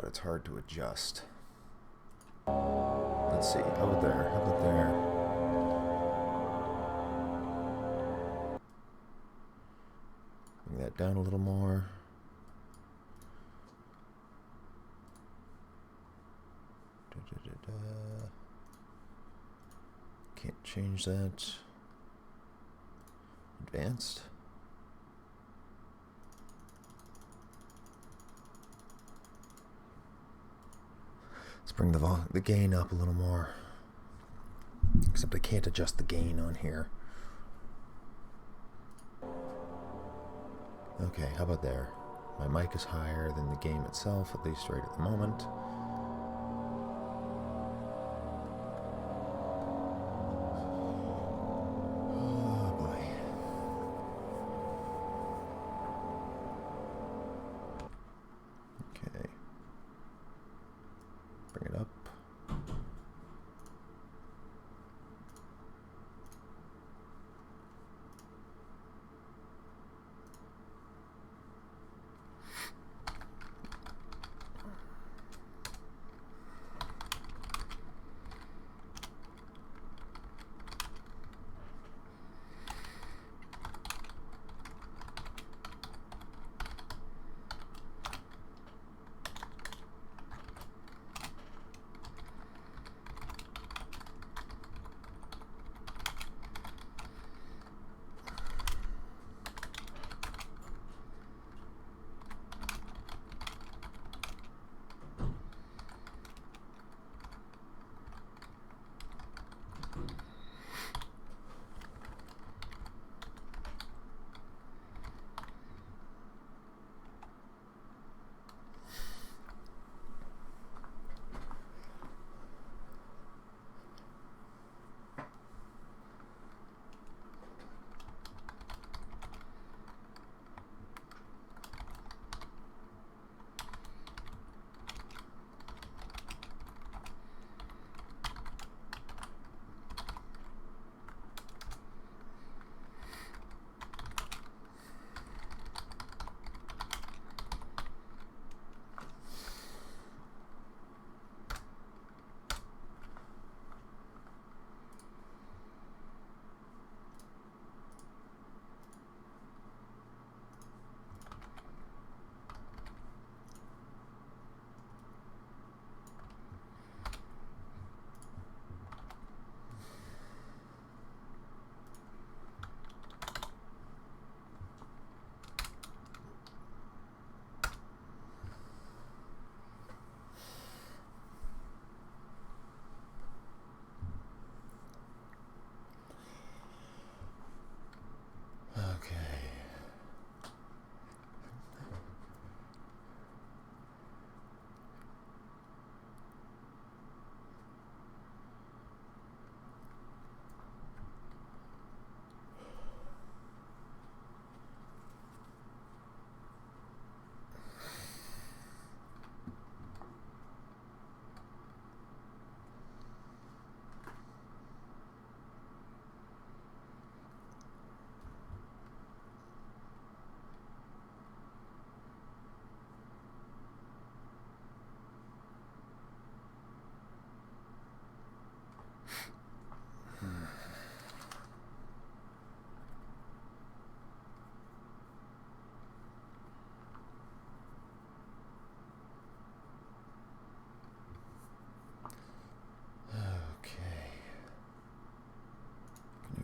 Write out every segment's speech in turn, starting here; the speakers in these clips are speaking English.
but it's hard to adjust. Let's see. How about there? How about there? Bring that down a little more. Can't change that. Advanced. Let's bring the gain up a little more. Except I can't adjust the gain on here. Okay, how about there? My mic is higher than the game itself, at least right at the moment. Oh boy. Okay. Bring it up.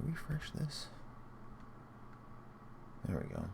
Refresh this. There we go.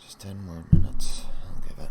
Just 10 more minutes. I'll give it.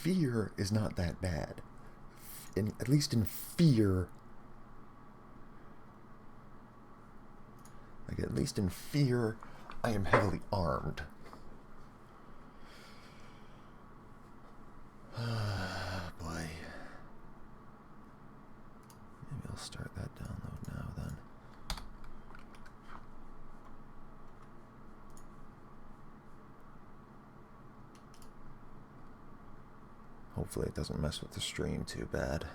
fear is not that bad. At least in fear. Like, at least in fear, I am heavily armed. Boy. Maybe I'll start that download now then. Hopefully it doesn't mess with the stream too bad.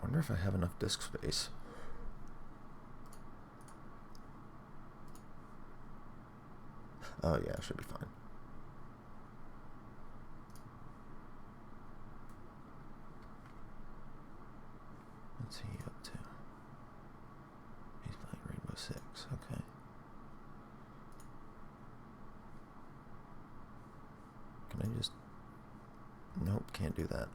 I wonder if I have enough disk space. Oh yeah, should be fine. What's he up to? He's playing Rainbow Six, okay. Can I just... Nope, can't do that.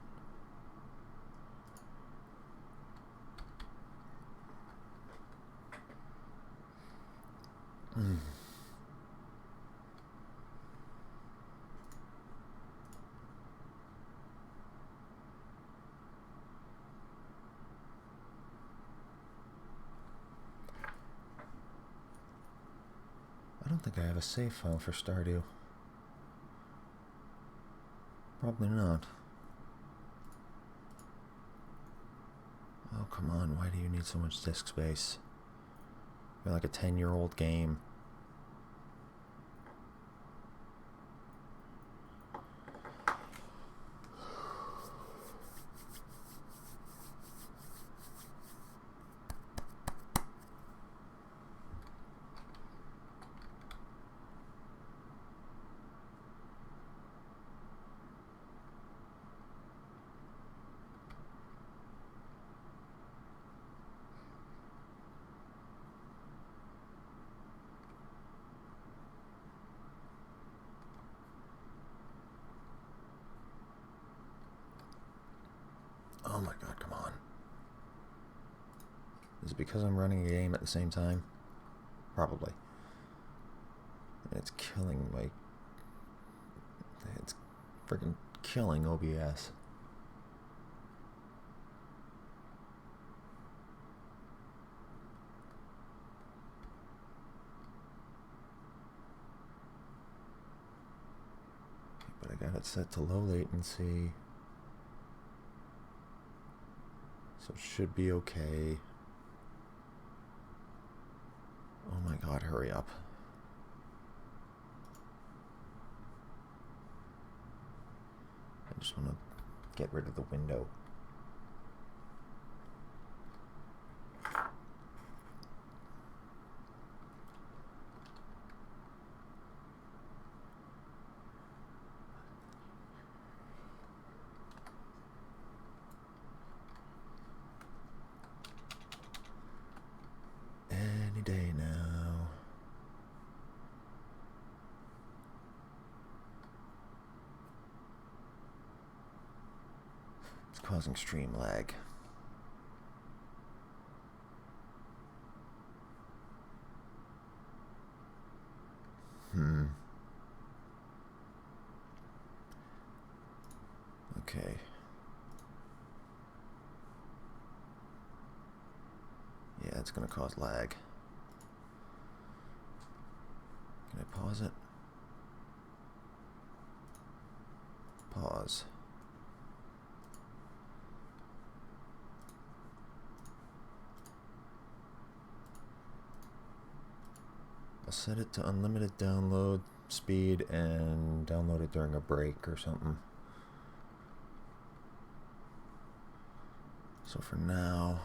I don't think I have a save file for Stardew. Probably not. Oh, come on, why do you need so much disk space? You're like a 10-year-old game. Oh my god, come on. Is it because I'm running a game at the same time? Probably. It's killing my... It's freaking killing OBS. But I got it set to low latency. So it should be okay. Oh my god, hurry up. I just want to get rid of the window. Any day now. It's causing stream lag. Okay. Yeah, it's gonna cause lag. Can I pause it? Pause. I'll set it to unlimited download speed and download it during a break or something. So for now,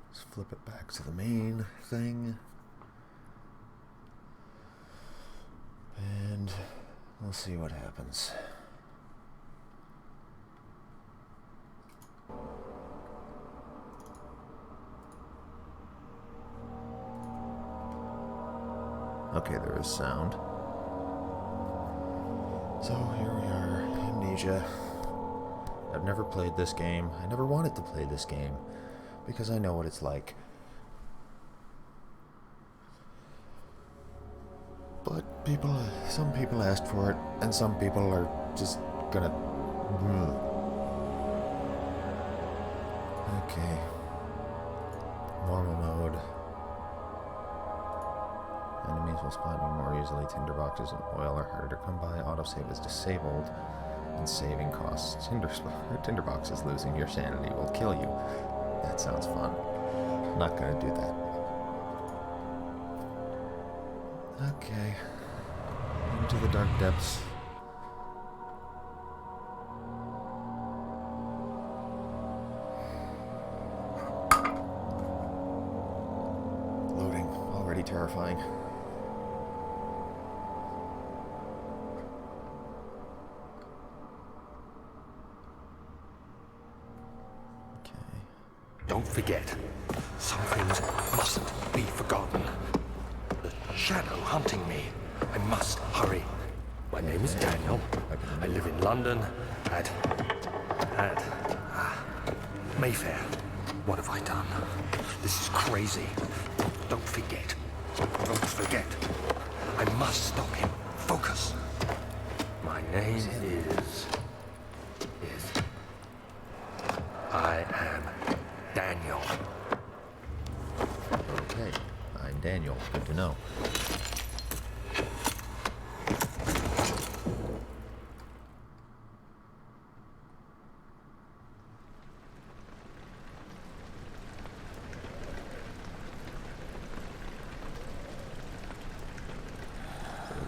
let's flip it back to the main thing. And we'll see what happens. ominous sound. So here we are, Amnesia. I've never played this game. I never wanted to play this game because I know what it's like. But some people asked for it, and some people are just gonna... Okay. Normal mode. Enemies will spawn you more easily. Tinderboxes and oil are harder to come by. Autosave is disabled. And saving costs. Tinderboxes losing your sanity will kill you. That sounds fun. Not gonna do that. Okay. Into the dark depths. Loading. Already terrifying. Okay. Don't forget, some things mustn't be forgotten. The shadow hunting me. I must hurry. My name is Daniel. I live in London at Mayfair. What have I done? This is crazy. Don't forget. Don't forget. I must stop him. Focus. My name is... I am Daniel. Okay. I'm Daniel. Good to know.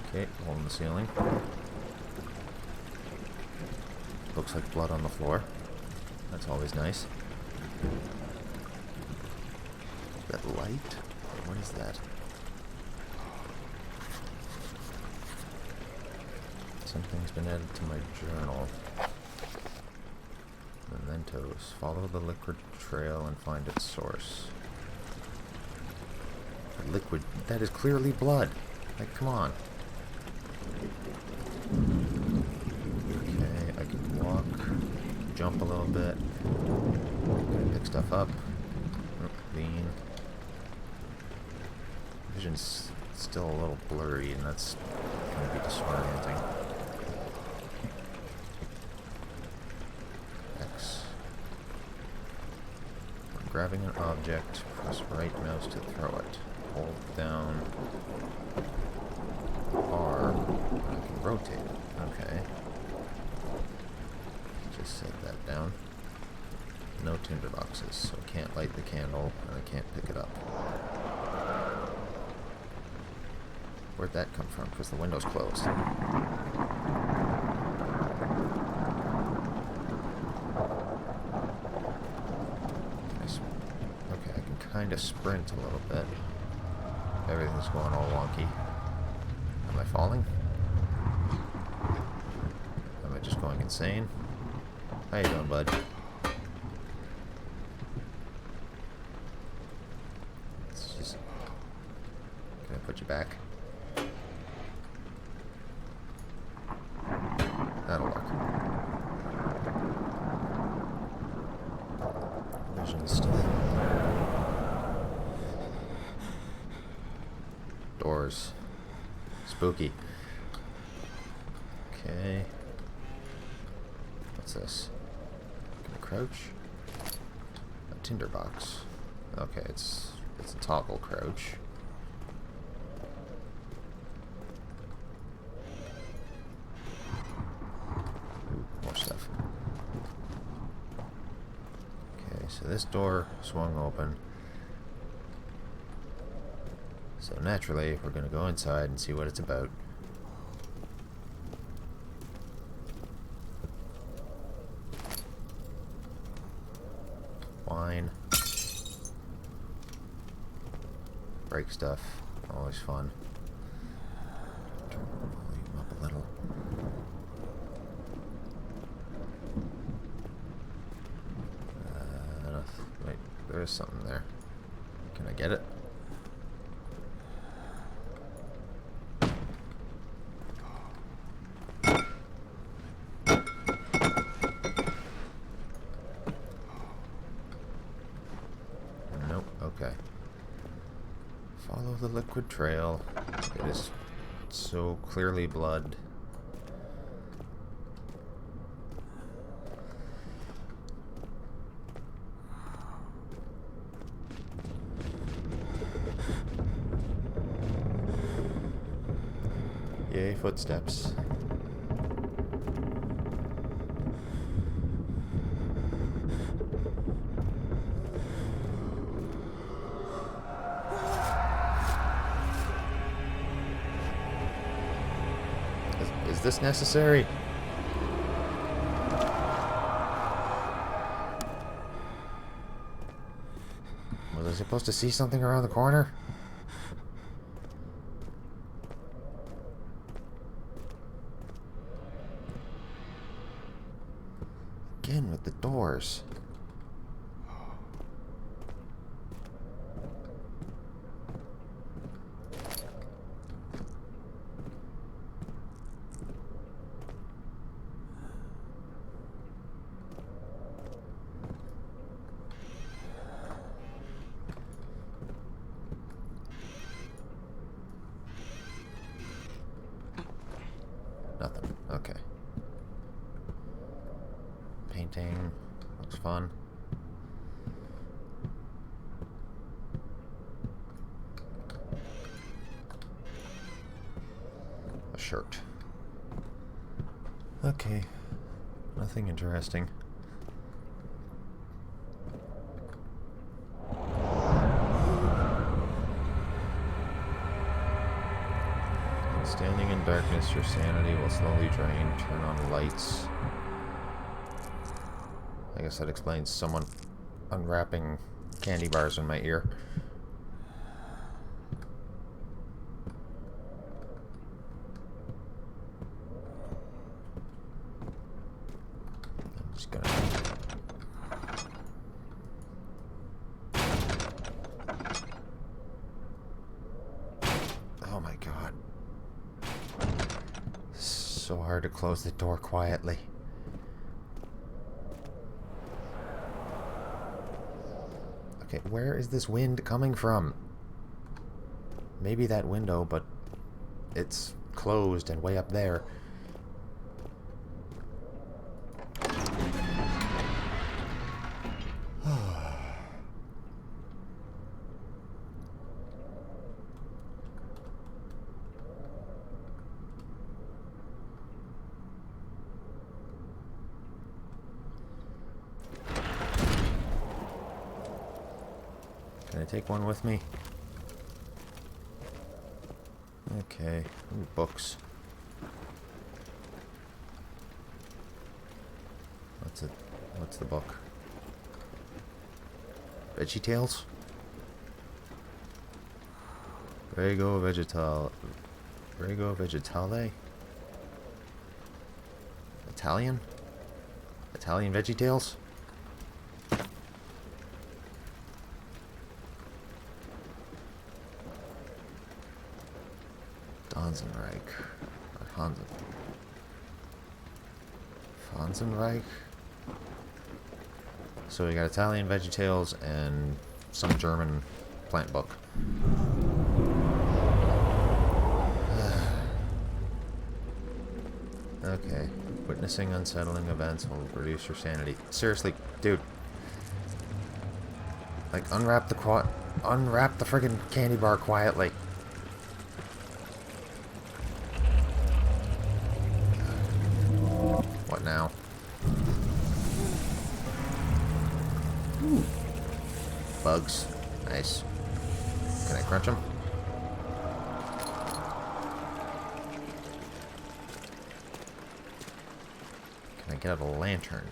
Okay, hole in the ceiling. Looks like blood on the floor. That's always nice. That light? What is that? Something's been added to my journal. Mementos. Follow the liquid trail and find its source. The liquid? That is clearly blood. Like, come on. Okay, I can walk, jump a little bit, pick stuff up, clean. Vision's still a little blurry, and that's going to be disorienting. X. When grabbing an object, press right mouse to throw it. Hold down R, and I can rotate it. Okay. Just set that down. No tinderboxes, so I can't light the candle, and I can't pick it up. Where'd that come from? Because the window's closed. Okay, I can kind of sprint a little bit. Everything's going all wonky. Am I falling? Am I just going insane? How you doing, bud? It's just... Can I put you back? That'll work. Vision's still... Doors. Spooky. Okay. What's this? Can I crouch? A tinderbox. Okay, it's a toggle crouch. Ooh, more stuff. Okay, so this door swung open. So naturally, we're going to go inside and see what it's about. Wine. Break stuff. Always fun. Turn the volume up a little. Wait, there is something there. Can I get it? Follow the liquid trail. It is so clearly blood. Yay, footsteps. Is this necessary? Was I supposed to see something around the corner? Again with the doors. Nothing. Okay. Painting. Looks fun. A shirt. Okay. Nothing interesting. Standing in darkness, your sanity will slowly drain. Turn on lights. I guess that explains someone unwrapping candy bars in my ear. I'm just gonna... Oh my god. So hard to close the door quietly. Okay, where is this wind coming from? Maybe that window, but it's closed and way up there. Can I take one with me? Okay. Ooh, books. What's the book? VeggieTales? Rego Vegetale? Italian? Italian VeggieTales? Donzenreich. Or Hansenreich? So we got Italian VeggieTales and some German plant book. Okay. Witnessing unsettling events will reduce your sanity. Seriously, dude. Like, unwrap the friggin' candy bar quietly. What now? Ooh. Bugs. Nice. Can I crunch them? Can I get out a lantern?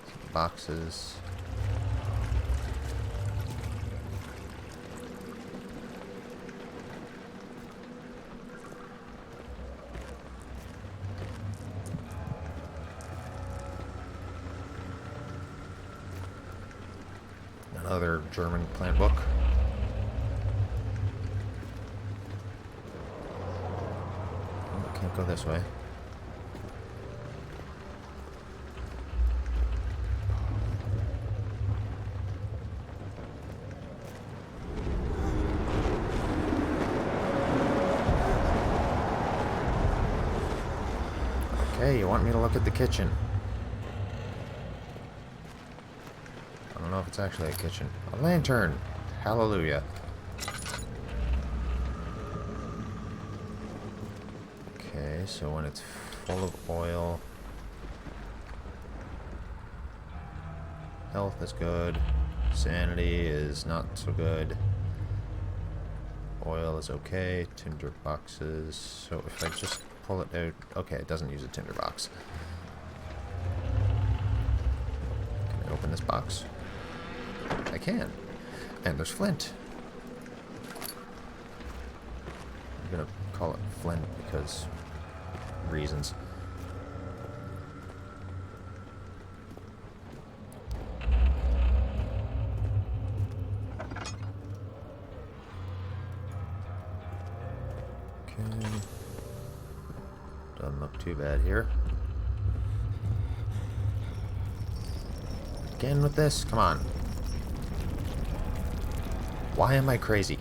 Some boxes. Another German plant book. Oh, can't go this way. Hey, you want me to look at the kitchen? I don't know if it's actually a kitchen. A lantern! Hallelujah. Okay, so when it's full of oil... Health is good. Sanity is not so good. Oil is okay. Tinder boxes. So if I just pull it out... Okay, it doesn't use a tinder box. Can I open this box? I can. And there's flint. I'm gonna call it flint because... reasons. Doesn't look too bad here. Again with this? Come on. Why am I crazy?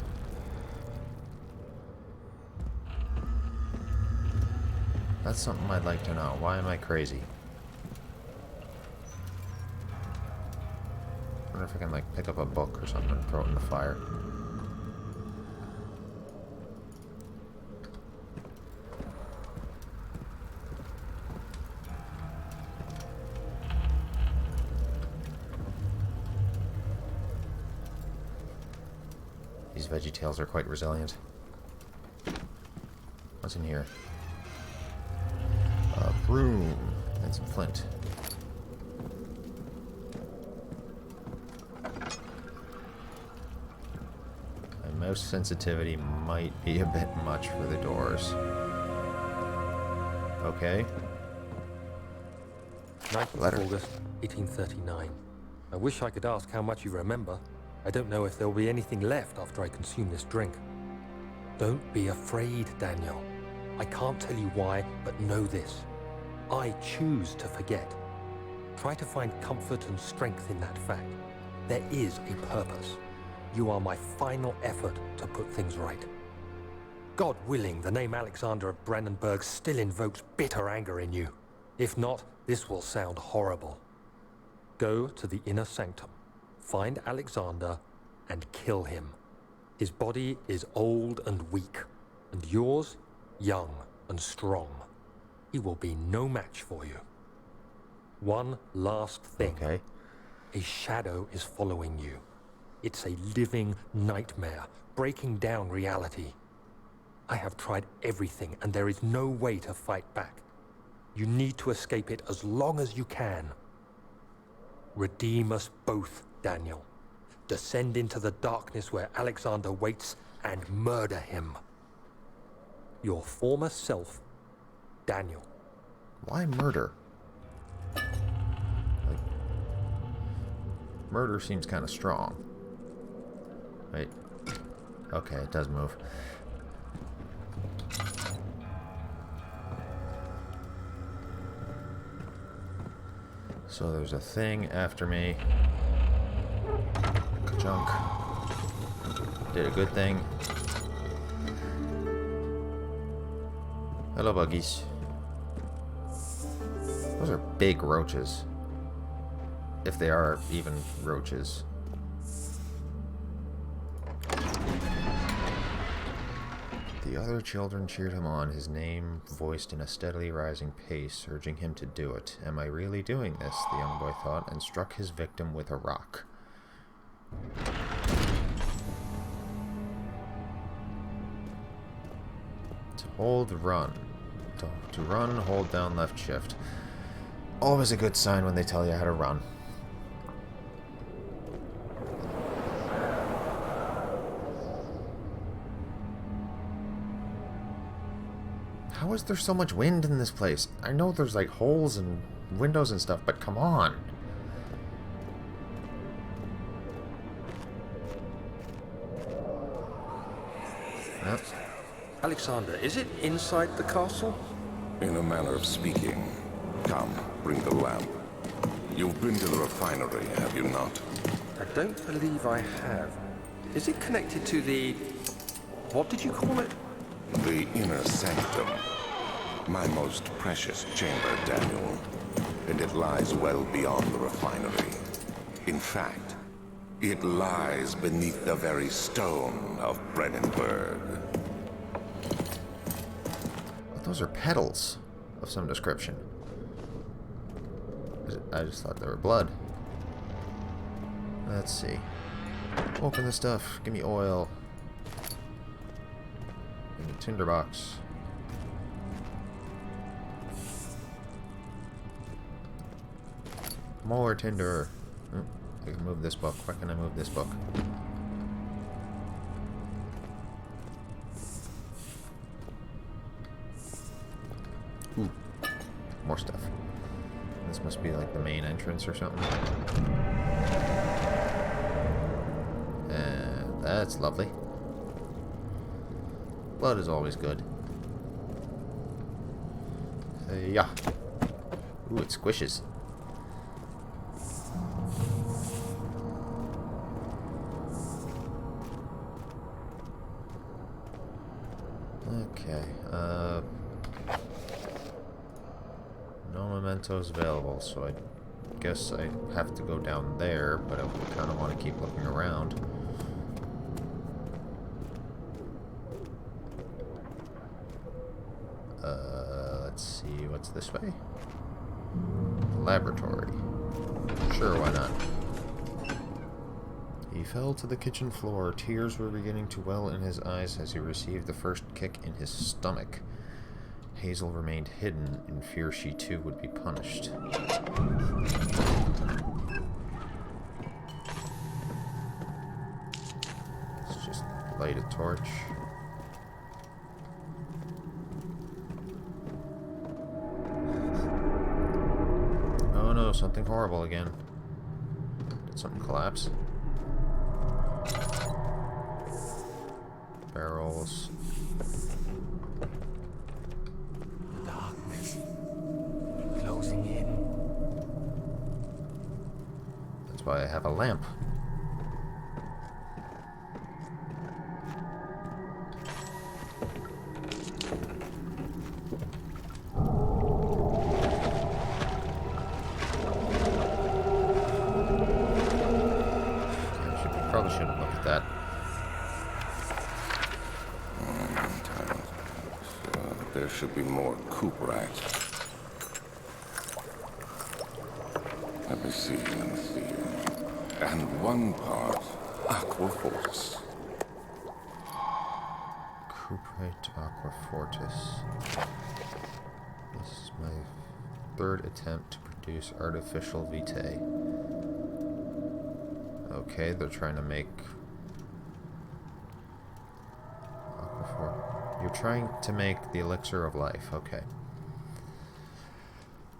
That's something I'd like to know. Why am I crazy? I wonder if I can, like, pick up a book or something and throw it in the fire. These VeggieTales are quite resilient. What's in here? A broom and some flint. My mouse sensitivity might be a bit much for the doors. Okay. 9th of August, 1839. I wish I could ask how much you remember. I don't know if there will be anything left after I consume this drink. Don't be afraid, Daniel. I can't tell you why, but know this. I choose to forget. Try to find comfort and strength in that fact. There is a purpose. You are my final effort to put things right. God willing, the name Alexander of Brandenburg still invokes bitter anger in you. If not, this will sound horrible. Go to the inner sanctum. Find Alexander and kill him. His body is old and weak, and yours, young and strong. He will be no match for you. One last thing. Okay. A shadow is following you. It's a living nightmare, breaking down reality. I have tried everything, and there is no way to fight back. You need to escape it as long as you can. Redeem us both, Daniel. Descend into the darkness where Alexander waits and murder him. Your former self, Daniel. Why murder? Like, murder seems kind of strong. Wait. Okay, it does move. So there's a thing after me. Junk. Did a good thing. Hello, buggies. Those are big roaches. If they are even roaches. The other children cheered him on, his name voiced in a steadily rising pace, urging him to do it. Am I really doing this? The young boy thought, and struck his victim with a rock. To hold, run. To run, hold down left shift. Always a good sign when they tell you how to run. How is there so much wind in this place? I know there's like holes and windows and stuff, but come on. Yep. Alexander, is it inside the castle? In a manner of speaking. Come, bring the lamp. You've been to the refinery, have you not? I don't believe I have. Is it connected to the... what did you call it? The inner sanctum. My most precious chamber, Daniel. And it lies well beyond the refinery. In fact, it lies beneath the very stone of Brennenburg. But those are petals of some description. I just thought they were blood. Let's see. Open the stuff. Give me oil. Give me tinderbox. More tinder. Oh, I can move this book. Why can I move this book? Ooh. More stuff. This must be like the main entrance or something. And that's lovely. Blood is always good. Yeah. Ooh, it squishes. Okay. No mementos available, so I guess I have to go down there, but I kind of want to keep looking around. Let's see, what's this way? Laboratory. Sure, why not? He fell to the kitchen floor. Tears were beginning to well in his eyes as he received the first kick in his stomach. Hazel remained hidden in fear she too would be punished. Let's just light a torch. Oh no, something horrible again. Did something collapse? Barrels. Darkness. Closing in. That's why I have a lamp. Probably shouldn't look at that. There should be more cuprite. Let me see. And one part aquafortis. Cuprite aquafortis. This is my third attempt to produce artificial vitae. Okay, they're trying to make aquafortis. You're trying to make the elixir of life. Okay.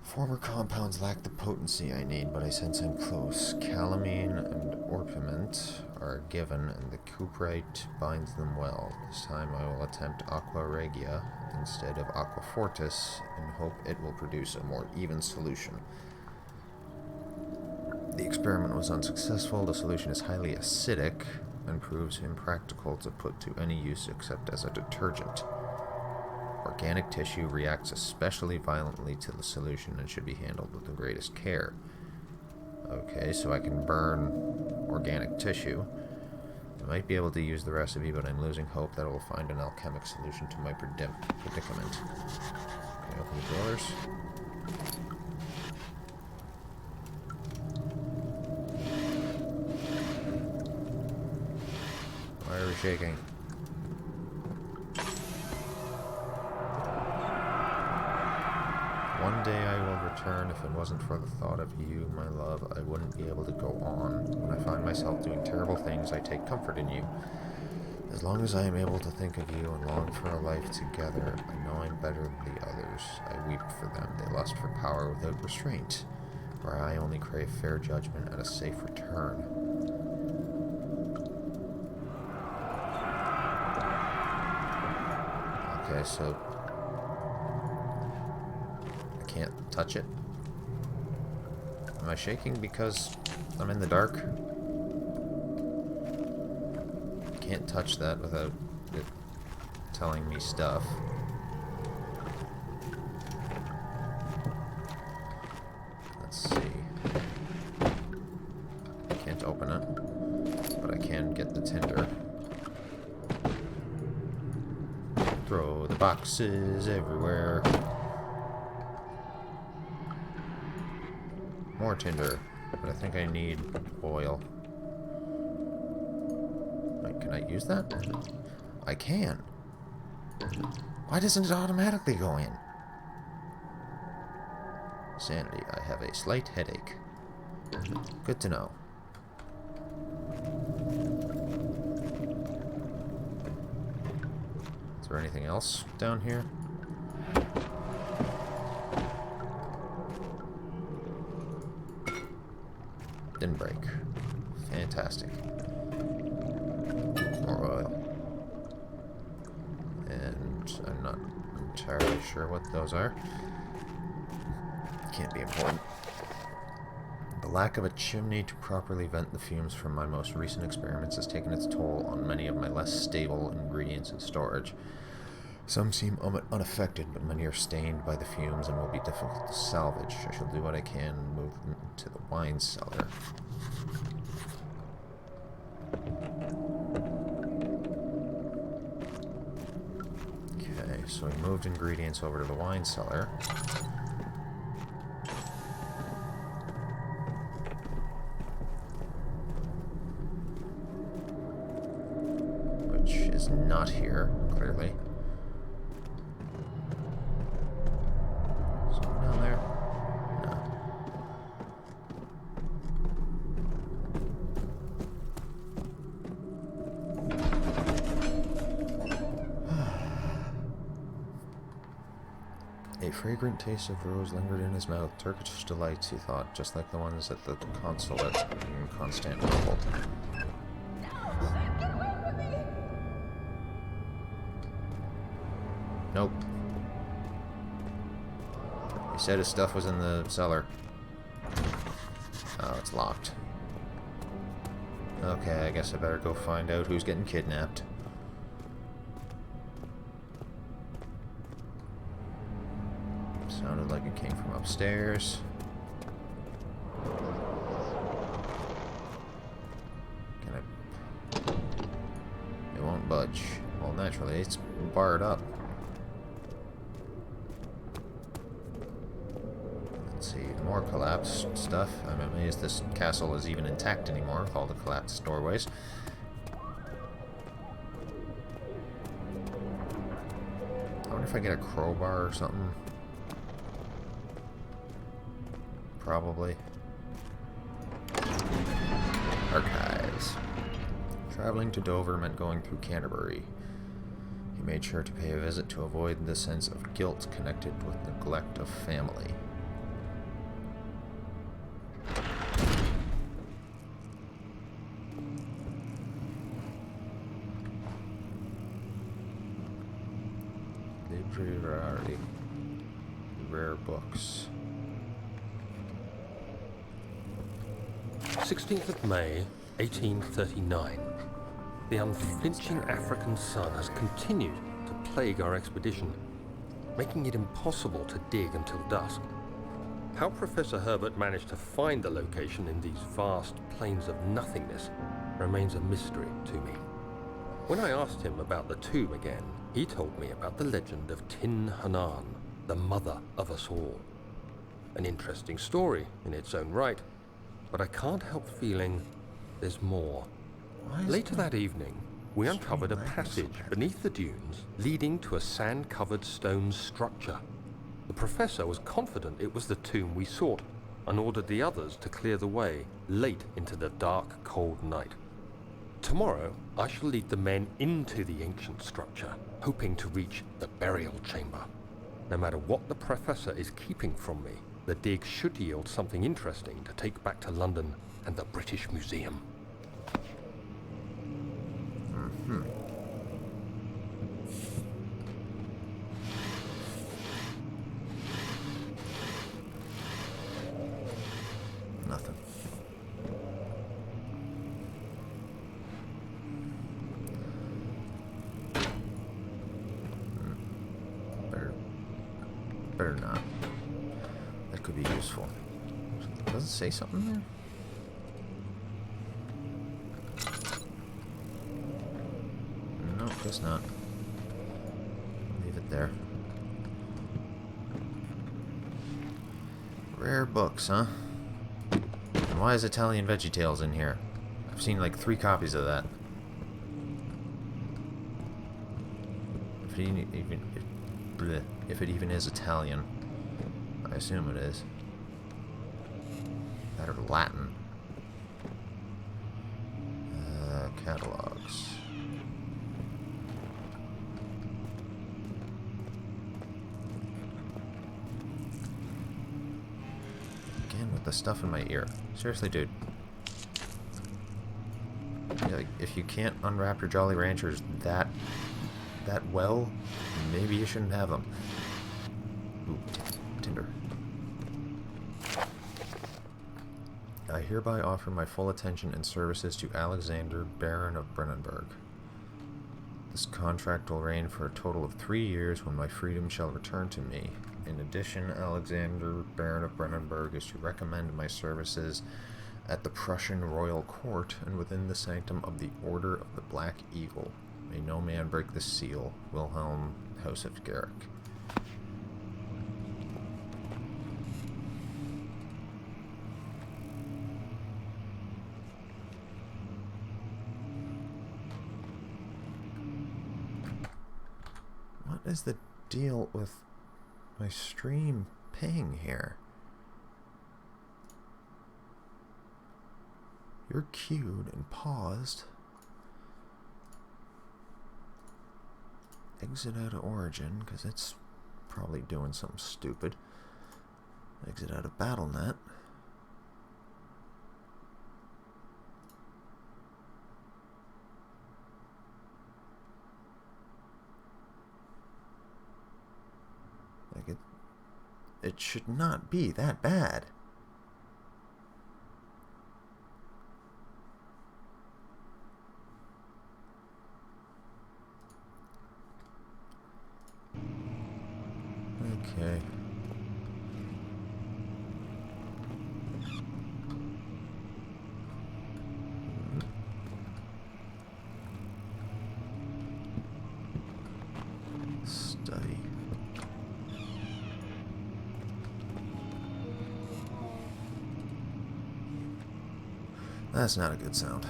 Former compounds lack the potency I need, but I sense I'm close. Calamine and orpiment are given, and the cuprite binds them well. This time I will attempt aqua regia instead of aquafortis, and hope it will produce a more even solution. The experiment was unsuccessful. The solution is highly acidic and proves impractical to put to any use except as a detergent. Organic tissue reacts especially violently to the solution and should be handled with the greatest care. Okay, so I can burn organic tissue. I might be able to use the recipe, but I'm losing hope that I will find an alchemic solution to my predicament. Can I open the drawers? Why are we shaking? One day I will return. If it wasn't for the thought of you, my love, I wouldn't be able to go on. When I find myself doing terrible things, I take comfort in you. As long as I am able to think of you and long for a life together, I know I'm better than the others. I weep for them. They lust for power without restraint, where I only crave fair judgment and a safe return. Okay, so I can't touch it. Am I shaking because I'm in the dark? Can't touch that without it telling me stuff. open it. But I can get the tinder. Throw the boxes everywhere. More tinder. But I think I need oil. Wait, can I use that? I can. Why doesn't it automatically go in? Sanity. I have a slight headache. Good to know. Is there anything else down here? Didn't break. Fantastic. More oil. And I'm not entirely sure what those are. Can't be important. The lack of a chimney to properly vent the fumes from my most recent experiments has taken its toll on many of my less stable ingredients in storage. Some seem unaffected, but many are stained by the fumes and will be difficult to salvage. I shall do what I can and move them to the wine cellar. Okay, so we moved ingredients over to the wine cellar. Which is not here, clearly. Down there? No. A fragrant taste of rose lingered in his mouth. Turkish delights, he thought, just like the ones at the consulate in Constantinople. Nope. He said his stuff was in the cellar. Oh, it's locked. Okay, I guess I better go find out who's getting kidnapped. Sounded like it came from upstairs. Can I... It won't budge. Well, naturally, it's barred up. Let's see, more collapsed stuff. I'm amazed this castle is even intact anymore with all the collapsed doorways. I wonder if I get a crowbar or something. Probably. Archives. Traveling to Dover meant going through Canterbury. He made sure to pay a visit to avoid the sense of guilt connected with neglect of family. Library. Rare books. 16th of May, 1839. The unflinching African sun has continued to plague our expedition, making it impossible to dig until dusk. How Professor Herbert managed to find the location in these vast plains of nothingness remains a mystery to me. When I asked him about the tomb again, he told me about the legend of Tin Hanan, the mother of us all. An interesting story in its own right, but I can't help feeling there's more. Later that evening, we uncovered a passage beneath the dunes leading to a sand-covered stone structure. The professor was confident it was the tomb we sought and ordered the others to clear the way late into the dark, cold night. Tomorrow, I shall lead the men into the ancient structure, hoping to reach the burial chamber. No matter what the professor is keeping from me, the dig should yield something interesting to take back to London and the British Museum. Nothing. Better not. That could be useful. Does it say something there? Guess not. Leave it there. Rare books, huh? And why is Italian VeggieTales in here? I've seen like 3 copies of that. If it even is Italian. I assume it is. That or Latin. Catalogs. Again with the stuff in my ear. Seriously, dude. Like, if you can't unwrap your Jolly Ranchers that well, maybe you shouldn't have them. Ooh, tinder. I hereby offer my full attention and services to Alexander, Baron of Brennenburg. This contract will reign for a total of 3 years when my freedom shall return to me. In addition, Alexander, Baron of Brennenburg, is to recommend my services at the Prussian royal court and within the sanctum of the Order of the Black Eagle. May no man break this seal. Wilhelm, House of Garrick. What is the deal with my stream ping here? You're queued and paused. Exit out of Origin, because it's probably doing something stupid. Exit out of BattleNet. Like it should not be that bad. Okay. Study. That's not a good sound.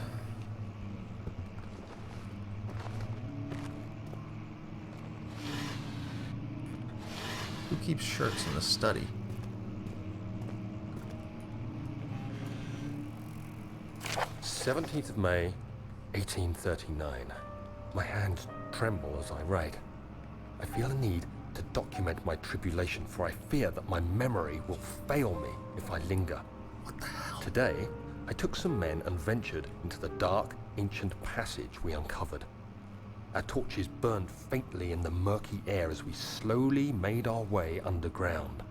Who keeps shirts in the study? "17th of May, 1839. My hands tremble as I write. I feel a need to document my tribulation, for I fear that my memory will fail me if I linger. What the hell? Today, I took some men and ventured into the dark, ancient passage we uncovered. Our torches burned faintly in the murky air as we slowly made our way underground.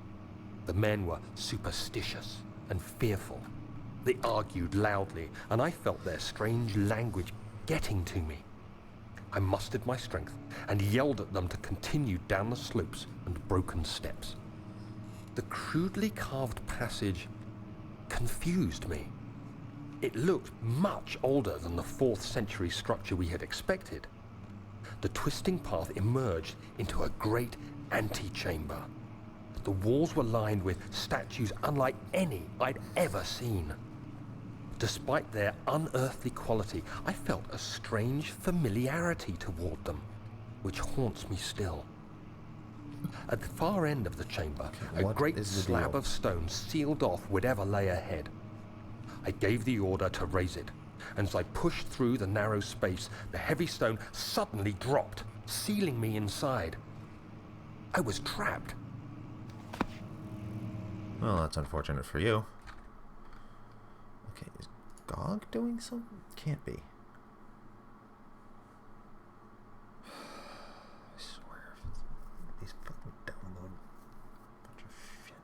The men were superstitious and fearful. They argued loudly, and I felt their strange language getting to me. I mustered my strength and yelled at them to continue down the slopes and broken steps. The crudely carved passage confused me. It looked much older than the 4th century structure we had expected. The twisting path emerged into a great antechamber. The walls were lined with statues unlike any I'd ever seen. Despite their unearthly quality, I felt a strange familiarity toward them, which haunts me still. At the far end of the chamber, a great slab of stone sealed off whatever lay ahead. I gave the order to raise it, and as I pushed through the narrow space, the heavy stone suddenly dropped, sealing me inside. I was trapped. Well, that's unfortunate for you. Okay, is GOG doing something? Can't be. I swear, these fucking download bunch of shit.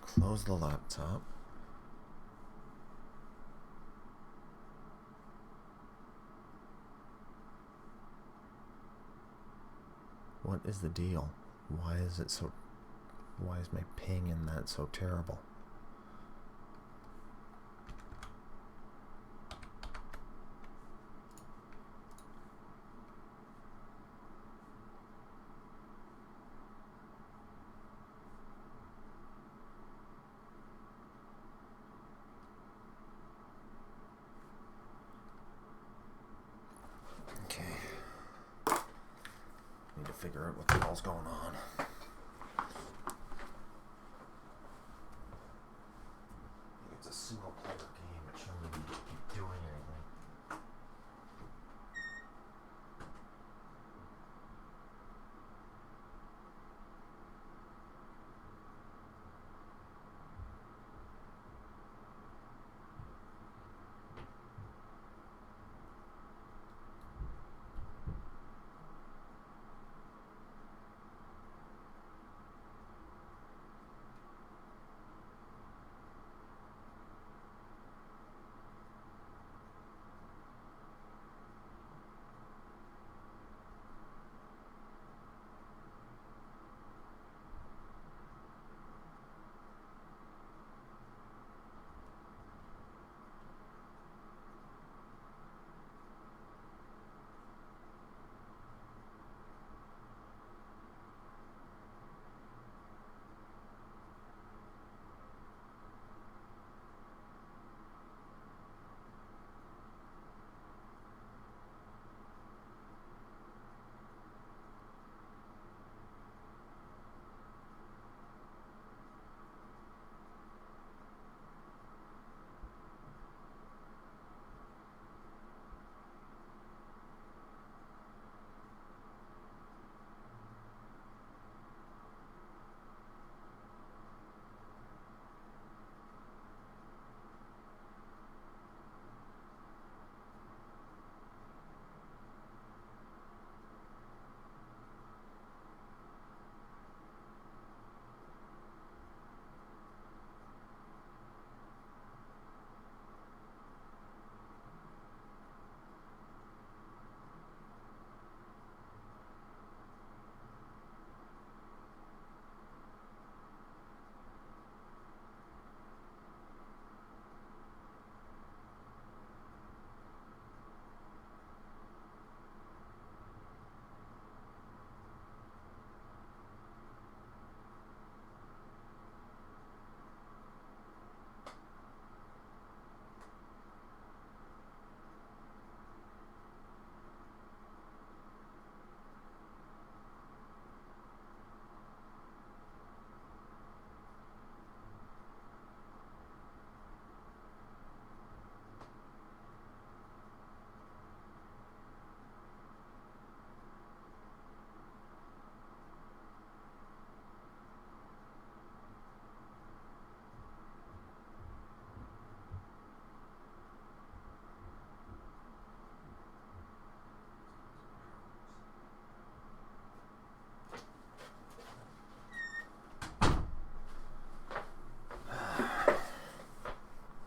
Close the laptop. What is the deal? Why is it so... Why is my ping in that so terrible? Okay. Need to figure out what the hell's going on. It's a single player game. It shouldn't really be doing anything.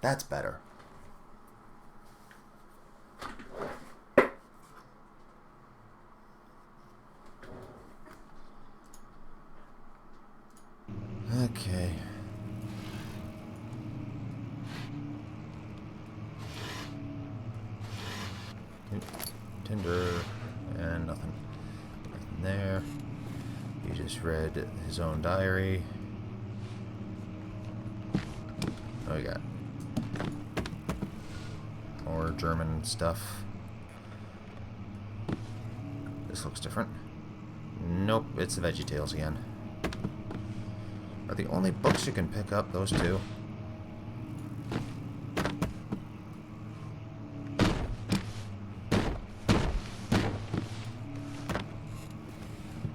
That's better. Okay. Tinder and nothing. Nothing there. He just read his own diary. What do we got? More German stuff. This looks different. Nope, it's the VeggieTales again. Are the only books you can pick up those two?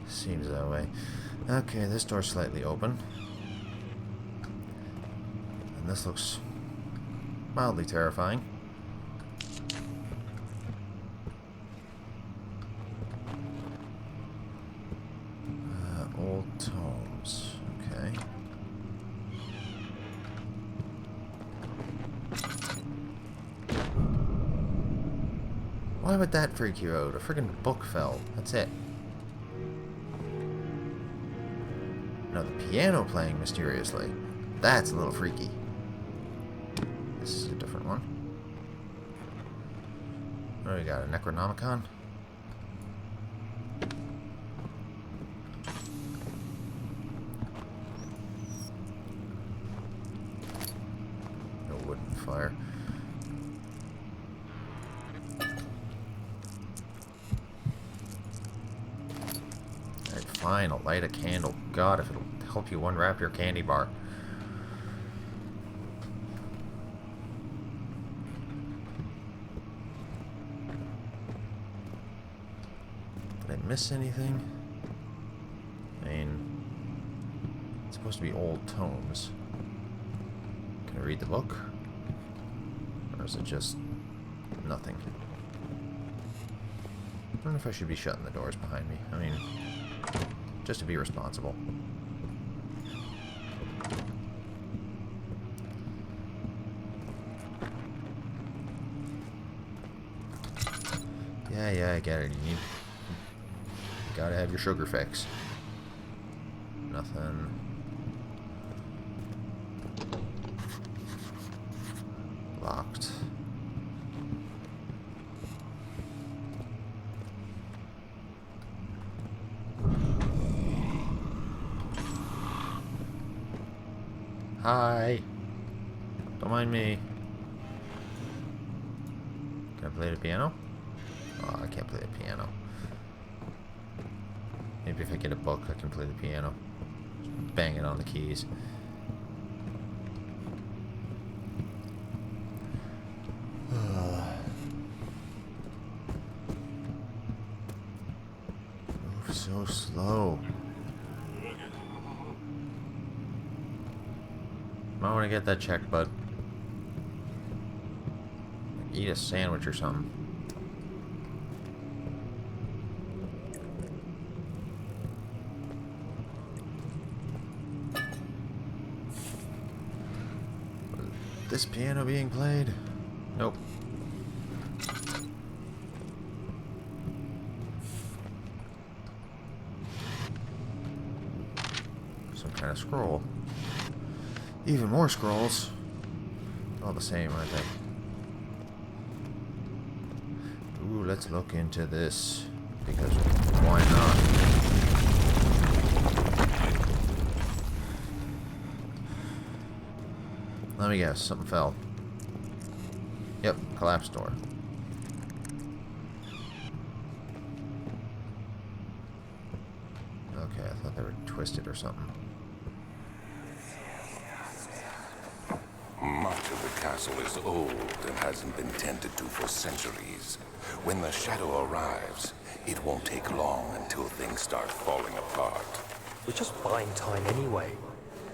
Seems that way. Okay, this door's slightly open. And this looks mildly terrifying. Old tomes. Okay. Why would that freak you out? A friggin' book fell. That's it. No, the piano playing mysteriously. That's a little freaky. This is a different one. What do we got? A Necronomicon? No wooden fire. Alright, fine. I'll light a candle. God, if it'll help you unwrap your candy bar. Did I miss anything? I mean, it's supposed to be old tomes. Can I read the book? Or is it just nothing? I don't know if I should be shutting the doors behind me. I mean, just to be responsible. Yeah, I get it. You gotta have your sugar fix. Nothing. Locked. Hi. Don't mind me. Can I play the piano? Oh, I can't play the piano. Maybe if I get a book, I can play the piano. Just bang it on the keys. Move so slow. Might want to get that checked, bud. Eat a sandwich or something. This piano being played? Nope. Some kind of scroll. Even more scrolls. All the same, aren't they? Ooh, let's look into this. Because why not? Let me guess, something fell. Yep, collapsed door. Okay, I thought they were twisted or something. Much of the castle is old and hasn't been tended to for centuries. When the shadow arrives, it won't take long until things start falling apart. We're just buying time anyway.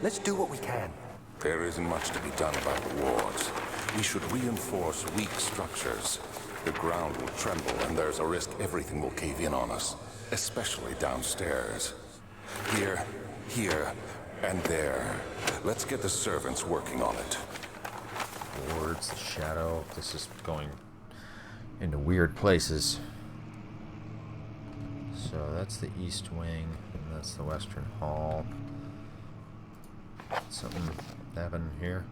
Let's do what we can. There isn't much to be done about the wards. We should reinforce weak structures. The ground will tremble and there's a risk everything will cave in on us, especially downstairs. Here, and there. Let's get the servants working on it. Wards, the shadow. This is going into weird places. So that's the east wing, and that's the western hall. Something happened here.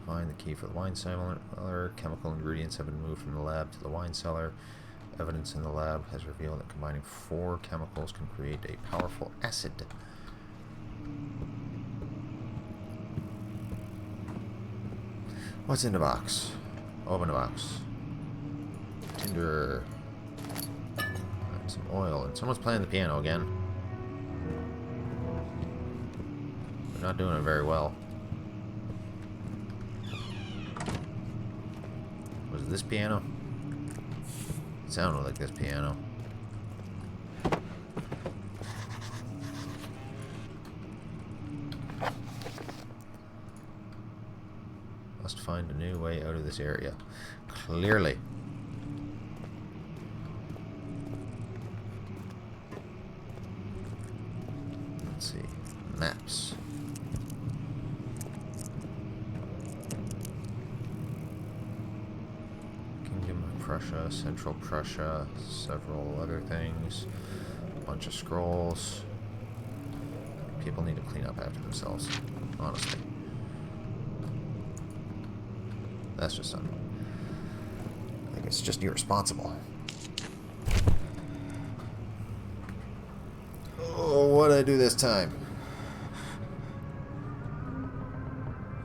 Find the key for the wine cellar. Chemical ingredients have been moved from the lab to the wine cellar. Evidence in the lab has revealed that combining 4 chemicals can create a powerful acid. What's in the box? Open the box. Tinder. And some oil. And someone's playing the piano again. They're not doing it very well. Was it this piano? It sounded like this piano. Must find a new way out of this area. Clearly. Let's see. Maps. Kingdom of Prussia. Russia, Central Prussia, several other things, a bunch of scrolls. People need to clean up after themselves, honestly. That's just I think it's just irresponsible. Oh, what'd I do this time?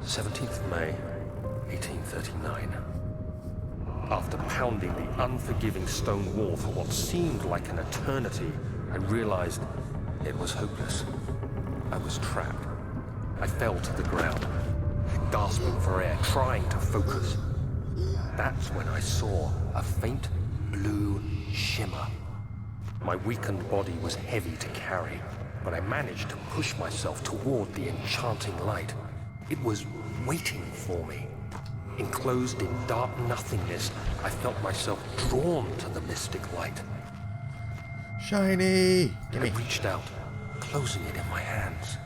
17th May, 1839. After pounding the unforgiving stone wall for what seemed like an eternity, I realized it was hopeless. I was trapped. I fell to the ground, gasping for air, trying to focus. That's when I saw a faint blue shimmer. My weakened body was heavy to carry, but I managed to push myself toward the enchanting light. It was waiting for me. Enclosed in dark nothingness, I felt myself drawn to the mystic light. Shiny! Gimme. I reached out, closing it in my hands.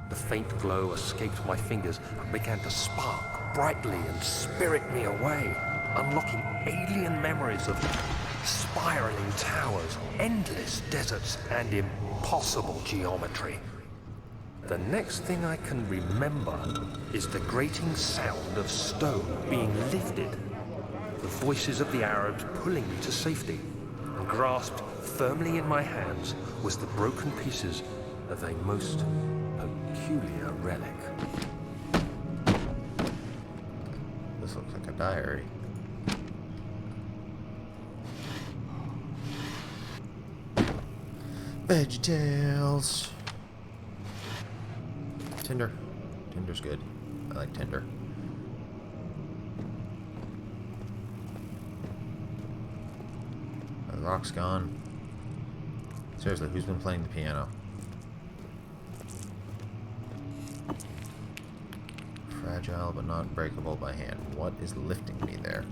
The faint glow escaped my fingers and began to spark brightly and spirit me away, unlocking alien memories of spiraling towers, endless deserts, and impossible geometry. The next thing I can remember is the grating sound of stone being lifted, the voices of the Arabs pulling me to safety, and grasped firmly in my hands was the broken pieces of a most peculiar relic. This looks like a diary. VeggieTales. Tinder. Tinder's good. I like Tinder. The rock's gone. Seriously, who's been playing the piano? Fragile but not breakable by hand. What is lifting me there?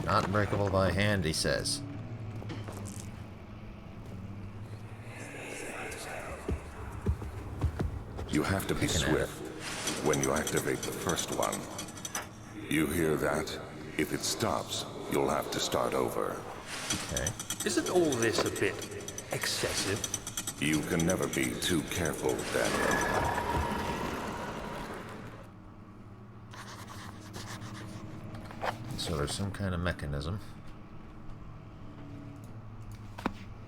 Not breakable by hand, he says. You have to be Picking at swift when you activate the first one. You hear that? If it stops, you'll have to start over. Okay. Isn't all this a bit excessive? You can never be too careful, Daniel. So there's some kind of mechanism.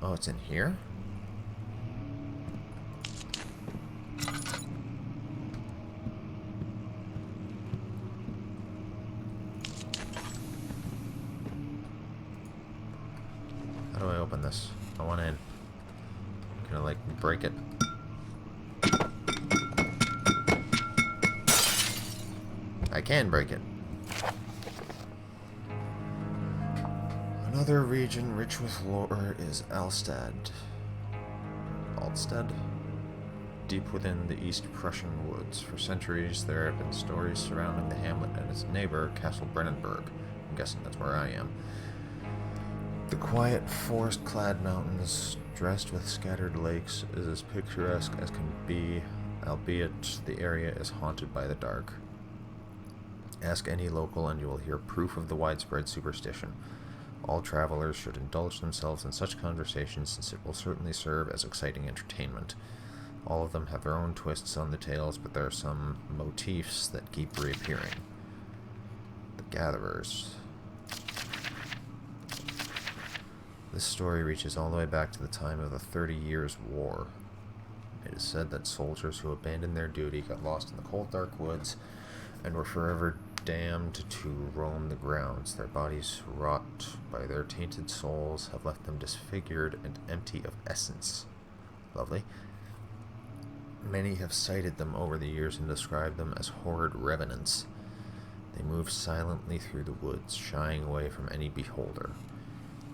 Oh, it's in here? How do I open this? I want in. Can I, like, break it? I can break it. Another region rich with lore is Alstad. Alstad? Deep within the East Prussian woods. For centuries, there have been stories surrounding the hamlet and its neighbor, Castle Brennenburg. I'm guessing that's where I am. The quiet, forest-clad mountains, dressed with scattered lakes, is as picturesque as can be, albeit the area is haunted by the dark. Ask any local and you will hear proof of the widespread superstition. All travelers should indulge themselves in such conversations, since it will certainly serve as exciting entertainment. All of them have their own twists on the tales, but there are some motifs that keep reappearing. The Gatherers. This story reaches all the way back to the time of the 30 Years' War. It is said that soldiers who abandoned their duty got lost in the cold, dark woods and were forever damned to roam the grounds. Their bodies, wrought by their tainted souls, have left them disfigured and empty of essence. Lovely. Many have cited them over the years and described them as horrid revenants. They move silently through the woods, shying away from any beholder.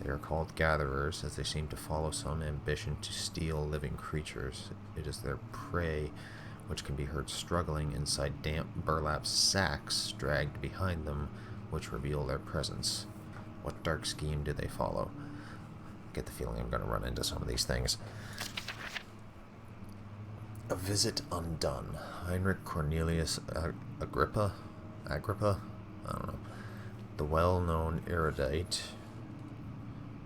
They are called gatherers, as they seem to follow some ambition to steal living creatures. It is their prey which can be heard struggling inside damp burlap sacks dragged behind them, which reveal their presence. What dark scheme do they follow? I get the feeling I'm going to run into some of these things. A Visit Undone. Heinrich Cornelius Agrippa Agrippa? I don't know. The well-known erudite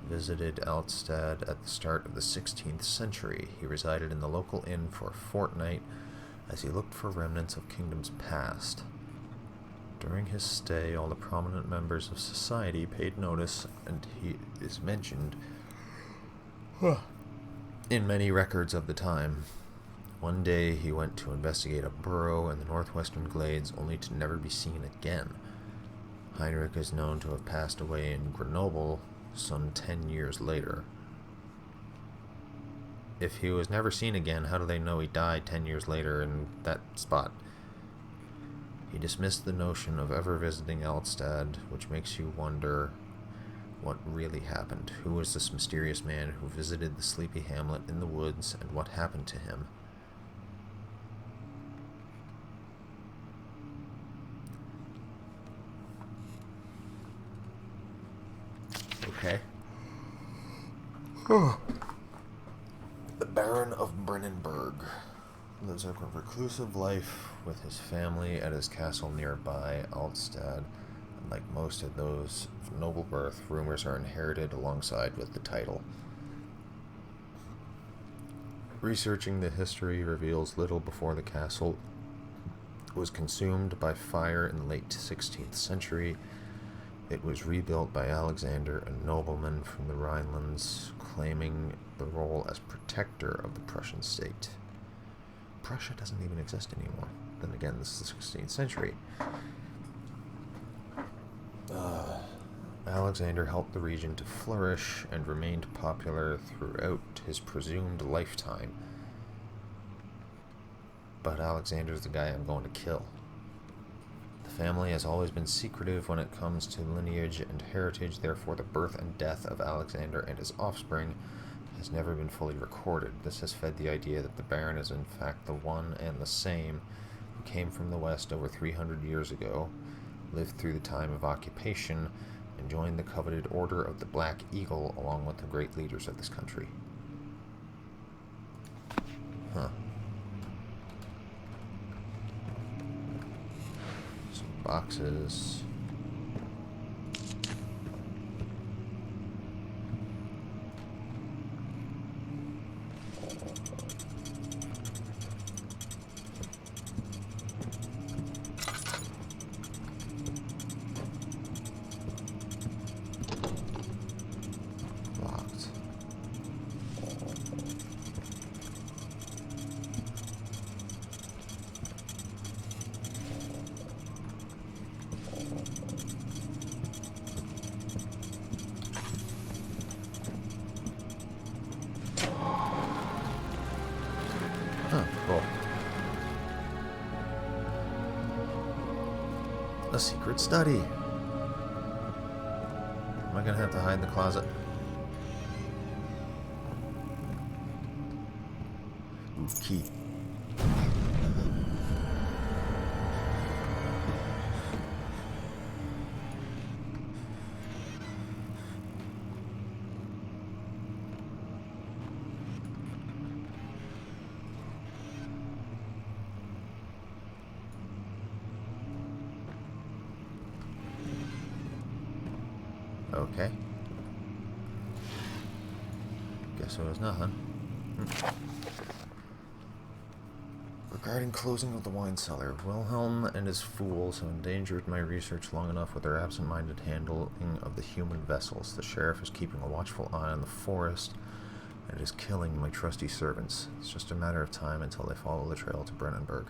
visited Altstadt at the start of the 16th century. He resided in the local inn for a fortnight as he looked for remnants of kingdoms past. During his stay, all the prominent members of society paid notice, and he is mentioned in many records of the time. One day he went to investigate a burrow in the northwestern glades, only to never be seen again. Heinrich is known to have passed away in Grenoble some 10 years later. If he was never seen again, how do they know he died 10 years later in that spot? He dismissed the notion of ever visiting Altstadt, which makes you wonder what really happened. Who was this mysterious man who visited the sleepy hamlet in the woods, and what happened to him? Okay. The Baron of Brennenburg lives a reclusive life with his family at his castle nearby Altstadt. And like most of those of noble birth, rumors are inherited alongside with the title. Researching the history reveals little before the castle was consumed by fire in the late 16th century. It was rebuilt by Alexander, a nobleman from the Rhinelands, claiming the role as protector of the Prussian state. Prussia doesn't even exist anymore. Then again, this is the 16th century. Alexander helped the region to flourish and remained popular throughout his presumed lifetime. But Alexander's the guy I'm going to kill. The family has always been secretive when it comes to lineage and heritage, therefore the birth and death of Alexander and his offspring has never been fully recorded. This has fed the idea that the Baron is in fact the one and the same who came from the west over 300 years ago, lived through the time of occupation, and joined the coveted Order of the Black Eagle along with the great leaders of this country. Huh. Some boxes. Locked. Huh, cool. A secret study. Am I gonna have to hide in the closet? Ooh, key. Okay. Guess it was nothing. Regarding closing of the wine cellar, Wilhelm and his fools have endangered my research long enough with their absent-minded handling of the human vessels. The sheriff is keeping a watchful eye on the forest and is killing my trusty servants. It's just a matter of time until they follow the trail to Brennenburg.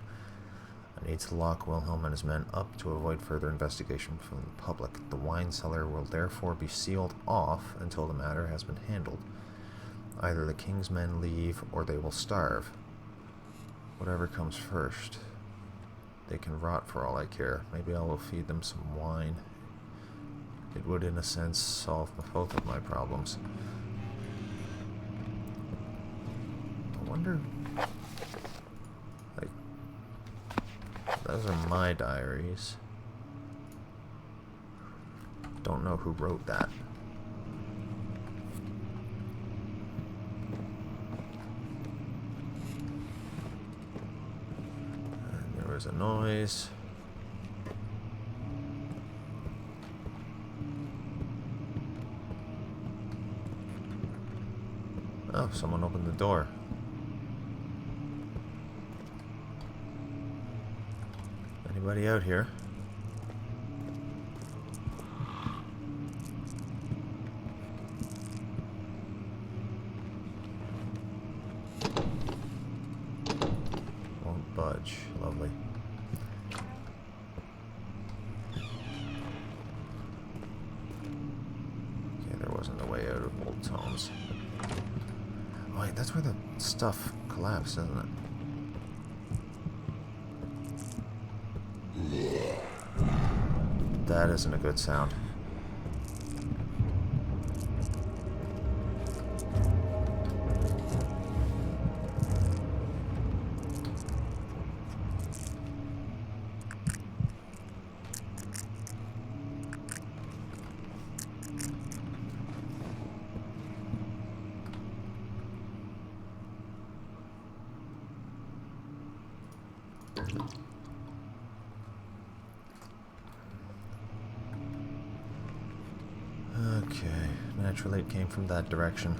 I need to lock Wilhelm and his men up to avoid further investigation from the public. The wine cellar will therefore be sealed off until the matter has been handled. Either the king's men leave or they will starve. Whatever comes first. They can rot for all I care. Maybe I will feed them some wine. It would, in a sense, solve both of my problems. I wonder... like... those are my diaries. Don't know who wrote that. And there was a noise. Oh, someone opened the door. Anybody out here? Won't budge. Lovely. Okay, there wasn't a way out of Old Tomes. Oh, wait, that's where the stuff collapsed, isn't it? That isn't a good sound. Okay, naturally it came from that direction,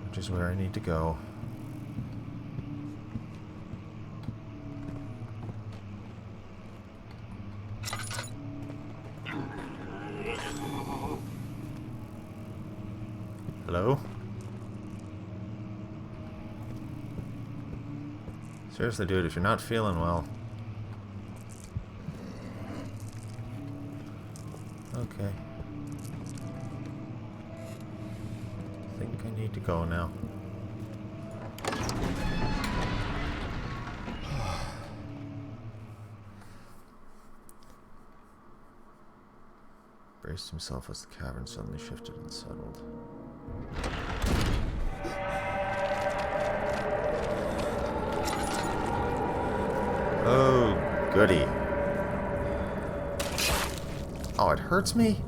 which is where I need to go. Hello? Seriously, dude, if you're not feeling well. Okay. I think I need to go now. Braced himself as the cavern suddenly shifted and settled. Oh, goody. Oh, it hurts me?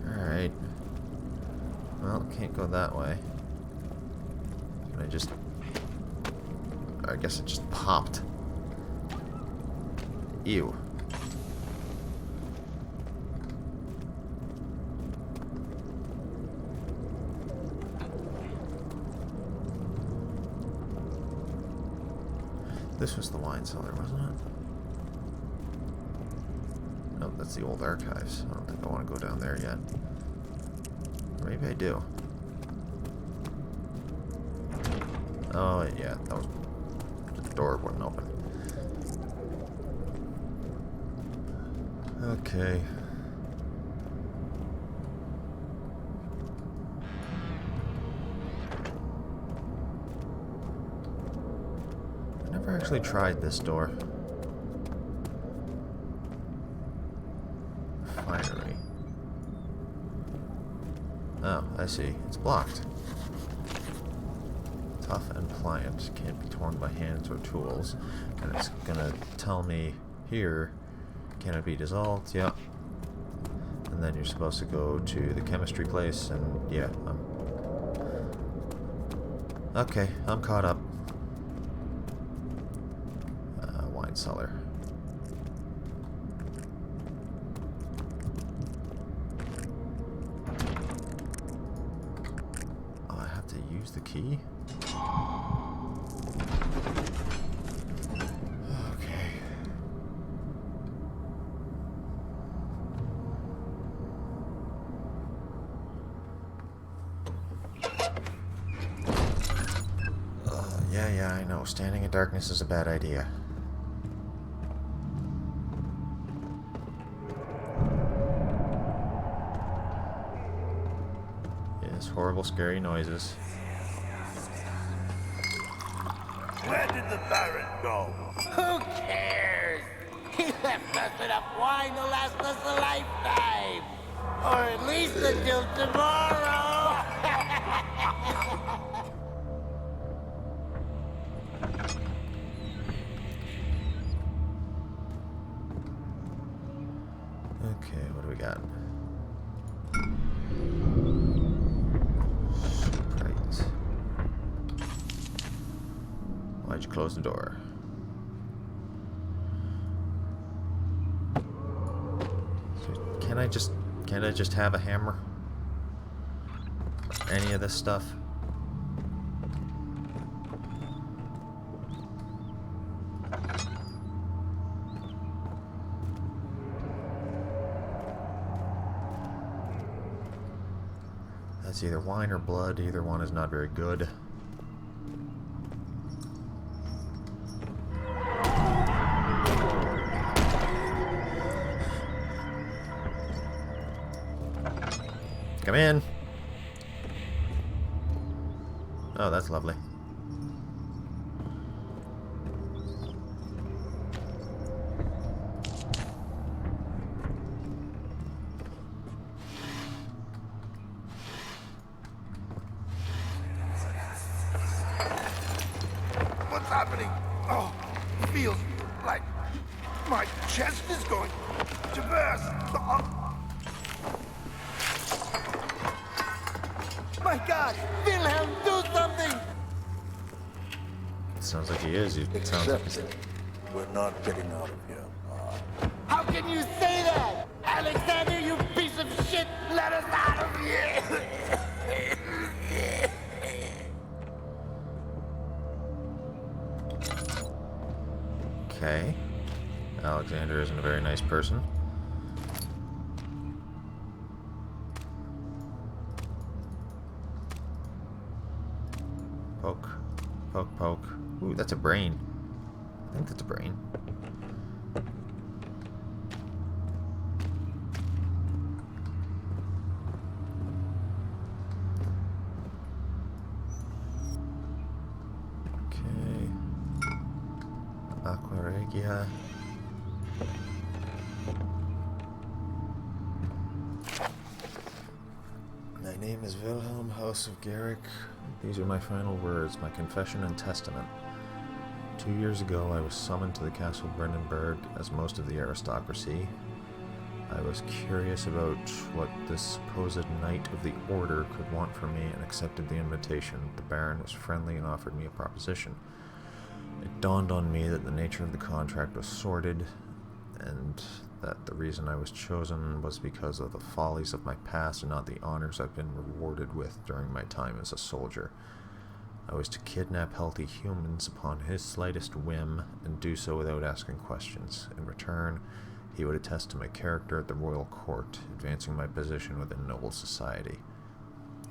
Alright. Well, can't go that way. Can I just... I guess it just popped. Ew. This was the wine cellar, wasn't it? No, that's the old archives. I don't think I want to go down there yet. Or maybe I do. Oh, yeah, that was... the door wouldn't open. Okay. I never actually tried this door. Refinery. Oh, I see. It's blocked. Tough and pliant. Can't be torn by hands or tools. And it's gonna tell me here, can it be dissolved? Yeah. And then you're supposed to go to the chemistry place, and yeah, okay, I'm caught up. Wine cellar. Oh, I have to use the key? Okay. Yeah, I know. Standing in darkness is a bad idea. Yes, horrible, scary noises. Where did the Baron go? Who cares? He left us enough wine to last us a lifetime. Or at least until tomorrow. Okay, what do we got? Right. Why'd you close the door? can't I just have a hammer? Or any of this stuff? That's either wine or blood. Either one is not very good. Come in. Oh, that's lovely. What's happening? Oh, it feels like my chest is going to burst. Oh. My God! Wilhelm, do something! It sounds like he is. It sounds like he's... We're not getting out of here. How can you say that? Alexander, you piece of shit! Let us out of here! Okay. Alexander isn't a very nice person. Poke. Poke, poke. Ooh, that's a brain. I think that's a brain. Okay. Aquaregia. My name is Wilhelm, House of Garrick. These are my final words, my confession and testament. 2 years ago, I was summoned to the Castle Brandenburg, as most of the aristocracy. I was curious about what this supposed knight of the order could want from me and accepted the invitation. The Baron was friendly and offered me a proposition. It dawned on me that the nature of the contract was sordid, and that the reason I was chosen was because of the follies of my past and not the honors I've been rewarded with during my time as a soldier. I was to kidnap healthy humans upon his slightest whim and do so without asking questions. In return, he would attest to my character at the royal court, advancing my position within noble society.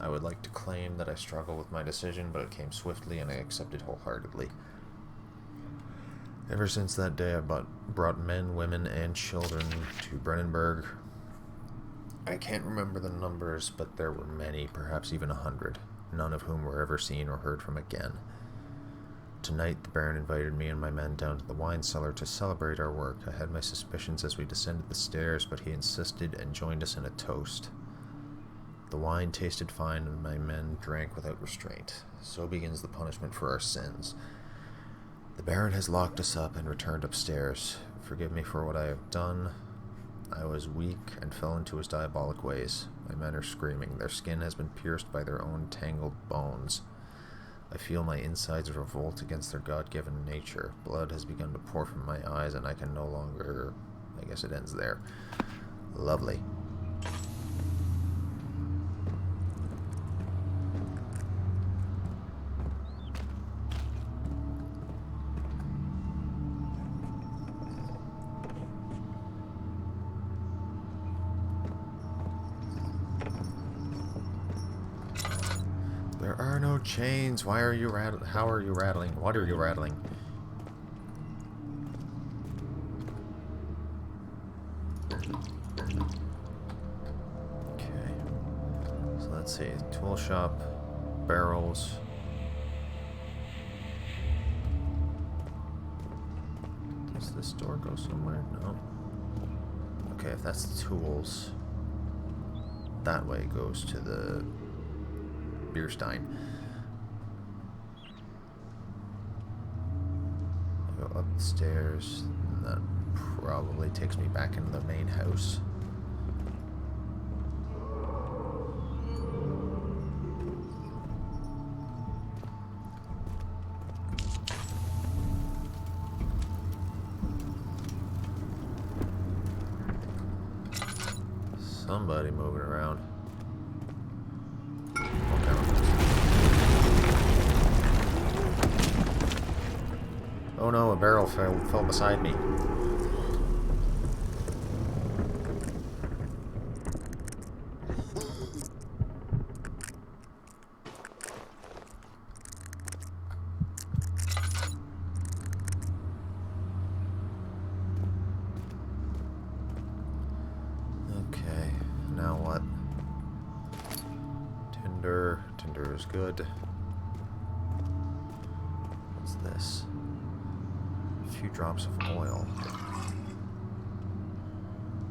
I would like to claim that I struggled with my decision, but it came swiftly and I accepted wholeheartedly. Ever since that day, I brought men, women, and children to Brennenburg. I can't remember the numbers, but there were many, perhaps even 100, none of whom were ever seen or heard from again. Tonight, the Baron invited me and my men down to the wine cellar to celebrate our work. I had my suspicions as we descended the stairs, but he insisted and joined us in a toast. The wine tasted fine, and my men drank without restraint. So begins the punishment for our sins. The Baron has locked us up and returned upstairs. Forgive me for what I have done. I was weak and fell into his diabolic ways. My men are screaming. Their skin has been pierced by their own tangled bones. I feel my insides revolt against their God-given nature. Blood has begun to pour from my eyes, and I can no longer... I guess it ends there. Lovely. There are no chains. Why are you rattling? How are you rattling? What are you rattling? Okay. So let's see. Tool shop, barrels. Does this door go somewhere? No. Okay, if that's the tools, that way goes to the beer stein. I go up the stairs, and that probably takes me back into the main house. somebody moving around. What chemicals? Oh no, a barrel fell beside me. Okay, now what? Tinder. Tinder is good. What's this? A few drops of oil.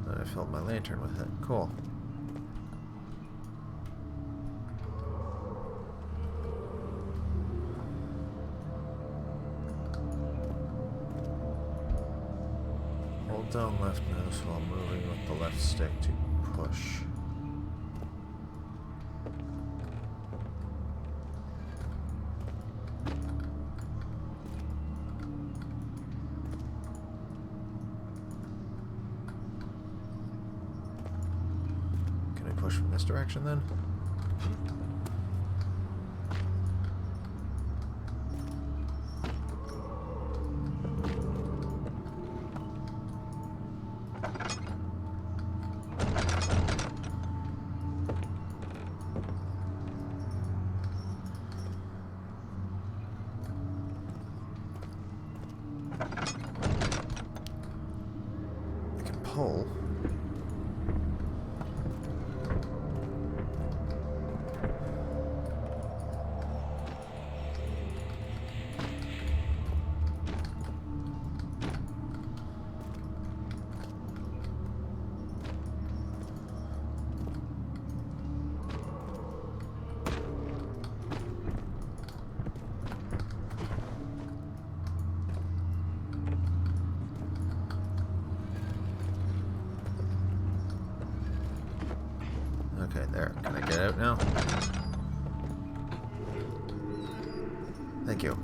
Then I filled my lantern with it. Cool. Hold down left mouse while moving with the left stick to push. Can I push from this direction then? I can pull. Okay, there. Can I get out now? Thank you.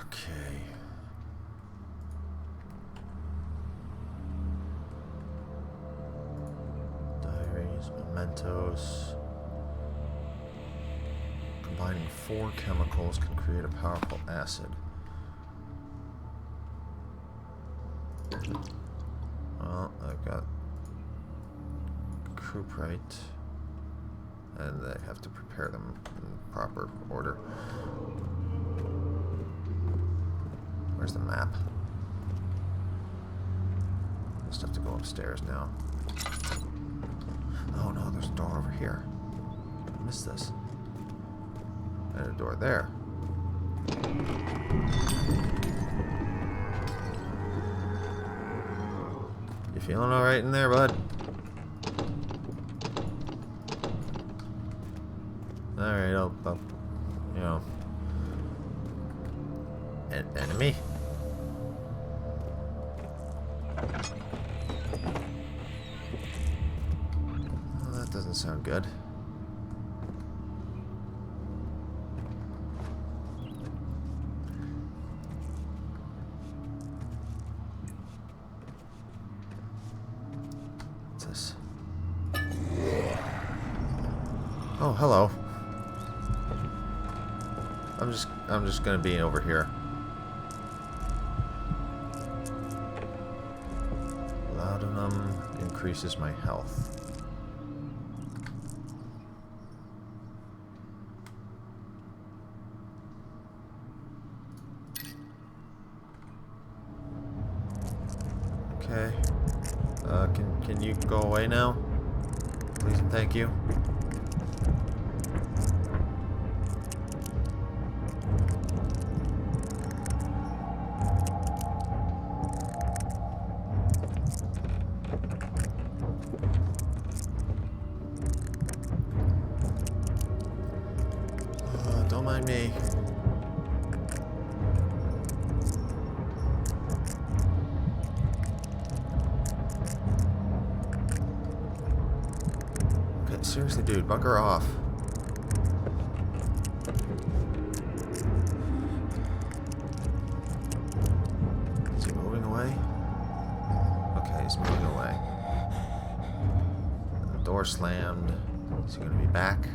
Okay. Diaries, mementos. Combining 4 chemicals can create a powerful acid. Well, I've got cuprite, and I have to prepare them in proper order. Where's the map? Just have to go upstairs now. Oh no, there's a door over here. I missed this. And a door there. You feeling alright in there, bud? Alright, I'll, you know. An enemy? Well, that doesn't sound good. Oh, hello. I'm just gonna be over here. Laudanum increases my health. Okay. Can you go away now? Please and thank you. Don't mind me. Okay, seriously, dude, bugger off. way. The door slammed. Is he gonna be back?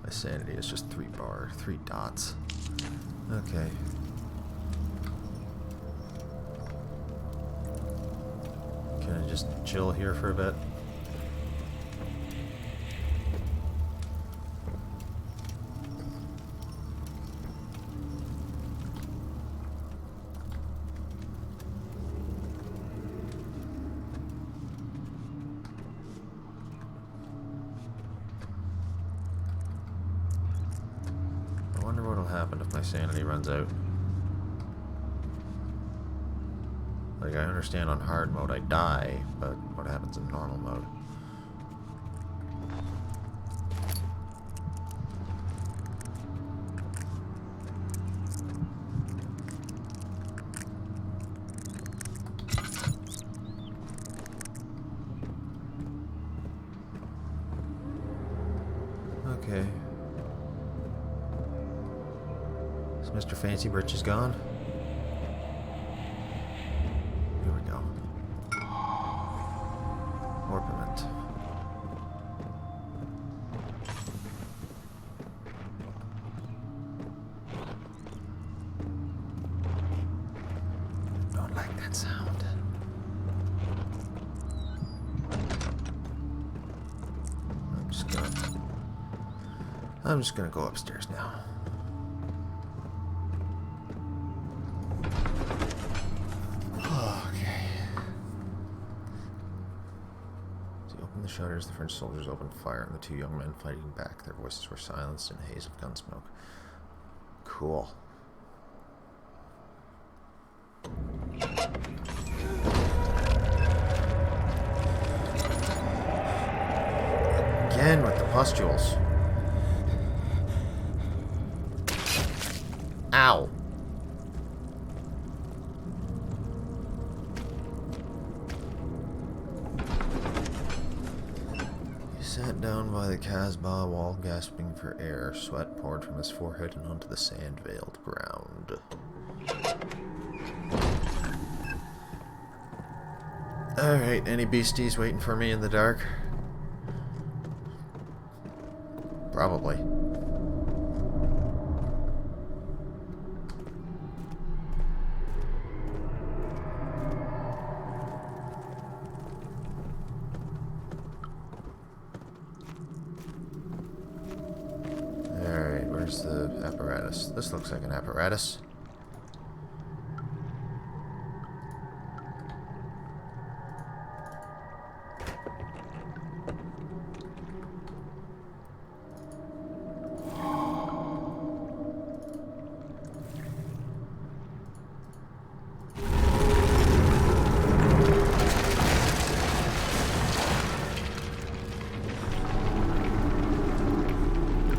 My sanity is just 3 dots. Okay. Can I just chill here for a bit? I wonder what'll happen if my sanity runs out. Like, I understand on hard mode I die, but what happens in normal mode? Okay. Is Mr. Fancy Britches gone? Here we go. Orpiment. Don't like that sound. I'm just gonna go upstairs now. Okay. As he opened the shutters, the French soldiers opened fire, and the 2 young men fighting back. Their voices were silenced in a haze of gun smoke. Cool. Again with the pustules. Ow. He sat down by the Casbah wall, gasping for air. Sweat poured from his forehead and onto the sand-veiled ground. Alright, any beasties waiting for me in the dark? Probably. Alright, where's the apparatus? This looks like an apparatus.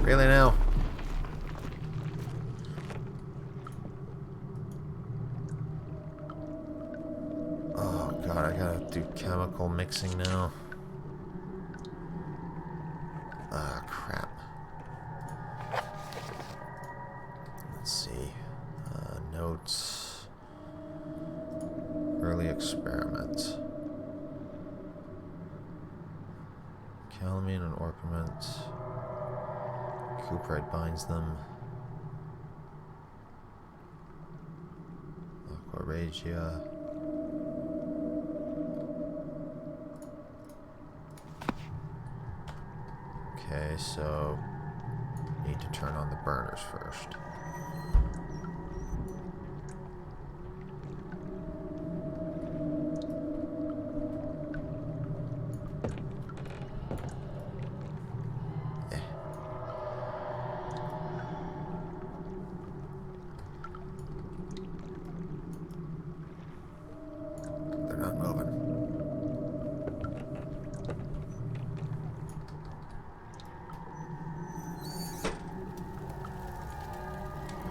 Really now? Oh god, I gotta do chemical mixing now. Ah, crap. Let's see. Notes. Early experiment. Calamine and orpiment. Cuprite binds them. Aquaregia. Okay, so need to turn on the burners first. They're not moving.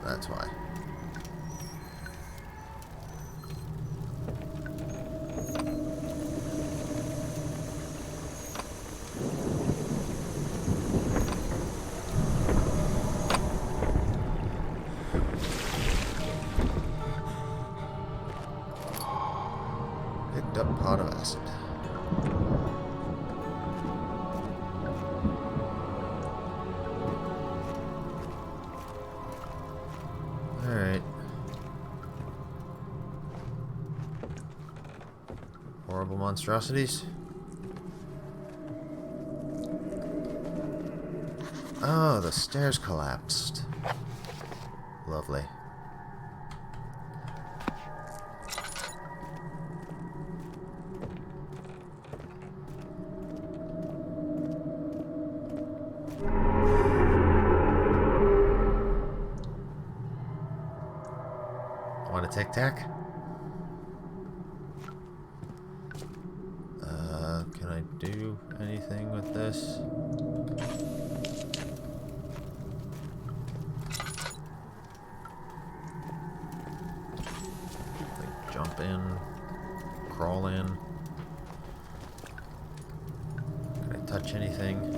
that's why. Picked up a pot of acid. Alright. Horrible monstrosities. Oh, the stairs collapsed. Lovely. Want a tic-tac? Can I do anything with this? Like jump in, crawl in. Can I touch anything?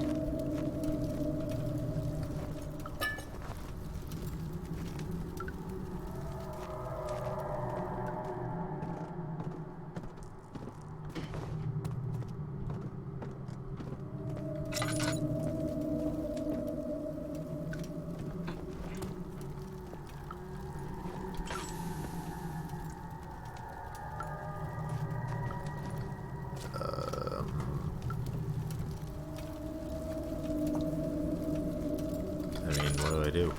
I mean, what do I do?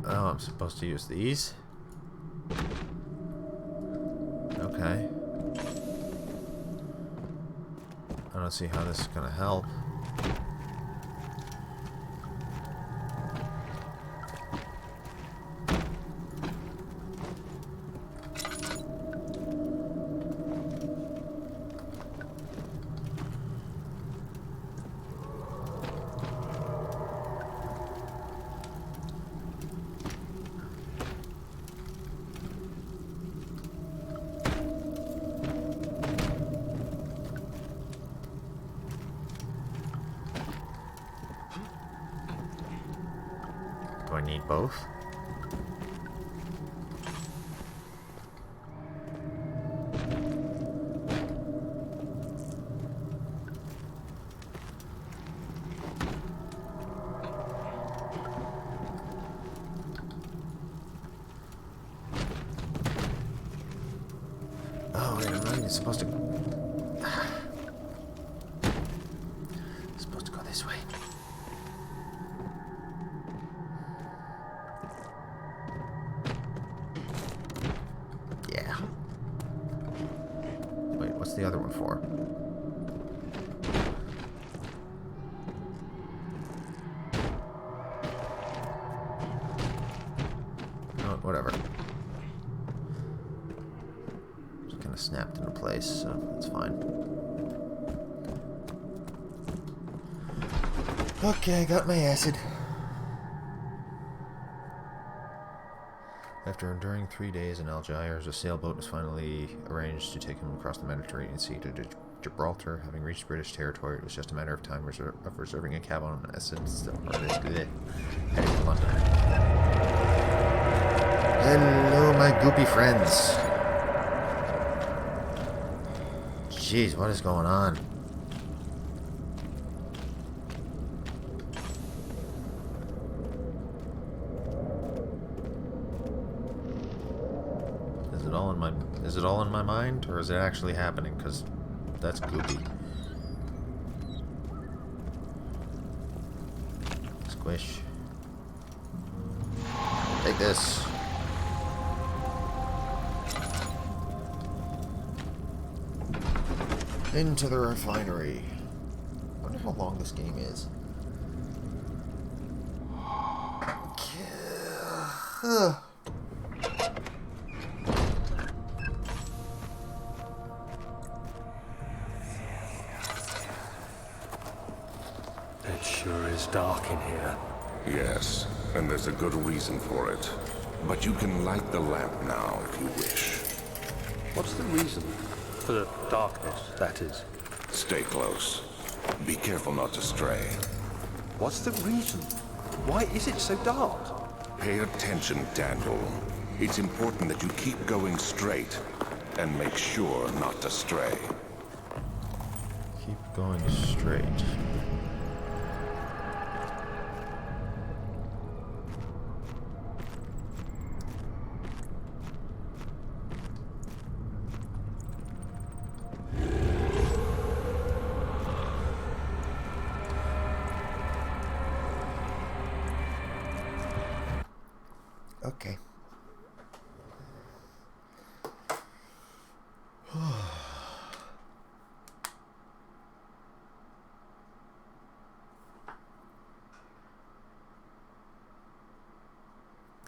Oh, I'm supposed to use these? Okay. I don't see how this is gonna help. Do I need both? Oh, wait, I'm not even supposed to... supposed to go this way. Yeah. Wait, what's the other one for? Oh, whatever. Just kind of snapped into place, so that's fine. Okay, got my acid. After enduring 3 days in Algiers, a sailboat was finally arranged to take him across the Mediterranean Sea to Gibraltar. Having reached British territory, it was just a matter of time of reserving a cabin on Essence heading to London. Hello, my goopy friends. Jeez, what is going on? Is it all in my mind, or is it actually happening? Because that's goopy. Squish. Take this. Into the refinery. I wonder how long this game is. is dark in here. Yes, and there's a good reason for it. But you can light the lamp now if you wish. What's the reason? For the darkness, that is. Stay close. Be careful not to stray. What's the reason? Why is it so dark? Pay attention, Daniel. It's important that you keep going straight and make sure not to stray. Keep going straight. Okay.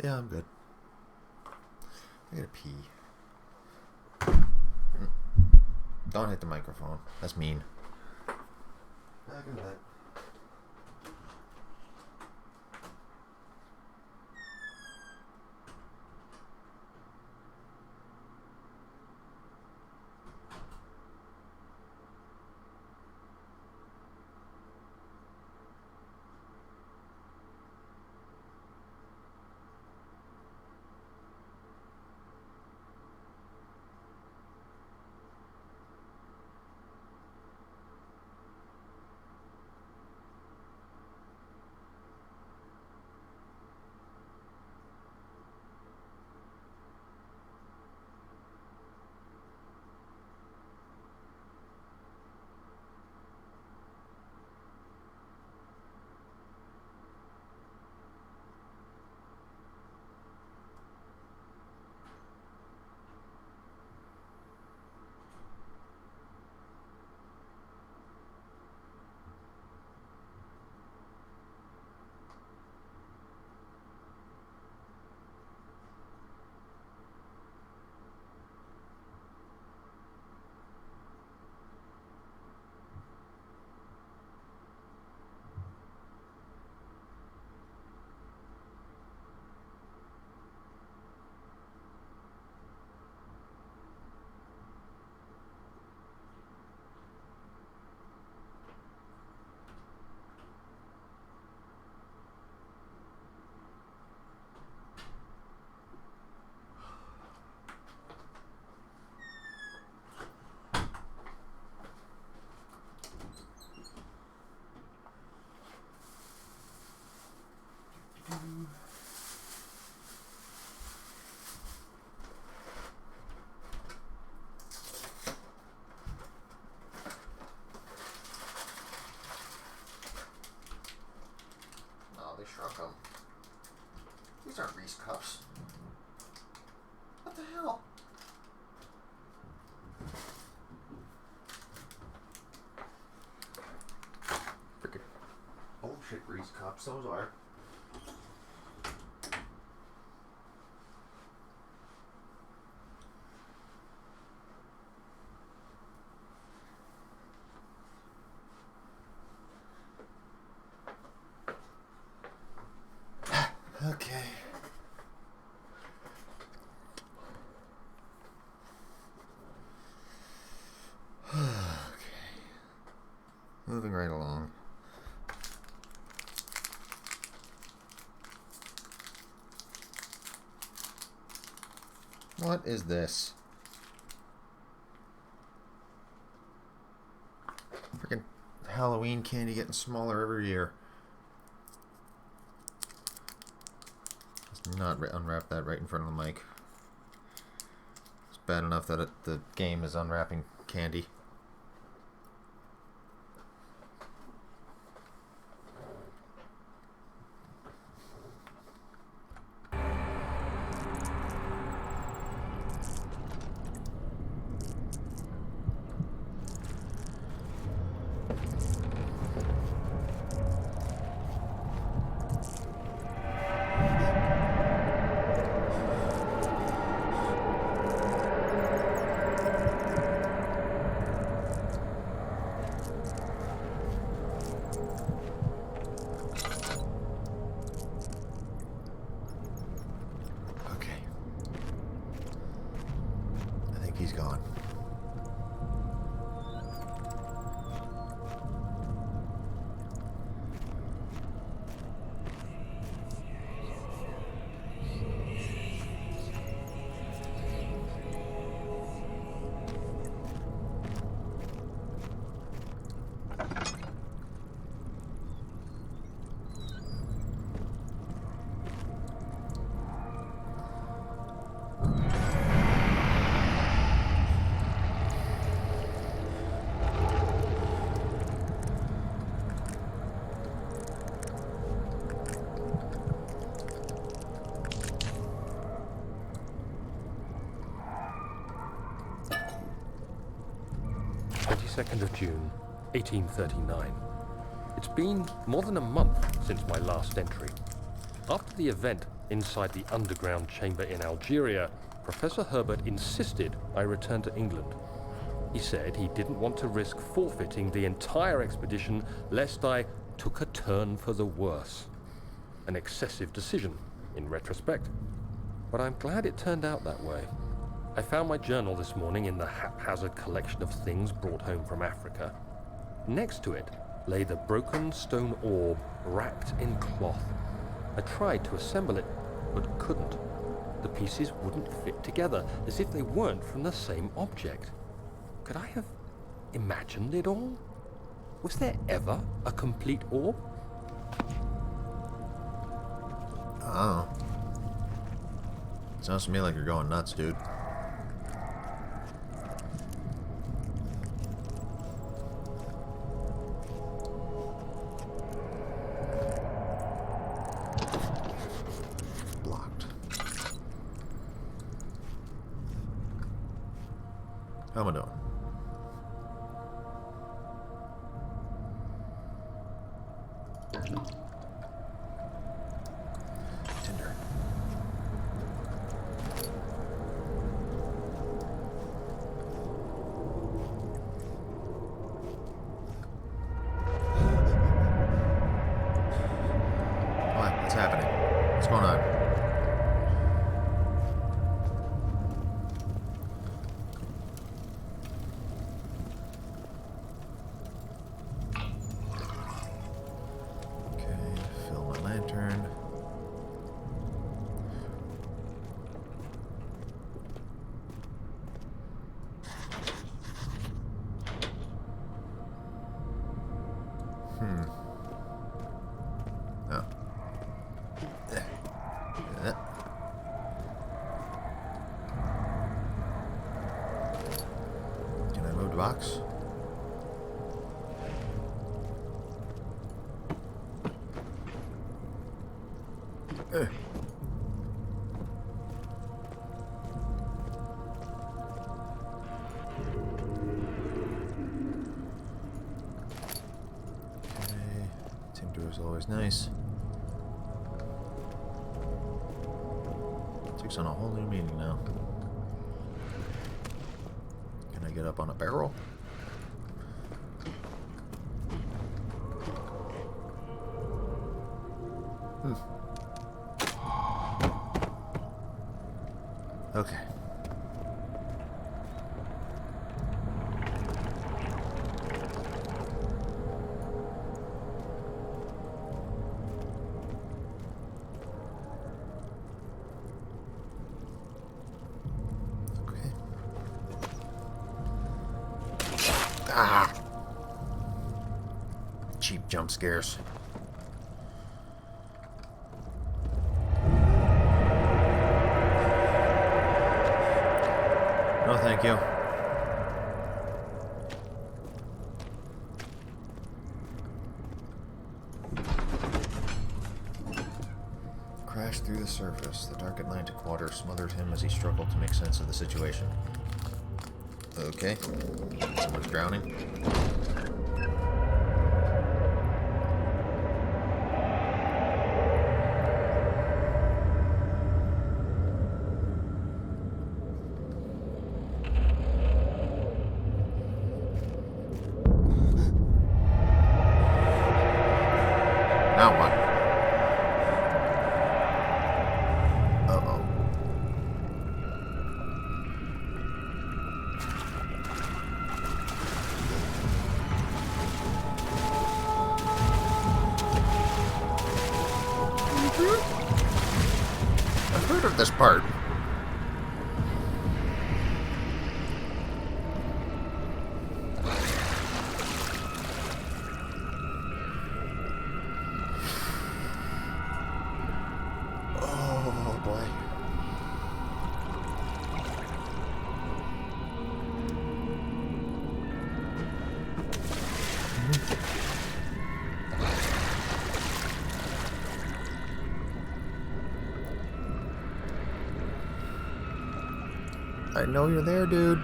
Yeah, I'm good. I gotta pee. Don't hit the microphone. That's mean. Back in bed. They shrunk them. These aren't Reese cups. What the hell? Freaking bullshit Reese cups, those are. Okay. Okay. Moving right along. What is this? Freaking Halloween candy getting smaller every year. Not unwrap that right in front of the mic. It's bad enough that the game is unwrapping candy. 22nd of June, 1839. It's been more than a month since my last entry. After the event inside the underground chamber in Algeria, Professor Herbert insisted I return to England. He said he didn't want to risk forfeiting the entire expedition lest I took a turn for the worse. An excessive decision, in retrospect. But I'm glad it turned out that way. I found my journal this morning in the haphazard collection of things brought home from Africa. Next to it lay the broken stone orb wrapped in cloth. I tried to assemble it, but couldn't. The pieces wouldn't fit together, as if they weren't from the same object. Could I have imagined it all? Was there ever a complete orb? Oh. Sounds to me like you're going nuts, dude. Blocked. How am I doing? Tinder. What? What's happening? What's going on? Okay, fill my lantern. Oh. Can I move the box? Okay. Tinder is always nice. Takes on a whole new meaning now. Can I get up on a barrel? Okay. Okay. Ah! Cheap jump scares. No, thank you. Crashed through the surface. The dark Atlantic water smothered him as he struggled to make sense of the situation. Okay. Someone's drowning. Now what? Uh-oh. I've heard of this part. Oh boy. I know you're there, dude.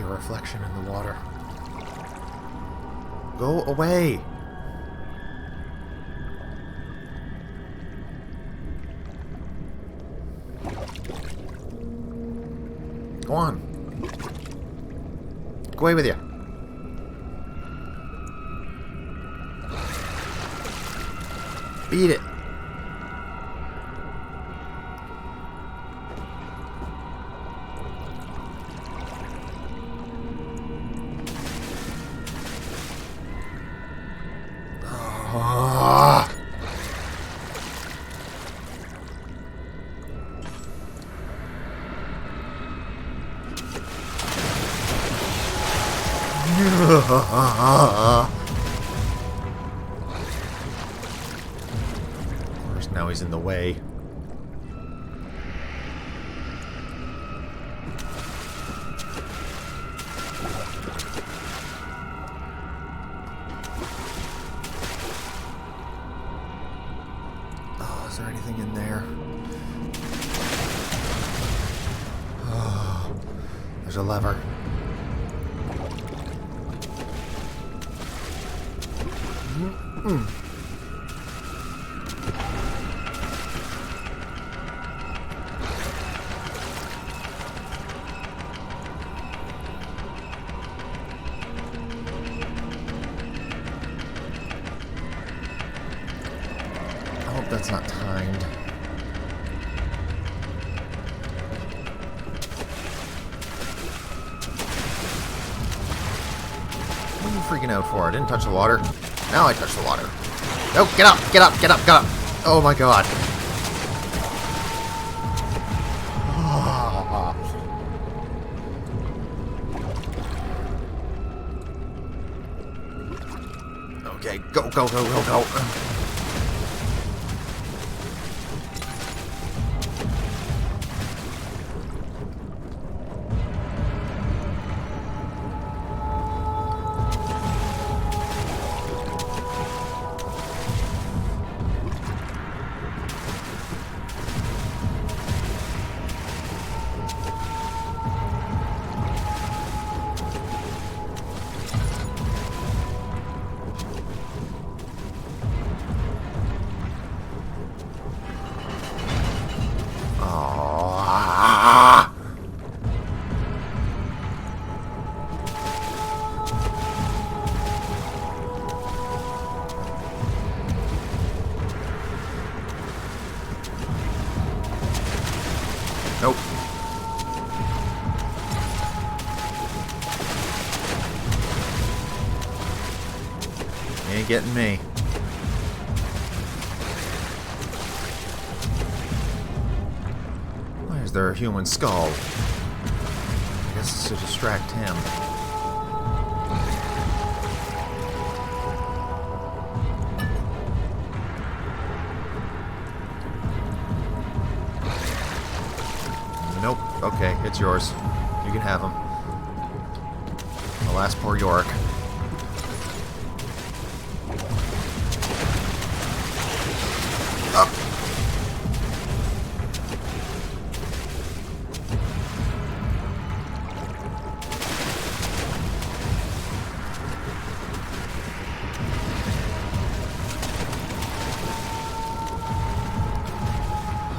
a reflection in the water. Go away! Go on. Go away with you. Beat it. Of course, now he's in the way. Oh, is there anything in there? Oh, there's a lever. I hope that's not timed. What are you freaking out for? I didn't touch the water. Now I touch the water. No, get up, get up, get up, get up. Oh my god. Okay, go, go, go, go, go. Nope. Ain't getting me. Why is there a human skull? I guess it's to distract him. Nope. Okay, it's yours. You can have him. Alas, poor Yorick. Up.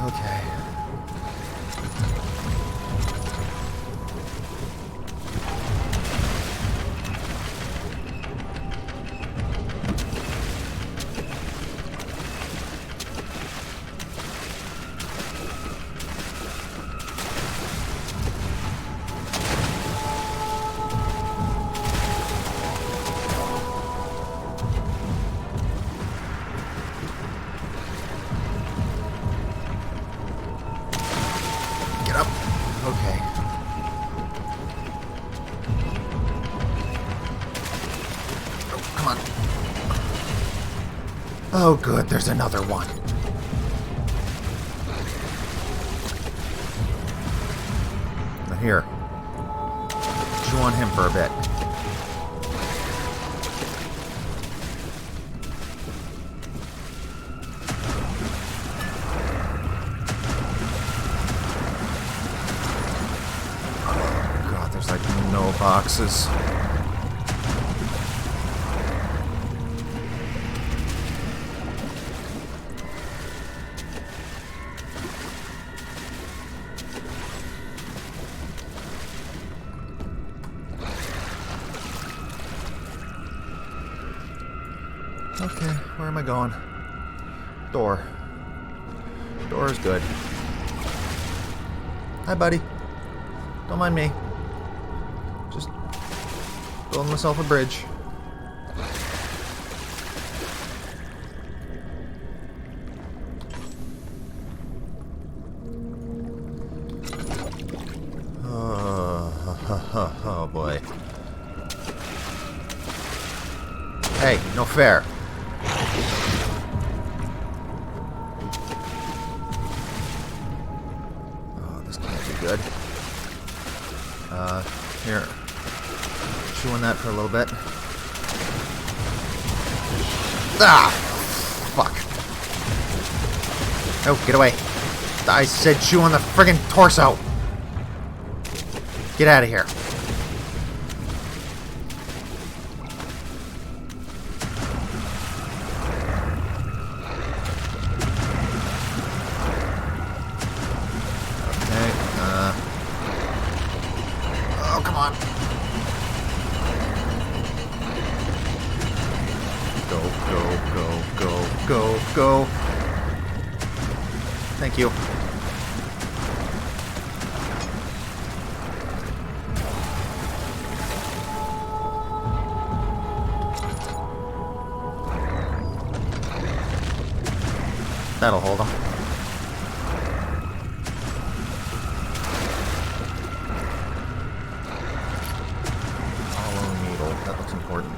Okay. Get up. Okay. Oh, come on. Oh, good. There's another one. Now here. Chew on him for a bit. God, there's like no boxes. Okay, where am I going? Door. Door is good. Hi, buddy. Don't mind me. Just building myself a bridge. Oh boy. Hey, no fair. Oh, this can't be good. Here. Chew on that for a little bit. Ah! Fuck. Oh, get away. I said chew on the friggin' torso. Get out of here. Okay, oh, come on. Go, go, go, go, go, go. Thank you. That'll hold him. Hollow needle. That looks important.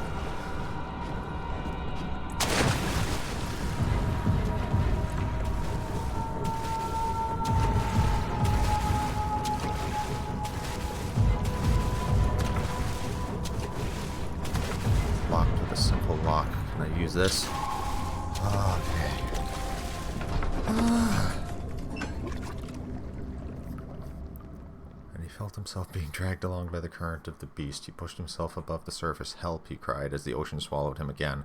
Locked with a simple lock. Can I use this? Okay. And he felt himself being dragged along by the current of the beast. He pushed himself above the surface. Help, he cried as the ocean swallowed him again.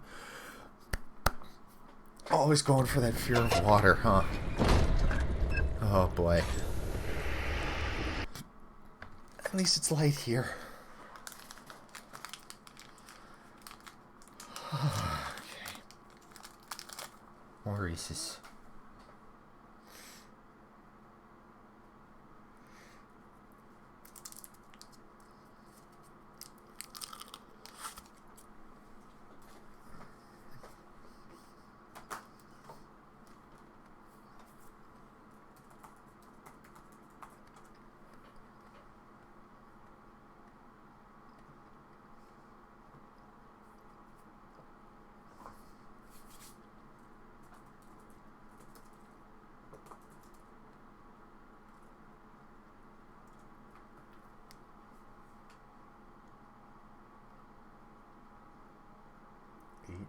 Always going for that fear of water, huh? Oh boy. At least it's light here. Okay. More Reese's.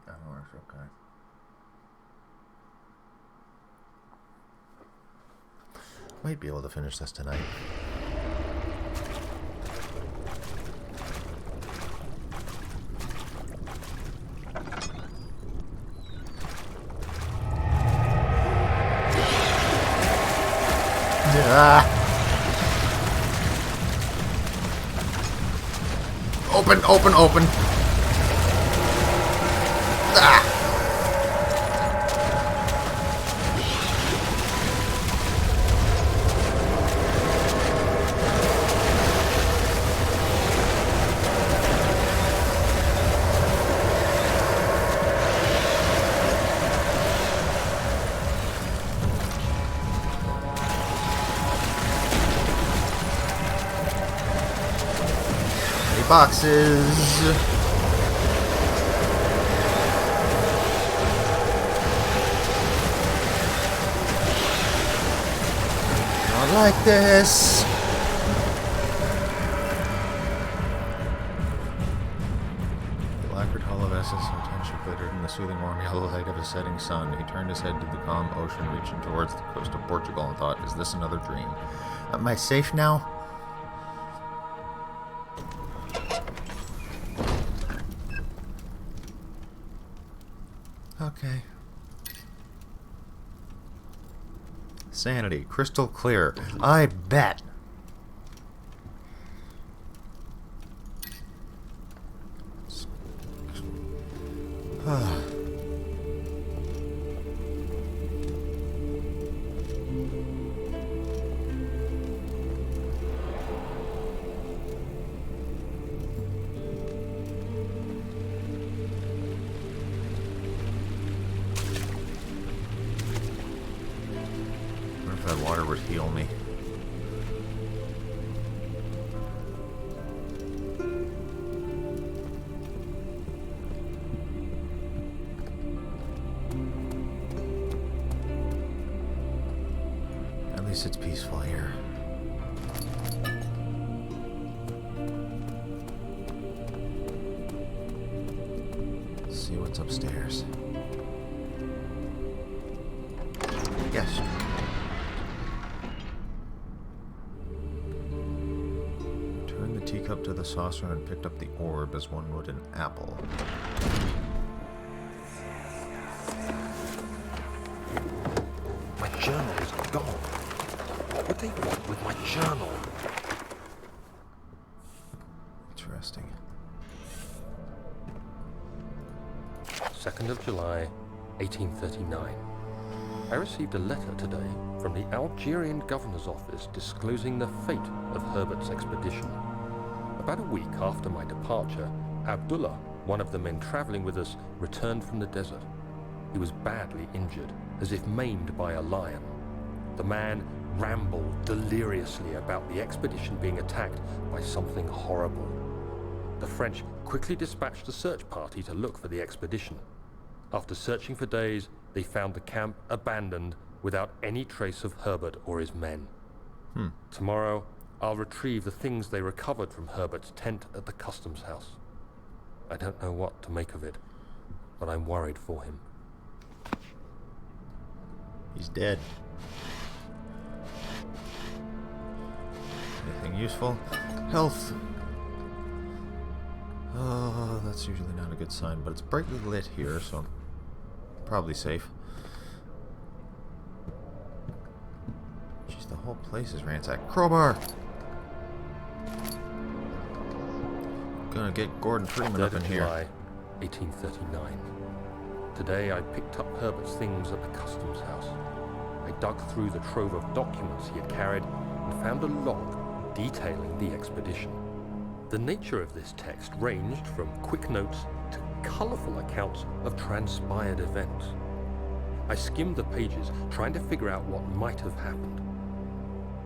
Hours, okay. Might be able to finish this tonight. Open, open, open. Boxes. Not like this. The lacquered hollow vessel so tense glittered in the soothing warm yellow light of a setting sun. He turned his head to the calm ocean reaching towards the coast of Portugal and thought, is this another dream? Am I safe now? Sanity, crystal clear. I bet. What if that water would heal me? At least it's peaceful here. Let's see what's upstairs. Yes. Turned the teacup to the saucer and picked up the orb as one would an apple. My journal is gone. What would they want with my journal? Interesting. 2nd of July, 1839. I received a letter today from the Algerian governor's office disclosing the fate of Herbert's expedition. About a week after my departure, Abdullah, one of the men traveling with us, returned from the desert. He was badly injured, as if maimed by a lion. The man rambled deliriously about the expedition being attacked by something horrible. The French quickly dispatched a search party to look for the expedition. After searching for days, they found the camp abandoned without any trace of Herbert or his men. Tomorrow, I'll retrieve the things they recovered from Herbert's tent at the customs house. I don't know what to make of it, but I'm worried for him. He's dead. Anything useful? Health. Oh, that's usually not a good sign, but it's brightly lit here, so probably safe. Jeez, the whole place is ransacked. Crowbar! Gonna get Gordon Freeman up in here. July, 1839. Today I picked up Herbert's things at the customs house. I dug through the trove of documents he had carried and found a log detailing the expedition. The nature of this text ranged from quick notes to colourful accounts of transpired events. I skimmed the pages, trying to figure out what might have happened.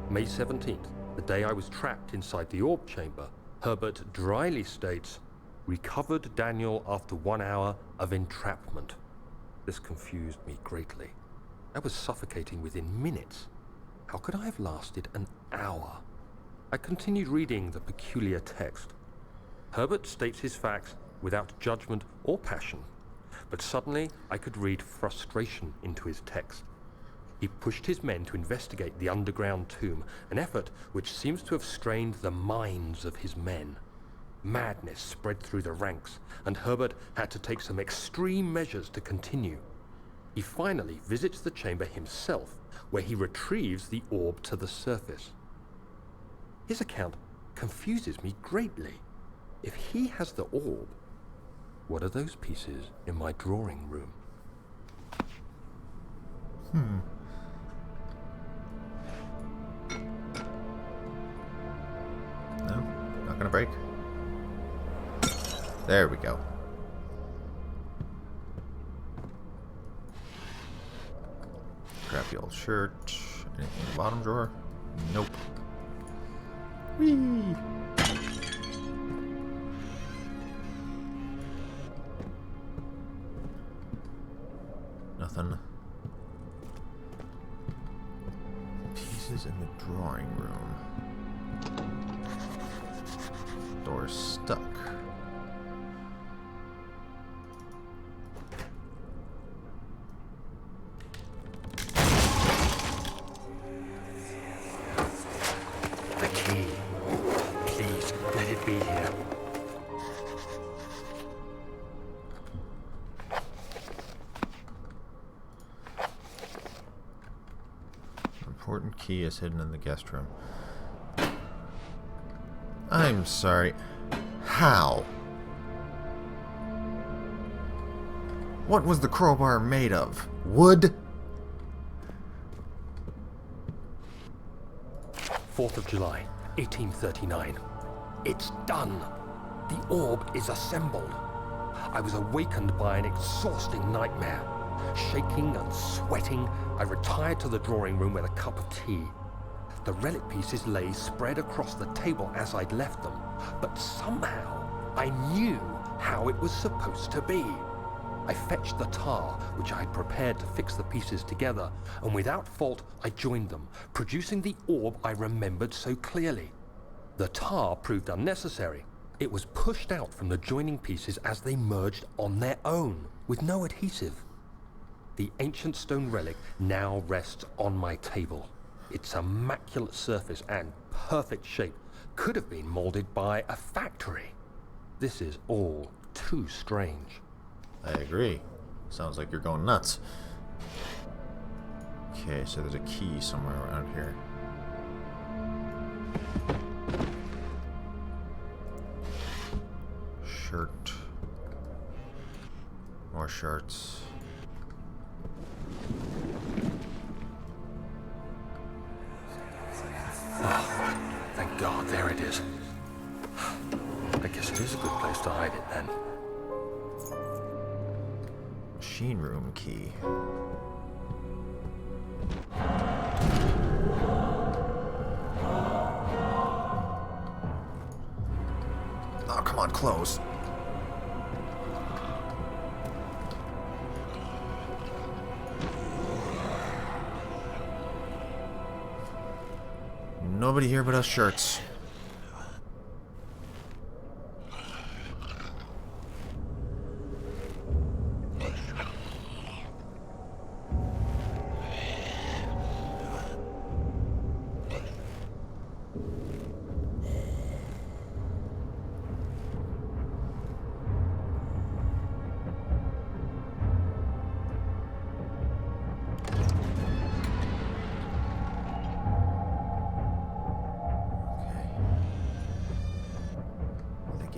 May 17th, the day I was trapped inside the orb chamber, Herbert dryly states, "Recovered Daniel after 1 hour of entrapment." This confused me greatly. I was suffocating within minutes. How could I have lasted an hour? I continued reading the peculiar text. Herbert states his facts without judgment or passion, but suddenly I could read frustration into his text. He pushed his men to investigate the underground tomb, an effort which seems to have strained the minds of his men. Madness spread through the ranks, and Herbert had to take some extreme measures to continue. He finally visits the chamber himself, where he retrieves the orb to the surface. His account confuses me greatly. If he has the orb, what are those pieces in my drawing room? No, not gonna break. There we go. Crappy old shirt. Anything in the bottom drawer? Nope. Whee! Nothing. Pieces in the drawing room. Door's stuck. The key. Please, let it be here. important key is hidden in the guest room. I'm sorry. How? What was the crowbar made of? Wood? 4th of July, 1839. It's done. The orb is assembled. I was awakened by an exhausting nightmare. Shaking and sweating, I retired to the drawing room with a cup of tea. The relic pieces lay spread across the table as I'd left them, but somehow I knew how it was supposed to be. I fetched the tar, which I had prepared to fix the pieces together, and without fault I joined them, producing the orb I remembered so clearly. The tar proved unnecessary. It was pushed out from the joining pieces as they merged on their own, with no adhesive. The ancient stone relic now rests on my table. Its immaculate surface and perfect shape could have been molded by a factory. This is all too strange. I agree. Sounds like you're going nuts. Okay, so there's a key somewhere around here. Shirt. More shirts. Oh, thank God, there it is. I guess it is a good place to hide it then. Machine room key. Oh, come on, close. Nobody here but us shirts.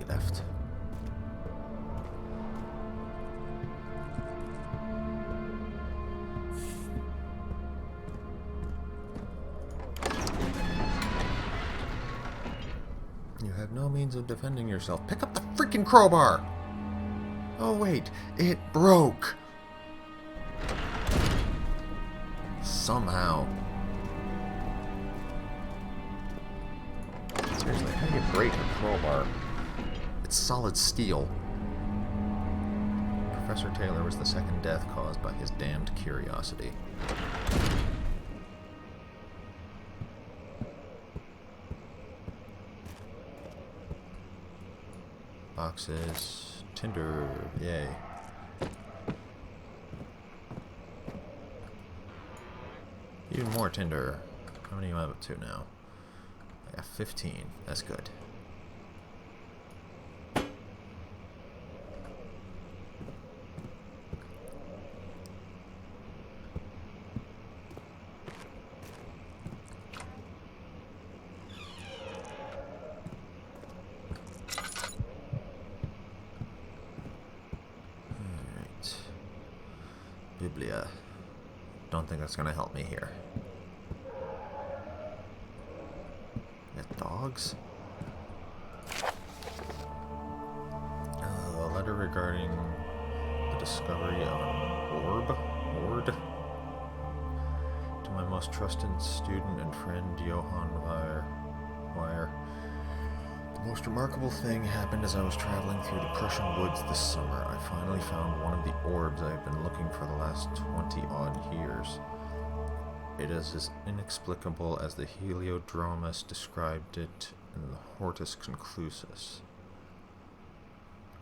Left. You have no means of defending yourself. Pick up the freaking crowbar! Oh wait, it broke! Somehow. Seriously, how do you break a crowbar? It's solid steel. Professor Taylor was the second death caused by his damned curiosity. Boxes. Tinder. Yay. Even more Tinder. How many am I up to now? I got 15. That's good. Biblia. Don't think that's gonna help me here. Got dogs? A letter regarding the discovery of an orb? To my most trusted student and friend, Johann Weyer. The most remarkable thing happened as I was traveling through the Prussian woods this summer. I finally found one of the orbs I have been looking for the last 20-odd years. It is as inexplicable as the Heliodromus described it in the Hortus Conclusus.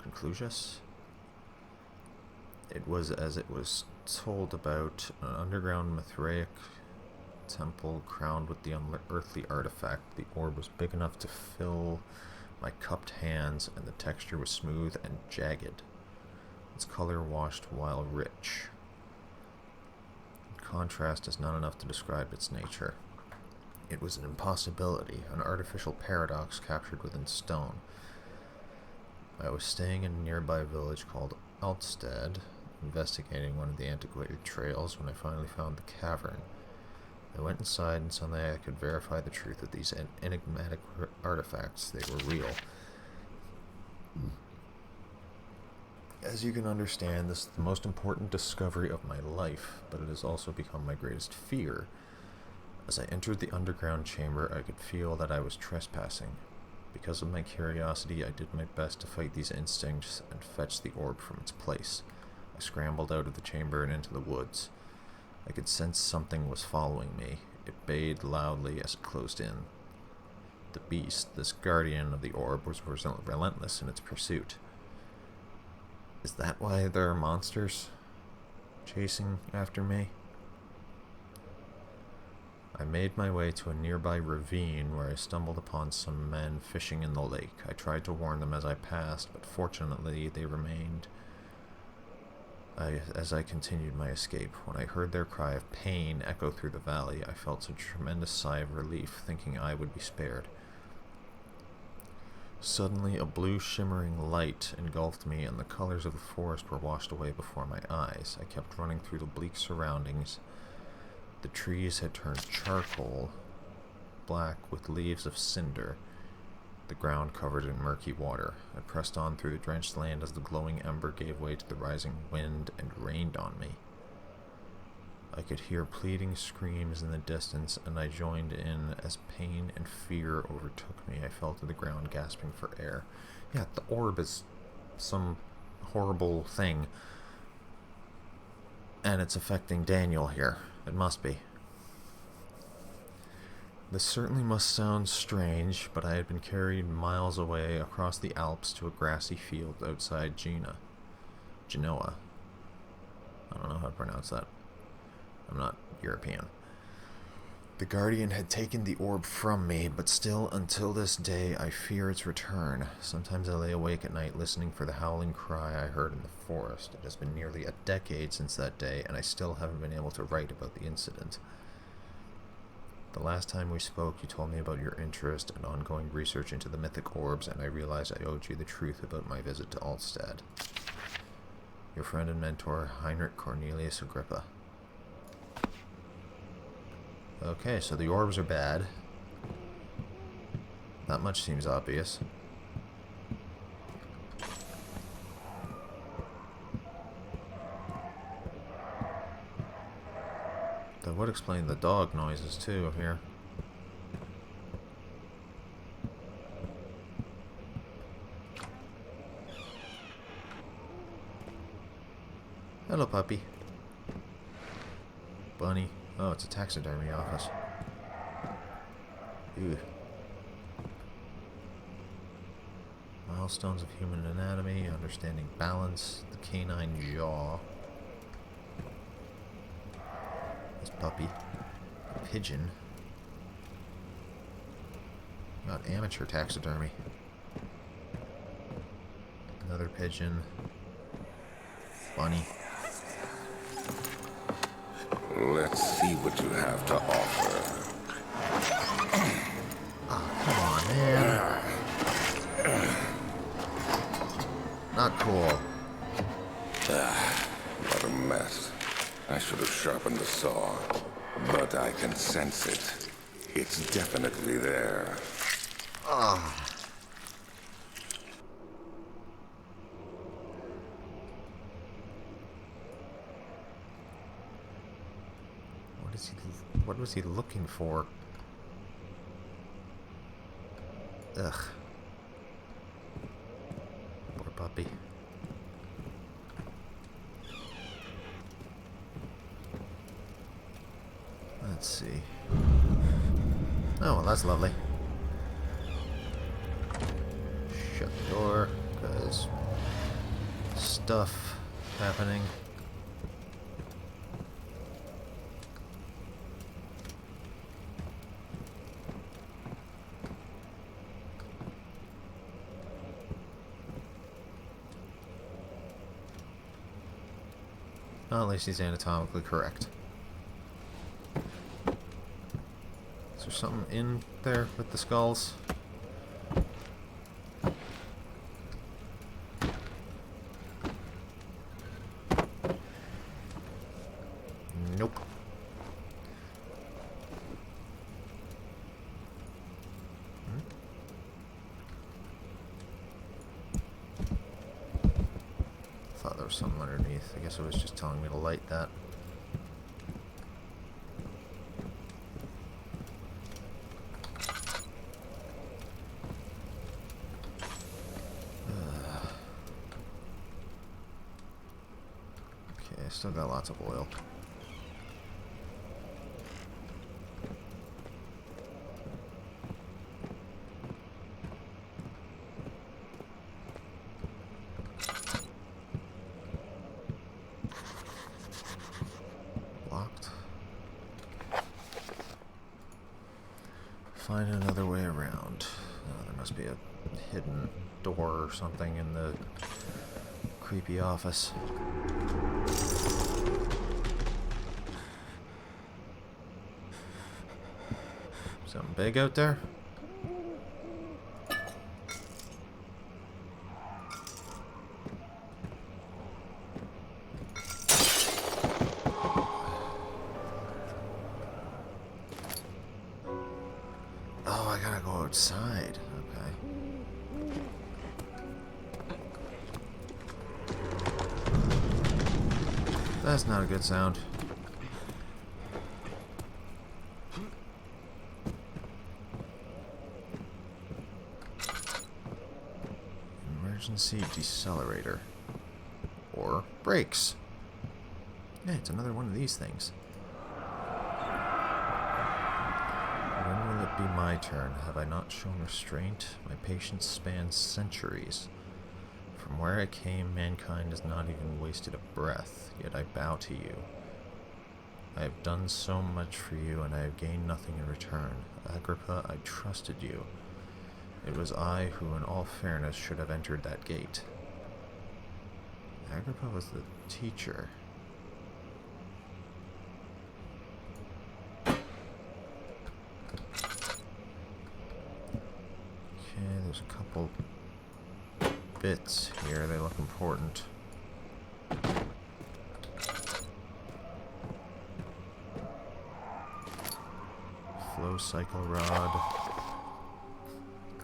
Conclusus? It was as it was told about an underground Mithraic temple crowned with the unearthly artifact. The orb was big enough to fill my cupped hands, and the texture was smooth and jagged. Its color washed while rich. contrast is not enough to describe its nature. It was an impossibility, an artificial paradox captured within stone. I was staying in a nearby village called Altstead, investigating one of the antiquated trails when I finally found the cavern. I went inside, and suddenly I could verify the truth of these enigmatic artifacts. They were real. As you can understand, this is the most important discovery of my life, but it has also become my greatest fear. As I entered the underground chamber, I could feel that I was trespassing. Because of my curiosity, I did my best to fight these instincts and fetch the orb from its place. I scrambled out of the chamber and into the woods. I could sense something was following me. It bayed loudly as it closed in. The beast, this guardian of the orb, was relentless in its pursuit. Is that why there are monsters chasing after me? I made my way to a nearby ravine where I stumbled upon some men fishing in the lake. I tried to warn them as I passed, but fortunately they remained as I continued my escape. When I heard their cry of pain echo through the valley, I felt a tremendous sigh of relief, thinking I would be spared. Suddenly, a blue shimmering light engulfed me, and the colors of the forest were washed away before my eyes. I kept running through the bleak surroundings. The trees had turned charcoal, black with leaves of cinder, the ground covered in murky water. I pressed on through the drenched land as the glowing ember gave way to the rising wind and rained on me. I could hear pleading screams in the distance, and I joined in as pain and fear overtook me. I fell to the ground, gasping for air. Yeah, the orb is some horrible thing, and it's affecting Daniel here. It must be. This certainly must sound strange, but I had been carried miles away across the Alps to a grassy field outside Genoa. I don't know how to pronounce that. I'm not European. The Guardian had taken the orb from me, but still, until this day, I fear its return. Sometimes I lay awake at night listening for the howling cry I heard in the forest. It has been nearly a decade since that day, and I still haven't been able to write about the incident. The last time we spoke, you told me about your interest and ongoing research into the mythic orbs, and I realized I owed you the truth about my visit to Altstead. Your friend and mentor, Heinrich Cornelius Agrippa. Okay, so the orbs are bad. That much seems obvious. That would explain the dog noises too here. Hello, puppy. Bunny. Oh, it's a taxidermy office. Ew. Milestones of human anatomy, understanding balance, the canine jaw. This puppy. A pigeon. Got amateur taxidermy. Another pigeon. Bunny. Let's see what you have to offer. Oh, come on, man. Not cool. What a mess. I should have sharpened the saw. But I can sense it. It's definitely there. Ah. What was he looking for? Ugh. Poor puppy. Let's see. Oh, well, that's lovely. Shut the door, because stuff happening. Well, at least he's anatomically correct. Is there something in there with the skulls? Nope. Thought there was something underneath. I guess it was just telling me to light that. Okay, still got lots of oil. Locked. Find another way around. There must be a hidden door or something in the creepy office. Something big out there? Oh, I gotta go outside. Okay. That's not a good sound. Emergency decelerator. Or brakes. Yeah, it's another one of these things. When will it be my turn? Have I not shown restraint? My patience spans centuries. From where I came, mankind has not even wasted a breath, yet I bow to you. I have done so much for you, and I have gained nothing in return. Agrippa, I trusted you. It was I who, in all fairness, should have entered that gate. Agrippa was the teacher. Okay, there's a couple bits here. They look important. Flow cycle rod.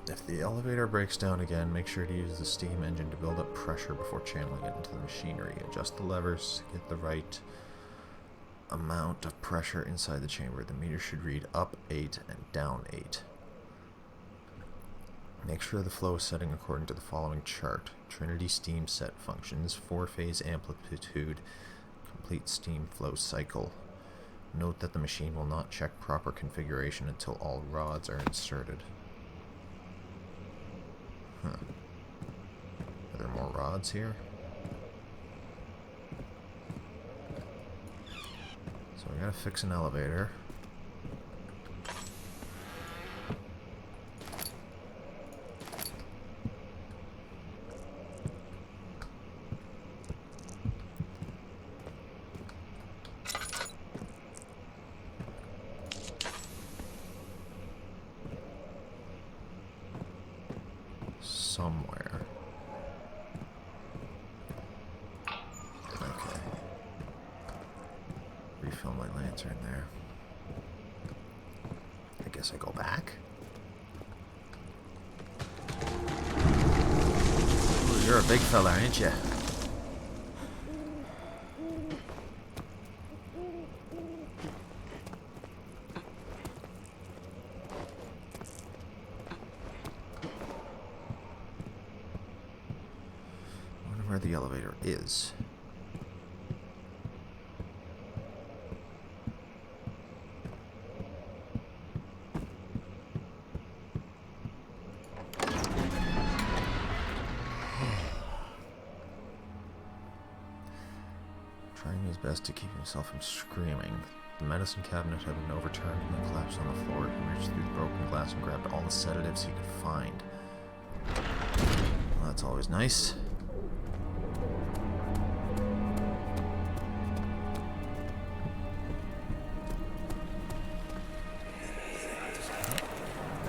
If the elevator breaks down again, make sure to use the steam engine to build up pressure before channeling it into the machinery. Adjust the levers to get the right amount of pressure inside the chamber. The meter should read up 8 and down 8. Make sure the flow is setting according to the following chart. Trinity steam set functions, 4-phase amplitude, complete steam flow cycle. Note that the machine will not check proper configuration until all rods are inserted. Huh. Are there more rods here? So we gotta fix an elevator. Somewhere. Okay. Refill my lantern there. I guess I go back? Ooh, you're a big fella, ain't you? Where the elevator is. Trying his best to keep himself from screaming. The medicine cabinet had been overturned and then collapsed on the floor. He reached through the broken glass and grabbed all the sedatives he could find. Well, that's always nice.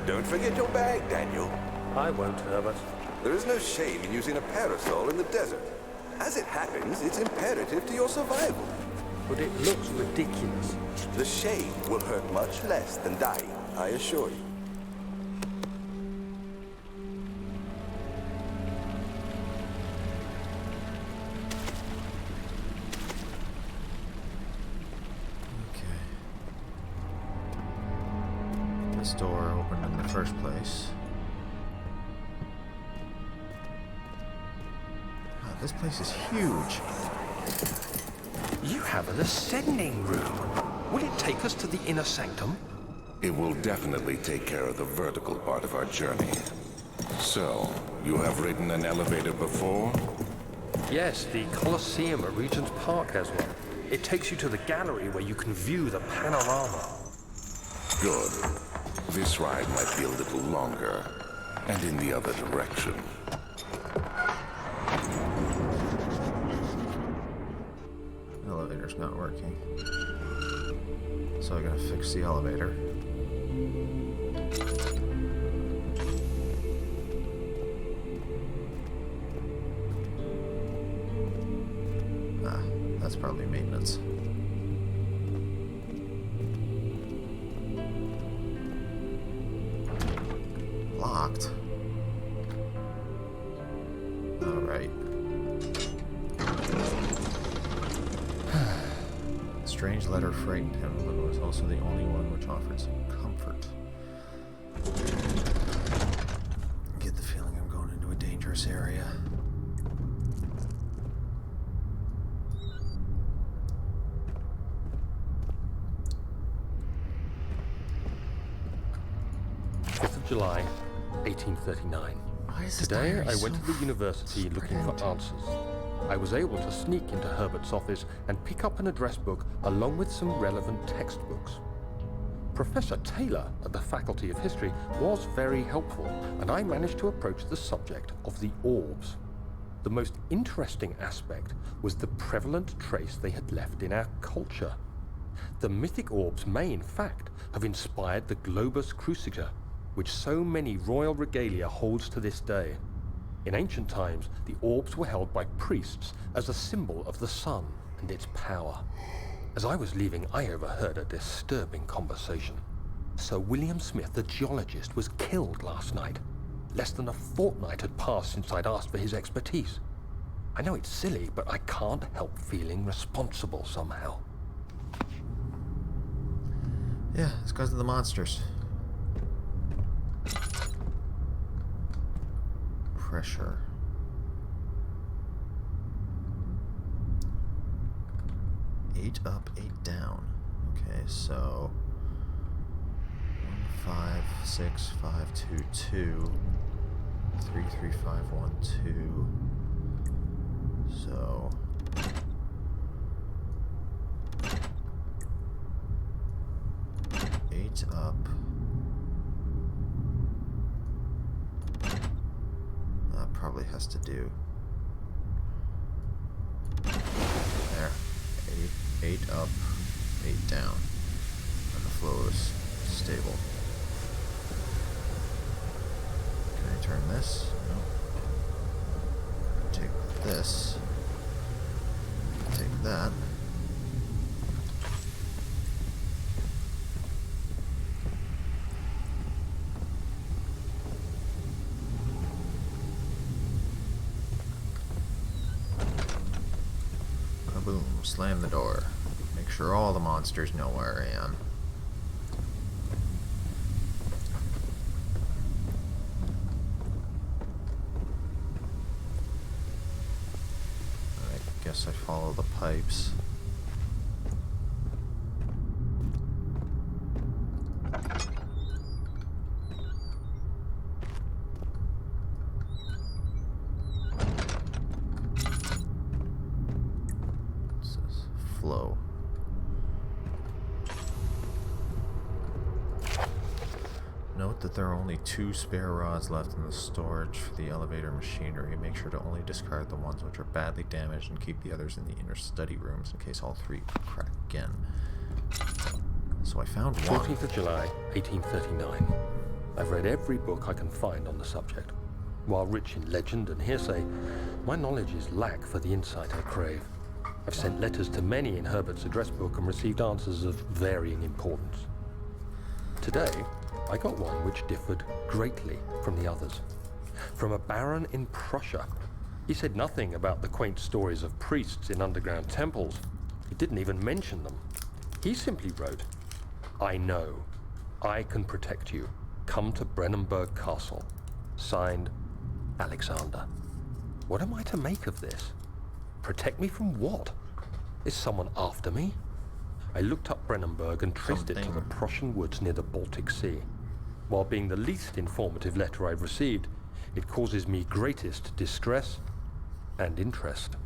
Don't forget your bag, Daniel. I won't, Herbert. There is no shame in using a parasol in the desert. As it happens, it's imperative to your survival. But it looks ridiculous. The shade will hurt much less than dying, I assure you. Okay. This door opened in the first place. Wow, this place is huge. You have an ascending room. Will it take us to the inner sanctum? It will definitely take care of the vertical part of our journey. So, you have ridden an elevator before? Yes, the Colosseum at Regent's Park has one. It takes you to the gallery where you can view the panorama. Good. This ride might be a little longer, and in the other direction. Elevator's not working. So I gotta fix the elevator. Ah, that's probably maintenance. Locked. All right. Strange letter frightened him, but it was also the only one which offered some comfort. I get the feeling I'm going into a dangerous area. July, 1839. Why is this Today, diary I so went to the university looking for spread? answers. I was able to sneak into Herbert's office and pick up an address book along with some relevant textbooks. Professor Taylor at the Faculty of History was very helpful, and I managed to approach the subject of the orbs. The most interesting aspect was the prevalent trace they had left in our culture. The mythic orbs may, in fact, have inspired the globus cruciger, which so many royal regalia holds to this day. In ancient times, the orbs were held by priests as a symbol of the sun and its power. As I was leaving, I overheard a disturbing conversation. Sir William Smith, the geologist, was killed last night. Less than a fortnight had passed since I'd asked for his expertise. I know it's silly, but I can't help feeling responsible somehow. Yeah, it's because of the monsters. Pressure. Eight up, 8 down. Okay, so 1, 5, 6, 5, 2, 2, 3, 3, 5, 1, 2. So 8 up. That probably has to do. There. 8 up, 8 down. And the flow is stable. Can I turn this? No. Take this. Take that. Boom, slam the door. Make sure all the monsters know where I am. I guess I follow the pipes. Flow. Note that there are only 2 spare rods left in the storage for the elevator machinery. Make sure to only discard the ones which are badly damaged and keep the others in the inner study rooms in case all 3 crack again. So I found one. 14th of July, 1839. I've read every book I can find on the subject. While rich in legend and hearsay, my knowledge is lack for the insight I crave. I've sent letters to many in Herbert's address book and received answers of varying importance. Today, I got one which differed greatly from the others. From a baron in Prussia. He said nothing about the quaint stories of priests in underground temples. He didn't even mention them. He simply wrote, "I know. I can protect you. Come to Brennenburg Castle." Signed, Alexander. What am I to make of this? Protect me from what? Is someone after me? I looked up Brennenburg and traced it to the Prussian woods near the Baltic Sea. While being the least informative letter I've received, it causes me greatest distress and interest.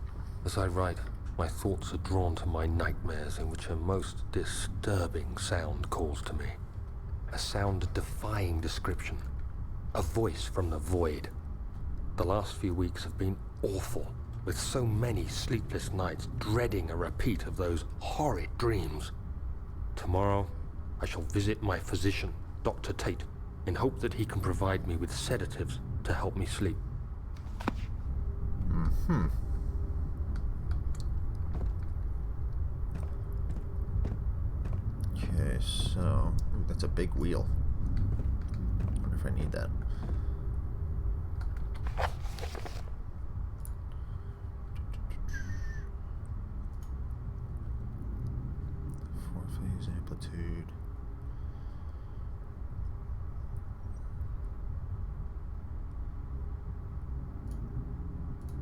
As I write, my thoughts are drawn to my nightmares in which a most disturbing sound calls to me. A sound defying description. A voice from the void. The last few weeks have been awful, with so many sleepless nights dreading a repeat of those horrid dreams. Tomorrow, I shall visit my physician, Dr. Tate, in hope that he can provide me with sedatives to help me sleep. Okay, so that's a big wheel. I wonder if I need that. Four-phase amplitude.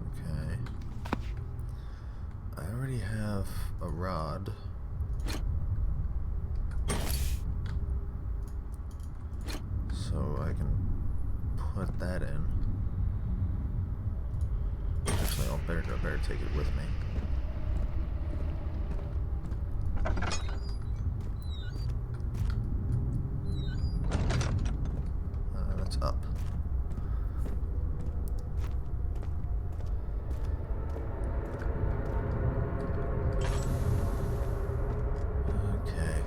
Okay. I already have a rod. So I can put that in. Actually, I better take it with me. That's up. Okay.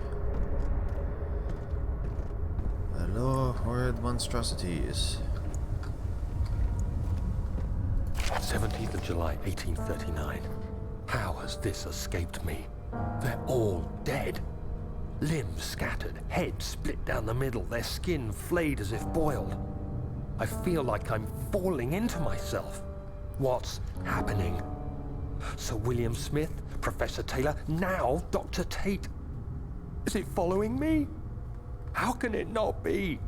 Hello, horrid monstrosities. 17th of July, 1839. How has this escaped me? They're all dead. Limbs scattered, heads split down the middle, their skin flayed as if boiled. I feel like I'm falling into myself. What's happening? Sir William Smith, Professor Taylor, now Dr. Tate. Is it following me? How can it not be?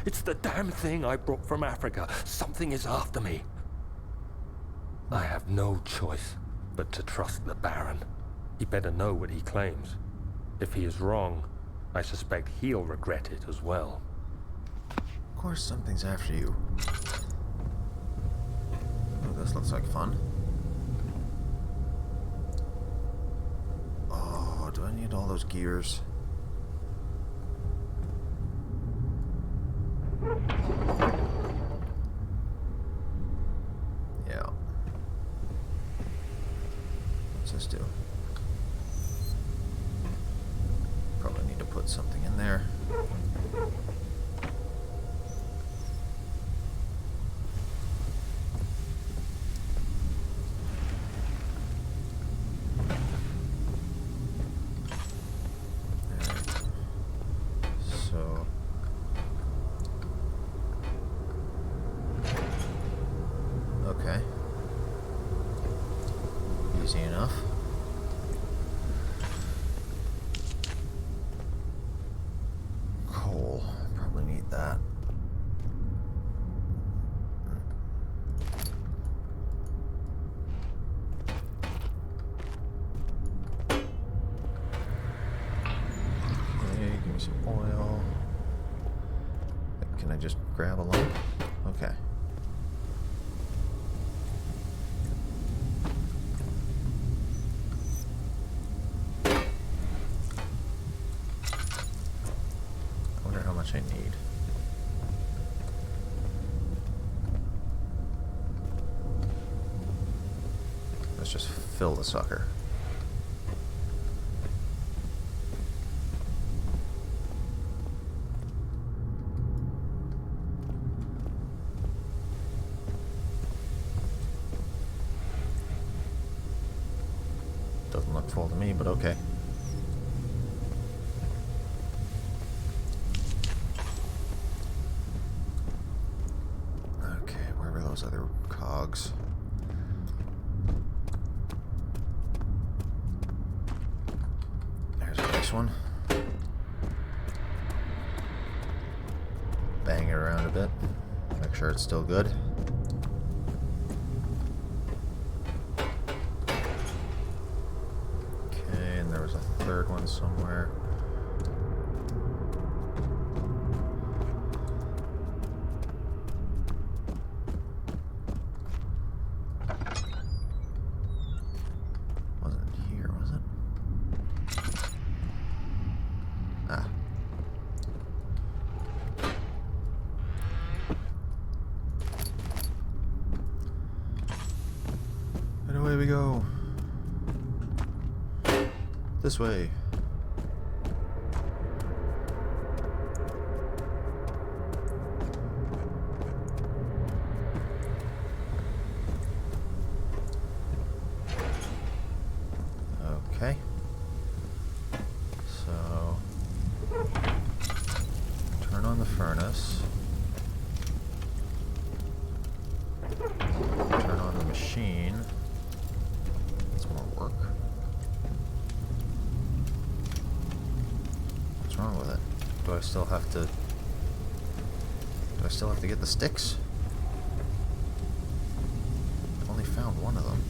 It's the damn thing I brought from Africa. Something is after me. I have no choice but to trust the Baron. He better know what he claims. If he is wrong, I suspect he'll regret it as well. Of course something's after you. Oh, this looks like fun. Oh, do I need all those gears? Yeah. What's this do? Probably need to put something in there. Okay. Easy enough. Coal. Probably need that. Okay, give me some oil. Can I just grab a lump? Okay. I need. Let's just fill the sucker. to me, but okay. Okay, where were those other cogs? There's a nice one. Bang it around a bit. Make sure it's still good. Okay, and there was a third one somewhere. Wasn't here, was it? Ah. And away we go. This way. Okay. So turn on the furnace. Turn on the machine. That's more work. What's wrong with it? Do I still have to get the sticks? I've only found one of them.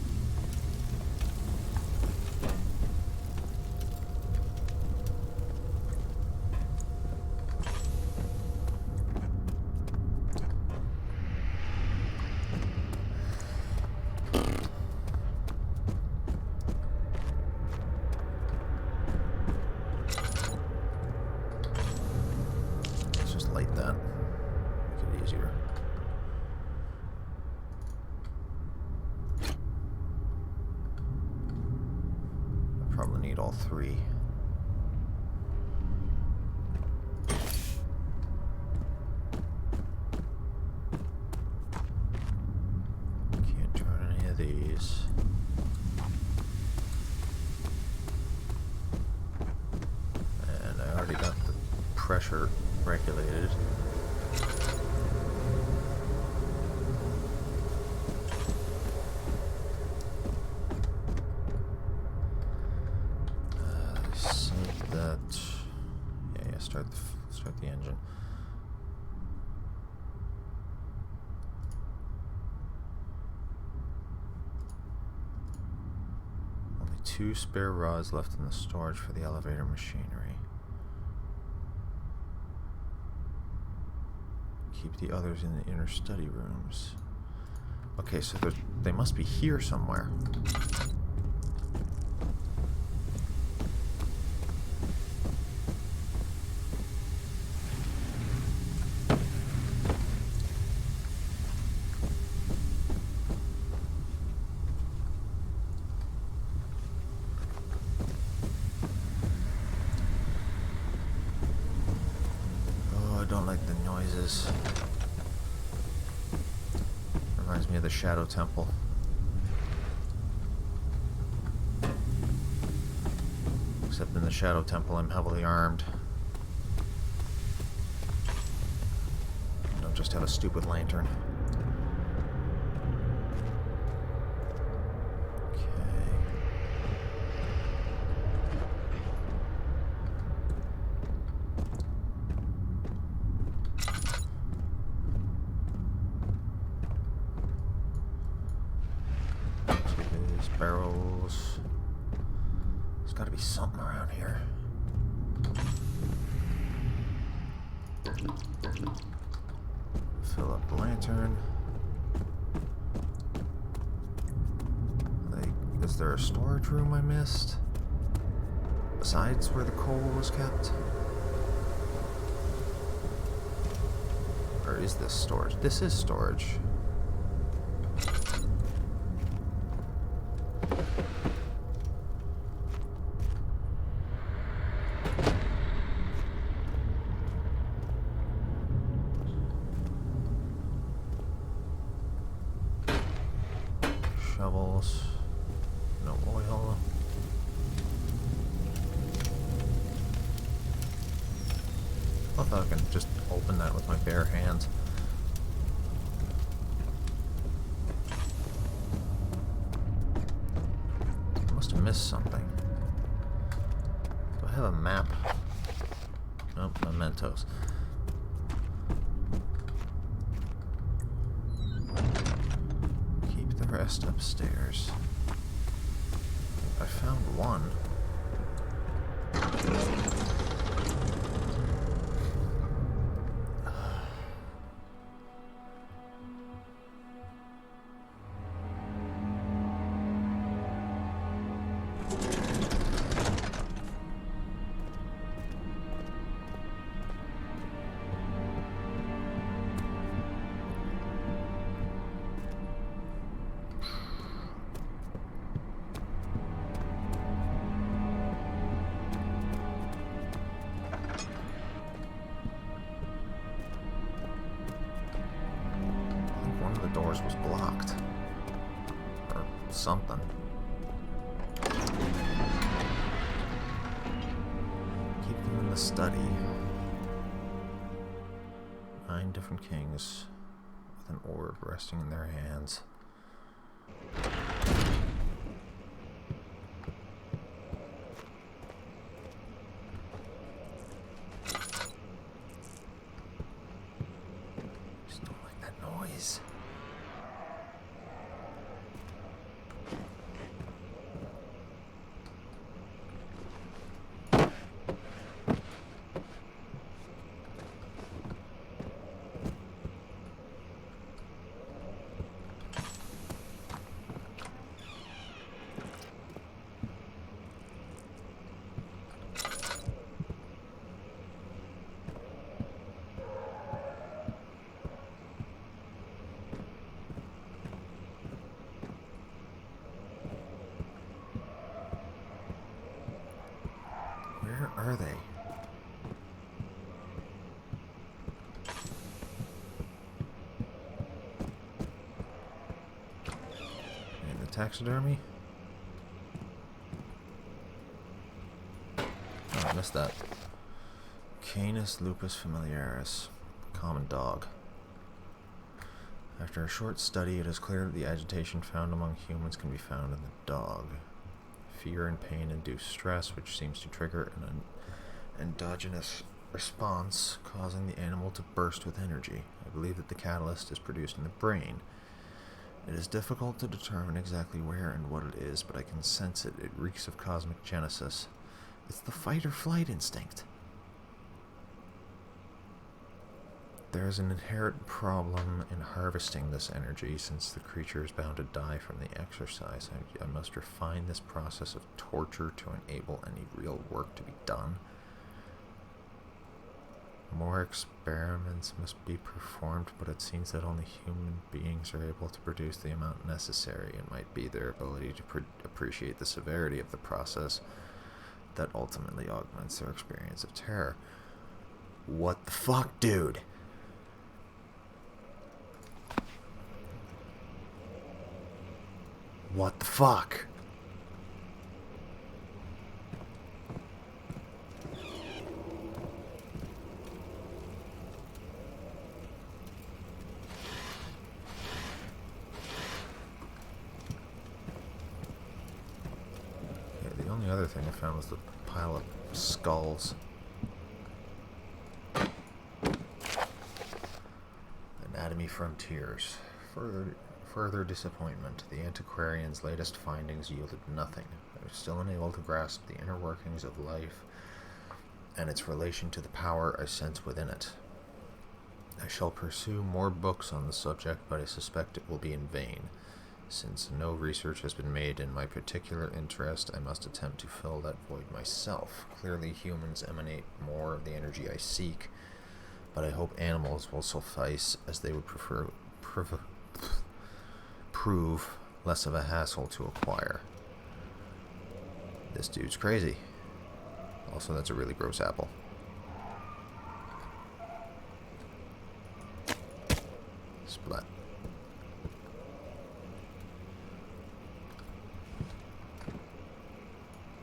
Let's just light that. Make it easier. I probably need all three. Can't turn any of these. And I already got the pressure regulated. Set that. Yeah, start the engine. Only 2 spare rods left in the storage for the elevator machinery. Keep the others in the inner study rooms. Okay, so they must be here somewhere. Oh, I don't like the noises. Reminds me of the Shadow Temple. Except in the Shadow Temple, I'm heavily armed. I don't just have a stupid lantern. Barrels. There's got to be something around here. Fill up the lantern. Is there a storage room I missed? Besides where the coal was kept? Or is this storage? This is storage. Shovels, no oil. I thought I can just open that with my bare hands. I must have missed something. Do I have a map? Nope, mementos. Keep the rest upstairs. I found one. The doors was blocked. Or something. Keep them in the study. 9 different kings with an orb resting in their hands. Just don't like that noise. Where are they? In the taxidermy? Oh, I missed that. Canis lupus familiaris. Common dog. After a short study, it is clear that the agitation found among humans can be found in the dog. Fear and pain induce stress, which seems to trigger an endogenous response, causing the animal to burst with energy. I believe that the catalyst is produced in the brain. It is difficult to determine exactly where and what it is, but I can sense it. It reeks of cosmic genesis. It's the fight or flight instinct. There is an inherent problem in harvesting this energy, since the creature is bound to die from the exercise. I must refine this process of torture to enable any real work to be done. More experiments must be performed, but it seems that only human beings are able to produce the amount necessary. It might be their ability to appreciate the severity of the process that ultimately augments their experience of terror. What the fuck, dude? What the fuck? Yeah, the only other thing I found was the pile of skulls. Anatomy Frontiers. Further disappointment. The antiquarian's latest findings yielded nothing. I was still unable to grasp the inner workings of life and its relation to the power I sense within it. I shall pursue more books on the subject, but I suspect it will be in vain. Since no research has been made in my particular interest, I must attempt to fill that void myself. Clearly, humans emanate more of the energy I seek, but I hope animals will suffice, as they would prove less of a hassle to acquire. This dude's crazy. Also, that's a really gross apple. Splat.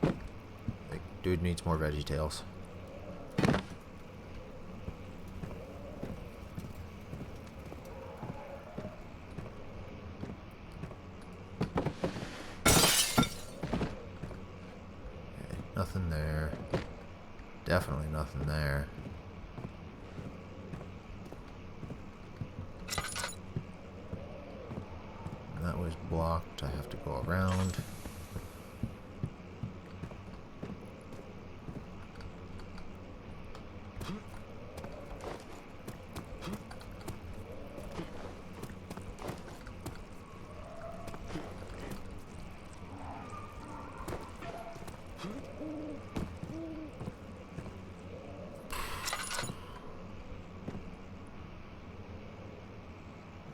Like, dude needs more VeggieTales. Definitely nothing there. That was blocked. I have to go around.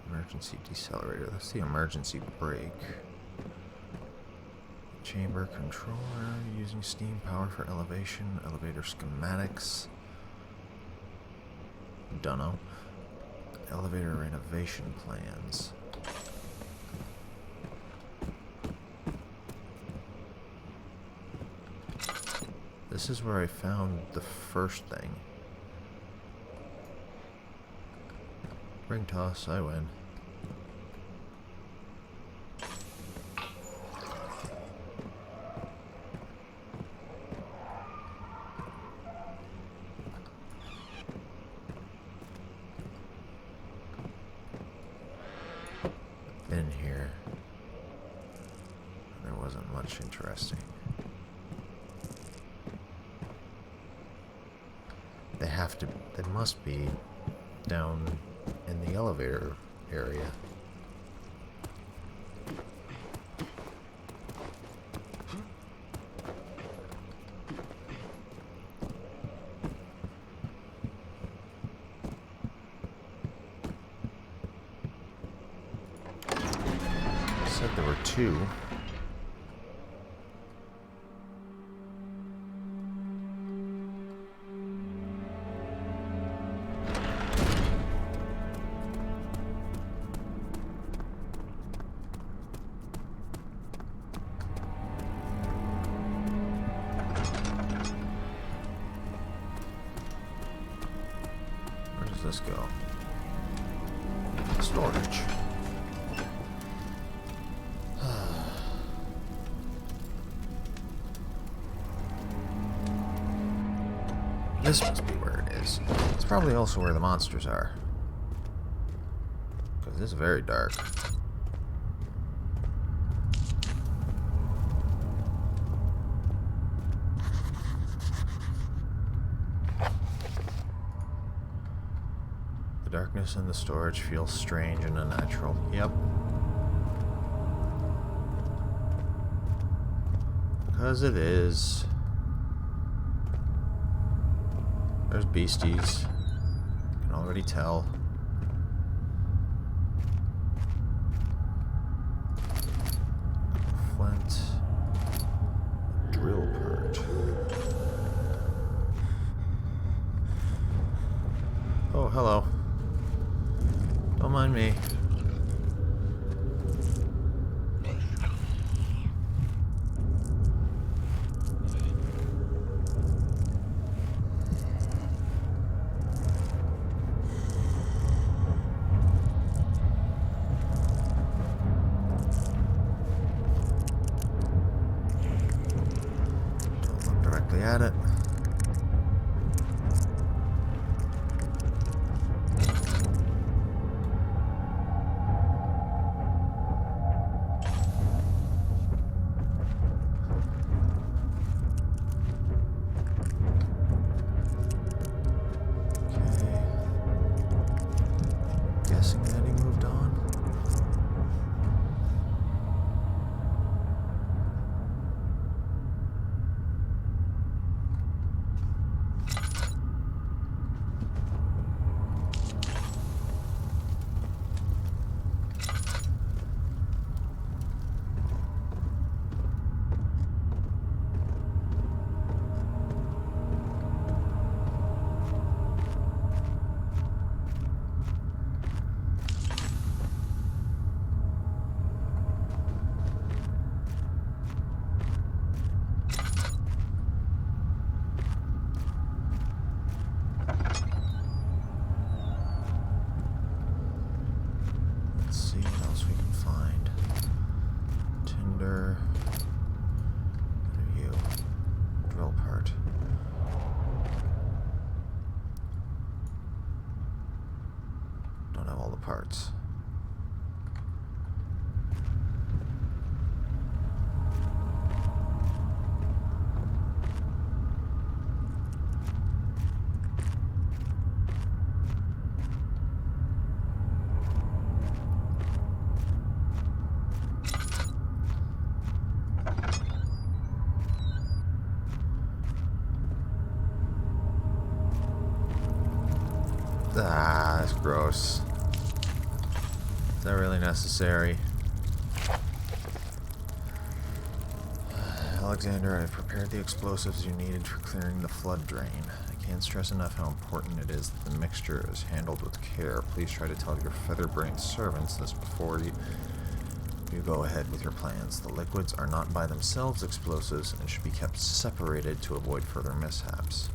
Emergency decelerator. That's the emergency brake. Chamber controller. Using steam power for elevation. Elevator schematics. Dunno. Elevator renovation plans. This is where I found the first thing. Ring toss, I win. In here, there wasn't much interesting. They must be down in the elevator area. Said there were two. Where does this go? Storage. This must be where it is. It's probably also where the monsters are. Because this is very dark. The darkness in the storage feels strange and unnatural. Yep. Because it is. There's beasties. Can already tell. Flint. Drill pert. Oh, hello. Don't mind me. At it. Okay. Guessing that he moved on. drill parts. Ah, that's gross. Is that really necessary? Alexander, I've prepared the explosives you needed for clearing the flood drain. I can't stress enough how important it is that the mixture is handled with care. Please try to tell your feather-brained servants this before you go ahead with your plans. The liquids are not by themselves explosives and should be kept separated to avoid further mishaps.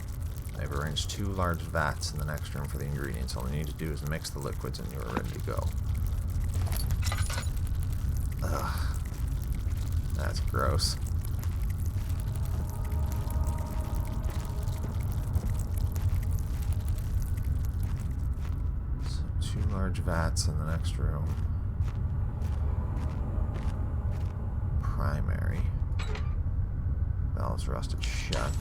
I've arranged 2 large vats in the next room for the ingredients. All you need to do is mix the liquids and you are ready to go. Ugh. That's gross. So 2 large vats in the next room. Primary. Valves rusted shut.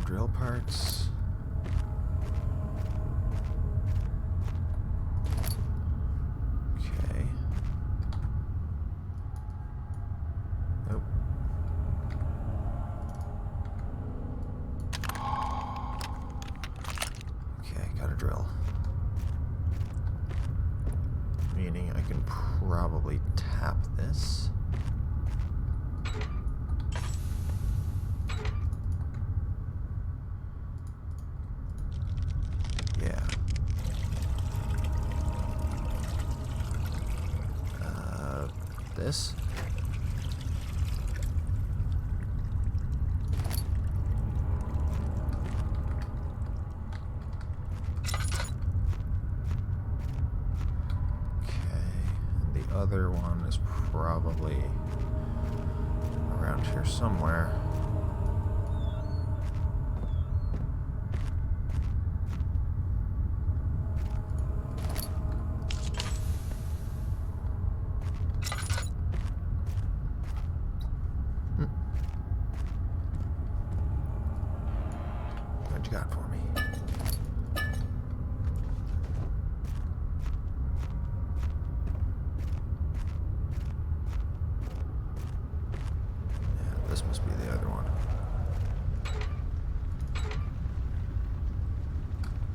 Drill parts. Okay. Nope. Okay, got a drill. Meaning I can probably tap this. This. Okay, and the other one is probably around here somewhere. What you got for me? Yeah, this must be the other one.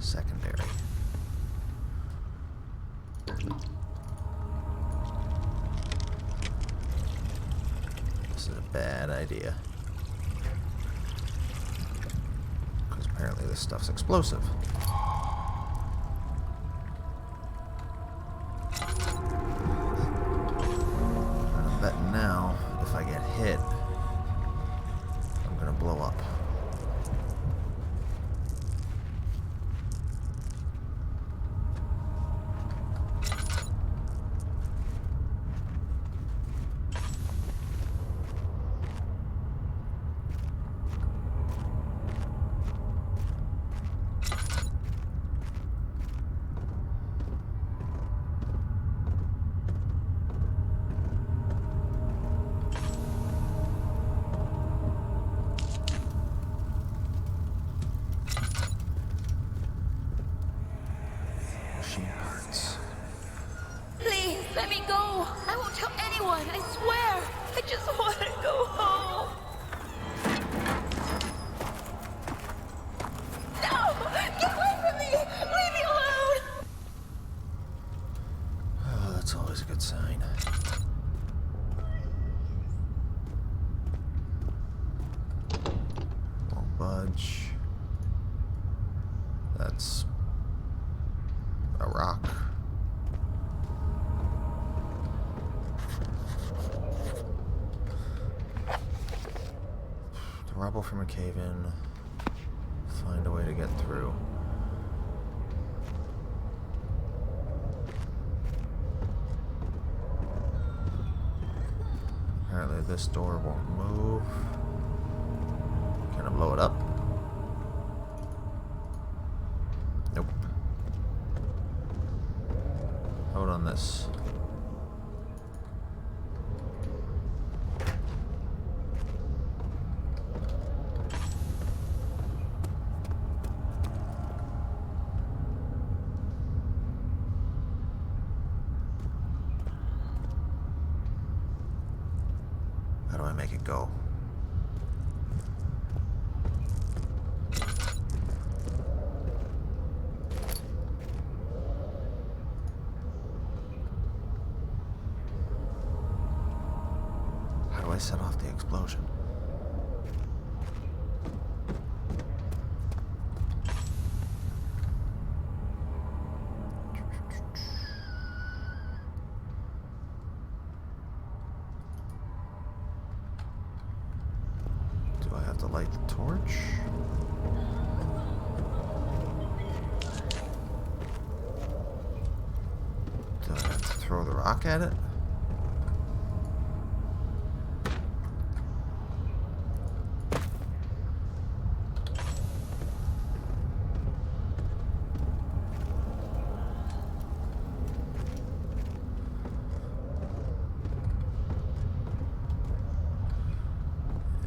Secondary. This is a bad idea. Apparently this stuff's explosive. And I'm betting now, if I get hit, I'm gonna blow up. Machine parts. Please, let me go. I won't tell anyone, I swear. I just want to go home. No! Get away from me! Leave me alone! Oh, that's always a good sign. Won't budge. That's a rock. The rubble from a cave-in. Find a way to get through. Clearly this door won't move. Can I blow it up? Nope. Hold on this. How do I make it go? How do I set off the explosion? Do I have to light the torch? Do I have to throw the rock at it?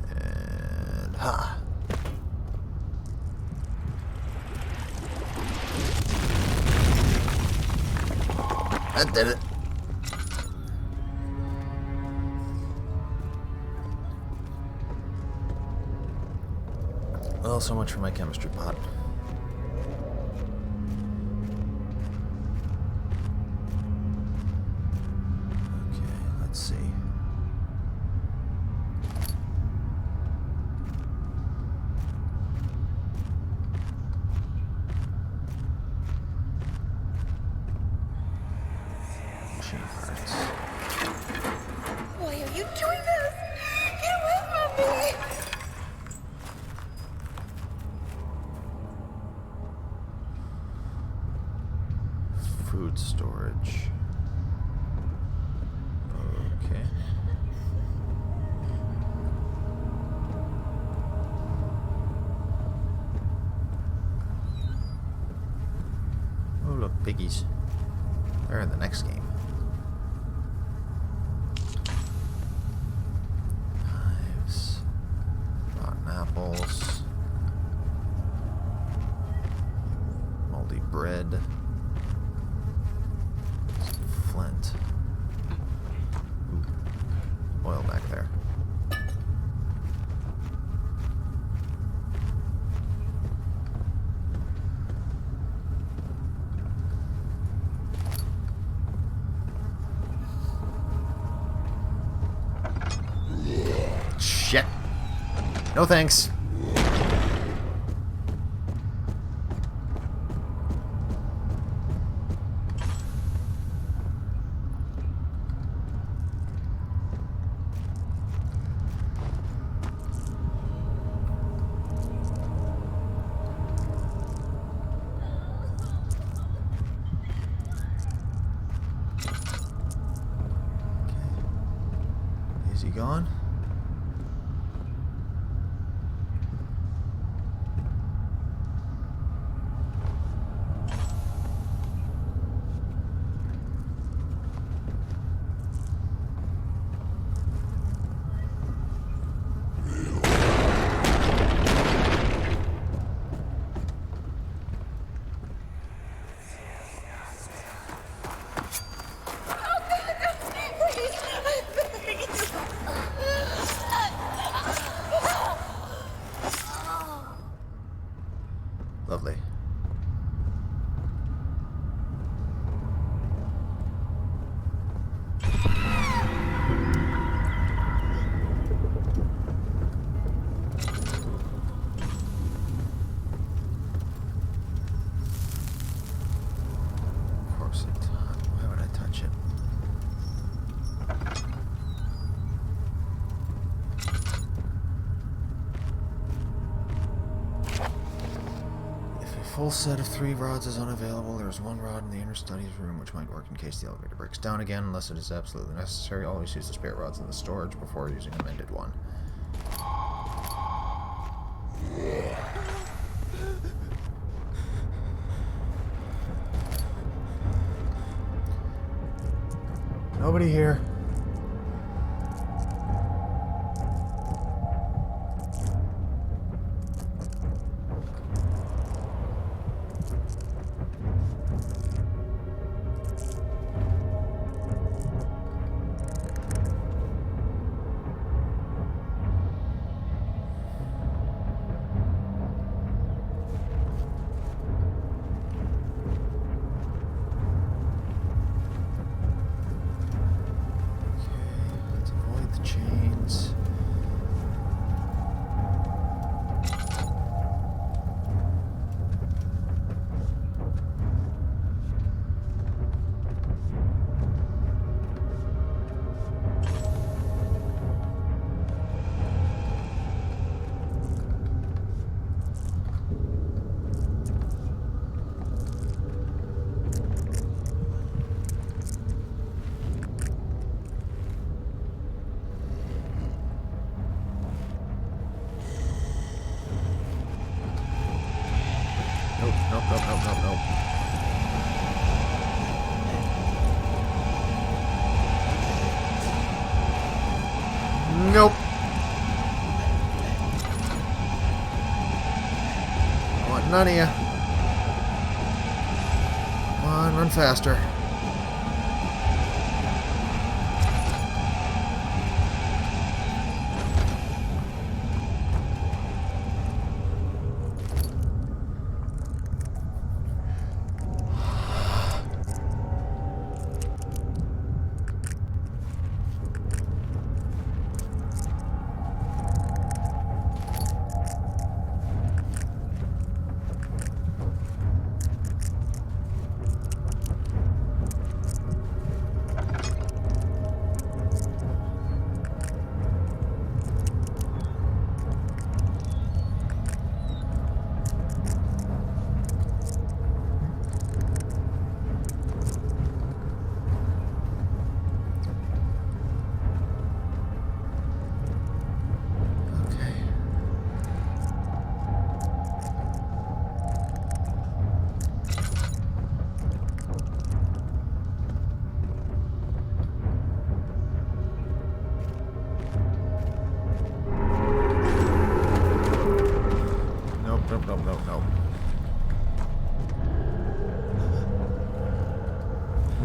And ha! That did it. Well, so much for my chemistry pot. Okay, let's see. Machine parts. Why are you doing this? Get away from me! Food storage. Okay. Oh, look, piggies. They're in the next game. Knives. Rotten apples. Moldy bread. Flint. Ooh. Oil back there. Shit. No thanks. Is he gone? Please, I beg you. full set of 3 rods is unavailable. There is 1 rod in the inner studies room which might work in case the elevator breaks down again, unless it is absolutely necessary. Always use the spare rods in the storage before using a mended one. Nobody here. Chains. Nope. Nope. I want none of you. Come on, run faster.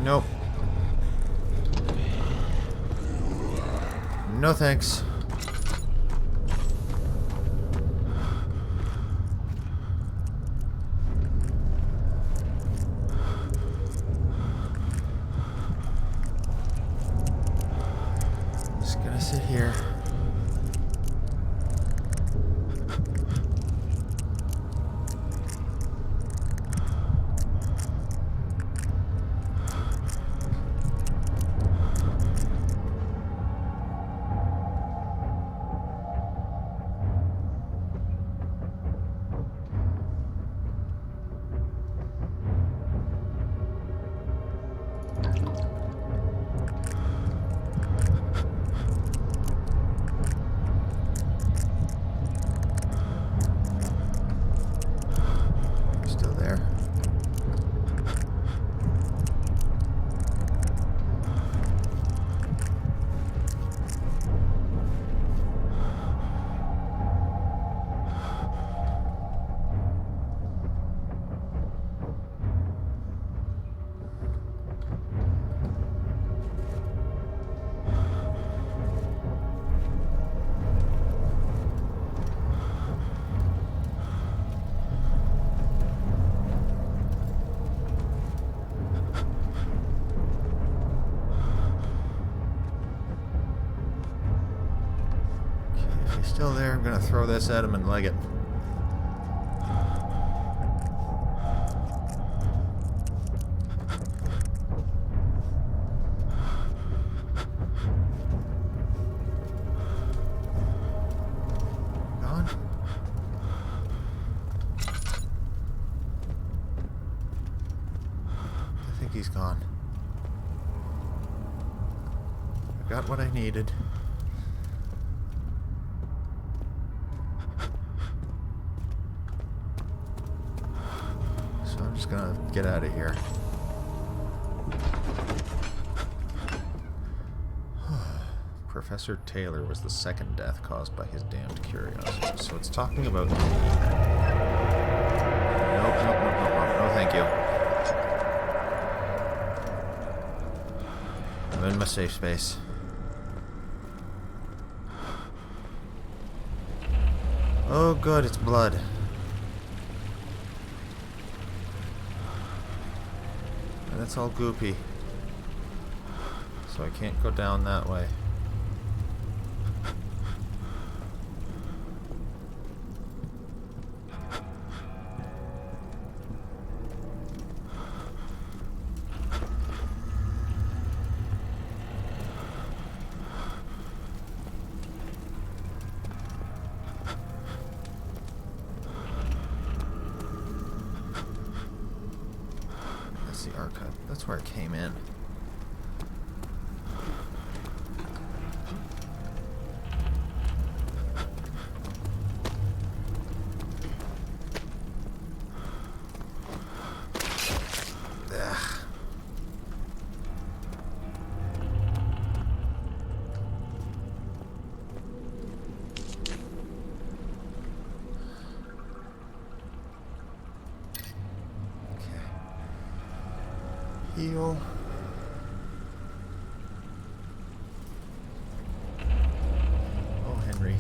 Nope. No thanks. I'm just gonna sit here. Still there. Still there. I'm gonna throw this at him and leg it. Gone. got what I needed. So I'm just gonna get out of here. Professor Taylor was the second death caused by his damned curiosity. So it's talking about... Nope, no, thank you. I'm in my safe space. Oh good, it's blood. And it's all goopy. So I can't go down that way. The archive. That's where I came in. Ugh. Heal. Oh, Henry.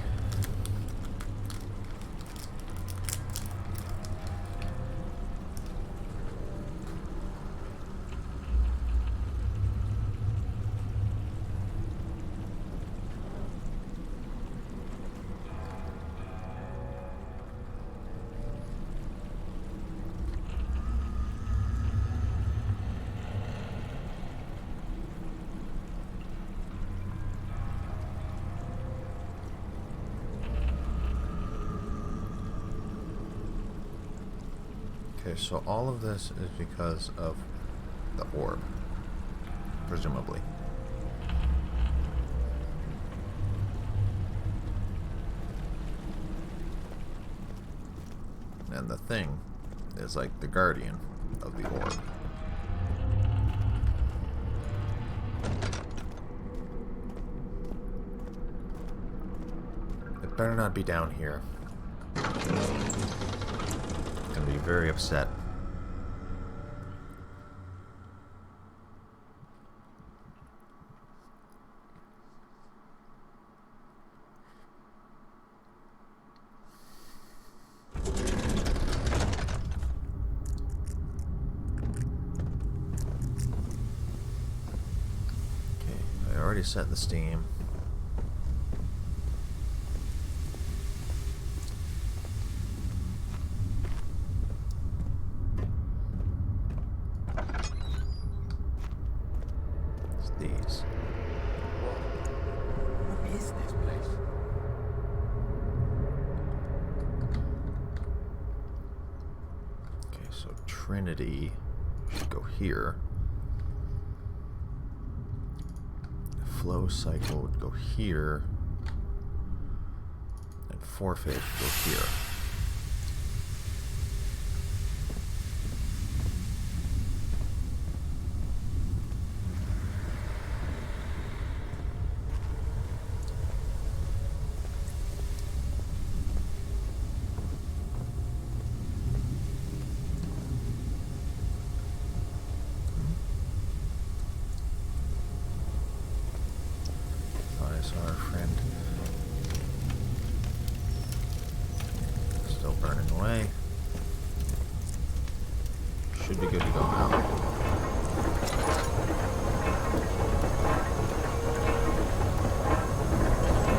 Okay, so all of this is because of the orb, presumably. And the thing is like the guardian of the orb. It better not be down here. Be very upset. Okay, I already set the steam. These. What is this place? Okay, so Trinity should go here. Flow cycle would go here. And forfeit would go here. Our friend still burning away. Should be good to go now.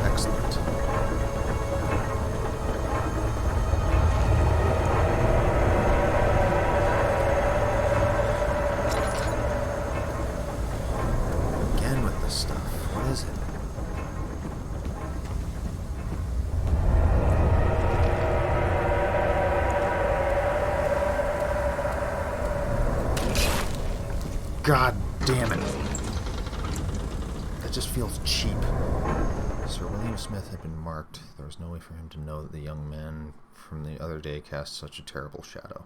Excellent. Again with this stuff. What is it? God damn it. The It just feels cheap. Sir William Smith had been marked. There was no way for him to know that the young man from the other day cast such a terrible shadow.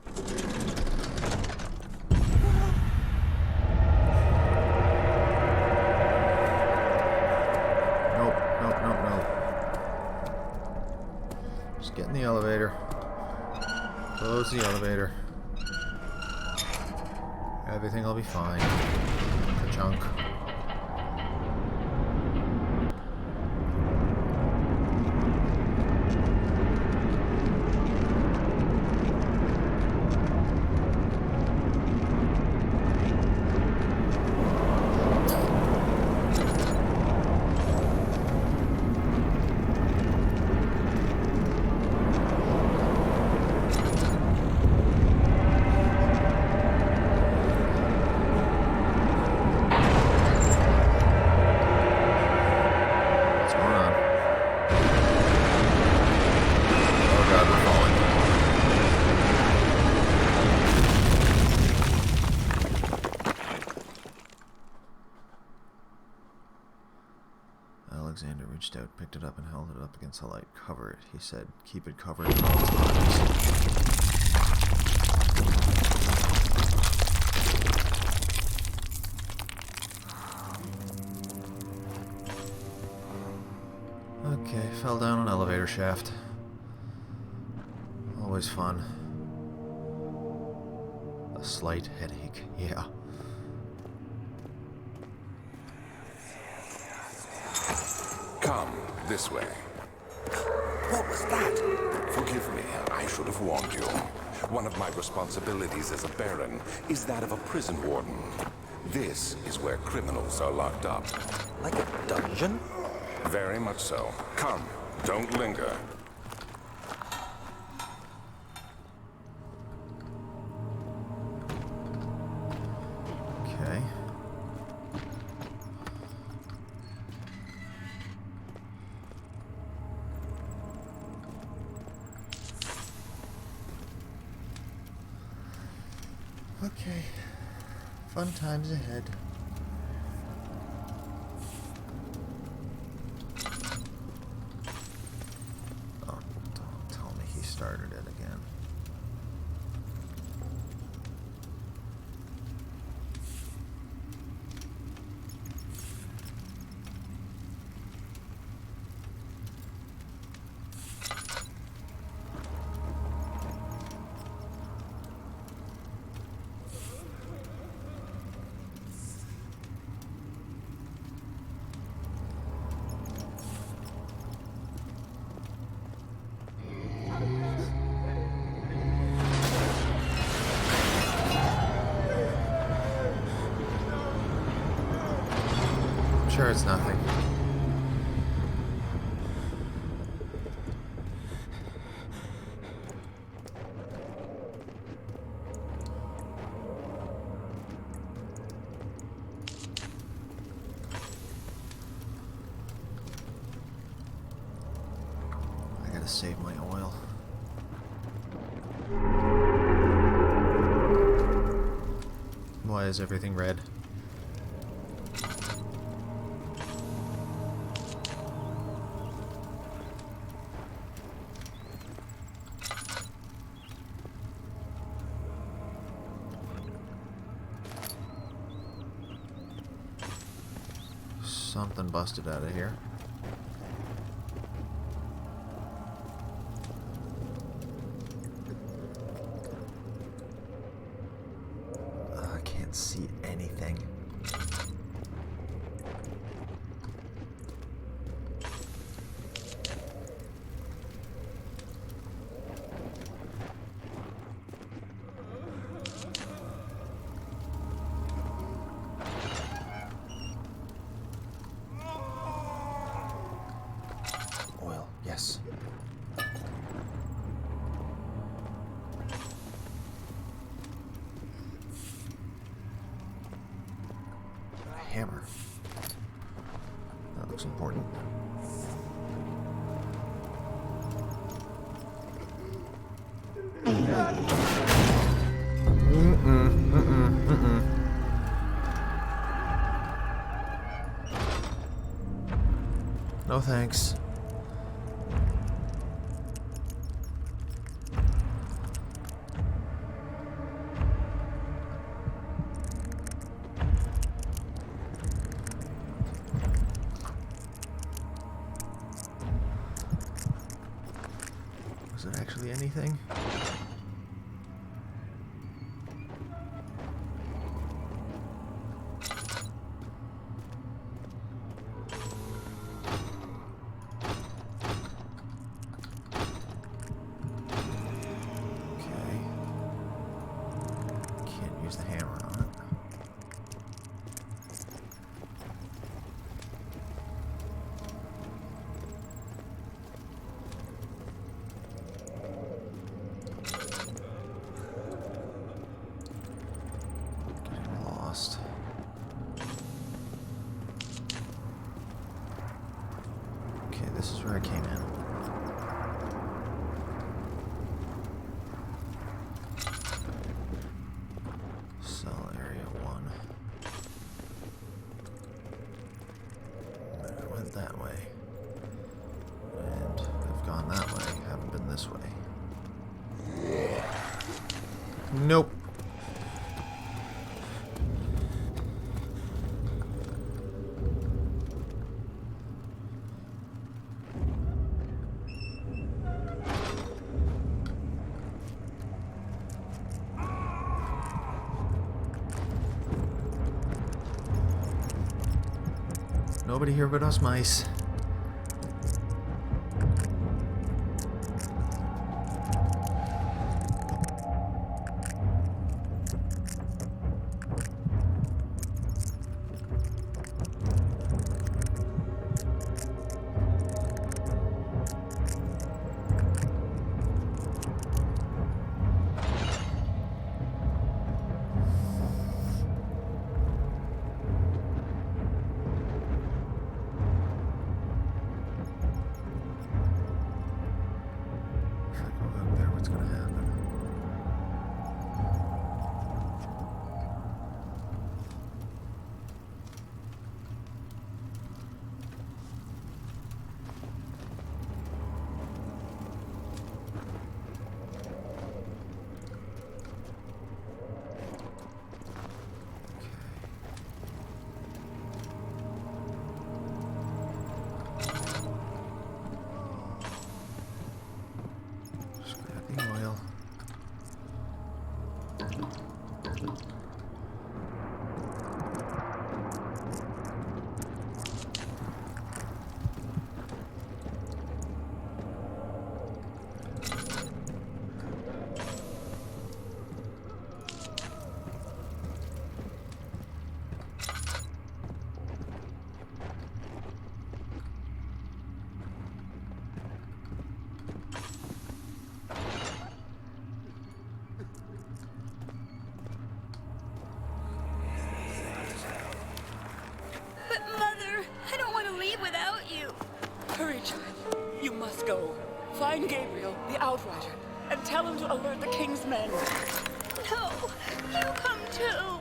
Nope. Just get in the elevator. Close the elevator. Everything will be fine. Ka-chunk. Alexander reached out, picked it up, and held it up against the light. Cover it, he said. Keep it covered at all times. Okay, fell down an elevator shaft. Always fun. A slight headache, yeah. Come, this way. What was that? Forgive me, I should have warned you. One of my responsibilities as a baron is that of a prison warden. This is where criminals are locked up. Like a dungeon? Very much so. Come, don't linger. Okay. Okay. Fun times ahead. Oh, don't tell me he started it again. Sure, it's nothing. I gotta save my oil. Why is everything red? Something busted out of here. I can't see anything. Oil, yes. A hammer. That looks important. No thanks. Was it actually anything? Use the hammer on it. Getting lost. Okay, this is where I came in. That way. And I've gone that way, haven't been this way. Nope. Nobody here but us mice. Hurry, child. You must go. Find Gabriel, the Outrider, and tell him to alert the King's men. No, you come too.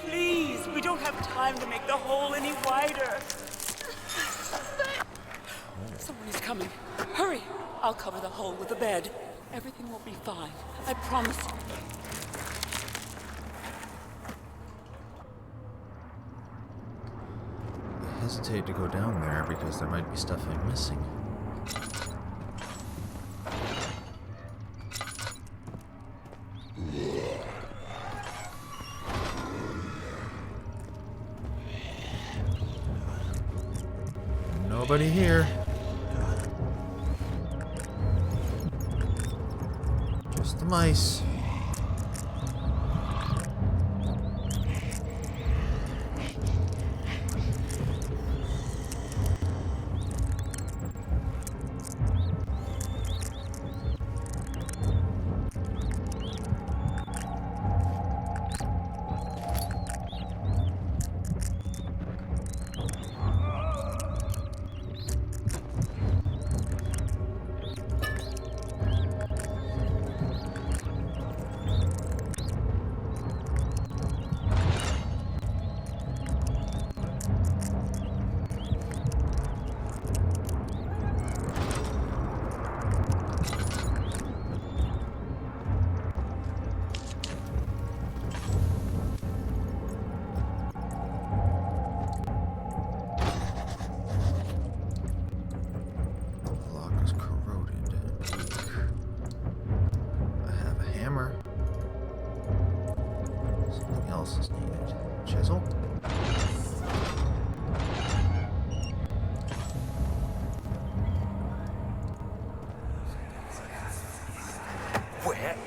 Please, we don't have time to make the hole any wider. Someone is coming. Hurry. I'll cover the hole with a bed. Everything will be fine. I promise you. I hesitate to go down there because there might be stuff I'm missing. Nobody here. Just the mice.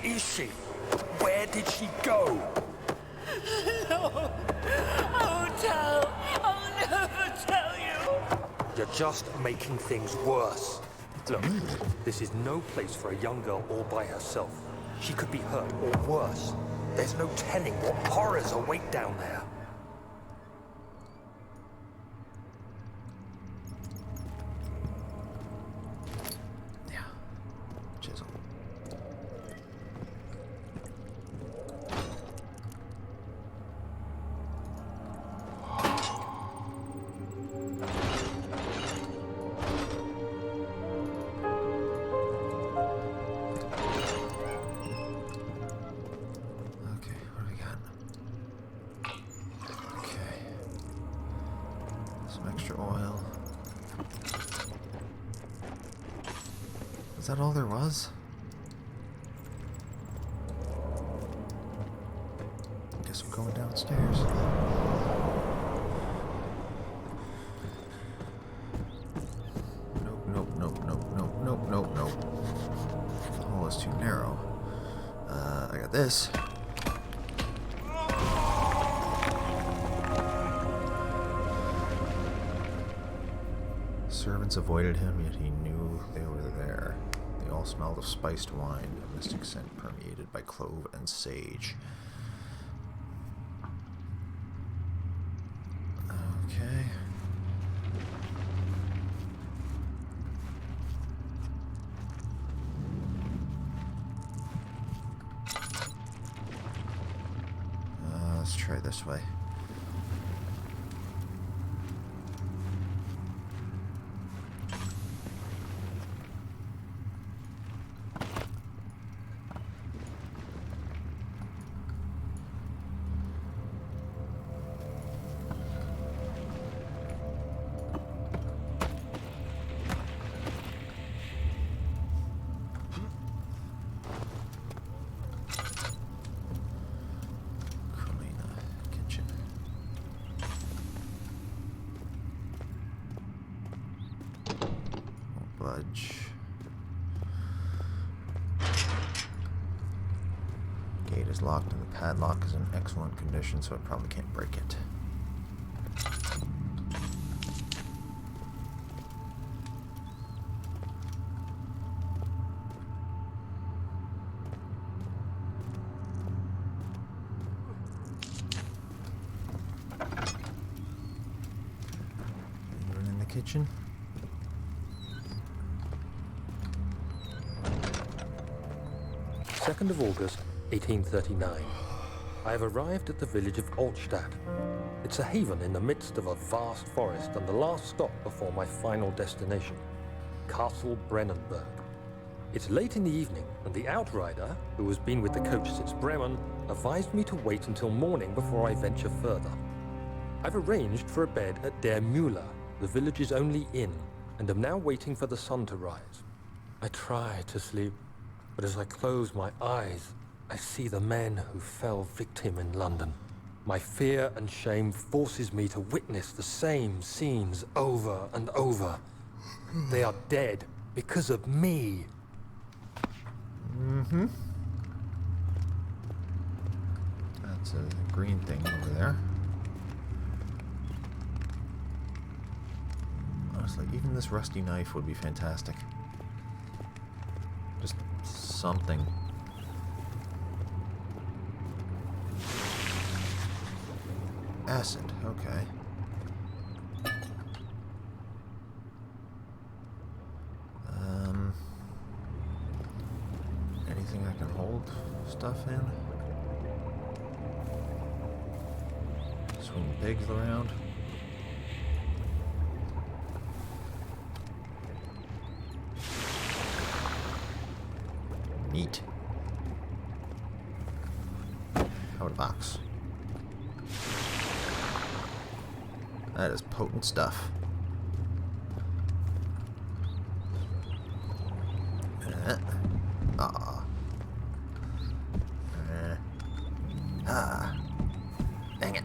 is she? Where did she go? No, I won't tell. I'll never tell you. You're just making things worse. Look, this is no place for a young girl all by herself. She could be hurt, or worse. There's no telling what horrors await down there. Yeah. Chisel. Okay, what do we got? Okay. Some extra oil. Is that all there was? Guess we're going downstairs. Nope, nope, nope, nope, nope, nope, nope, nope. The hole is too narrow. I got this. Servants avoided him, yet he knew they were there. They all smelled of spiced wine, a mystic scent permeated by clove and sage. Okay. Let's try this way. Kitchen. Won't budge. Gate is locked and the padlock is in excellent condition, so I probably can't break it. Anyone in the kitchen? Second of August, 1839. I have arrived at the village of Altstadt. It's a haven in the midst of a vast forest and the last stop before my final destination, Castle Brennenburg. It's late in the evening, and the outrider, who has been with the coach since Bremen, advised me to wait until morning before I venture further. I've arranged for a bed at Der Müller, the village's only inn, and am now waiting for the sun to rise. I try to sleep, but as I close my eyes, I see the men who fell victim in London. My fear and shame forces me to witness the same scenes over and over. They are dead because of me. Mm-hmm. That's a green thing over there. Honestly, even this rusty knife would be fantastic. Just something. Acid, okay. Anything I can hold stuff in? Swing pigs around. Neat. How about a box? That is potent stuff. Dang it.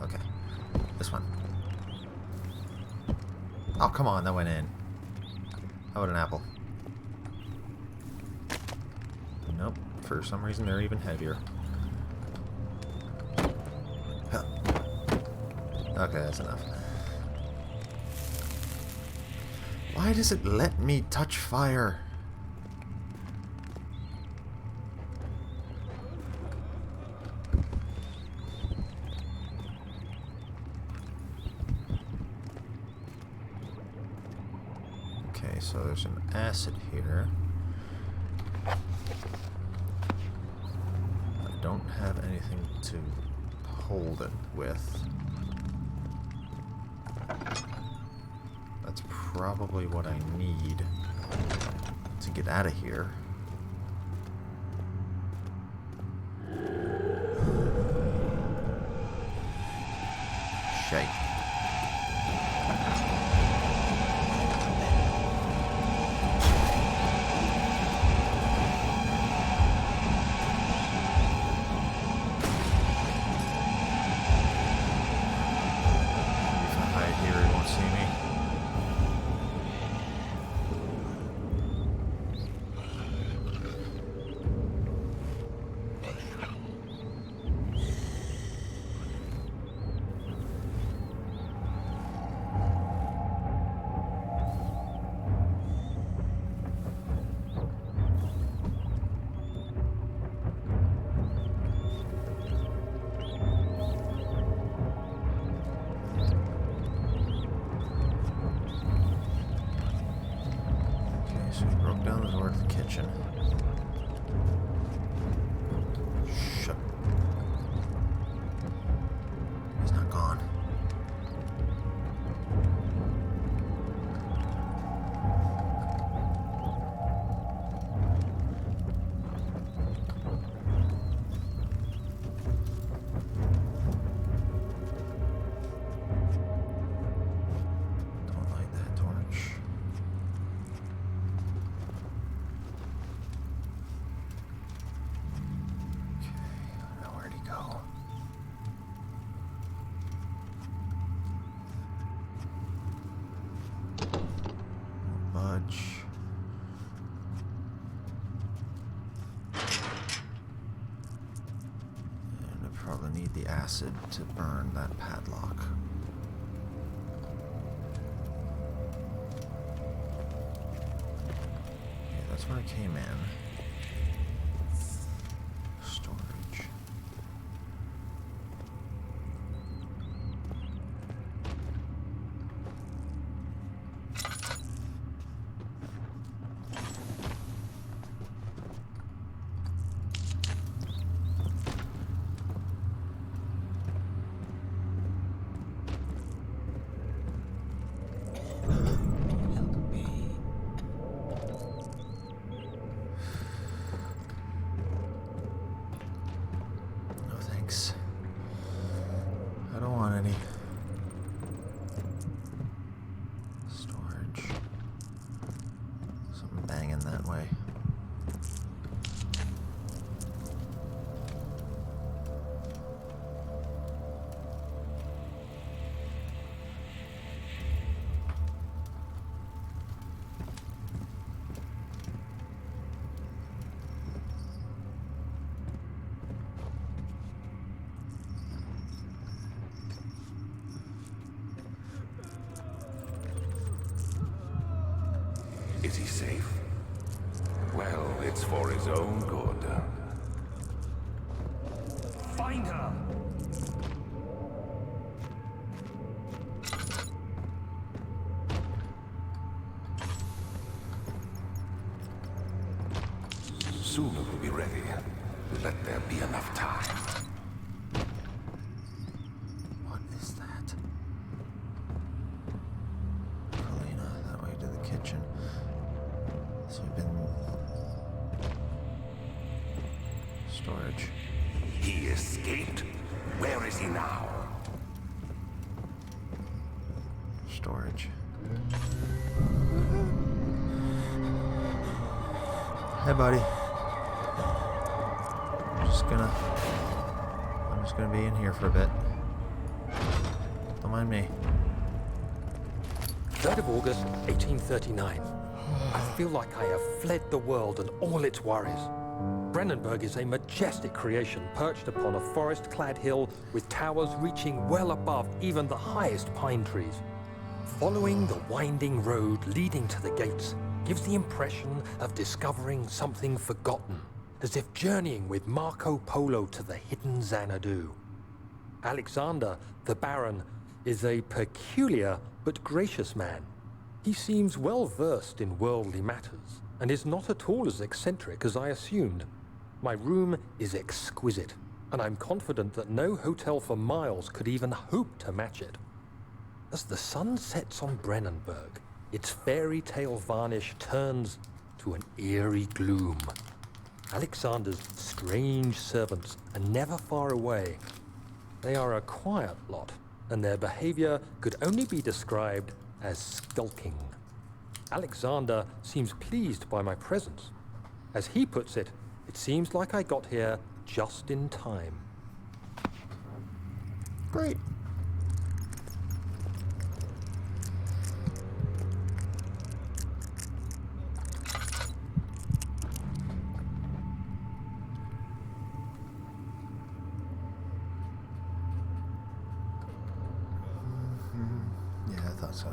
Okay. This one. Oh, come on, that went in. How about an apple? Nope. For some reason, they're even heavier. Huh. Okay, that's enough. Why does it let me touch fire? Okay, so there's an acid here. I don't have anything to hold it with. That's probably what I need to get out of here. Shite. If I hide here, he won't see me. So he broke down the door to the kitchen. Shut. He's not gone. Don't light that torch. Budge. And I probably need the acid to burn that padlock. Okay, that's where I came in. Storage. No thanks. I don't want any. Storage. Something banging that way. Is he safe? Well, it's for his own good. Find her! Soon it will be ready. Let there be enough time. What is that? Paulina, that way to the kitchen. So we've been... Storage. He escaped? Where is he now? Storage. Hey, buddy. I'm just gonna be in here for a bit. Don't mind me. 3rd of August, 1839. I feel like I have fled the world and all its worries. Brennenburg is a majestic creation perched upon a forest-clad hill with towers reaching well above even the highest pine trees. Following the winding road leading to the gates gives the impression of discovering something forgotten, as if journeying with Marco Polo to the hidden Xanadu. Alexander, the Baron, is a peculiar but gracious man. He seems well versed in worldly matters and is not at all as eccentric as I assumed. My room is exquisite, and I'm confident that no hotel for miles could even hope to match it. As the sun sets on Brennenburg, its fairy tale varnish turns to an eerie gloom. Alexander's strange servants are never far away. They are a quiet lot, and their behavior could only be described as skulking. Alexander seems pleased by my presence. As he puts it, it seems like I got here just in time. Great. Yeah, I thought so.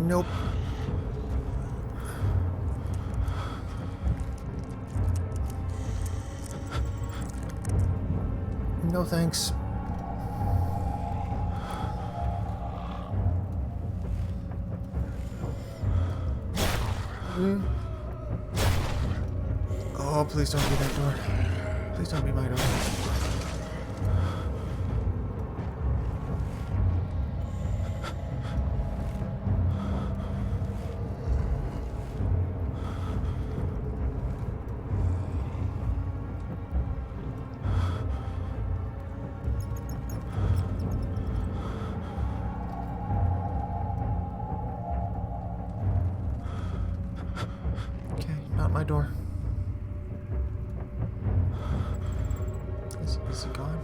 Nope. No thanks. Oh, please don't be that door. Please don't be my door. Okay, not my door. Is he gone?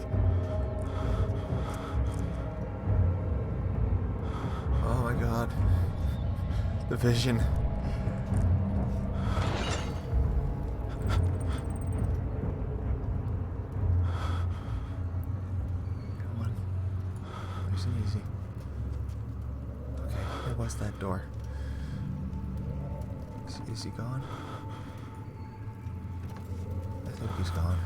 Oh my god. The vision. Come on. Nice and easy. Okay, where was that door? Is he gone? I think he's gone.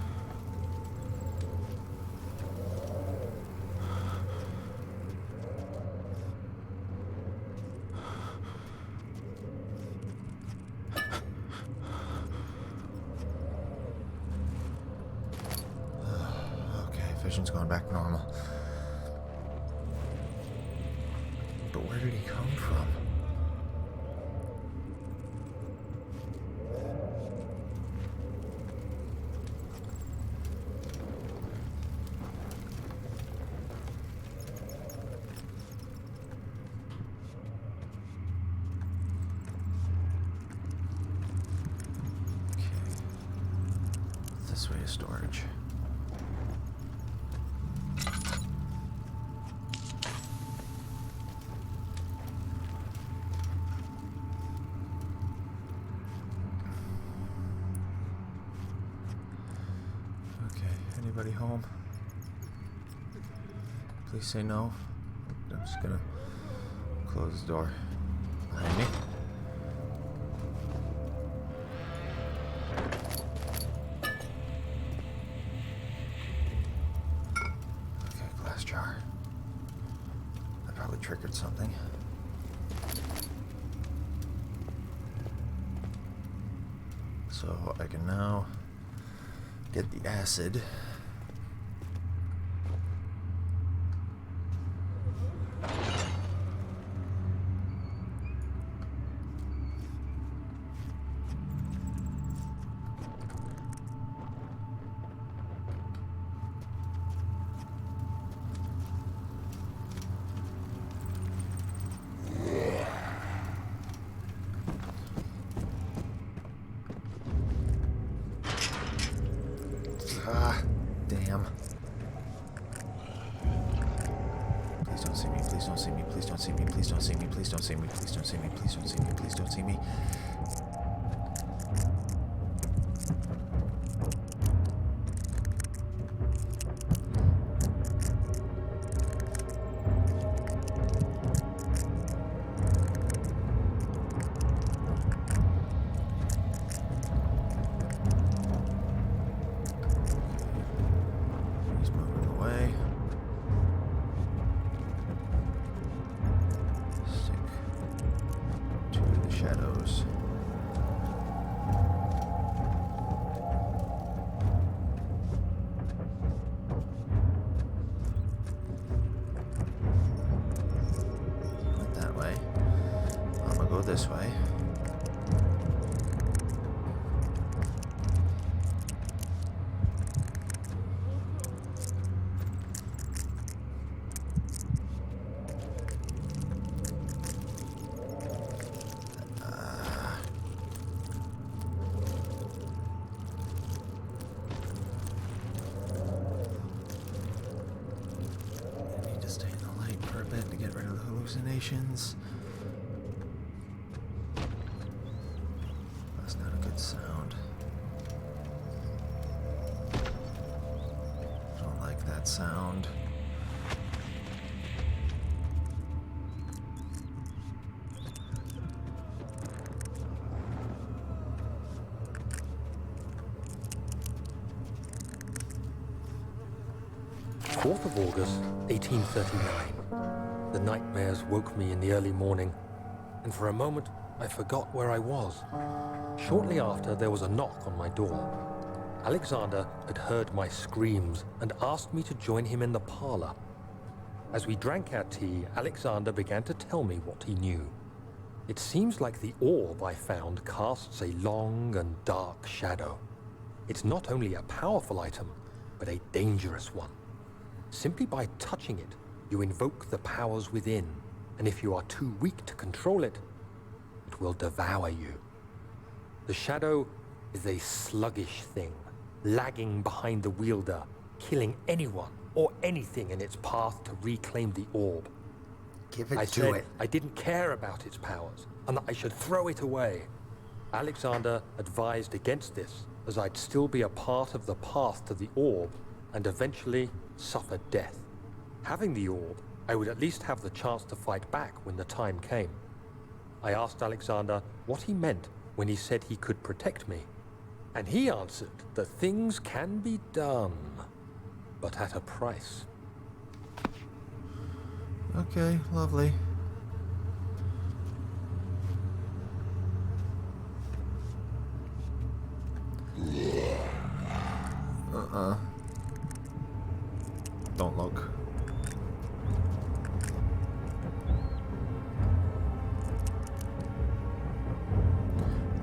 Okay, vision's going back normal. But where did he come from? This way is storage. Okay, anybody home? Please say no. I'm just gonna close the door behind me. Jar. I probably triggered something. So I can now get the acid. Ah, damn. Please don't see me, please don't see me, please don't see me, please don't see me, please don't see me, please don't see me, please don't see me, please don't see me. He's moving away. Stick to the shadows. Went that way. I'm gonna go this way. I need to stay in the light for a bit to get rid of the hallucinations. That's not a good sound. Don't like that sound. Fourth of August, 1839. The nightmares woke me in the early morning, and for a moment I forgot where I was. Shortly after, there was a knock on my door. Alexander had heard my screams and asked me to join him in the parlor. As we drank our tea, Alexander began to tell me what he knew. It seems like the orb I found casts a long and dark shadow. It's not only a powerful item, but a dangerous one. Simply by touching it, you invoke the powers within, and if you are too weak to control it, it will devour you. The shadow is a sluggish thing, lagging behind the wielder, killing anyone or anything in its path to reclaim the orb. Give it I to said it. I didn't care about its powers, and that I should throw it away. Alexander advised against this, as I'd still be a part of the path to the orb, and eventually suffer death. Having the orb, I would at least have the chance to fight back when the time came. I asked Alexander what he meant when he said he could protect me, and he answered that things can be done, but at a price. Okay, lovely. Don't look.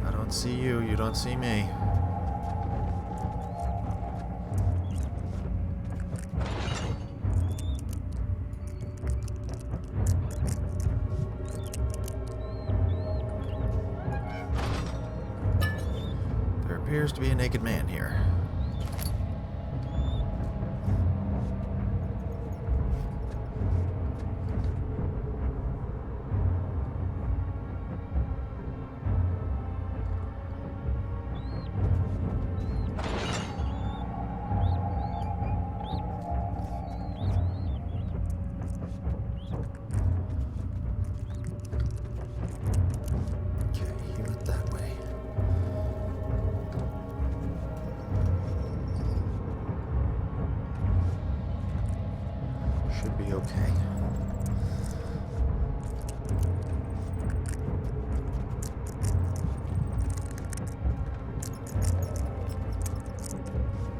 I don't see you, you don't see me. There appears to be a naked man here. Okay, he went that way. Should be okay.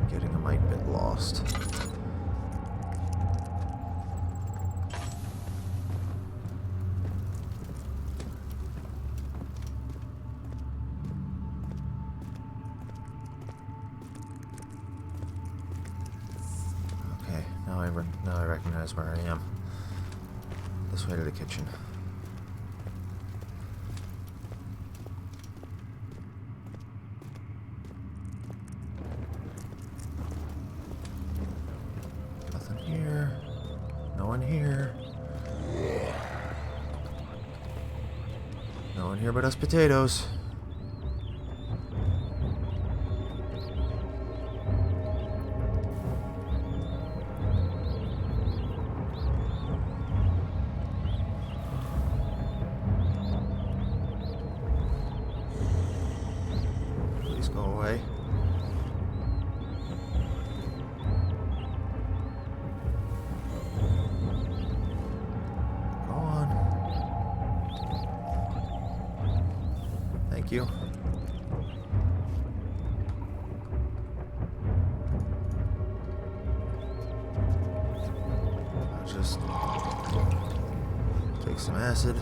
Getting a mite bit lost. Okay, now I recognize where I am. This way to the kitchen. one here. No one here but us potatoes. Please go away. Go on. Thank you. I'll just take some acid.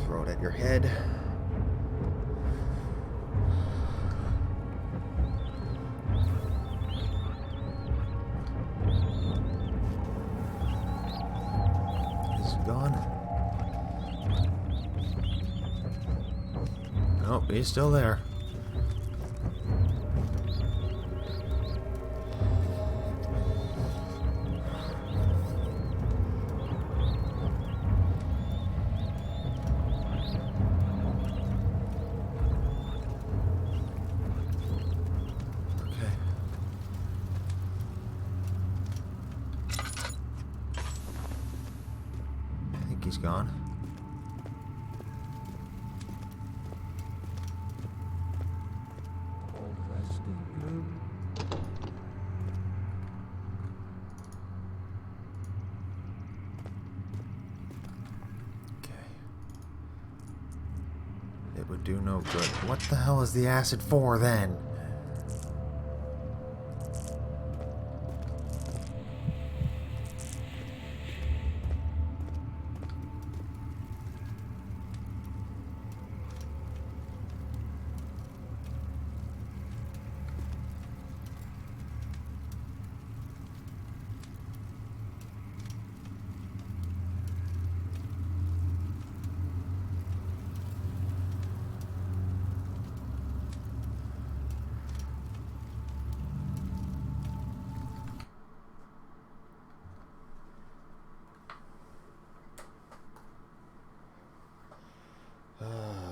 Throw it at your head. Is it gone? Nope, he's still there. Okay. I think he's gone. Okay. It would do no good. What the hell is the acid for then?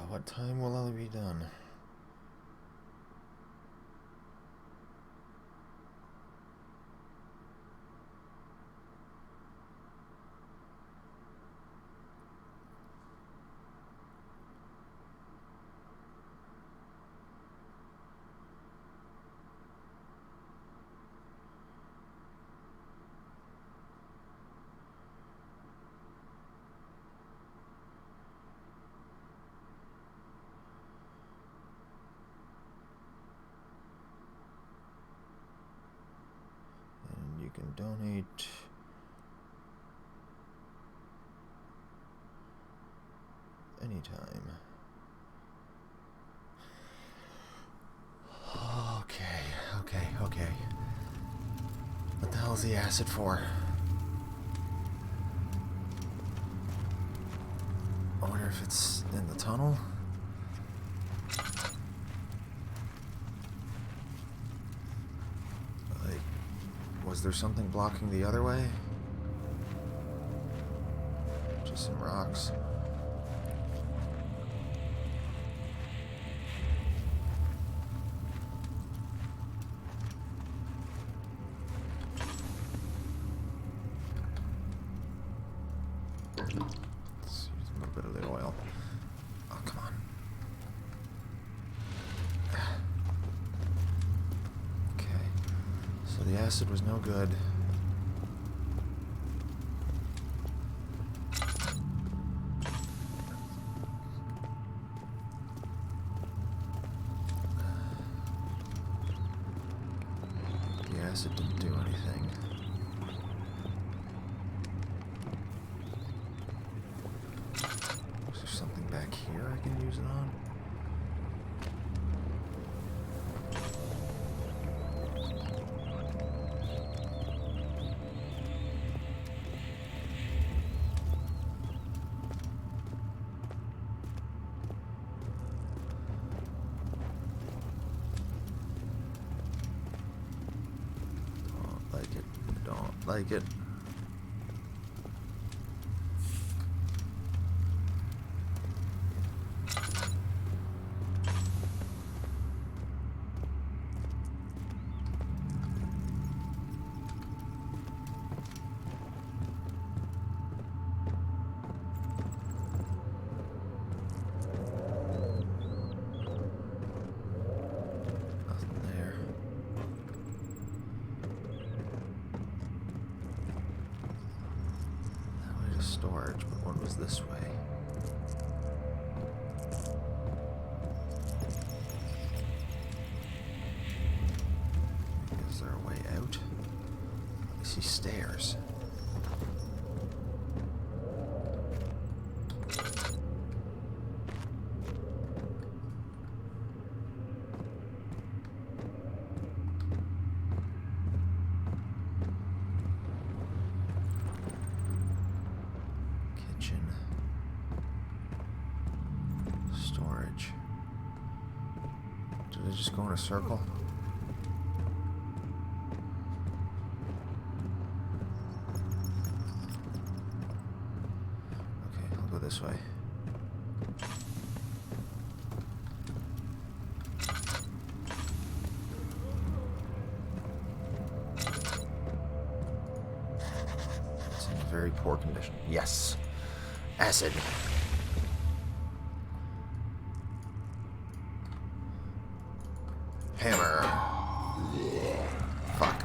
What time will I be done? And you can donate anytime. Okay. What the hell is the acid for? I wonder if it's in the tunnel? Like, was there something blocking the other way? Just some rocks. Let's use a little bit of the oil. Oh, come on. Okay. So the acid was no good. The acid didn't do anything. Is there something back here I can use it on? Don't like it. Storage, but what was this way? Is there a way out? I see stairs. Storage. Did I just go in a circle? Okay, I'll go this way. It's in very poor condition. Yes. Acid. Hammer. Fuck.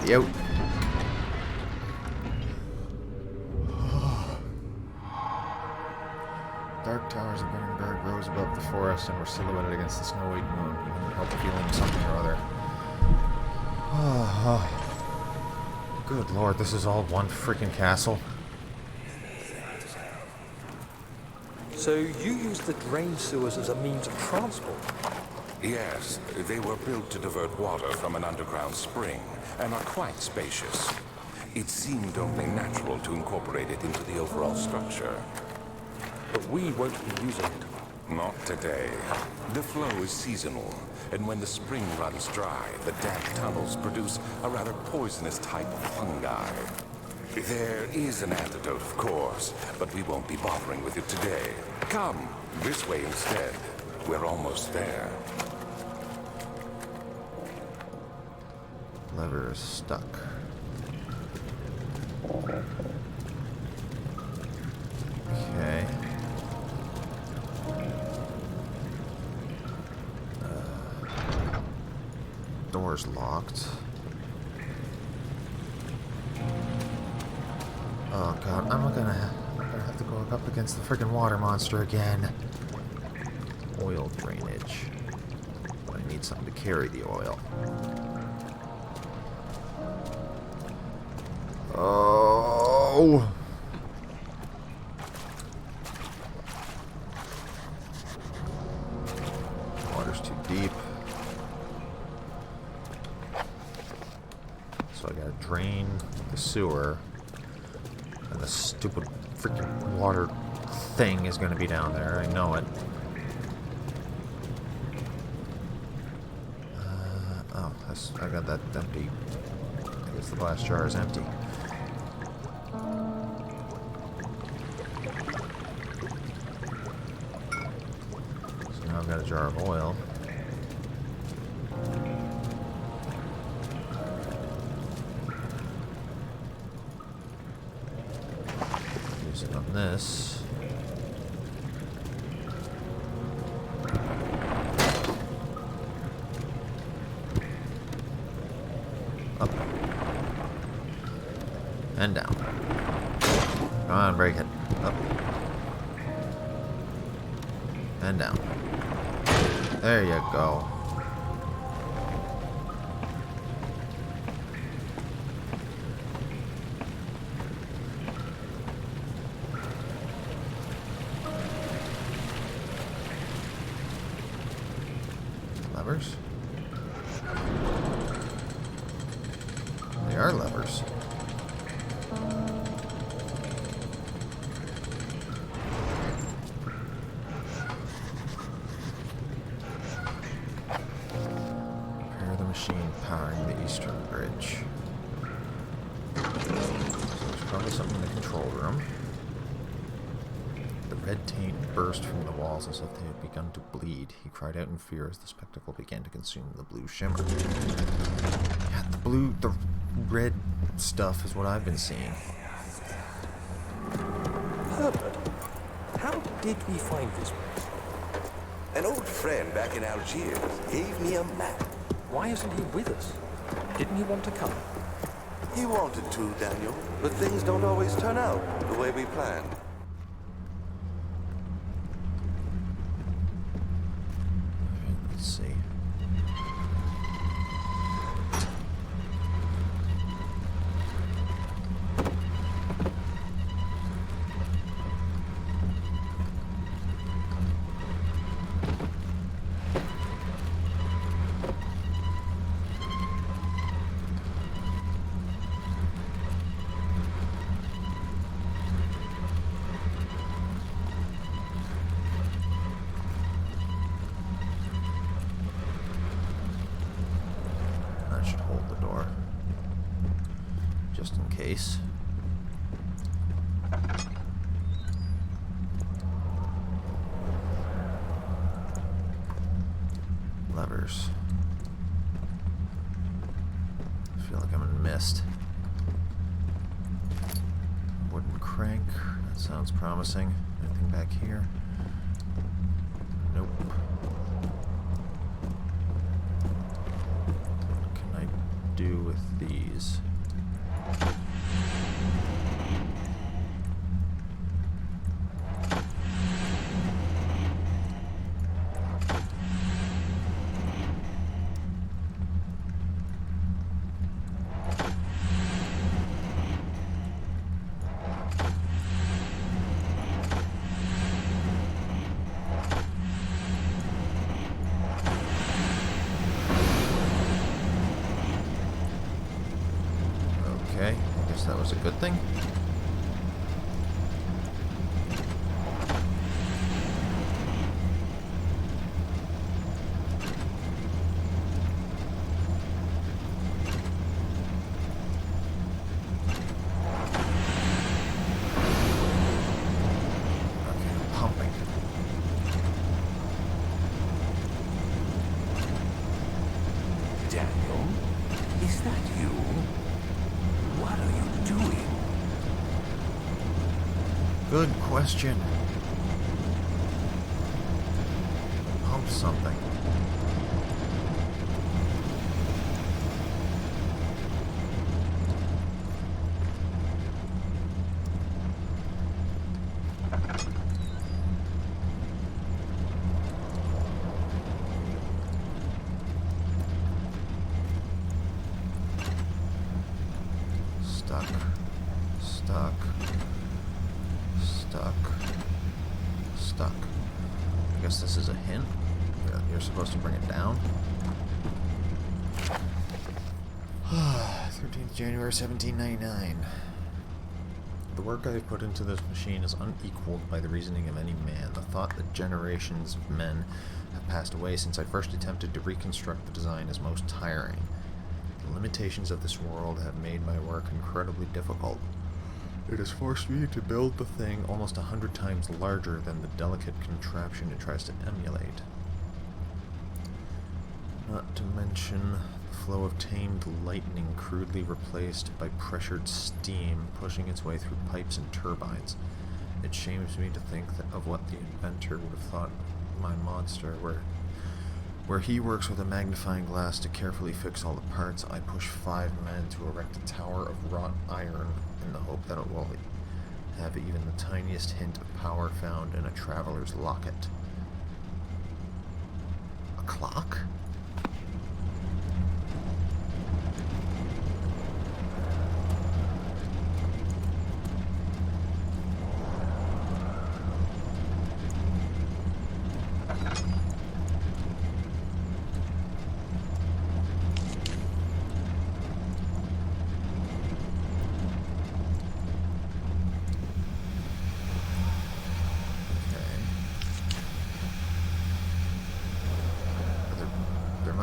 Yo. Dark towers of Benenberg rose above the forest and were silhouetted against the snow-white moon. You couldn't help feeling something or other. Good lord, this is all one freaking castle. So you use the drain sewers as a means of transport? Yes, they were built to divert water from an underground spring and are quite spacious. It seemed only natural to incorporate it into the overall structure. But we won't be using it. Not today. The flow is seasonal, and when the spring runs dry, the damp tunnels produce a rather poisonous type of fungi. There is an antidote, of course, but we won't be bothering with it today. Come, this way instead. We're almost there. Lever is stuck. Okay. Door's locked. Oh god, I'm gonna have to go up against the freaking water monster again. Oil drainage. I need something to carry the oil. Oh! Water's too deep. So I gotta drain the sewer. And the stupid freaking water thing is gonna be down there. I know it. Oh, I got that empty. I guess the glass jar is empty. So now I've got a jar of oil. Use it on this. Up. And down. Come on, break it. Up. And down. There you go. Levers? They are levers. machine powering the eastern bridge. So there's probably something in the control room. The red taint burst from the walls as if they had begun to bleed. He cried out in fear as the spectacle began to consume the blue shimmer. Yeah, the red stuff is what I've been seeing. Herbert, how did we find this place? An old friend back in Algiers gave me a map. Why isn't he with us? Didn't he want to come? He wanted to, Daniel, but things don't always turn out the way we planned. Let's see. Should hold the door, just in case. Levers. I feel like I'm in mist. Wooden crank. That sounds promising. Anything back here? Nope. Do with these. Okay, I guess that was a good thing. Okay, I'm pumping. Daniel, is that you? What are you doing? Good question. Pump something. Stuck. Stuck. Stuck. Stuck. I guess this is a hint. You're supposed to bring it down. 13th January 1799. The work I've put into this machine is unequaled by the reasoning of any man. The thought that generations of men have passed away since I first attempted to reconstruct the design is most tiring. The limitations of this world have made my work incredibly difficult. It has forced me to build the thing almost 100 times larger than the delicate contraption it tries to emulate. Not to mention the flow of tamed lightning crudely replaced by pressured steam pushing its way through pipes and turbines. It shames me to think of what the inventor would have thought of my monster, where he works with a magnifying glass to carefully fix all the parts. I push 5 men to erect a tower of wrought iron in the hope that it will have even the tiniest hint of power found in a traveler's locket. A clock?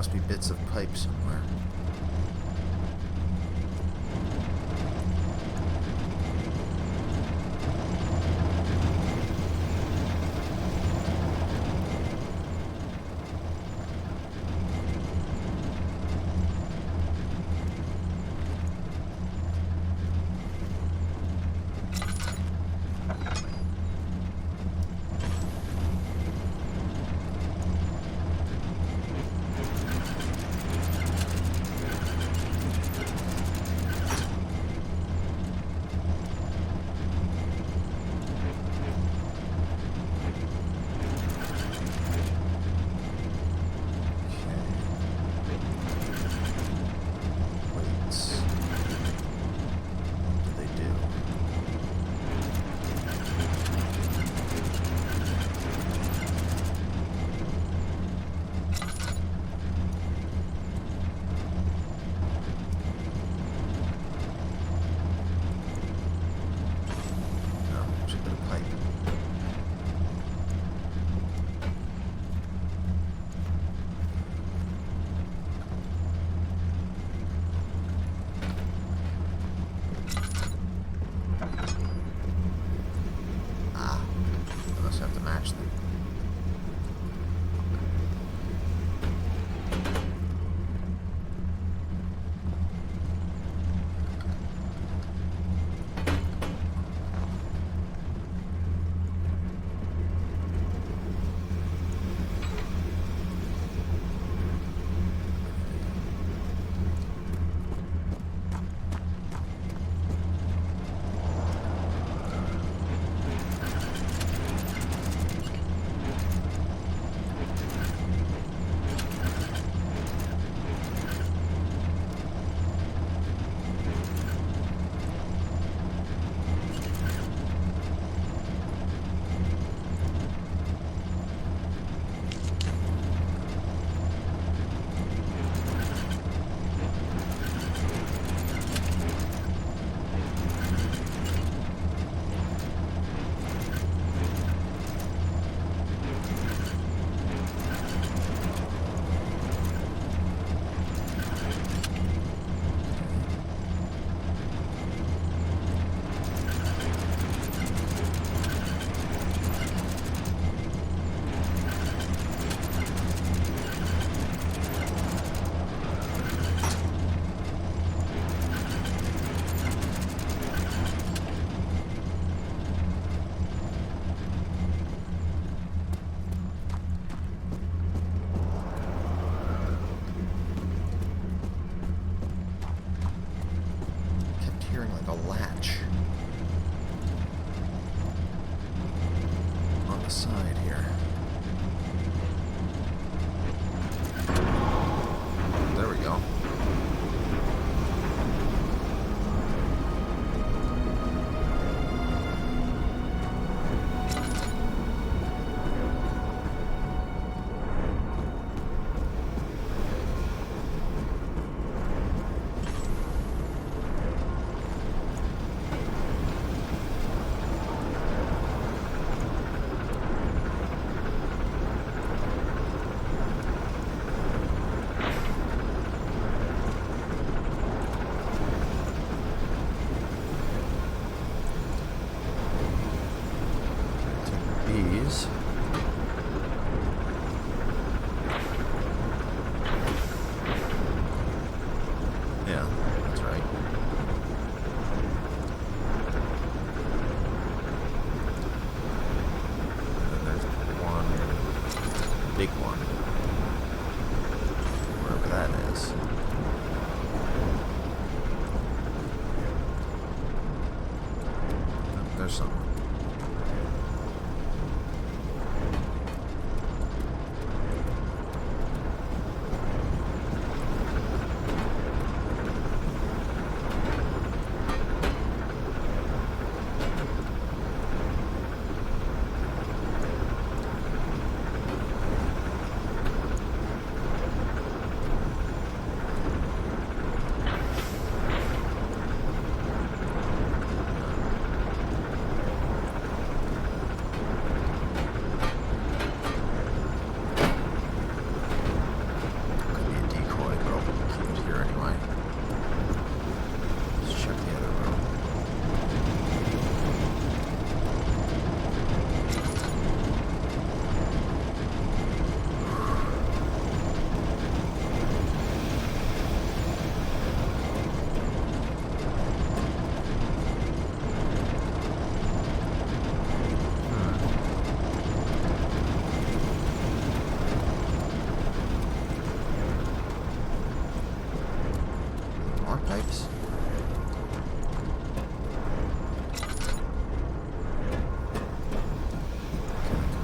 must be bits of pipe somewhere.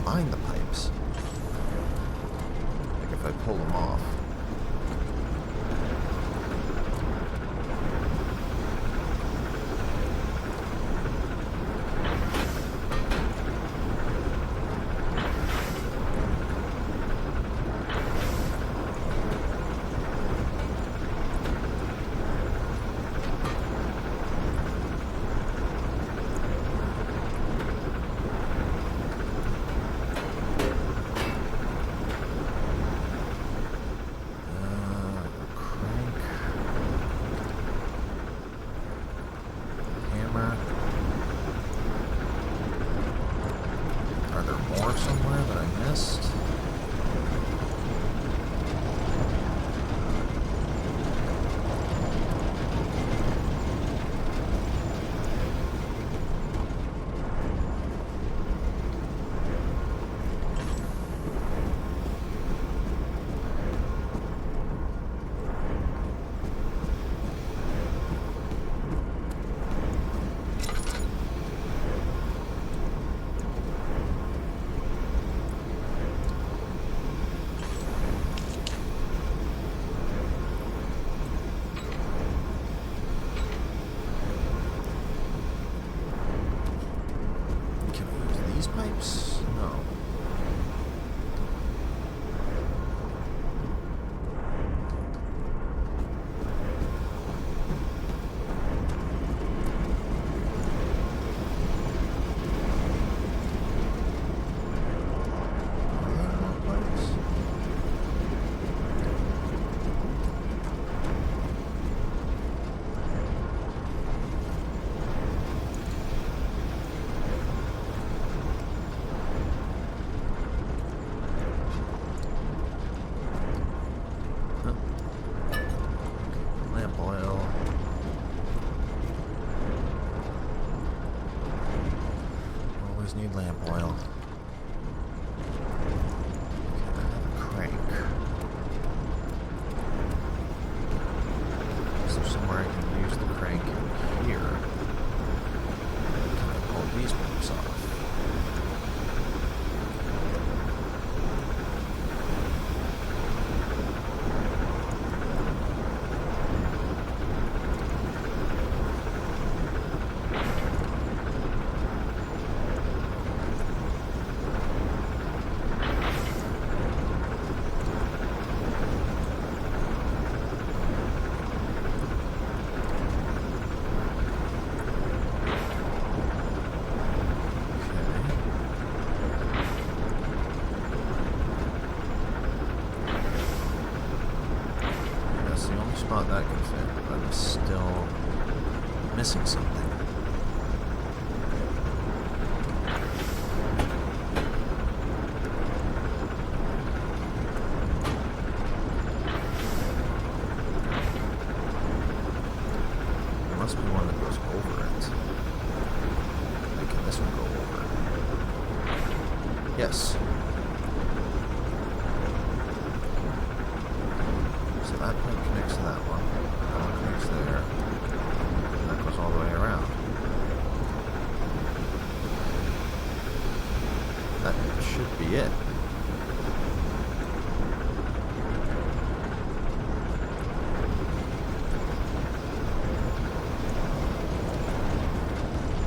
find the pipes. Like if I pull them off. Are there more somewhere that I missed? Pipes? No. Lamp oil. Always need lamp oil. I have a crank. Is there somewhere I can use the crank in here? Can I pull these pipes off? Spot that can fit, but I'm still missing something. There must be one that goes over it. Like, can this one go over? Yes. So that pipe connects to that one. That one connects there. And that goes all the way around. That should be it.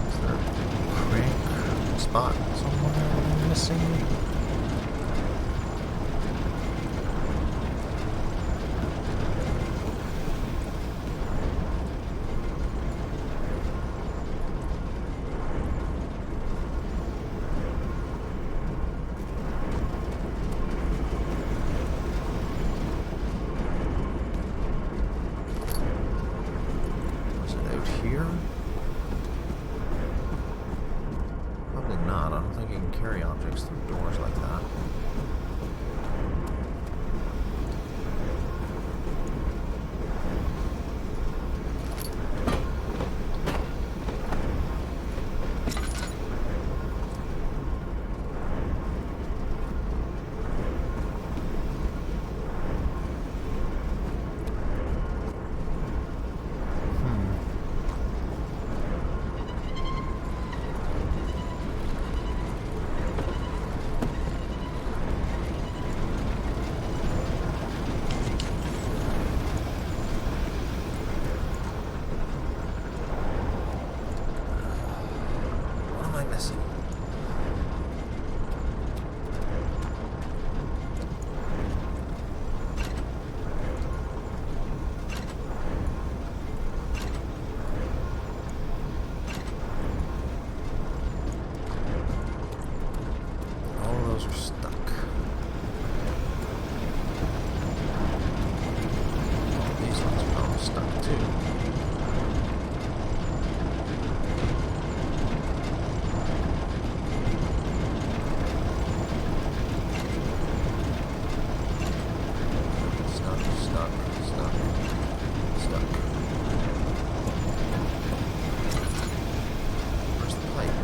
Is there a crank spot somewhere I'm missing? Here? Probably not. I don't think you can carry objects through doors like that. messy. All of those are stuck. All these ones are all stuck too. Stuck, stuck, stuck, stuck. Where's the pipe?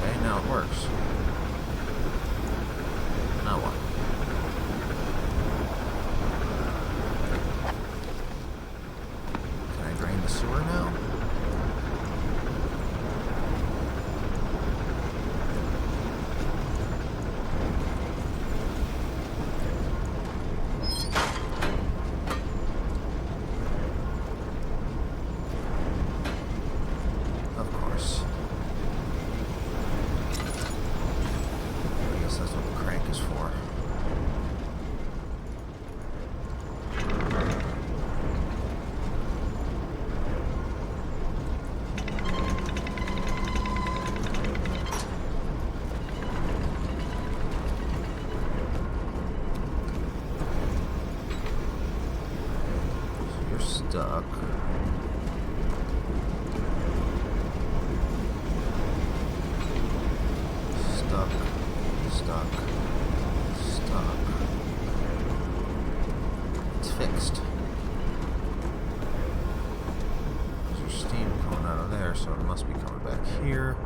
Okay, now it works. Now what? Can I drain the sewer now? Of course. I guess that's what the crank is for. So you're stuck. Stuck, stuck, stuck. It's fixed. There's steam coming out of there, so it must be coming back here.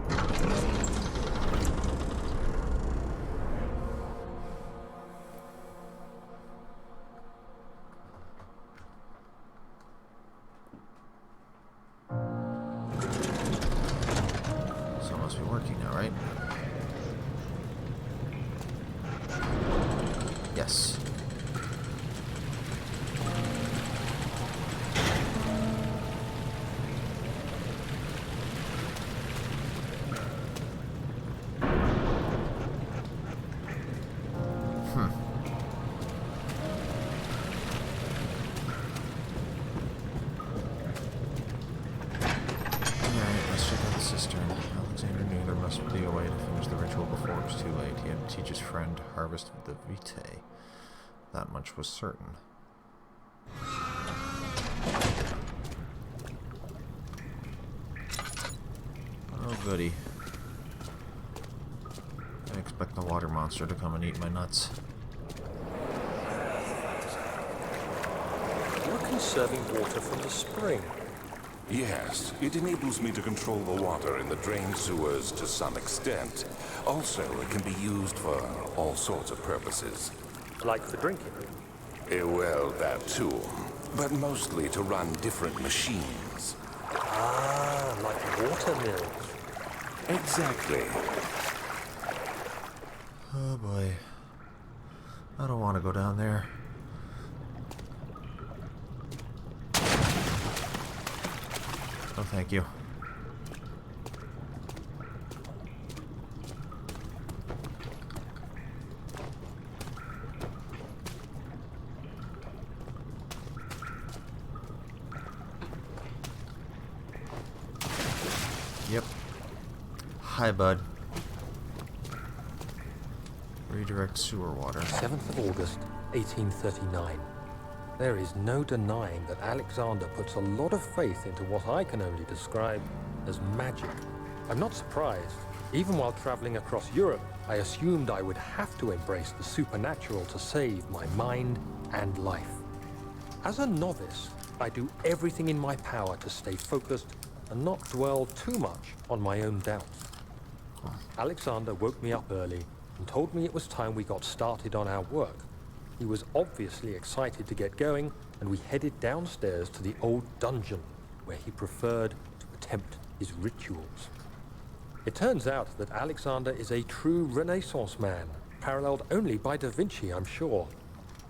So it must be working now, right? Yes. Alright, let's check out the cistern. Alexander knew there must be a way to finish the ritual before it was too late. He had to teach his friend to harvest the vitae. That much was certain. Oh, goody. I expect the water monster to come and eat my nuts. You're conserving water from the spring. Yes, it enables me to control the water in the drain sewers to some extent. Also, it can be used for all sorts of purposes. Like for drinking. Well, that too. But mostly to run different machines. Ah, like water mills. Exactly. Oh boy. I don't want to go down there. Oh, thank you. Yep. Hi, bud. Redirect sewer water. 7th of August, 1839. There is no denying that Alexander puts a lot of faith into what I can only describe as magic. I'm not surprised. Even while traveling across Europe, I assumed I would have to embrace the supernatural to save my mind and life. As a novice, I do everything in my power to stay focused and not dwell too much on my own doubts. Alexander woke me up early and told me it was time we got started on our work. He was obviously excited to get going, and we headed downstairs to the old dungeon, where he preferred to attempt his rituals. It turns out that Alexander is a true Renaissance man, paralleled only by Da Vinci, I'm sure.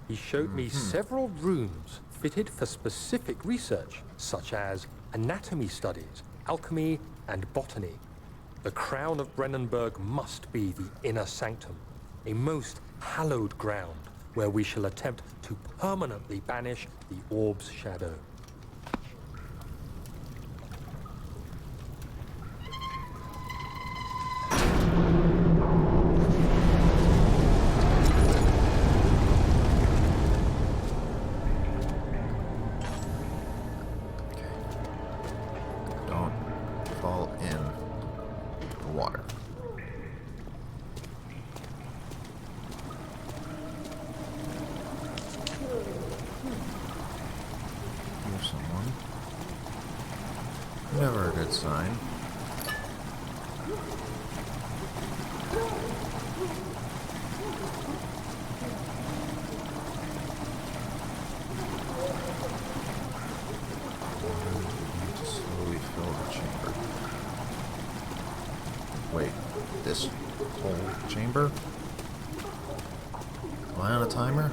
He showed me several rooms fitted for specific research, such as anatomy studies, alchemy, and botany. The crown of Brennenburg must be the inner sanctum, a most hallowed ground where we shall attempt to permanently banish the orb's shadow. Don't fall in the water. Here's someone. Never a good sign. To slowly fill the chamber. Wait, this whole chamber? Am I on a timer?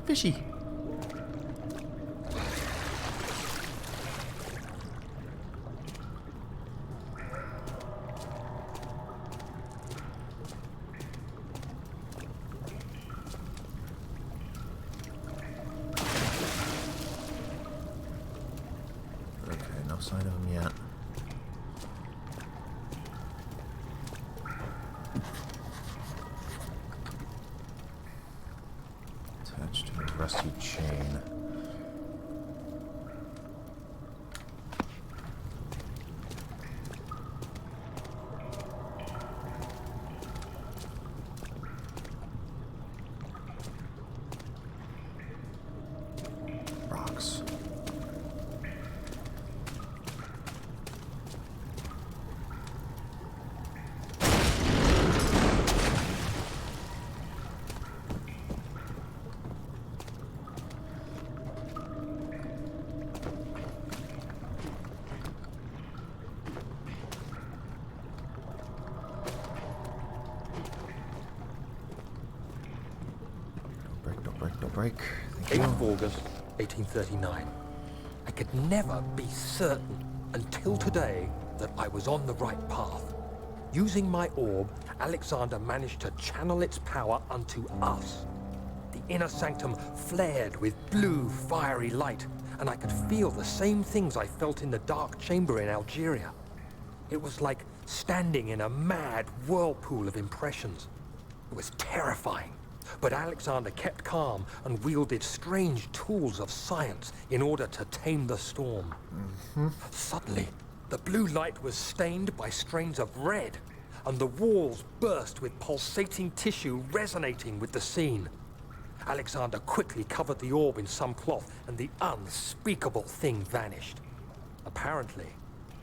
Fishy. Okay, no sign of him yet. Attached to a rusty chain. Rocks. Don't break. Thank 8th of you. August, 1839. I could never be certain until today that I was on the right path. Using my orb, Alexander managed to channel its power unto us. The inner sanctum flared with blue, fiery light, and I could feel the same things I felt in the dark chamber in Algeria. It was like standing in a mad whirlpool of impressions. It was terrifying. But Alexander kept calm and wielded strange tools of science in order to tame the storm. Suddenly, the blue light was stained by strains of red, and the walls burst with pulsating tissue resonating with the scene. Alexander quickly covered the orb in some cloth, and the unspeakable thing vanished. Apparently,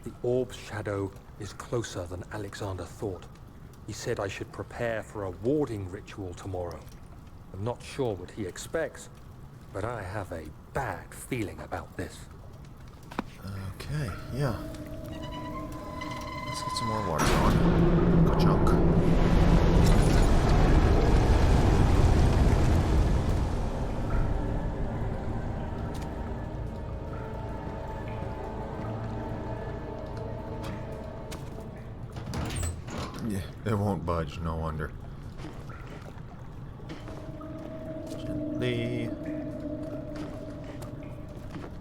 the orb's shadow is closer than Alexander thought. He said I should prepare for a warding ritual tomorrow. I'm not sure what he expects, but I have a bad feeling about this. Okay, yeah. Let's get some more water going. Ka-chunk. Yeah, it won't budge, no wonder. Gently.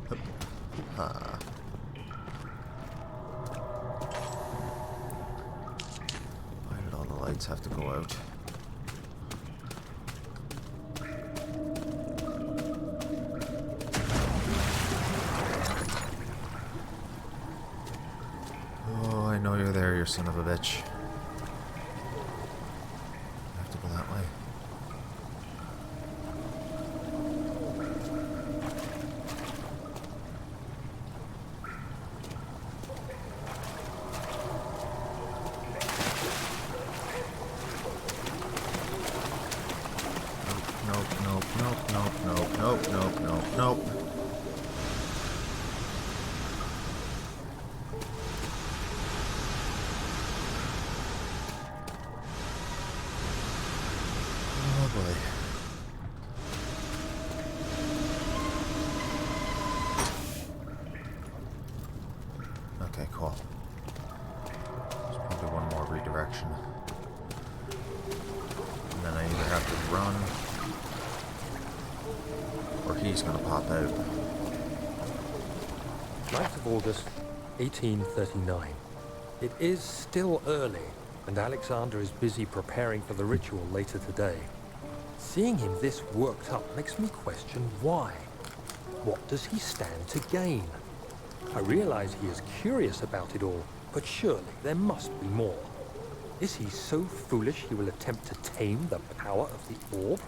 Hup. Ha. Why did all the lights have to go out? Oh, I know you're there, you son of a bitch. I have to go that way. Nope, nope, nope, nope, nope, nope, nope, nope, nope. Oh boy. Okay, cool. There's probably one more redirection. And then I either have to run, or he's gonna pop out. 9th of August, 1839. It is still early, and Alexander is busy preparing for the ritual later today. Seeing him this worked up makes me question why. What does he stand to gain? I realize he is curious about it all, but surely there must be more. Is he so foolish he will attempt to tame the power of the orb?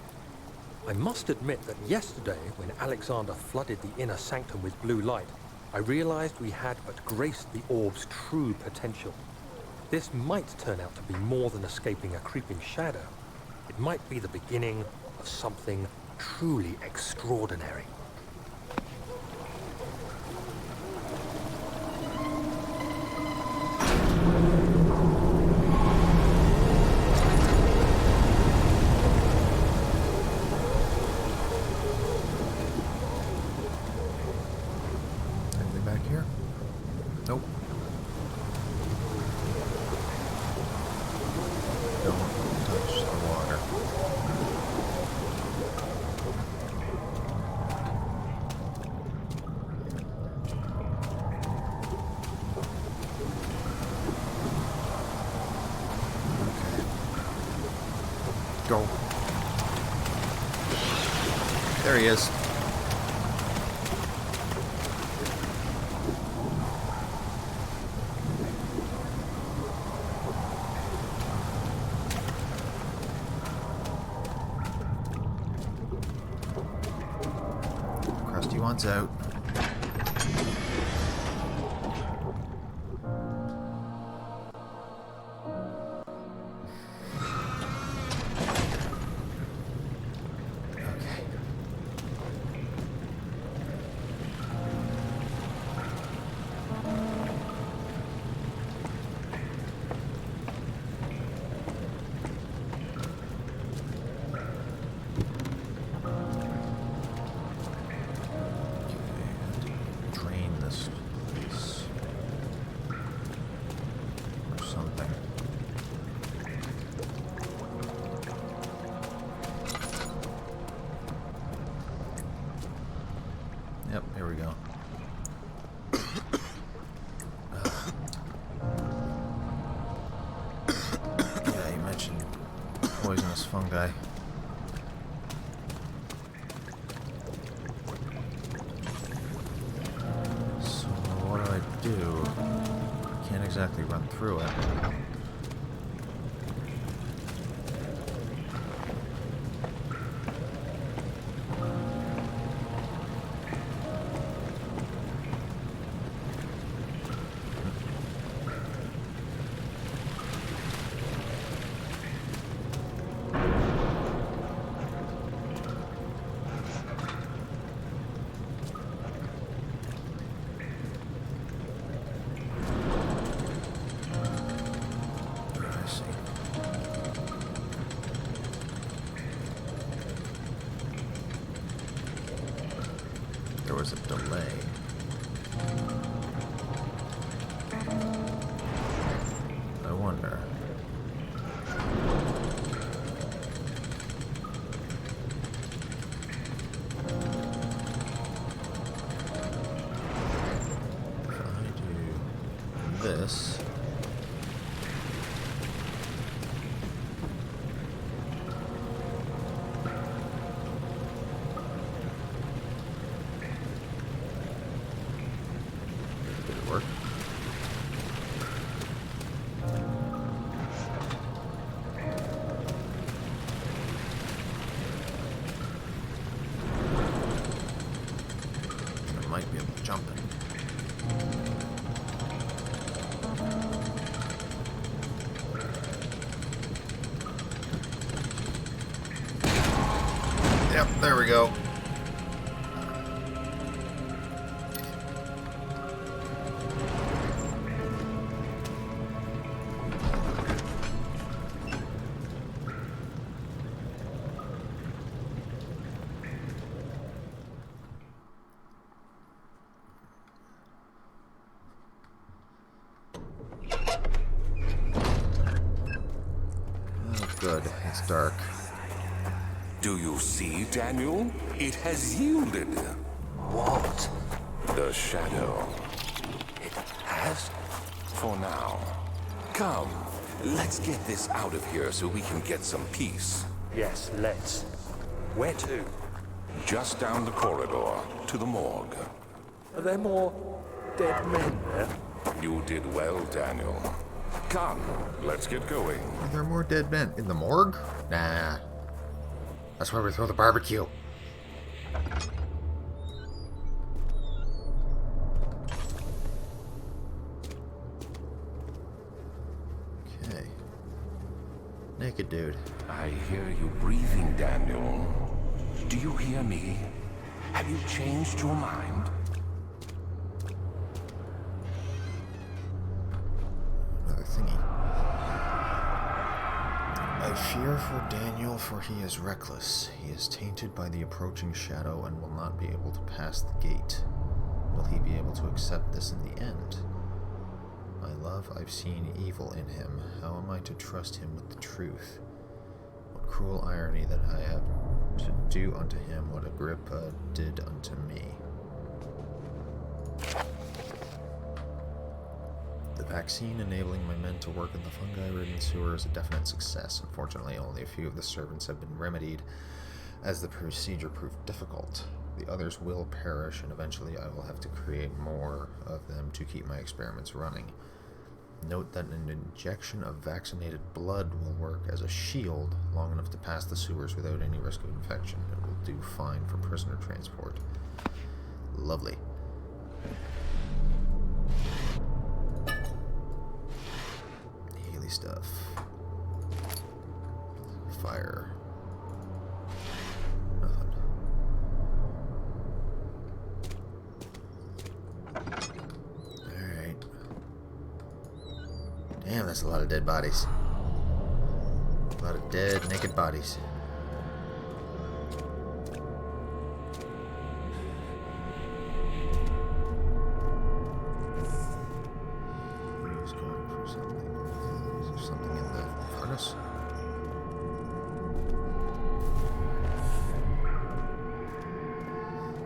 I must admit that yesterday, when Alexander flooded the inner sanctum with blue light, I realized we had but graced the orb's true potential. This might turn out to be more than escaping a creeping shadow. It might be the beginning of something truly extraordinary. Anything back here? Nope. Don't touch the water. Okay. Go. There he is. Krusty wants out. Okay. Drain this place. Or something. Yep, here we go. Yeah, you mentioned poisonous fungi. So what do I do? Can't exactly run through it. I see. There was a delay. I wonder. There we go. Oh, good. It's dark. Do you see, Daniel? It has yielded. What? The shadow. It has? For now. Come, let's get this out of here so we can get some peace. Yes, let's. Where to? Just down the corridor to the morgue. Are there more dead men there? You did well, Daniel. Come, let's get going. Are there more dead men in the morgue? Nah. That's where we throw the barbecue. Okay. Naked dude. I hear you breathing, Daniel. Do you hear me? Have you changed your mind? Another thingy. I fear for Daniel, for he is reckless. He is tainted by the approaching shadow and will not be able to pass the gate. Will he be able to accept this in the end? My love, I've seen evil in him. How am I to trust him with the truth? What cruel irony that I have to do unto him what Agrippa did unto me. The vaccine enabling my men to work in the fungi-ridden sewer is a definite success. Unfortunately, only a few of the servants have been remedied, as the procedure proved difficult. The others will perish, and eventually I will have to create more of them to keep my experiments running. Note that an injection of vaccinated blood will work as a shield long enough to pass the sewers without any risk of infection. It will do fine for prisoner transport. Lovely. Healy stuff. Fire. Nothing. Alright. Damn, that's a lot of dead bodies. A lot of dead, naked bodies. He's going for something. Is there something in the furnace?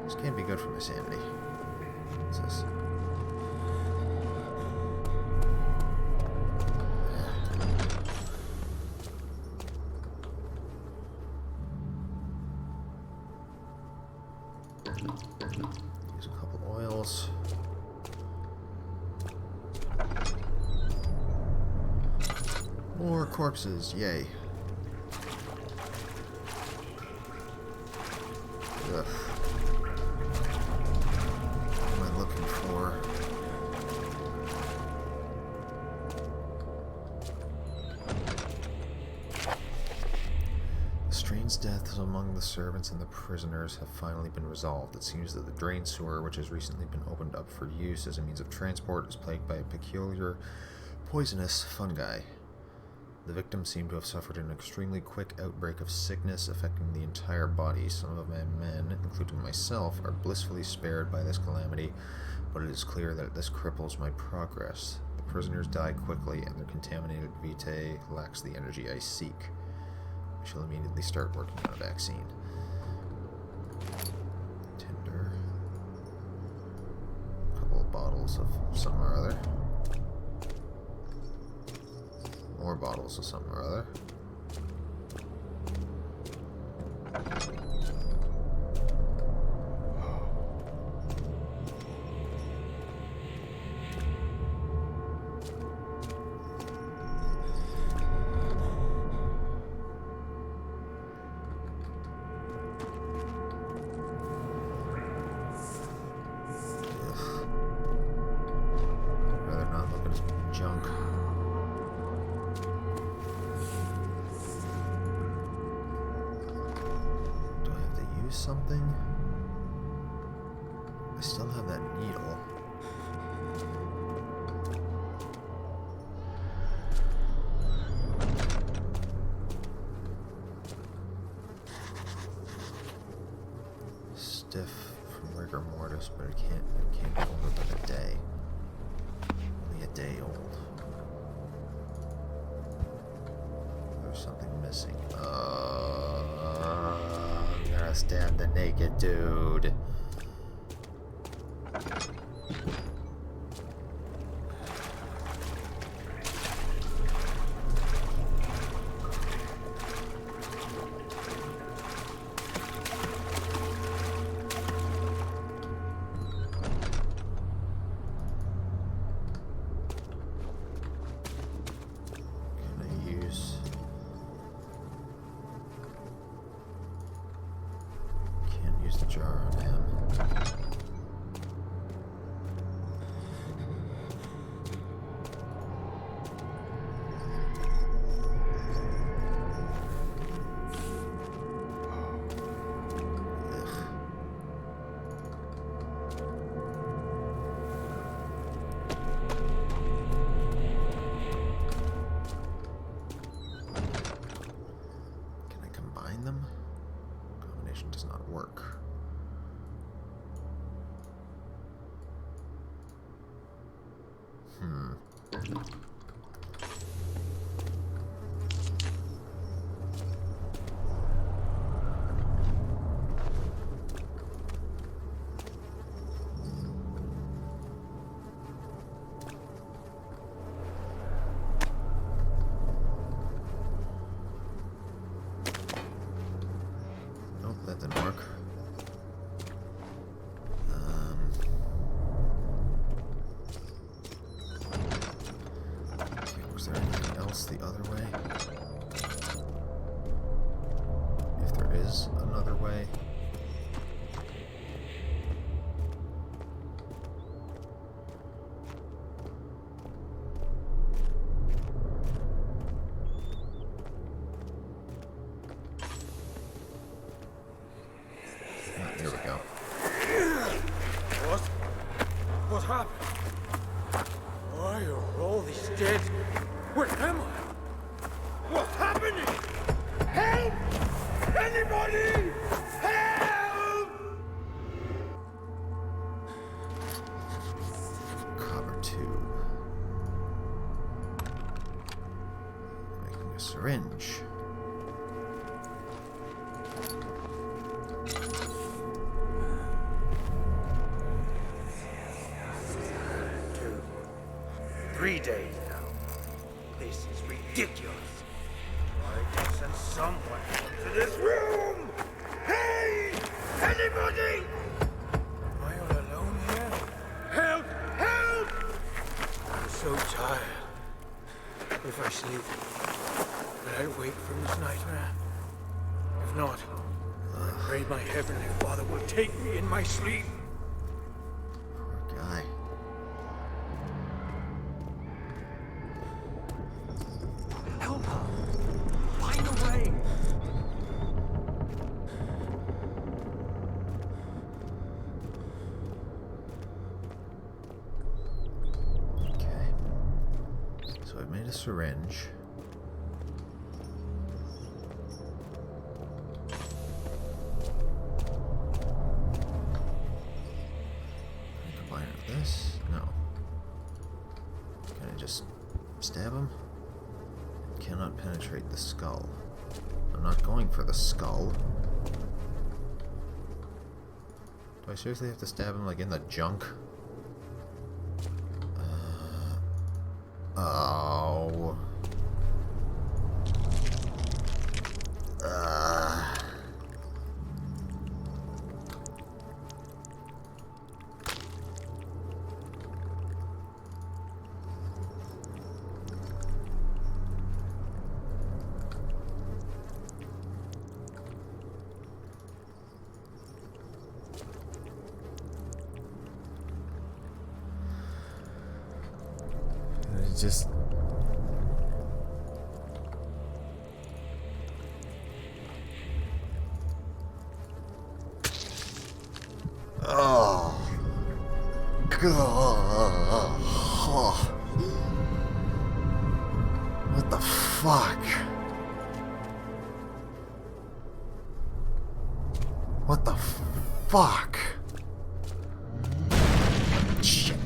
This can't be good for my sanity. What's this? Use a couple oils. More corpses, yay. Ugh. What am I looking for? The strange deaths among the servants and the prisoners have finally been resolved. It seems that the drain sewer, which has recently been opened up for use as a means of transport, is plagued by a peculiar poisonous fungi. The victims seem to have suffered an extremely quick outbreak of sickness affecting the entire body. Some of my men, including myself, are blissfully spared by this calamity, but it is clear that this cripples my progress. The prisoners die quickly, and their contaminated vitae lacks the energy I seek. I shall immediately start working on a vaccine. Tinder. A couple of bottles of something or other. More bottles of something or other. I'd rather not look at his junk. use something? I still have that needle. Stiff from rigor mortis, but it can't go over but a day. Only a day old. There's something missing. I'm gonna stab the naked dude. Use the jar on him. Can I combine them? Combination does not work. Nope, that didn't work. Was there anything else the other way? If there is another way. Here we go. What happened? Why are all these dead? Where am I? What's happening? Help! Anybody! Help! Copper tube. Making a syringe. Two. 3 days now. This is ridiculous. I can send someone to this room! Hey! Anybody! Am I all alone here? Help! Help! I'm so tired. If I sleep, will I wake from this nightmare? If not, I pray my heavenly Father will take me in my sleep. Poor guy. Help her! Find a way! Okay. So I've made a syringe. Can I combine it with this? No. Can I just stab him? Cannot penetrate the skull. I'm not going for the skull. Do I seriously have to stab him like in the junk? Oh. Just What the fuck? What the fuck? Shit.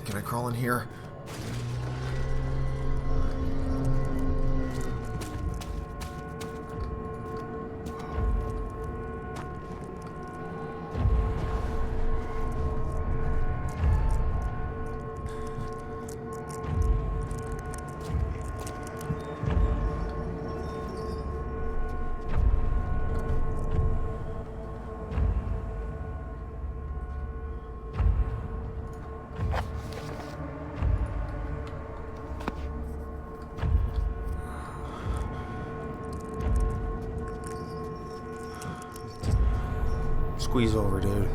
Can I crawl in here? Squeeze over, dude.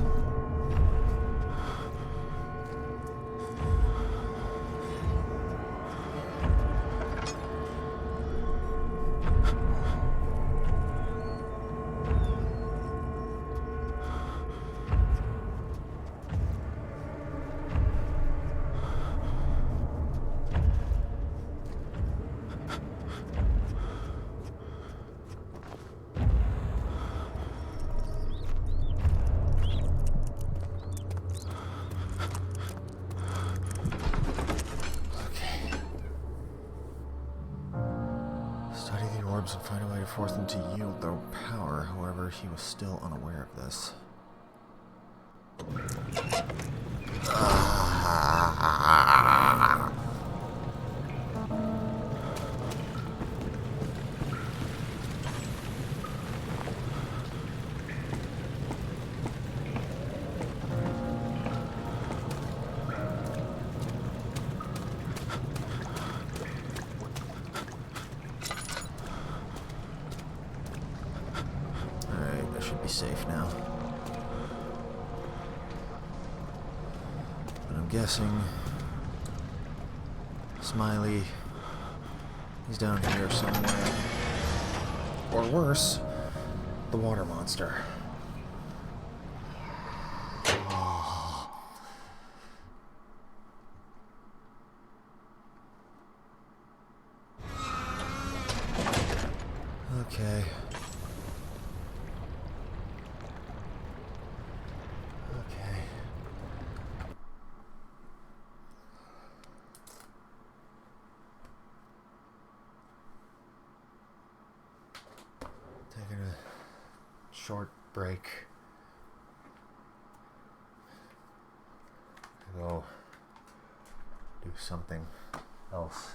Study the orbs and find a way to force them to yield their power. However, he was still unaware of this. Alright, that should be safe now. But I'm guessing Smiley, he's down here somewhere. Or worse, the water monster. Okay. Okay. Taking a short break. Go do something else.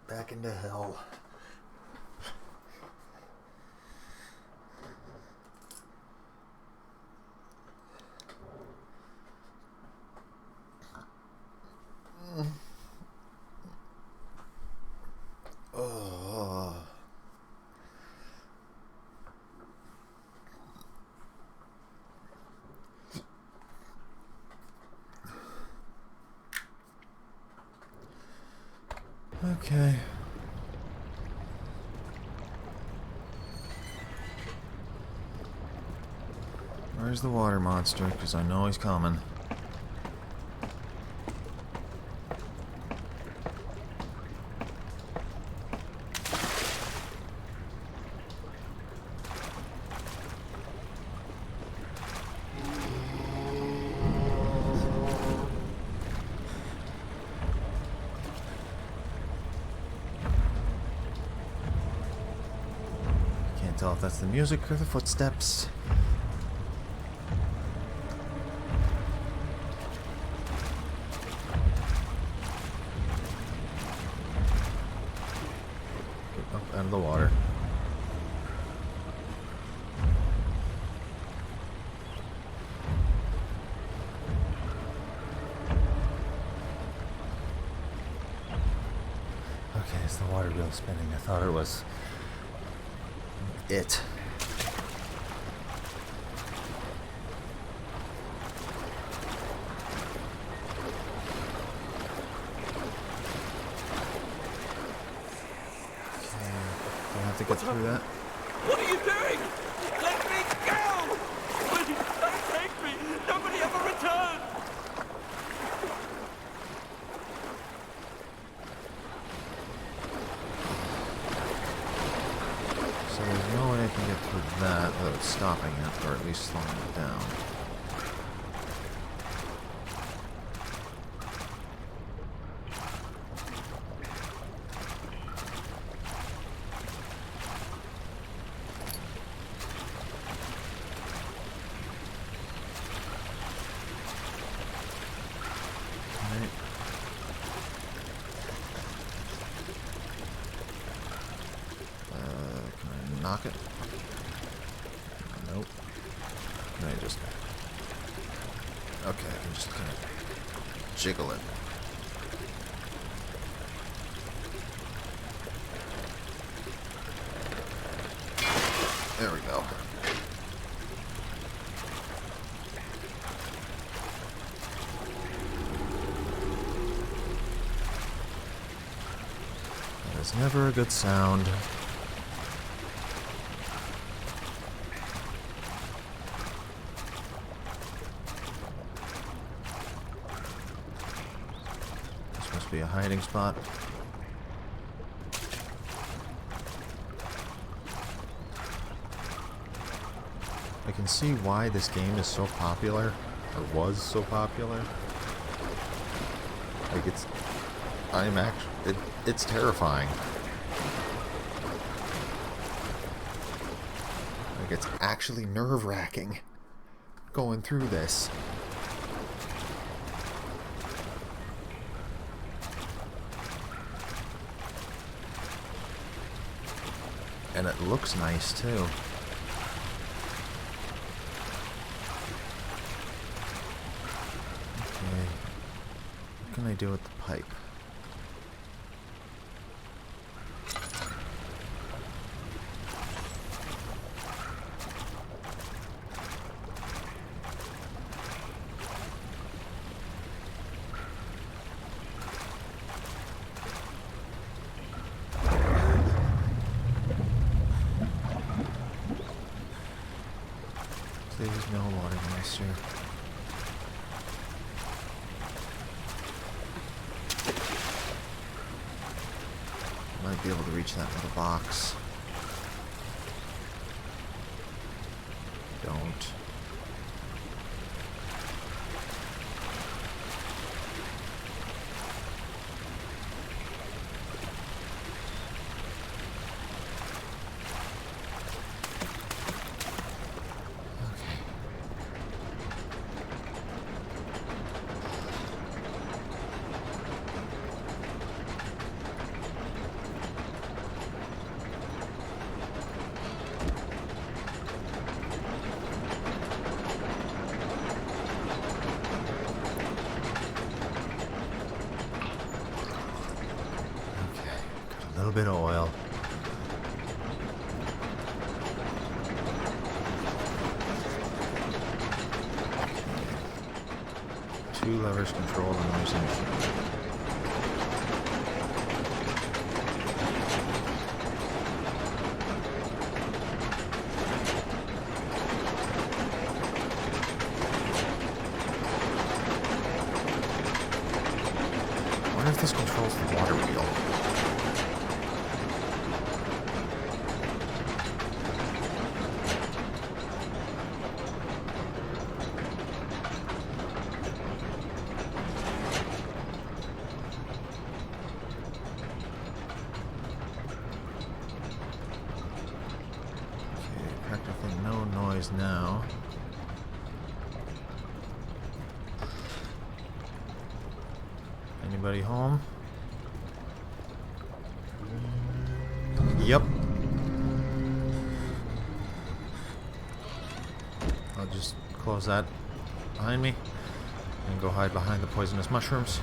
Back into hell. Oh. Okay. Where's the water monster? Because I know he's coming. Can't tell if that's the music or the footsteps. Up out of the water. Okay, it's the water wheel spinning. I thought it was it. To get through that. What are you doing? Let me go! Please, don't take me! Nobody ever returned! So there's no way I can get through that without stopping it, or at least slowing it down. Knock it? Nope. Can I just... Okay, I can just kind of jiggle it. There we go. That is never a good sound. Be a hiding spot. I can see why this game is so popular, or was so popular. Like it's terrifying. Like it's actually nerve-wracking going through this. And it looks nice, too. Okay. What can I do with the pipe? Please, no water monster. Might be able to reach that little box. Don't. little bit of oil. Two levers control the noisy machine. I wonder if this controls the water wheel. Practically no noise now. Anybody home? Yep. I'll just close that behind me and go hide behind the poisonous mushrooms.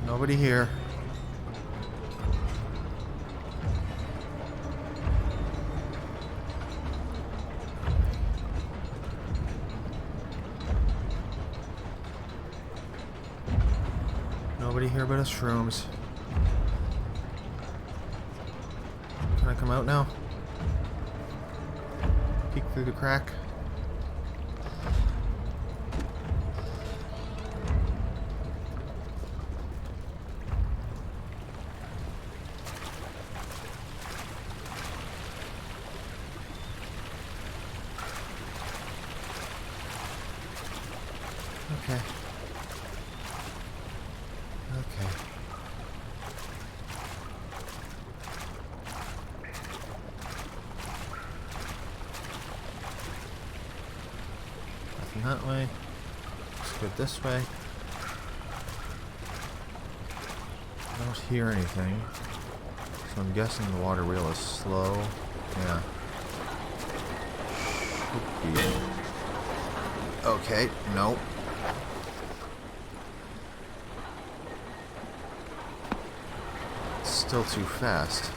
Nobody here. Nobody here but us shrooms. Can I come out now? Peek through the crack. Okay. Okay. Nothing that way. Let's go this way. I don't hear anything. So I'm guessing the water wheel is slow. Yeah. Should be. Okay, no. Still too fast.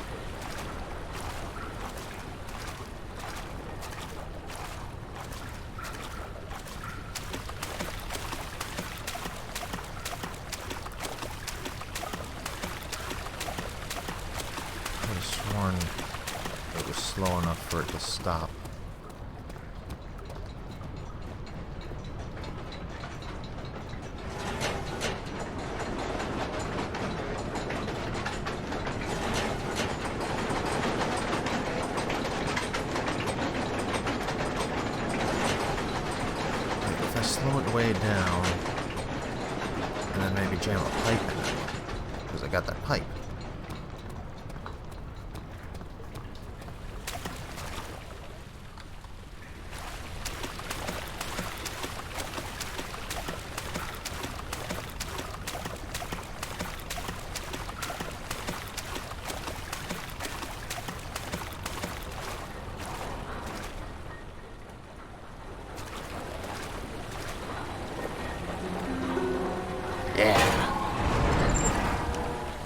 I could have sworn it was slow enough for it to stop. Slow it way down, and then maybe jam a pipe in it, because I got that pipe.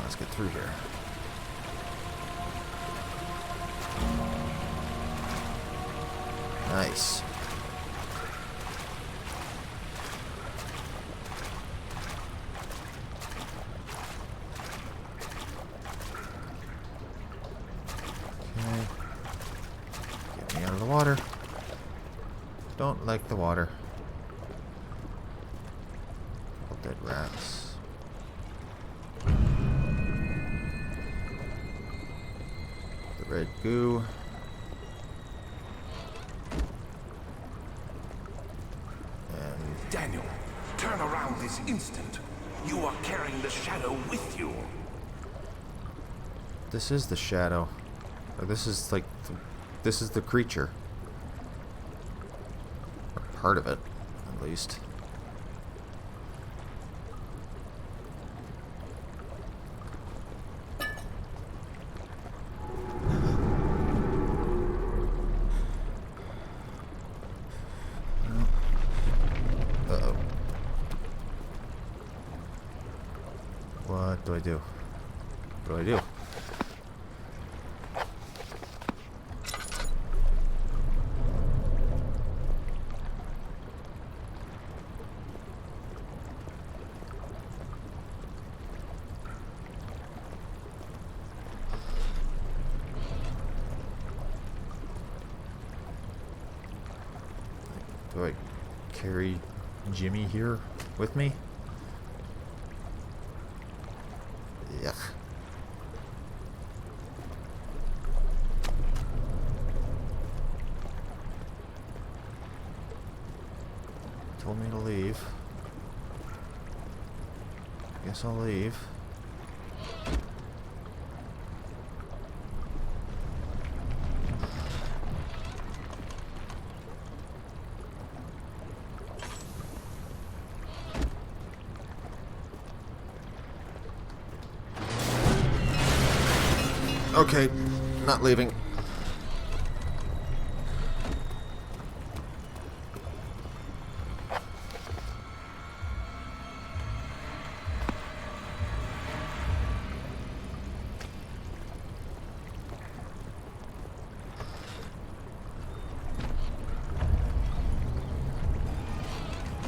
Let's get through here. Nice. Okay. Get me out of the water. Don't like the water. Dead rats. The red goo. And Daniel, turn around this instant. You are carrying the shadow with you. this is the shadow. Or this is like this is the creature. Or part of it, at least. do I do? What do I do? Do I carry Jimmy here with me? Yuck. Told me to leave. Guess I'll leave. Okay, not leaving.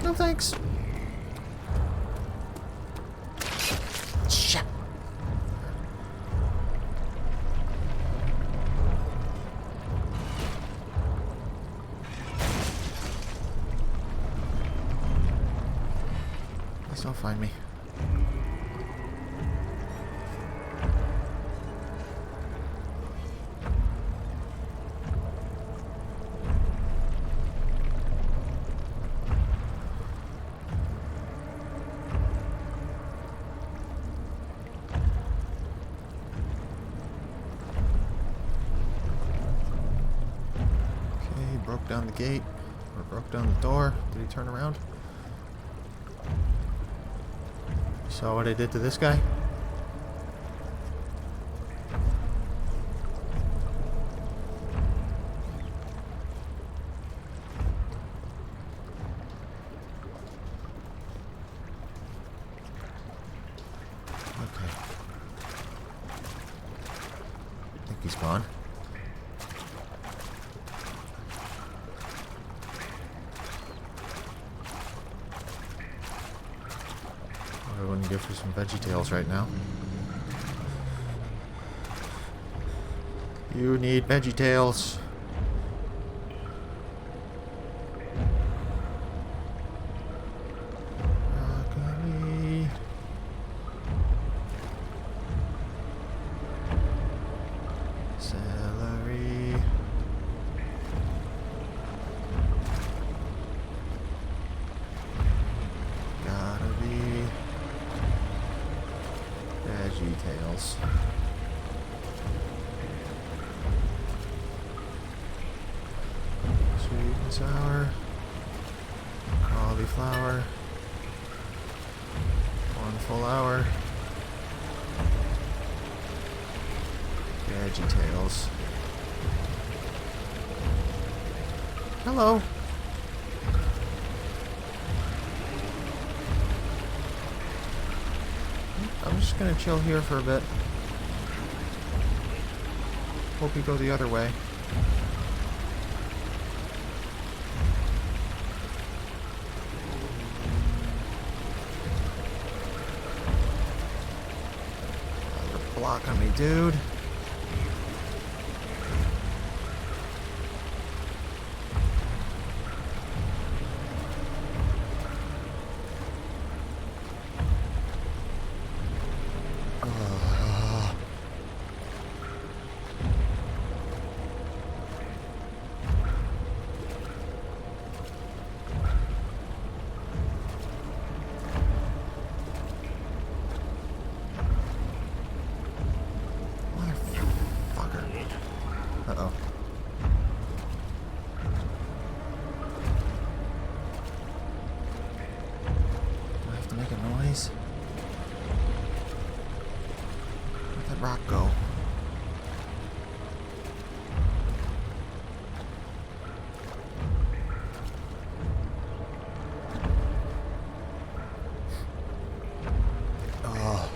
No thanks. Shit. Please don't find me. Broke down the gate, or broke down the door. Did he turn around? You saw what I did to this guy? Okay. I think he's gone. I wouldn't give for some VeggieTales right now. You need VeggieTales. Broccoli. Celery. Gotta be VeggieTales. Sweet and sour. Cauliflower. 1 full hour. VeggieTales. Hello. I'm just gonna chill here for a bit. Hope you go the other way. You're blocking me, dude. Uh-oh. Do I have to make a noise? Where'd that rock go? Oh.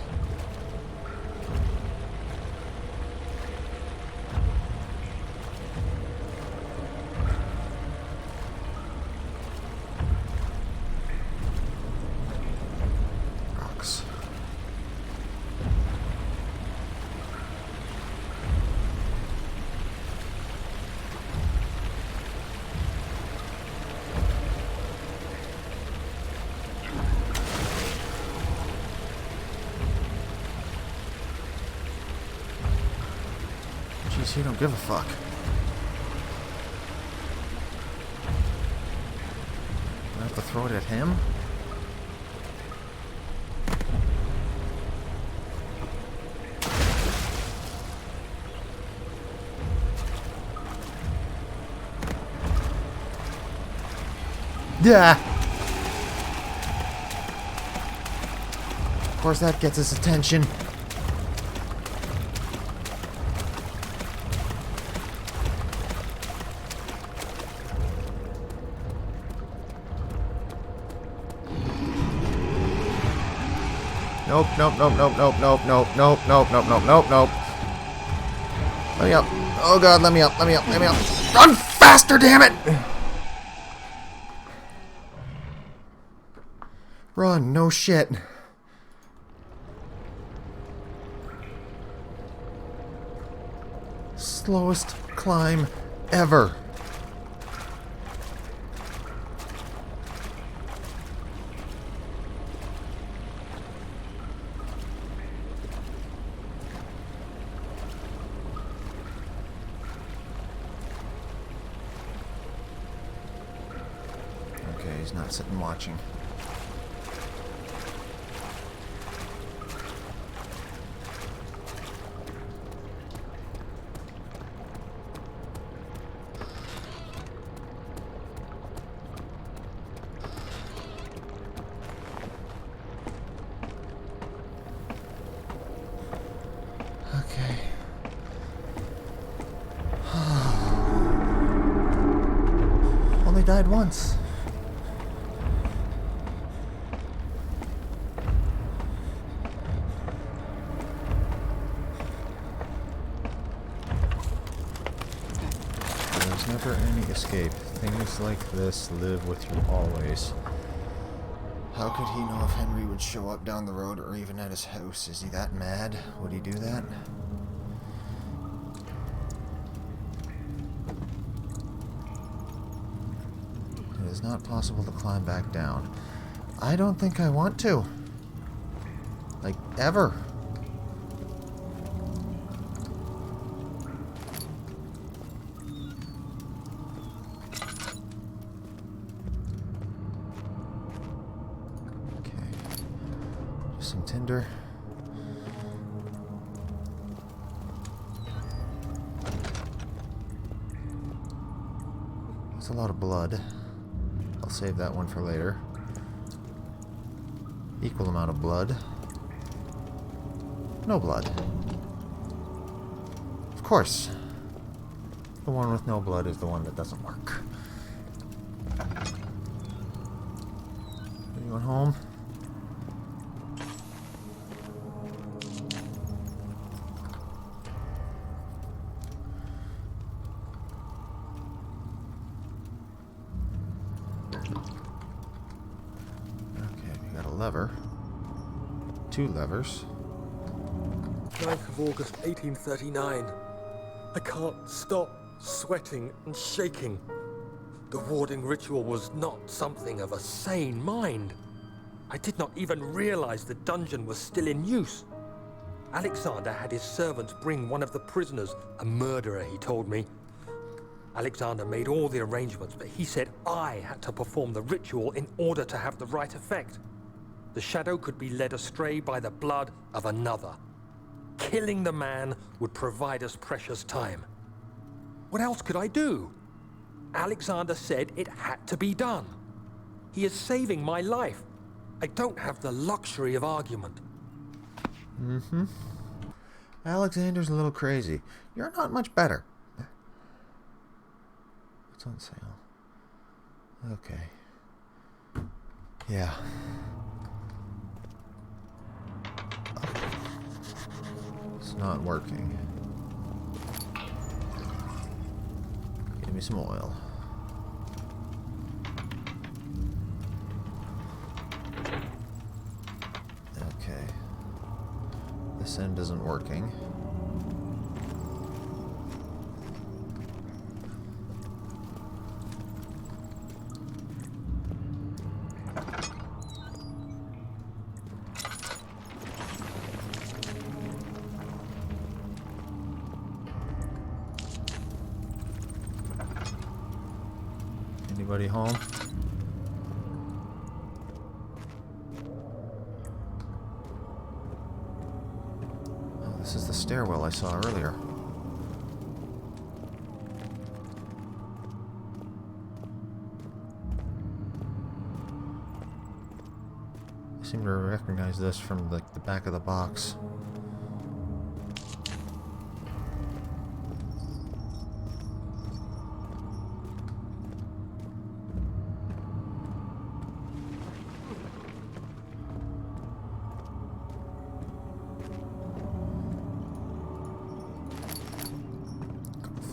guess you don't give a fuck. I have to throw it at him? Yeah! Of course that gets his attention. Nope, nope, nope, nope, nope, nope, nope, nope, nope, nope, nope, nope, nope. Let me up. Oh god, let me up, let me up, let me up. Run faster, damn it! Run, no shit. Slowest climb ever. Okay, he's not sitting watching. Okay. Only died once. There's never any escape. Things like this live with you always. How could he know if Henry would show up down the road or even at his house? Is he that mad? Would he do that? It is not possible to climb back down. I don't think I want to. Like, ever. Some tinder. That's a lot of blood. I'll save that one for later. Equal amount of blood. No blood. Of course. The one with no blood is the one that doesn't work. Anyone home? Lever. 2 levers. 9th of August, 1839. I can't stop sweating and shaking. The warding ritual was not something of a sane mind. I did not even realize the dungeon was still in use. Alexander had his servants bring one of the prisoners, a murderer, he told me. Alexander made all the arrangements, but he said I had to perform the ritual in order to have the right effect. The shadow could be led astray by the blood of another. Killing the man would provide us precious time. What else could I do? Alexander said it had to be done. He is saving my life. I don't have the luxury of argument. Mm-hmm. Alexander's a little crazy. You're not much better. It's on sale. Okay. Yeah. It's not working. Give me some oil. Okay. This end isn't working. Everybody home? Oh, this is the stairwell I saw earlier. I seem to recognize this from the back of the box.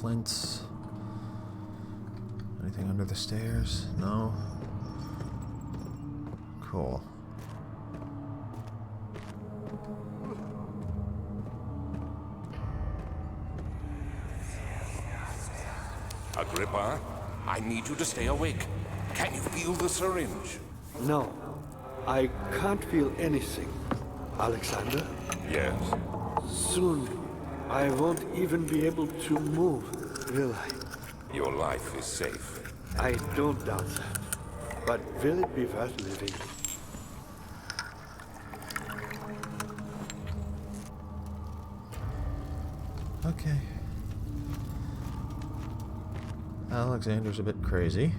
Flints. Anything under the stairs? No. Cool. Agrippa, I need you to stay awake. Can you feel the syringe? No, I can't feel anything. Alexander, Yes. soon I won't even be able to move, will I? Your life is safe. I don't doubt that. But will it be worth living? Okay. Alexander's a bit crazy.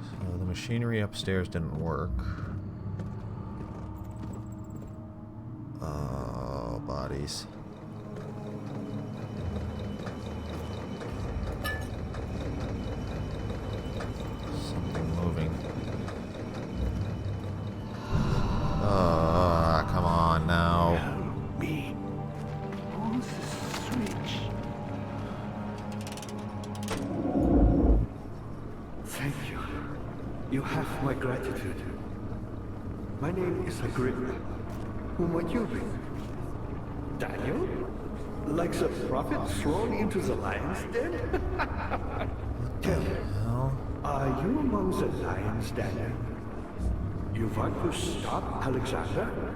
So the machinery upstairs didn't work. Oh, bodies. Something moving. Come on now. Help me. Who's the switch? Thank you. You have my gratitude. My name is Agrippa. Who might you be? Daniel? Like the prophet thrown into the lion's den? Tell me, are you among the lions, Daniel? You want to stop Alexander?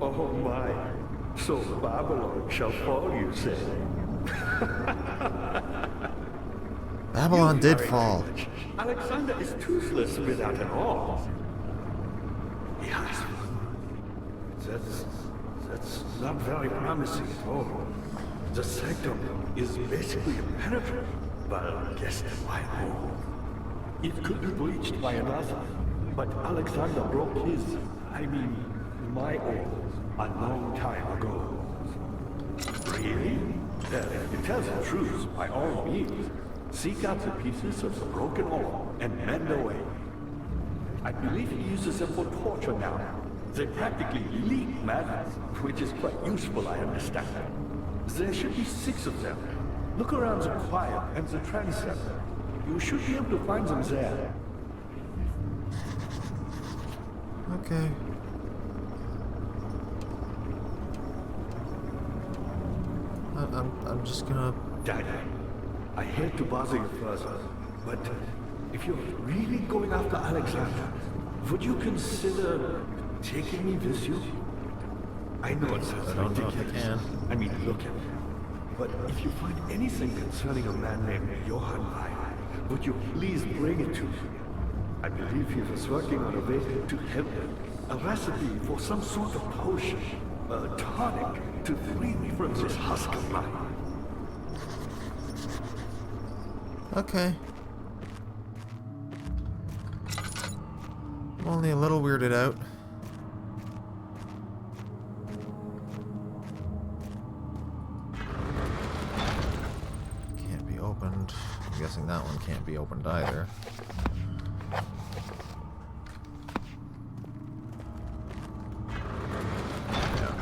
Oh my, so Babylon shall fall, you say? Babylon did Very fall. much. Alexander is toothless without an arm. Yes. That's not very promising at all. The sanctum is basically impenetrable. Well, guess why not? It could be breached by another, but Alexander broke his, my own, a long time ago. Really? Well, if you tell the truth, by all means, seek out the pieces of the broken oil and mend away. I believe he uses them for torture now. They practically leak madness, which is quite useful, I understand. There should be 6 of them. Look around the choir and the transept. You should be able to find them there. Okay. I'm just gonna... Daniel, I hate to bother you further, but if you're really going after Alexander, would you consider taking me with you? I know it sounds I don't know if I ridiculous. can. I mean, look at me. But if you find anything concerning a man named Johann Wein, would you please bring it to me? I believe he was working on a way to help him. A recipe for some sort of potion, a tonic, to free me from this husk of mine. Okay. I'm only a little weirded out. Can't be opened. I'm guessing that one can't be opened either. Yeah.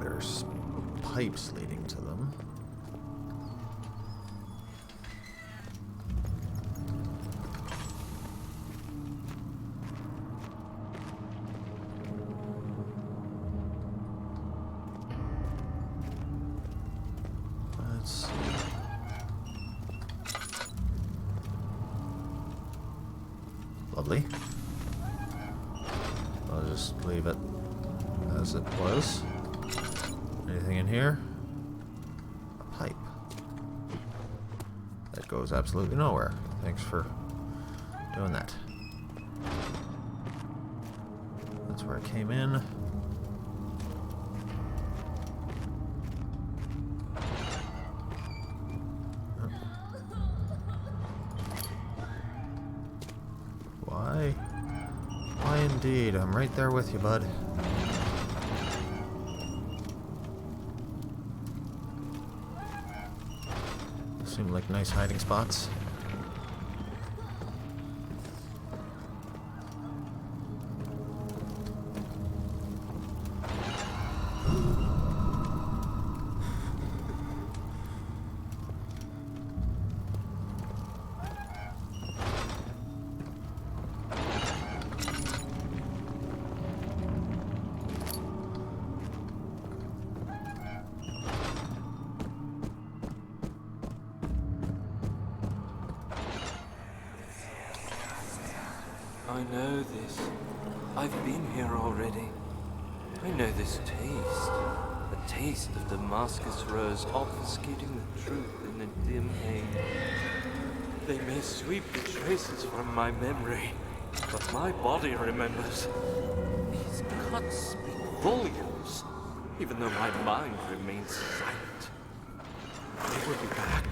There's pipes leading to them. Let's... Lovely. just leave it as it was. Anything in here? A pipe. That goes absolutely nowhere. Thanks for doing that. That's where I came in. Why? Why indeed? I'm right there with you, bud. Seem like nice hiding spots. I know this. I've been here already. I know this taste. The taste of Damascus rose obfuscating the truth in a dim haze. They may sweep the traces from my memory, but my body remembers. These cuts speak volumes, even though my mind remains silent. They will be back.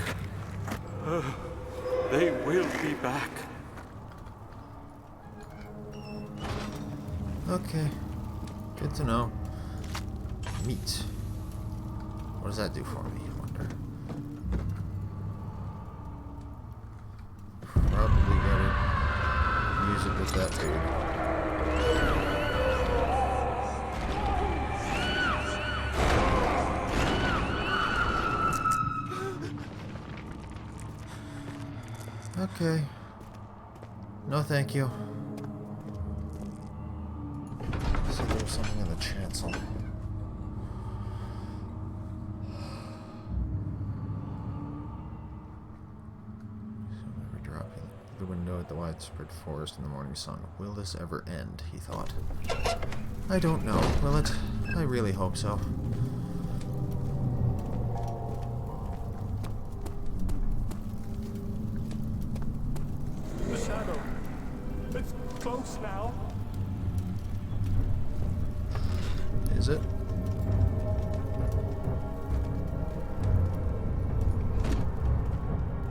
They will be back. Okay. Good to know. Meat. What does that do for me, I wonder? Probably better use it with that food. Okay. No, thank you. So there was something in the chancel. The window at the widespread forest in the morning sun. Will this ever end? He thought. I don't know. Will it? I really hope so. The shadow. It's close now. Is it?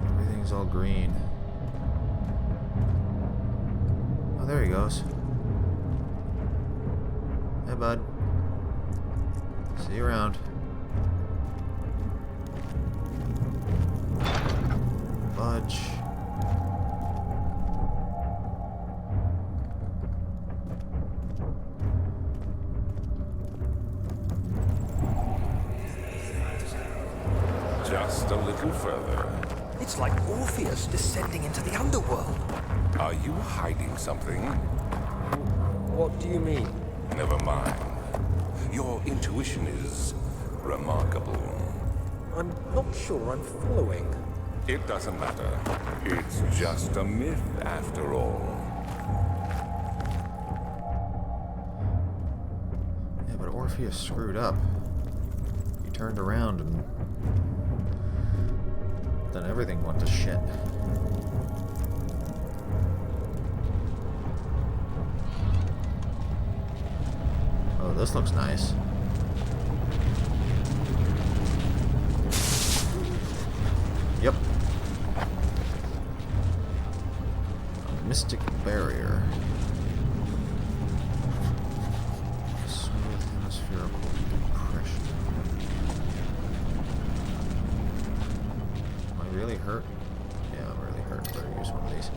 Everything's all green. Oh, there he goes. Hey, bud. See you around. Budge. Just a little further. It's like Orpheus descending into the underworld. Are you hiding something? What do you mean? Never mind. Your intuition is remarkable. I'm not sure I'm following. It doesn't matter. It's just a myth after all. Yeah, but Orpheus screwed up. He turned around and then everything went to shit. Oh, this looks nice. Yep. A mystic barrier. Smooth hemispherical depression. Am I really hurt? Yeah, I'm really hurt. Better use one of these.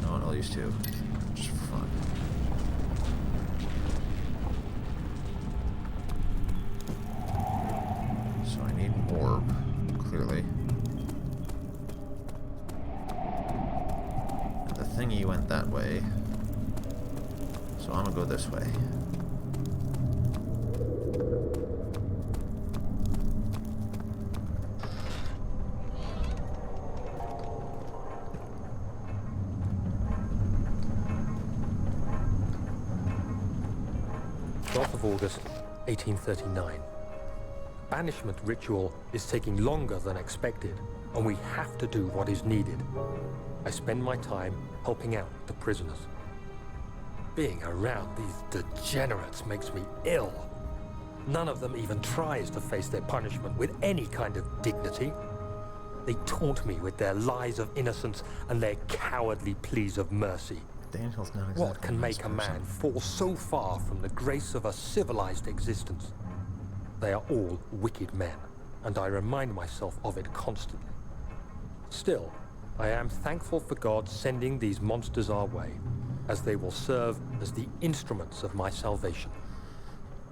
No, I'll use two. Just for fun. So I need an orb, clearly. And the thingy went that way. So I'm gonna go this way. 12th of August, 1839. Banishment ritual is taking longer than expected, and we have to do what is needed. I spend my time helping out the prisoners. Being around these degenerates makes me ill. None of them even tries to face their punishment with any kind of dignity. They taunt me with their lies of innocence and their cowardly pleas of mercy. Daniel's not exactly What can make a man fall so far from the grace of a civilized existence? They are all wicked men, and I remind myself of it constantly. Still, I am thankful for God sending these monsters our way, as they will serve as the instruments of my salvation.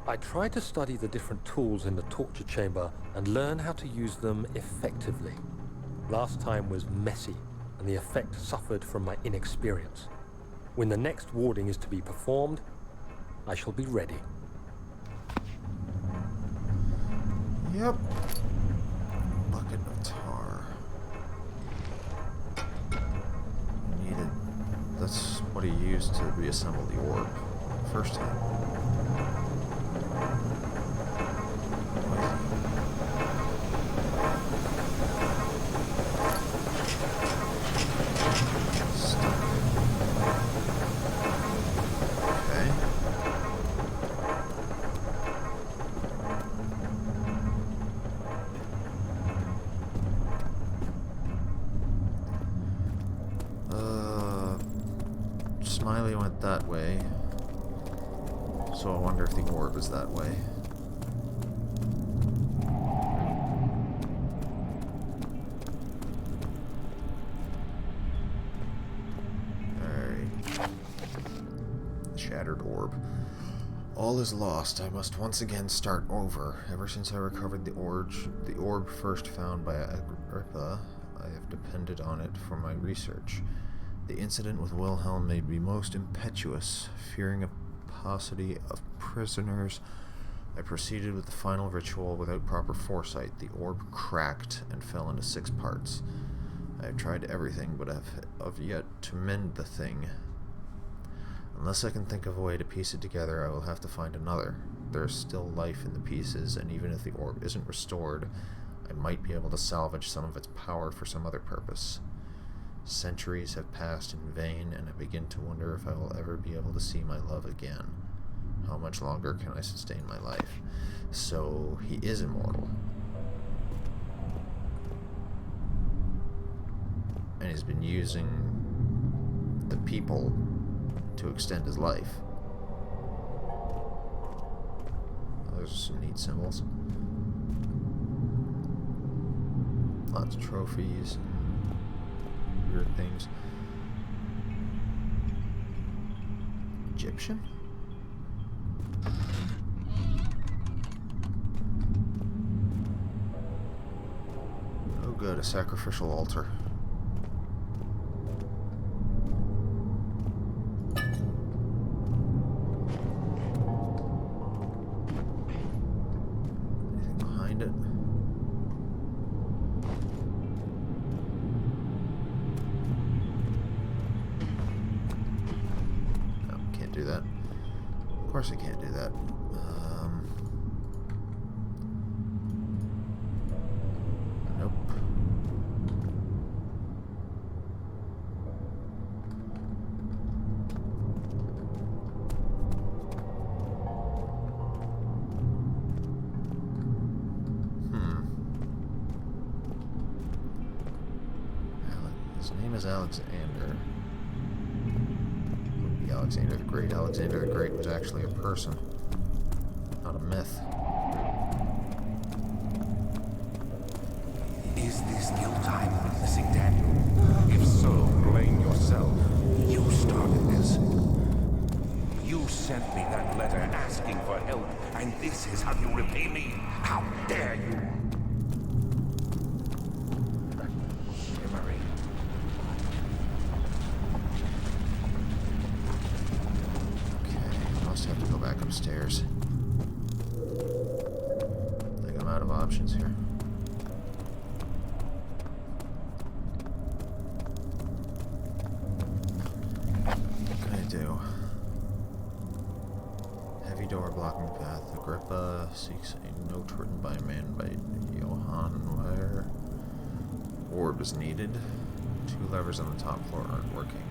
I try to study the different tools in the torture chamber and learn how to use them effectively. Last time was messy, and the effect suffered from my inexperience. When the next warding is to be performed, I shall be ready. Yep. Bucket of tar. Needed. That's what he used to reassemble the orb first time. Smiley went that way, so I wonder if the orb is that way. Alright. Shattered orb. All is lost. I must once again start over. Ever since I recovered the orb first found by Agrippa, I have depended on it for my research. The incident with Wilhelm made me most impetuous. Fearing a paucity of prisoners, I proceeded with the final ritual without proper foresight. The orb cracked and fell into 6 parts. I have tried everything, but have yet to mend the thing. Unless I can think of a way to piece it together, I will have to find another. There is still life in the pieces, and even if the orb isn't restored, I might be able to salvage some of its power for some other purpose. Centuries have passed in vain, and I begin to wonder if I will ever be able to see my love again. How much longer can I sustain my life? So, he is immortal. And he's been using the people to extend his life. Those are some neat symbols. Lots of trophies. Weird things. Egyptian? Oh good, a sacrificial altar. Anything behind it? Do that. Of course I can't do that. Nope. His name is Alexander. Alexander the Great. Alexander the Great was actually a person, not a myth. Is this guilt I'm witnessing, Daniel? If so, blame yourself. You started this. You sent me that letter asking for help, and this is how you repay me? How dare you? Have to go back upstairs. I think I'm out of options here. What can I do? Heavy Heavy door blocking path. Agrippa seeks a note written by a man by Johann Weyer. Orb is needed. 2 levers on the top floor aren't working.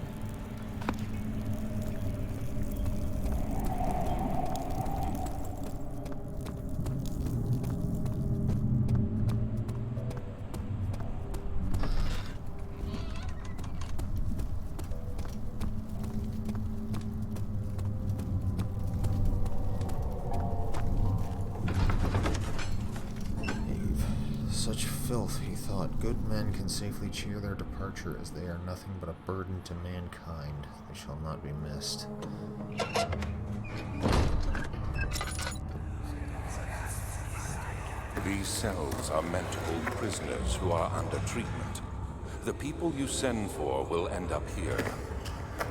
Such filth, he thought. Good men can safely cheer their departure, as they are nothing but a burden to mankind. They shall not be missed. These cells are meant to hold prisoners who are under treatment. The people you send for will end up here.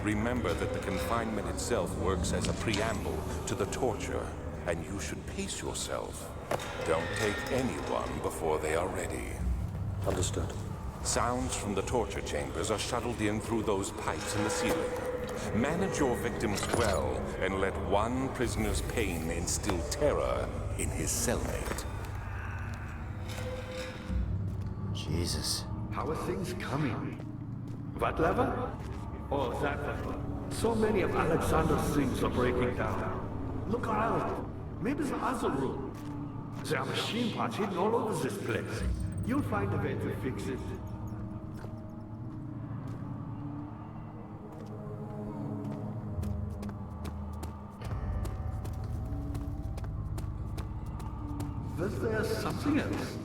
Remember that the confinement itself works as a preamble to the torture, and you should pace yourself. Don't take anyone before they are ready. Understood. Sounds from the torture chambers are shuttled in through those pipes in the ceiling. Manage your victims well, and let one prisoner's pain instill terror in his cellmate. Jesus. How are things coming? What lever? Oh, that lever. So many of Alexander's things are breaking down. Look around. Maybe the other room. There are machine parts hidden all over this place. You'll find a way to fix it. Was there something else?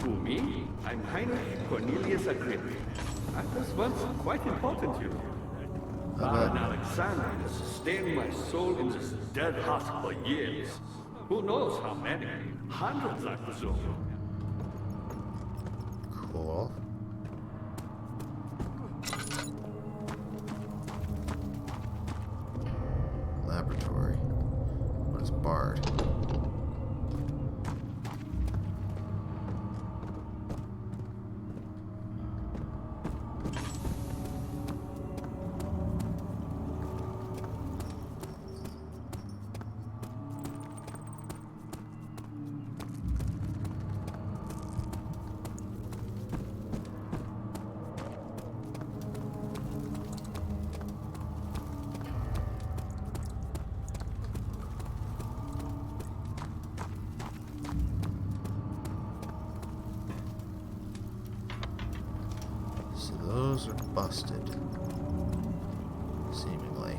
Who, me? I'm Heinrich Cornelius Agrippa. I was once quite important, you know. Baron Alexander has sustained my soul in this dead heart for years. Who knows how many? Hundreds, I presume. Cool. Laboratory. What is barred? So those are busted. Seemingly.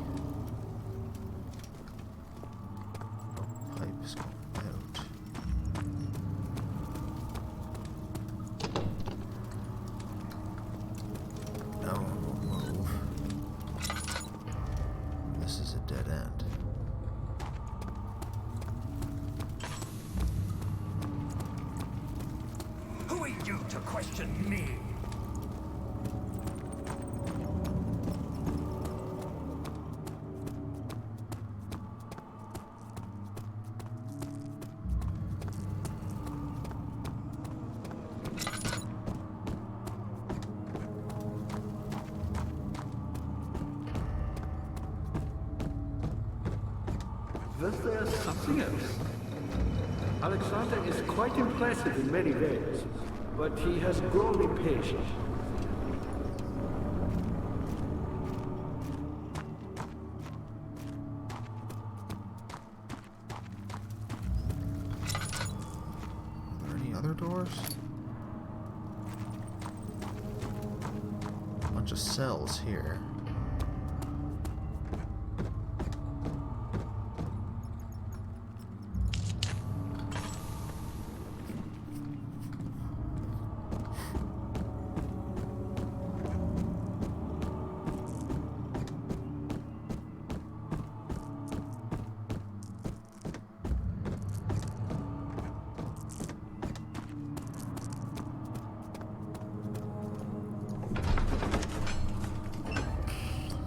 Pipes going out. No one will move. This is a dead end. Who are you to question me? Was there something else? Alexander is quite impressive in many ways, but he has grown impatient. Are there any other doors? A bunch of cells here.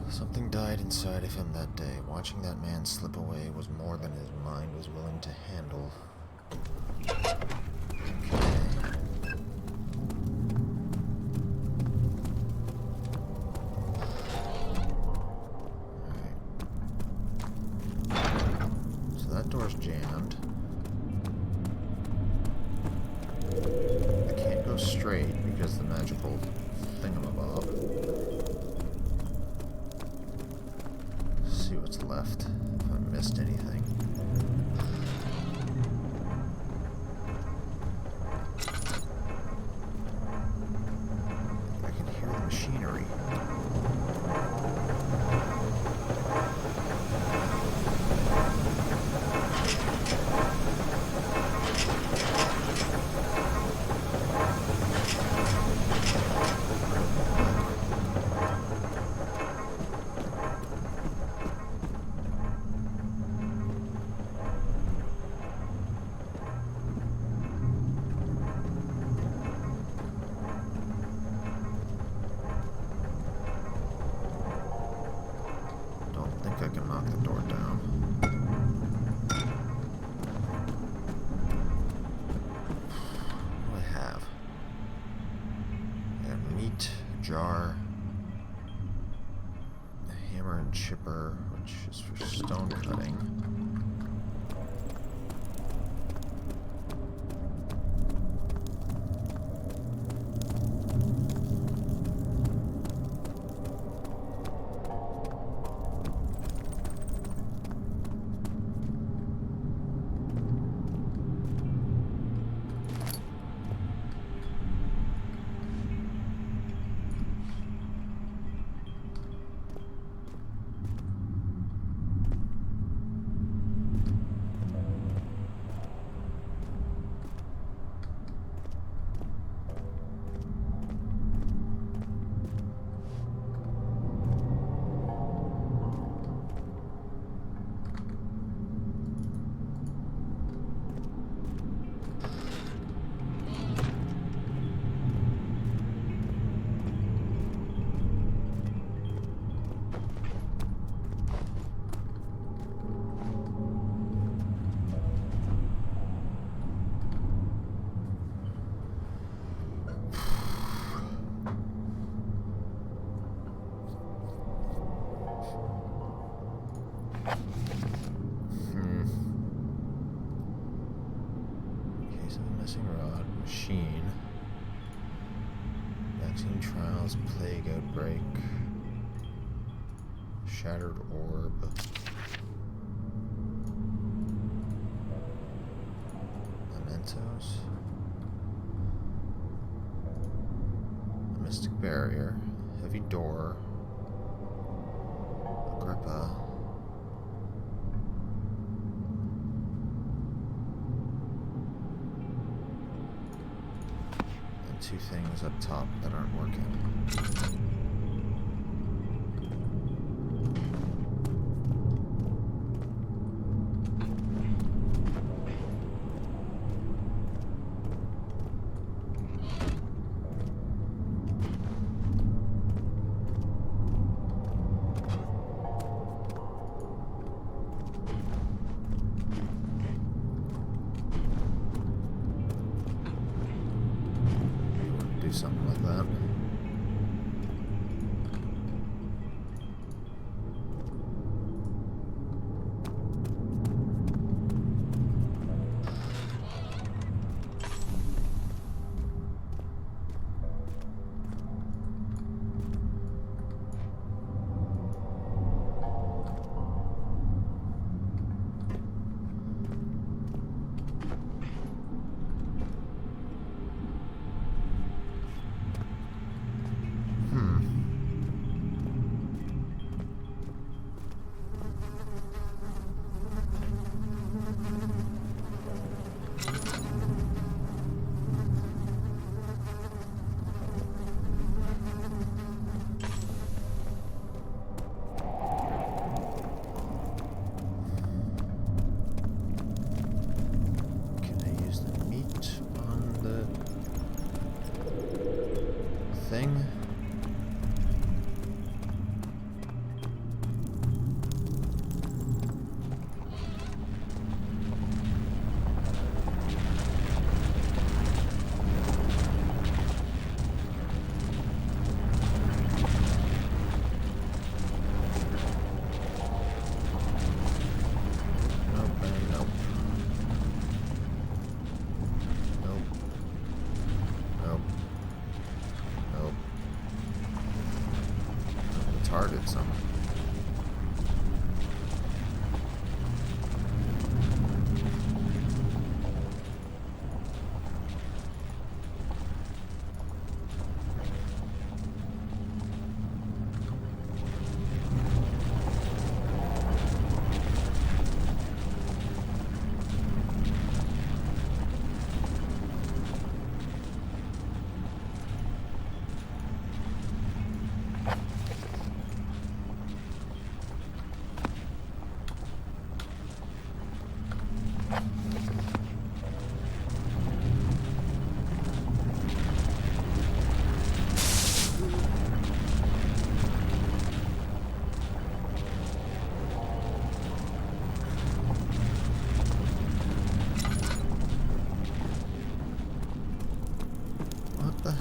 Something died inside of him that day. Watching that man slip away was more than his mind was willing to handle. Okay. door's jammed. I can't go straight because the magical thingamabob. Let's see what's left. If I missed anything. I can hear the machinery. I can knock the door down. What do I have? I have meat, a jar, a hammer and chipper, which is for stone cutting. Missing rod, machine, vaccine trials, plague outbreak, shattered orb, mementos, a mystic barrier, heavy door, Agrippa. Two things up top that aren't working. Something like that.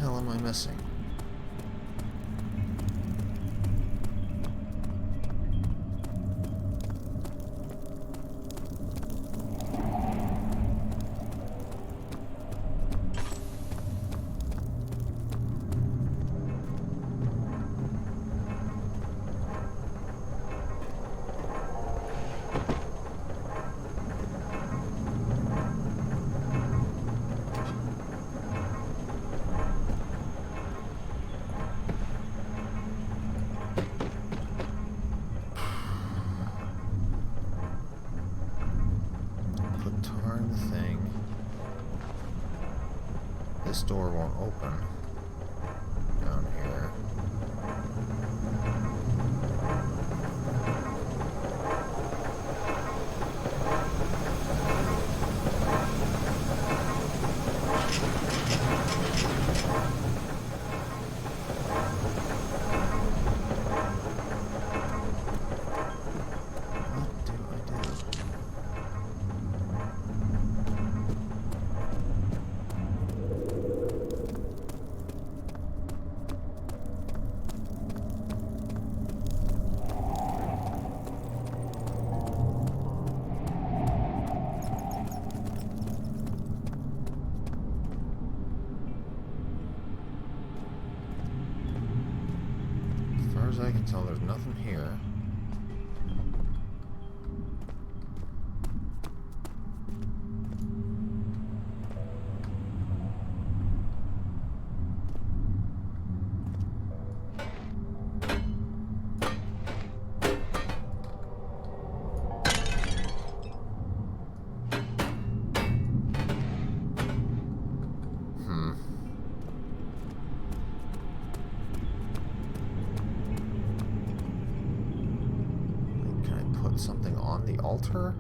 hell am I missing? This door won't open down here. What do I do? As far as I can tell, there's nothing here. Something on the altar?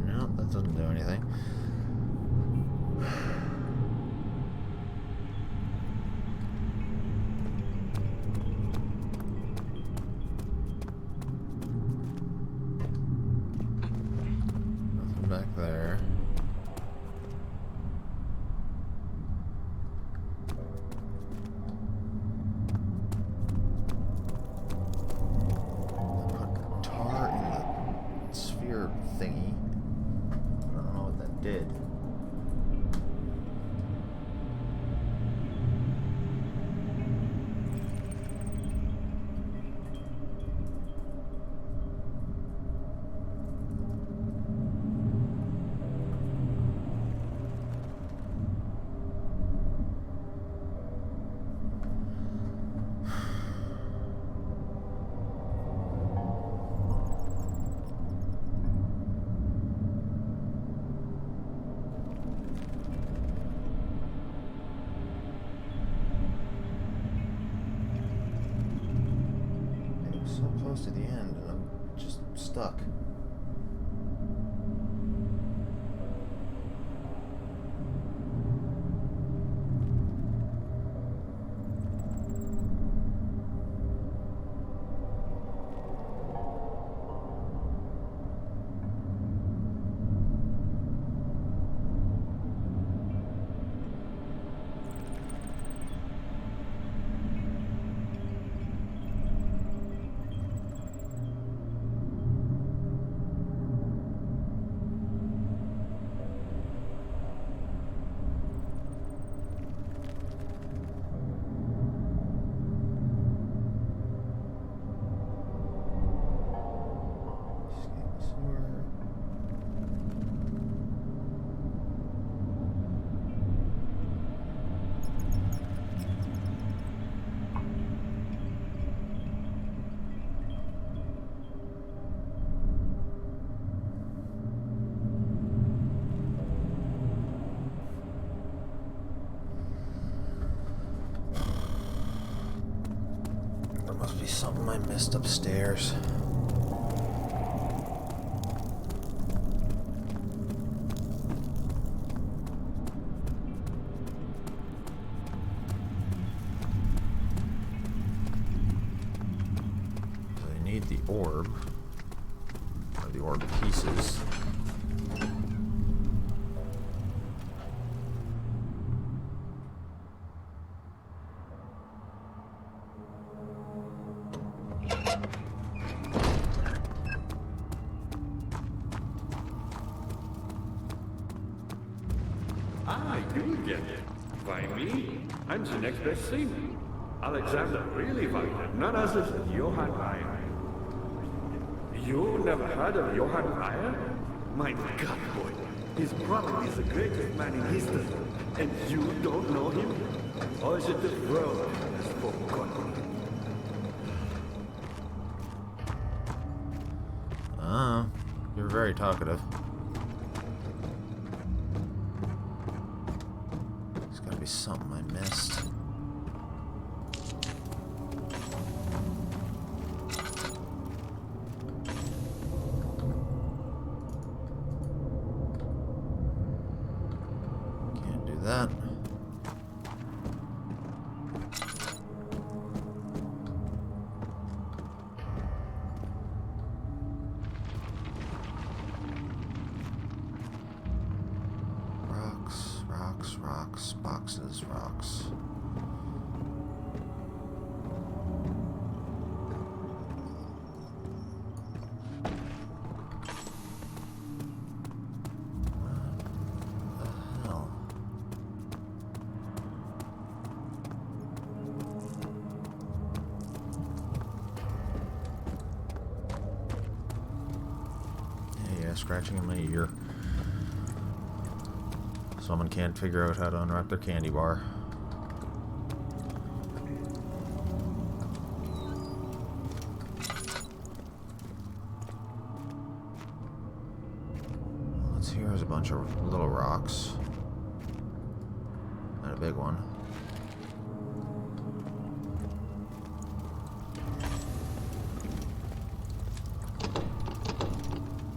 No, that doesn't do anything. Back there. Put tar in the sphere thingy. I don't know what that did. So close to the end, and I'm just stuck. There must be something I missed upstairs. orb. Or the orb pieces. Ah, you get it. Why me? I'm the next best thing. Alexander really wanted none other than Johann Meyer. You never heard of Johann Meyer? My God, boy. He's probably the greatest man in history. And you don't know him? Or is it the world has forgotten? You're very talkative. There's gotta be something I missed. Can't do that. Rocks, boxes, rocks. What the hell? Yeah, scratching in my ear. Someone can't figure out how to unwrap their candy bar. Let's see, here's a bunch of little rocks. And a big one.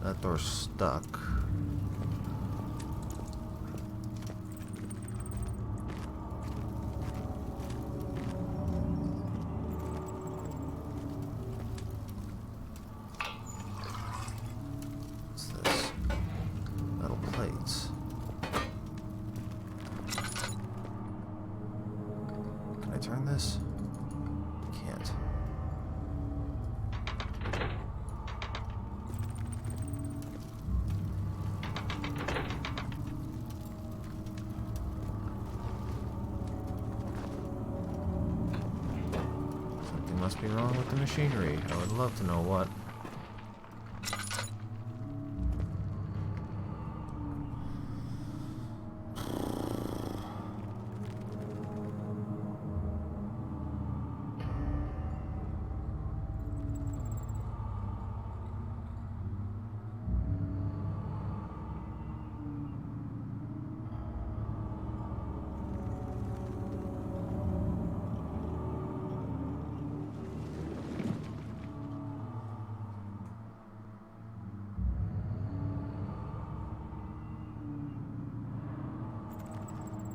That door's stuck. Turn this? Can't. Something must be wrong with the machinery. I would love to know what.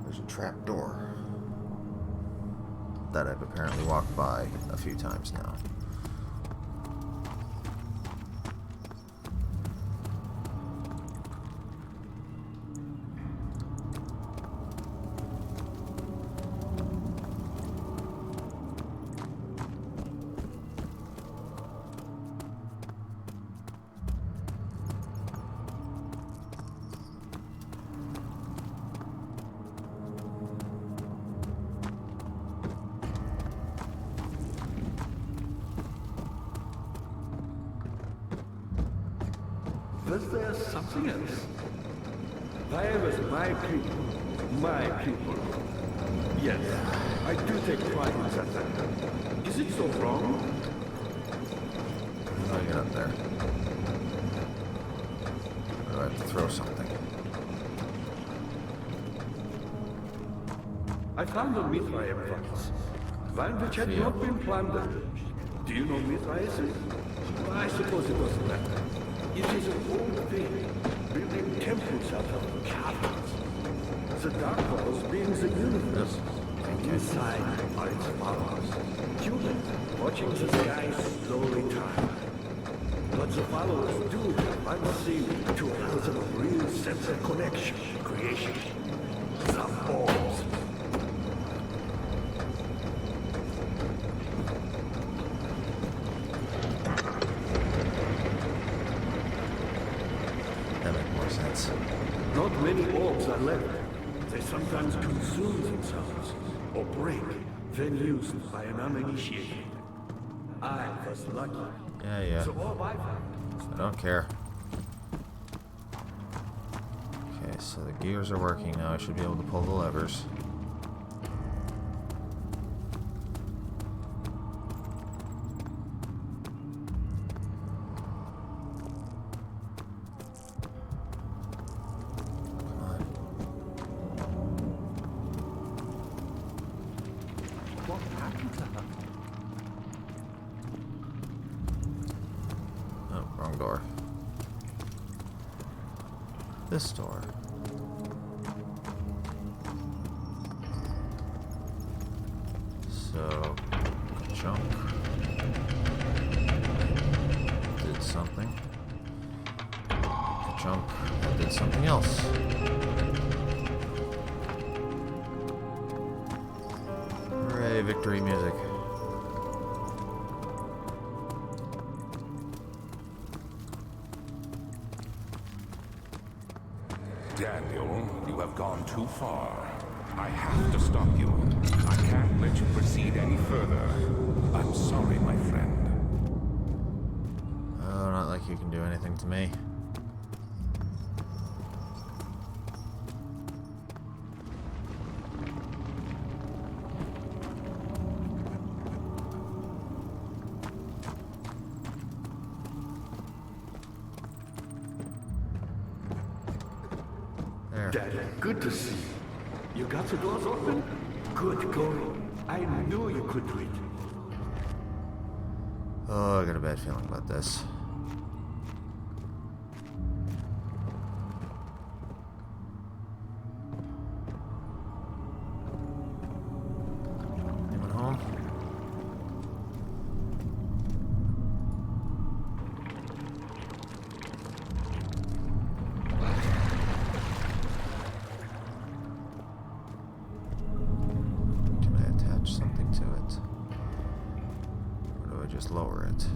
There's a trap door that I've apparently walked by a few times now. Was there something else? Why was my people, my people? Yes, I do take pride in that. Is it so wrong? How do I get up there? Or do I have to throw something? I found a Mithraeum once, one which had not been plundered. Do you know Mithraeum? I suppose it doesn't matter. It is an old thing, building temples out of caverns. The dark halls being the universe, and inside are its powers. Human, watching the sky slowly turn. what the followers do, I must say, to allow them a real sense of connection, creation. The orbs. That makes more sense. Not many orbs are left. They sometimes consume themselves, or break, when used by an uninitiated. I was lucky. Yeah. The orb I found. I don't care. Okay, so the gears are working now. I should be able to pull the levers. What happened to her? Oh, wrong door. This door. So, jump. Did something. Jump. Did something else. Hooray, victory music. Daniel, you have gone too far. I have to stop you. I can't let you proceed any further. I'm sorry, my friend. Oh, not like you can do anything to me. There. Dad, good to see you. You got the doors open? Good going. I knew you could do it. Oh, I got a bad feeling about this. Anyone home? Can I attach something to it? Or do I just lower it?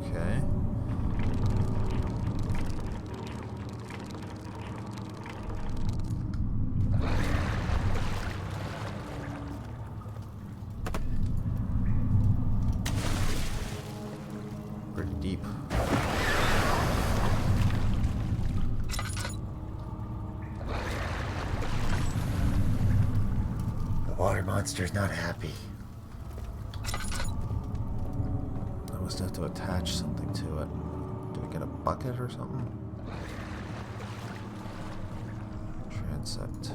Okay. Pretty deep. The water monster's not happy. I must have to attach something to it. Do we get a bucket or something? Transept.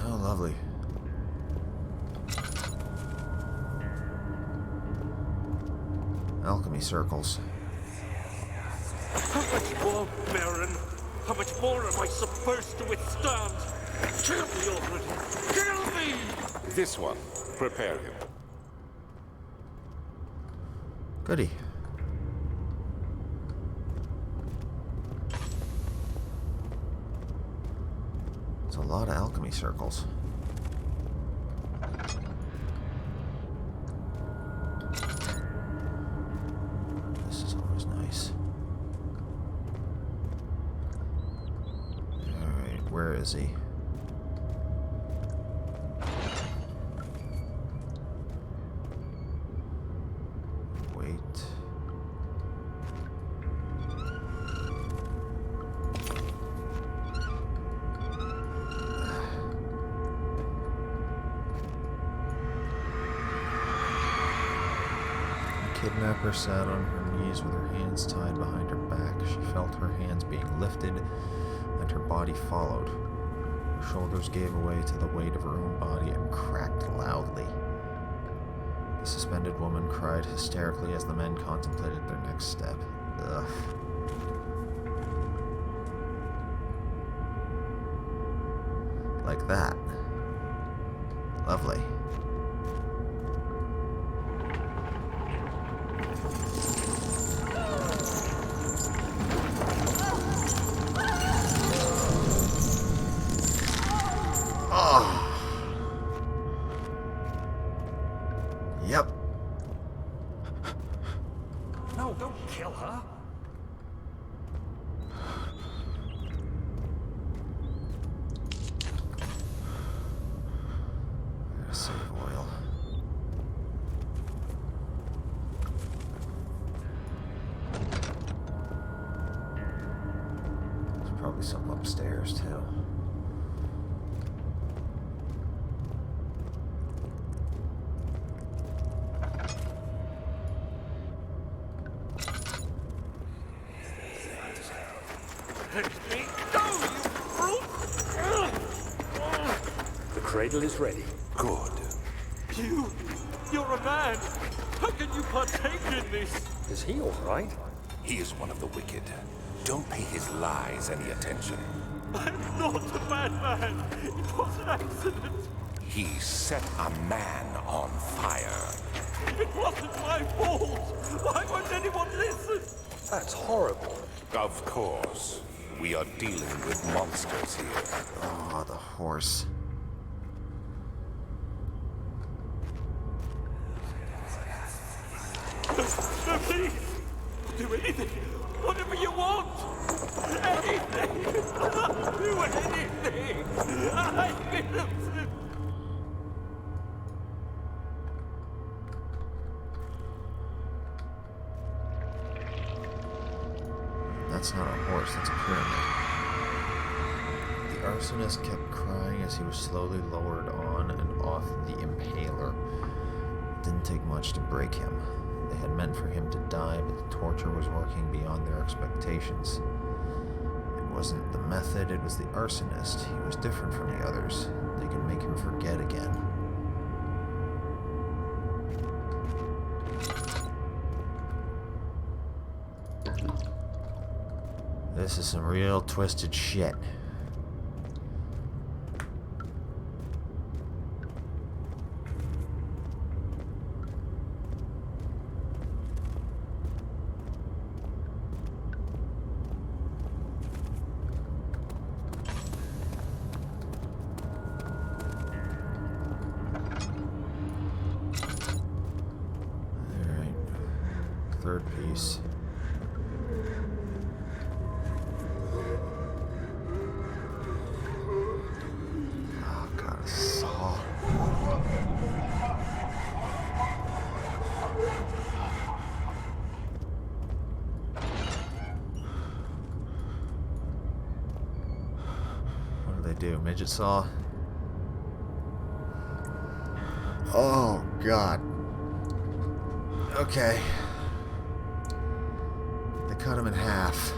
Oh, lovely. Alchemy circles. How much more, Baron? How much more am I supposed to withstand? Kill me already! Kill me! This one. Prepare him. Goody. It's a lot of alchemy circles. This is always nice. Alright, where is he? Wait. The kidnapper sat on her knees with her hands tied behind her back. She felt her hands being lifted and her body followed. Her shoulders gave way to the weight of her own body and cracked loudly. The suspended woman cried hysterically as the men contemplated their next step. Ugh. Like that. Lovely. Yep. No, don't kill her. Gotta save oil. There's probably some upstairs too. The cradle is ready. Good. You're a man. How can you partake in this? Is he all right? He is one of the wicked. Don't pay his lies any attention. I'm not a bad man. It was an accident. He set a man on fire. It wasn't my fault. Why won't anyone listen? That's horrible. Of course. We are dealing with monsters here. Oh, the horse. No, please. Do anything. Whatever you want. Anything. Do anything. I'm innocent. That's not a horse, that's a pyramid. The arsonist kept crying as he was slowly lowered on and off the impaler. It didn't take much to break him. They had meant for him to die, but the torture was working beyond their expectations. It wasn't the method, it was the arsonist. He was different from the others. They could make him forget again. This is some real twisted shit. Alright. Third piece. Do midget saw. Oh god. Okay. They cut him in half.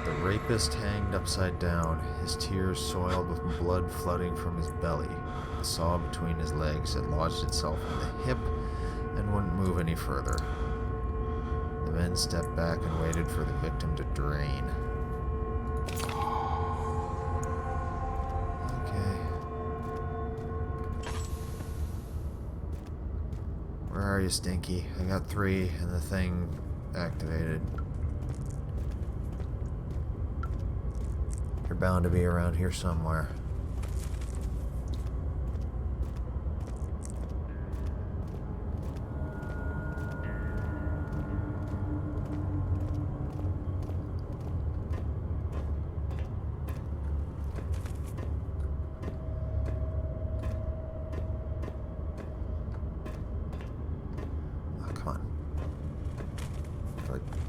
The rapist hanged upside down, his tears soiled with blood flooding from his belly. The saw between his legs had lodged itself in the hip and wouldn't move any further. The men stepped back and waited for the victim to drain. Where are you, Stinky? I got 3 and the thing activated. You're bound to be around here somewhere.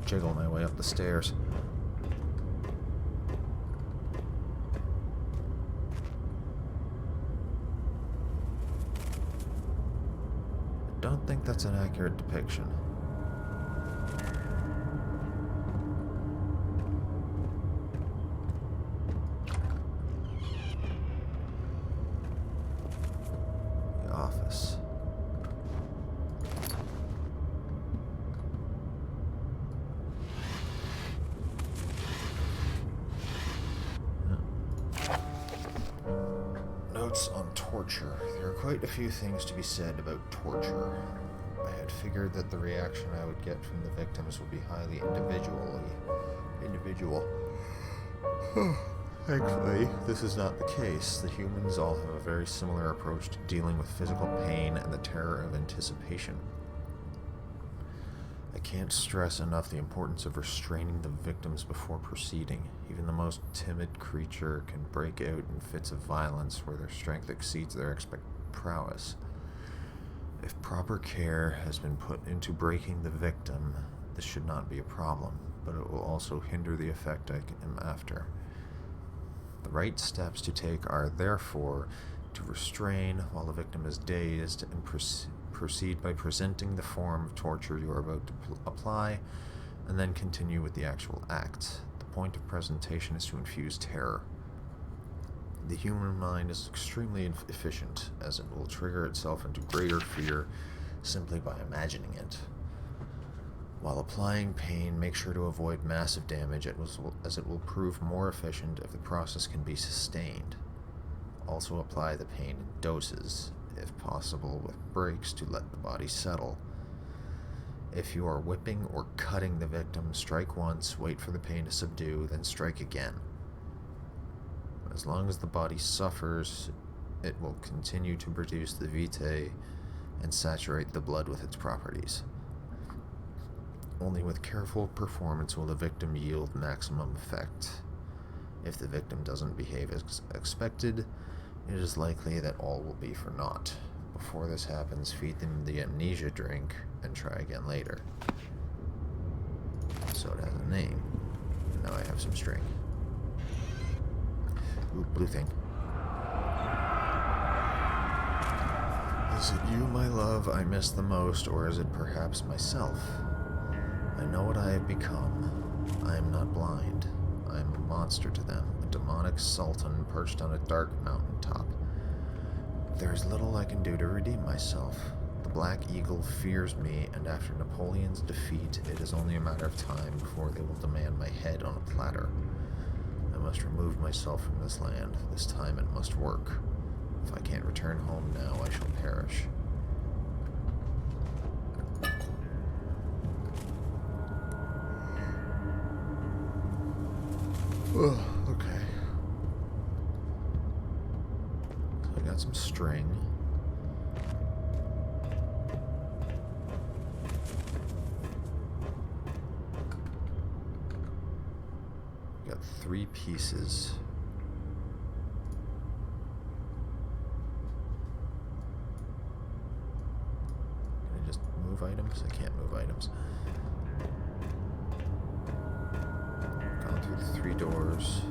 Jiggle my way up the stairs. I don't think that's an accurate depiction. torture. There are quite a few things to be said about torture. I had figured that the reaction I would get from the victims would be highly individual. Thankfully, this is not the case. The humans all have a very similar approach to dealing with physical pain and the terror of anticipation. I can't stress enough the importance of restraining the victims before proceeding. Even the most timid creature can break out in fits of violence where their strength exceeds their prowess. If proper care has been put into breaking the victim, this should not be a problem, but it will also hinder the effect I am after. The right steps to take are, therefore, to restrain while the victim is dazed and proceed by presenting the form of torture you are about to apply, and then continue with the actual act. The point of presentation is to infuse terror. The human mind is extremely efficient, as it will trigger itself into greater fear simply by imagining it. While applying pain, make sure to avoid massive damage, as it will prove more efficient if the process can be sustained. Also apply the pain in doses, if possible with breaks to let the body settle. If you are whipping or cutting the victim, strike once, wait for the pain to subdue, then strike again. As long as the body suffers, it will continue to produce the vitae and saturate the blood with its properties. Only with careful performance will the victim yield maximum effect. If the victim doesn't behave as expected, it is likely that all will be for naught. Before this happens, feed them the Amnesia drink and try again later. So it has a name. Now I have some string. Ooh, blue thing. Is it you, my love, I miss the most, or is it perhaps myself? I know what I have become. I am not blind. I am a monster to them, a demonic sultan perched on a dark mountaintop. There is little I can do to redeem myself. The Black Eagle fears me, and after Napoleon's defeat, it is only a matter of time before they will demand my head on a platter. I must remove myself from this land. This time it must work. If I can't return home now, I shall perish. Oh, okay. So I got some string. Got 3 pieces. Can I just move items? I can't move items. Gone through the 3 doors.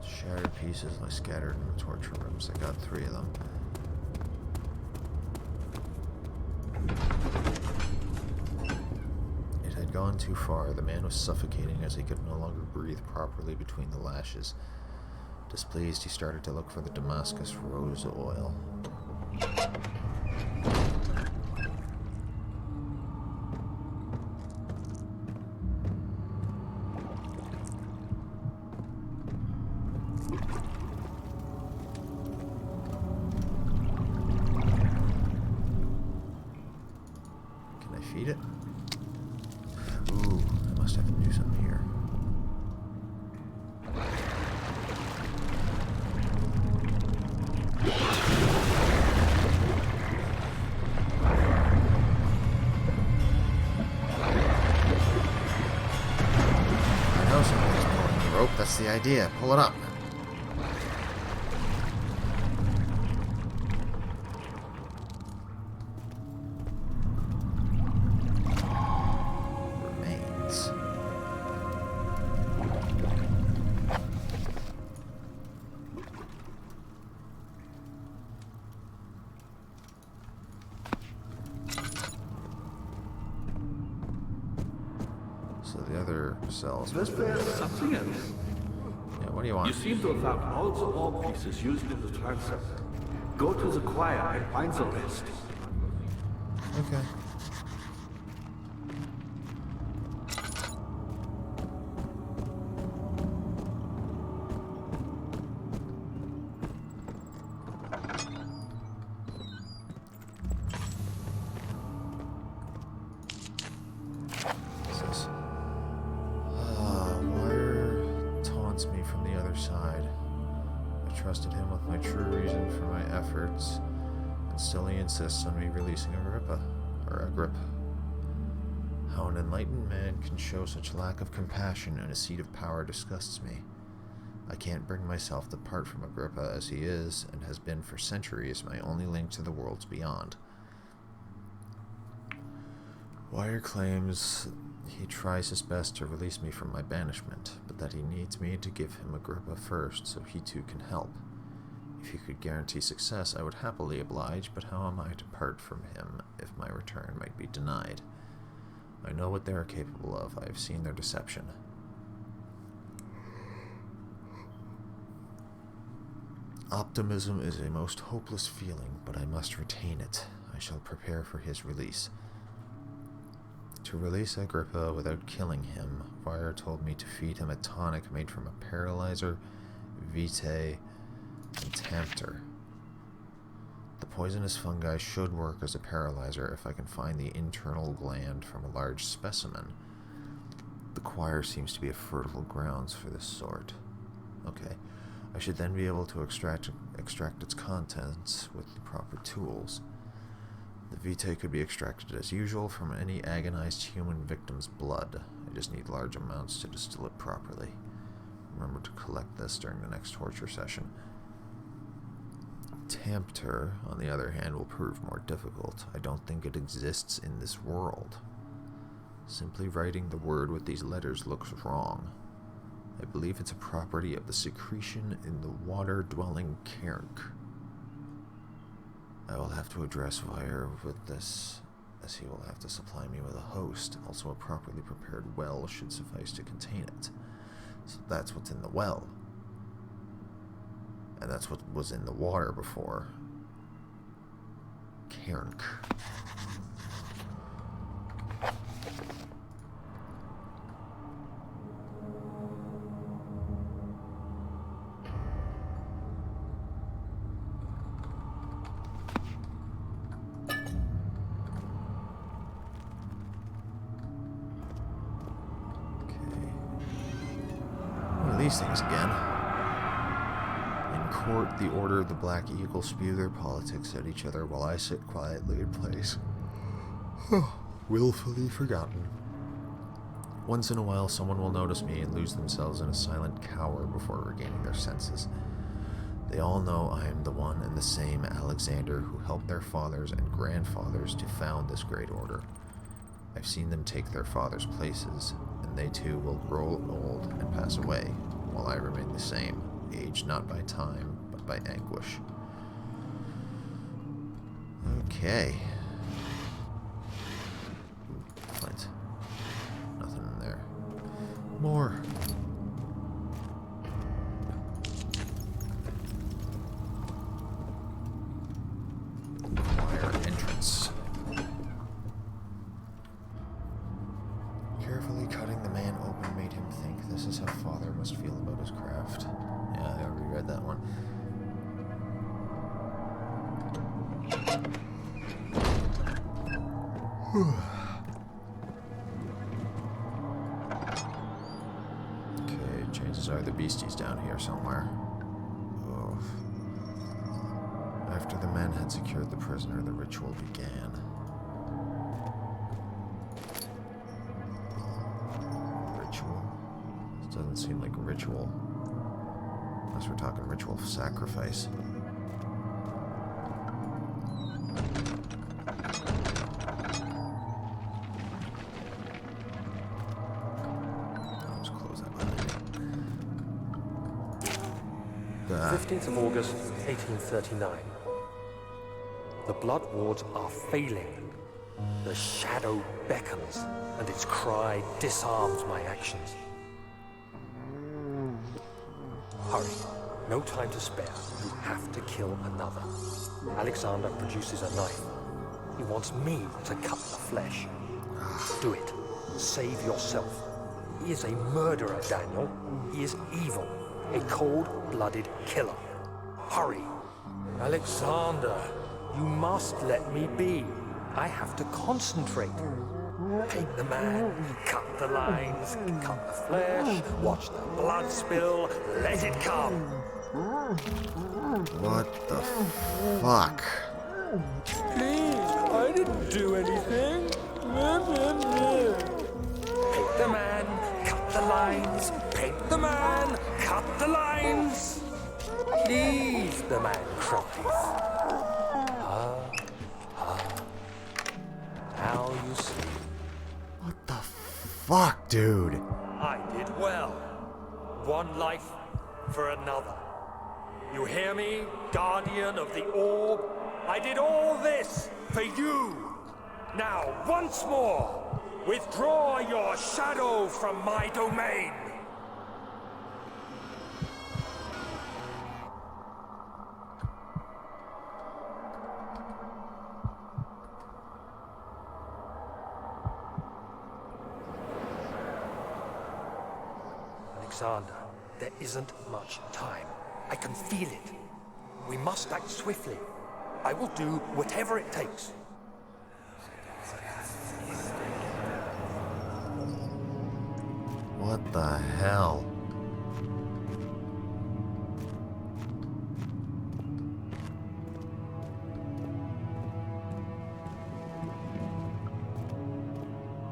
Shattered pieces I scattered in the torture rooms. I got 3 of them. It had gone too far. The man was suffocating as he could no longer breathe properly between the lashes. Displeased, he started to look for the Damascus rose oil. Can I feed it? Ooh, I must have to do something here. I know somebody's pulling the rope. That's the idea. Pull it up. Remains. So the other cells. Was there something else? Yeah, what do you want? You seem to have found all the wall pieces used in the transept. Go to the choir and find the rest. Okay. my true reason for my efforts, and still he insists on me releasing Agrippa. How an enlightened man can show such lack of compassion in a seat of power disgusts me. I can't bring myself to part from Agrippa as he is, and has been for centuries, my only link to the worlds beyond. Wire claims he tries his best to release me from my banishment, but that he needs me to give him Agrippa first so he too can help. If he could guarantee success, I would happily oblige, but how am I to part from him if my return might be denied? I know what they are capable of. I have seen their deception. Optimism is a most hopeless feeling, but I must retain it. I shall prepare for his release. To release Agrippa without killing him, Wire told me to feed him a tonic made from a paralyzer, vitae, and Tampter. The poisonous fungi should work as a paralyzer if I can find the internal gland from a large specimen. The choir seems to be a fertile grounds for this sort. Okay, I should then be able to extract its contents with the proper tools. The vitae could be extracted as usual from any agonized human victim's blood. I just need large amounts to distill it properly. Remember to collect this during the next torture session. Tampter, on the other hand, will prove more difficult. I don't think it exists in this world. Simply writing the word with these letters looks wrong. I believe it's a property of the secretion in the water-dwelling Cairnk. I will have to address Wire with this, as he will have to supply me with a host. Also, a properly prepared well should suffice to contain it. So that's what's in the well. And that's what was in the water before. Cairnk. These things again. In court, the Order of the Black Eagle spew their politics at each other while I sit quietly in place. Willfully forgotten. Once in a while, someone will notice me and lose themselves in a silent cower before regaining their senses. They all know I am the one and the same Alexander who helped their fathers and grandfathers to found this great order. I've seen them take their fathers' places, and they too will grow old and pass away, while I remain the same, aged not by time, but by anguish. Okay. Flint. Nothing in there. More. Choir entrance. Carefully cutting the man open made him think this is how father must feel about his craft. Yeah, I already read that one. Okay, chances are the beastie's down here somewhere. Oh. After the men had secured the prisoner, the ritual began. Doesn't seem like a ritual. Unless we're talking ritual sacrifice. I'll just close that behind me. 15th of August, 1839. The blood wards are failing. The shadow beckons, and its cry disarms my actions. Hurry. No time to spare. You have to kill another. Alexander produces a knife. He wants me to cut the flesh. Do it. Save yourself. He is a murderer, Daniel. He is evil. A cold-blooded killer. Hurry. Alexander, you must let me be. I have to concentrate. Take the man, cut the lines, cut the flesh, watch the blood spill, let it come. What the fuck? Please, I didn't do anything. Paint the man, cut the lines. Paint the man, cut the lines. Please, the man cries. Now you see. What the fuck, dude? I did well. One life for another. You hear me, guardian of the orb? I did all this for you. Now, once more, withdraw your shadow from my domain. Alexander, there isn't much time. I can feel it. We must act swiftly. I will do whatever it takes. What the hell?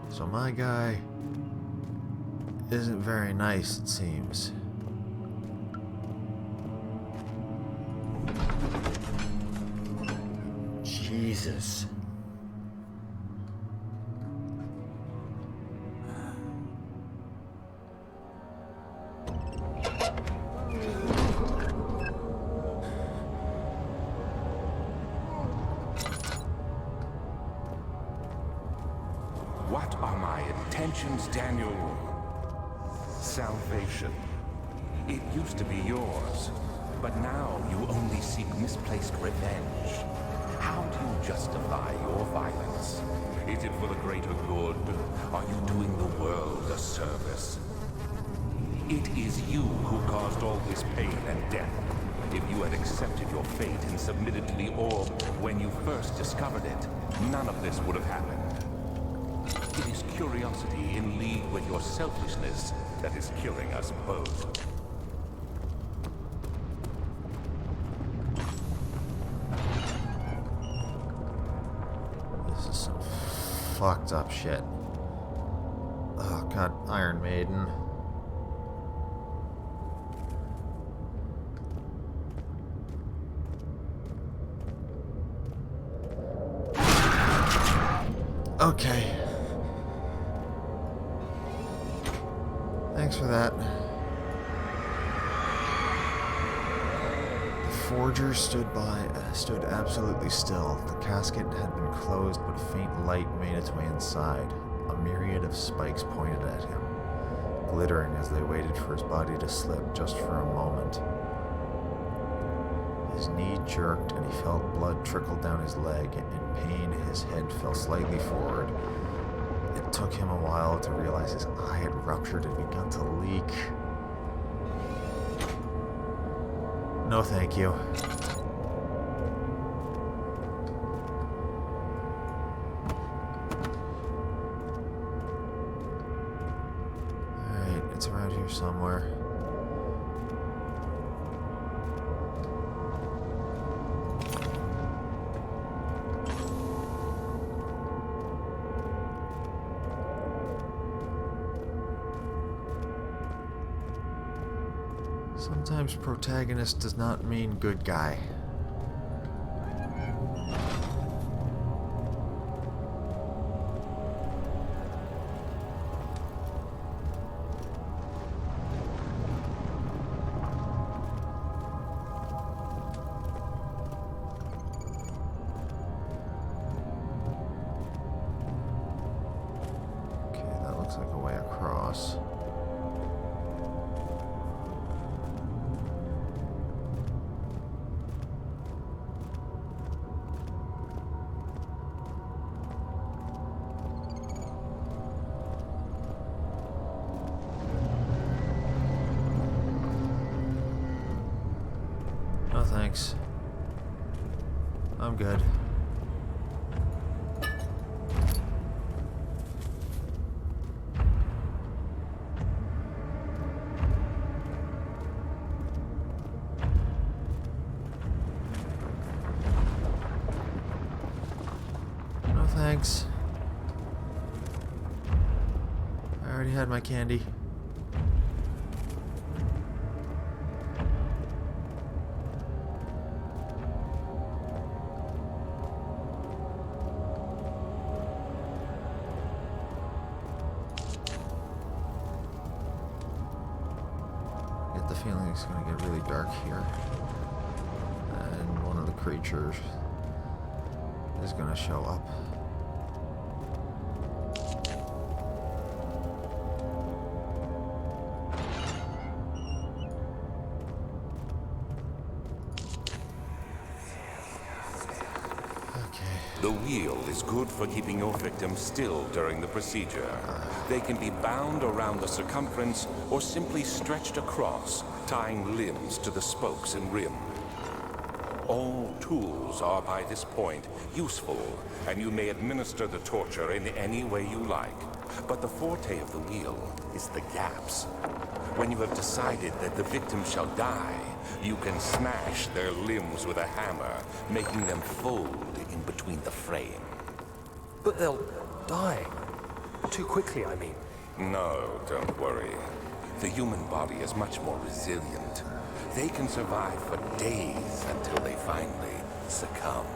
So my guy isn't very nice, it seems. Jesus. What are my intentions, Daniel? Salvation. It used to be yours, but now you only seek misplaced revenge. How do you justify your violence? Is it for the greater good? Are you doing the world a service? It is you who caused all this pain and death. If you had accepted your fate and submitted to the orb when you first discovered it, none of this would have happened. It is curiosity in league with your selfishness that is killing us both. This is some fucked up shit. Oh god, Iron Maiden. Okay. Thanks for that. The forger stood absolutely still. The casket had been closed, but a faint light made its way inside. A myriad of spikes pointed at him, glittering as they waited for his body to slip just for a moment. His knee jerked and he felt blood trickle down his leg. In pain, his head fell slightly forward. It took him a while to realize his eye had ruptured and begun to leak. No, thank you. Alright, it's around here somewhere. Sometimes protagonist does not mean good guy. Okay, that looks like a way across. No thanks. I'm good. thanks. I already had my candy. Get the feeling it's gonna get really dark here. And one of the creatures is gonna show up. The wheel is good for keeping your victims still during the procedure. They can be bound around the circumference or simply stretched across, tying limbs to the spokes and rim. All tools are by this point useful, and you may administer the torture in any way you like. But the forte of the wheel is the gaps. When you have decided that the victim shall die, you can smash their limbs with a hammer, making them fold in between the frame. But they'll die. Too quickly, I mean. No, don't worry. The human body is much more resilient. They can survive for days until they finally succumb.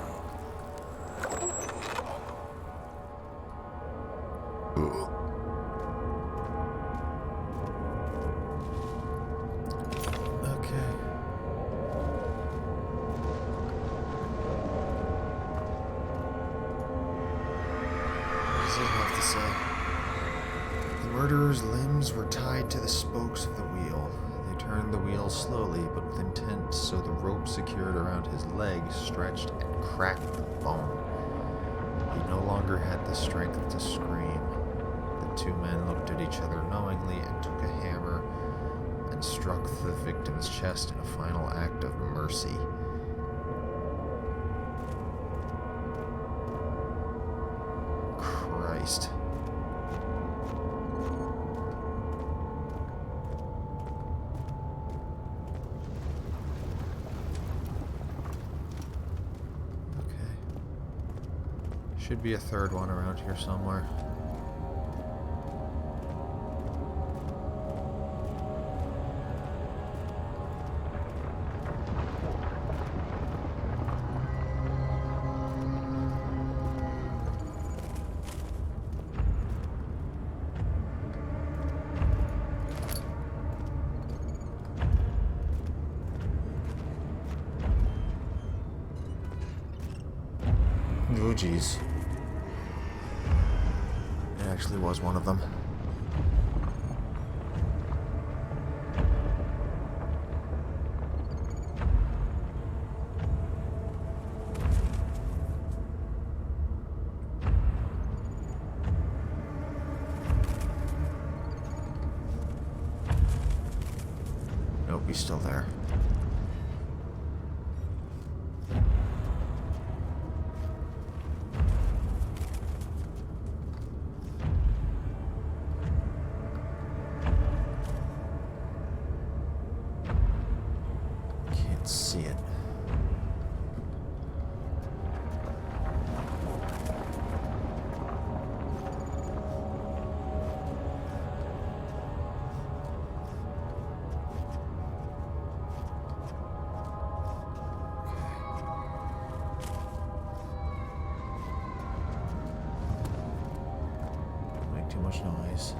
The murderer's limbs were tied to the spokes of the wheel. They turned the wheel slowly, but with intent, so the rope secured around his leg stretched and cracked the bone. He no longer had the strength to scream. The two men looked at each other knowingly and took a hammer and struck the victim's chest in a final act of mercy. Christ. Should be a third one around here somewhere. Oh, geez. It actually was one of them. Nope, he's still there. See it. Make too much noise.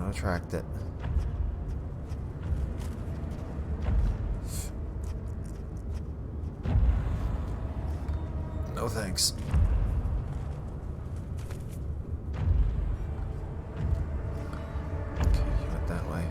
Attract it. No thanks. Okay, you went that way.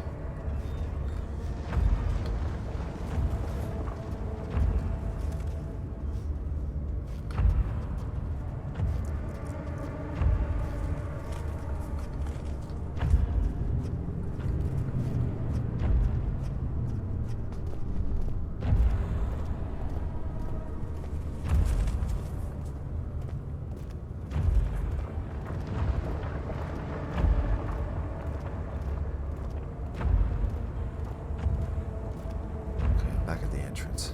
Back at the entrance.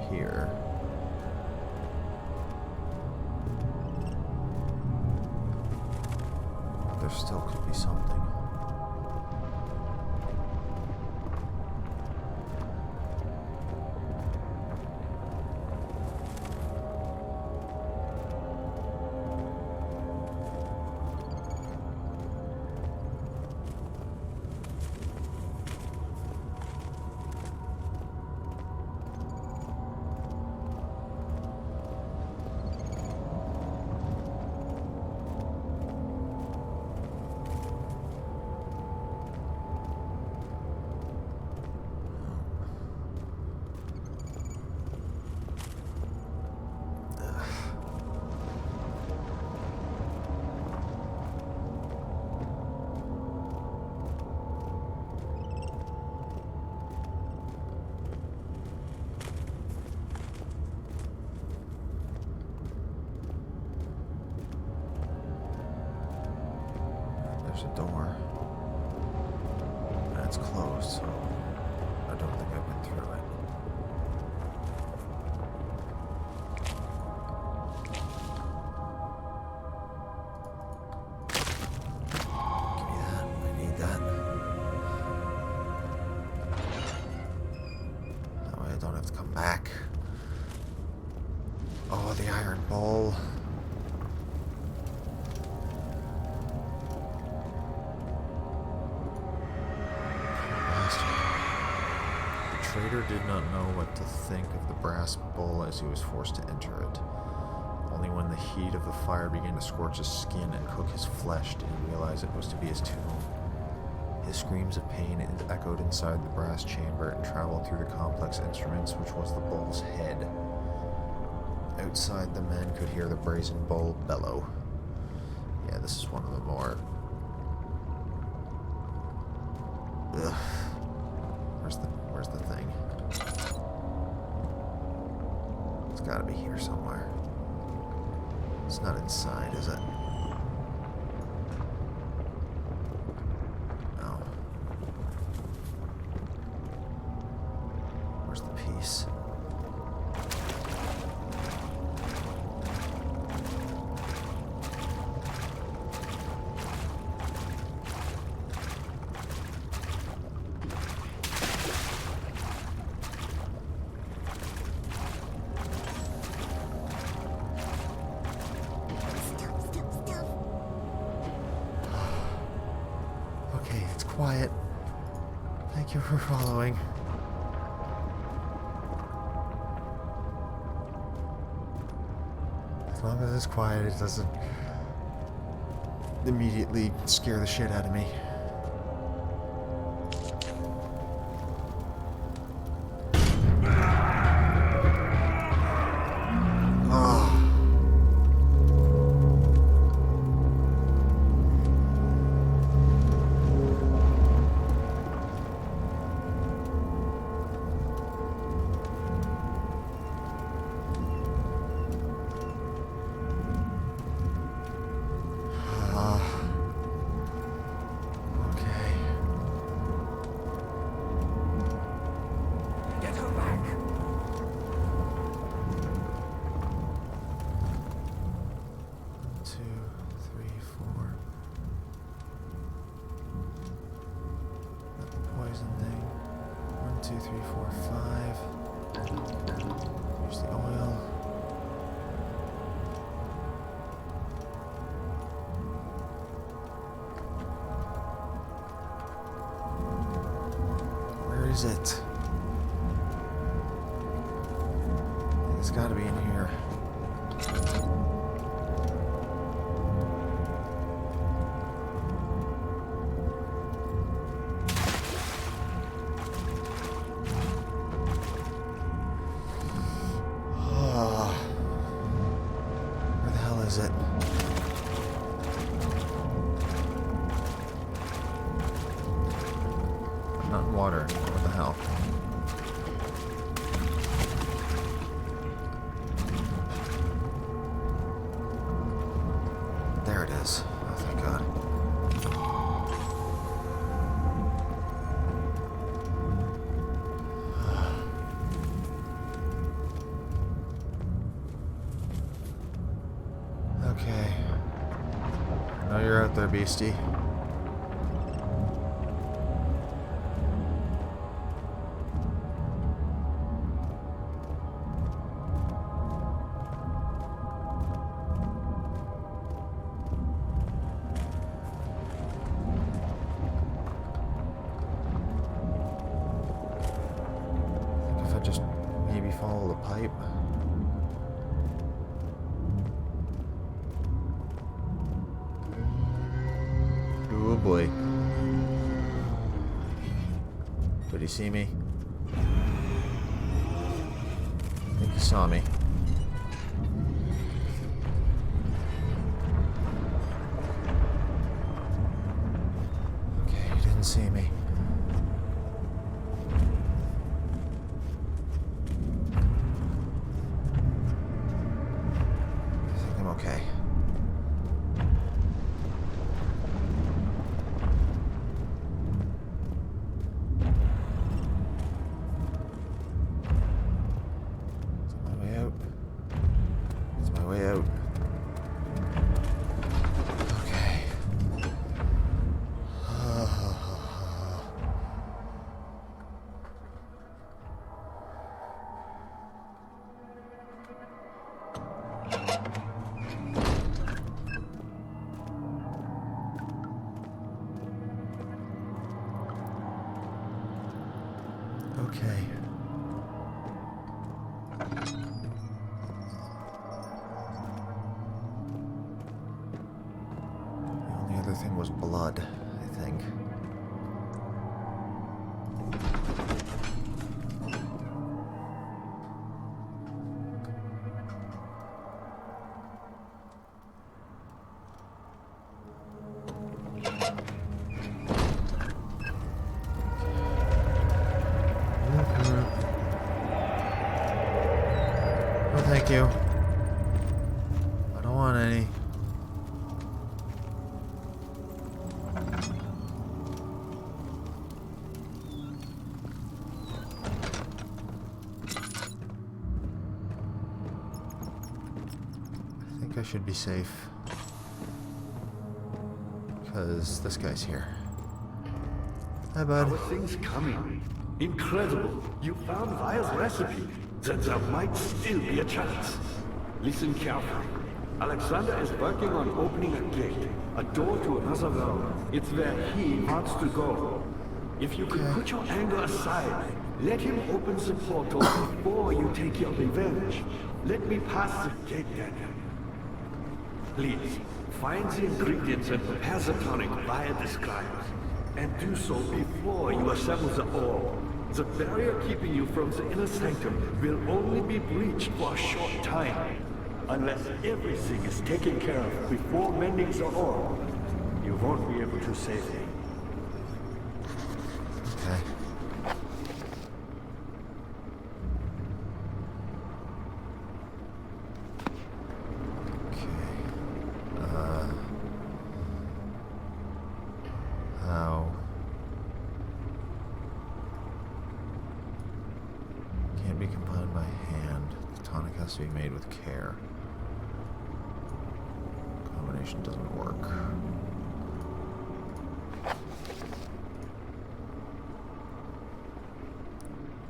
here. There still could be something. There's a door. And it's closed, so I don't think I've been through it. Give me that. I need that. That way I don't have to come back. Oh, the iron bowl. The trader did not know what to think of the brass bowl as he was forced to enter it. Only when the heat of the fire began to scorch his skin and cook his flesh did he realize it was to be his tomb. His screams of pain echoed inside the brass chamber and traveled through the complex instruments which was the bowl's head. Outside, the men could hear the brazen bowl bellow. Yeah, this is one of the more... Ugh. Where's the thing? It's gotta be here somewhere. It's not inside, is it? No. Where's the piece? Quiet. Thank you for following. As long as it's quiet, it doesn't immediately scare the shit out of me. Here's the oil. Where is it? It's gotta be in here. Is it? I'm not in water. What the hell? There it is. Oh, thank God. know you're out there, beastie. If I just maybe follow the pipe. Oh boy. Did he see me? I think he saw me. Okay, he didn't see me. I think I'm okay. Okay. The only other thing was blood, I think. No, thank you. I don't want any. I think I should be safe. Because this guy's here. Hi, bud. How are things coming? Incredible. You found Vile's recipe. Then there might still be a chance. Listen carefully. Alexander is working on opening a gate, a door to another realm. It's where he wants to go. If you could put your anger aside, let him open the portal before you take your revenge. Let me pass the gate, Daniel. Please, find the ingredients and prepare the tonic Vile describes. And do so before you assemble the orb. The barrier keeping you from the inner sanctum will only be breached for a short time. Unless everything is taken care of before mending the orb, you won't be able to save him. Okay. How? Can't be combined by hand. The tonic has to be made with care. Combination doesn't work.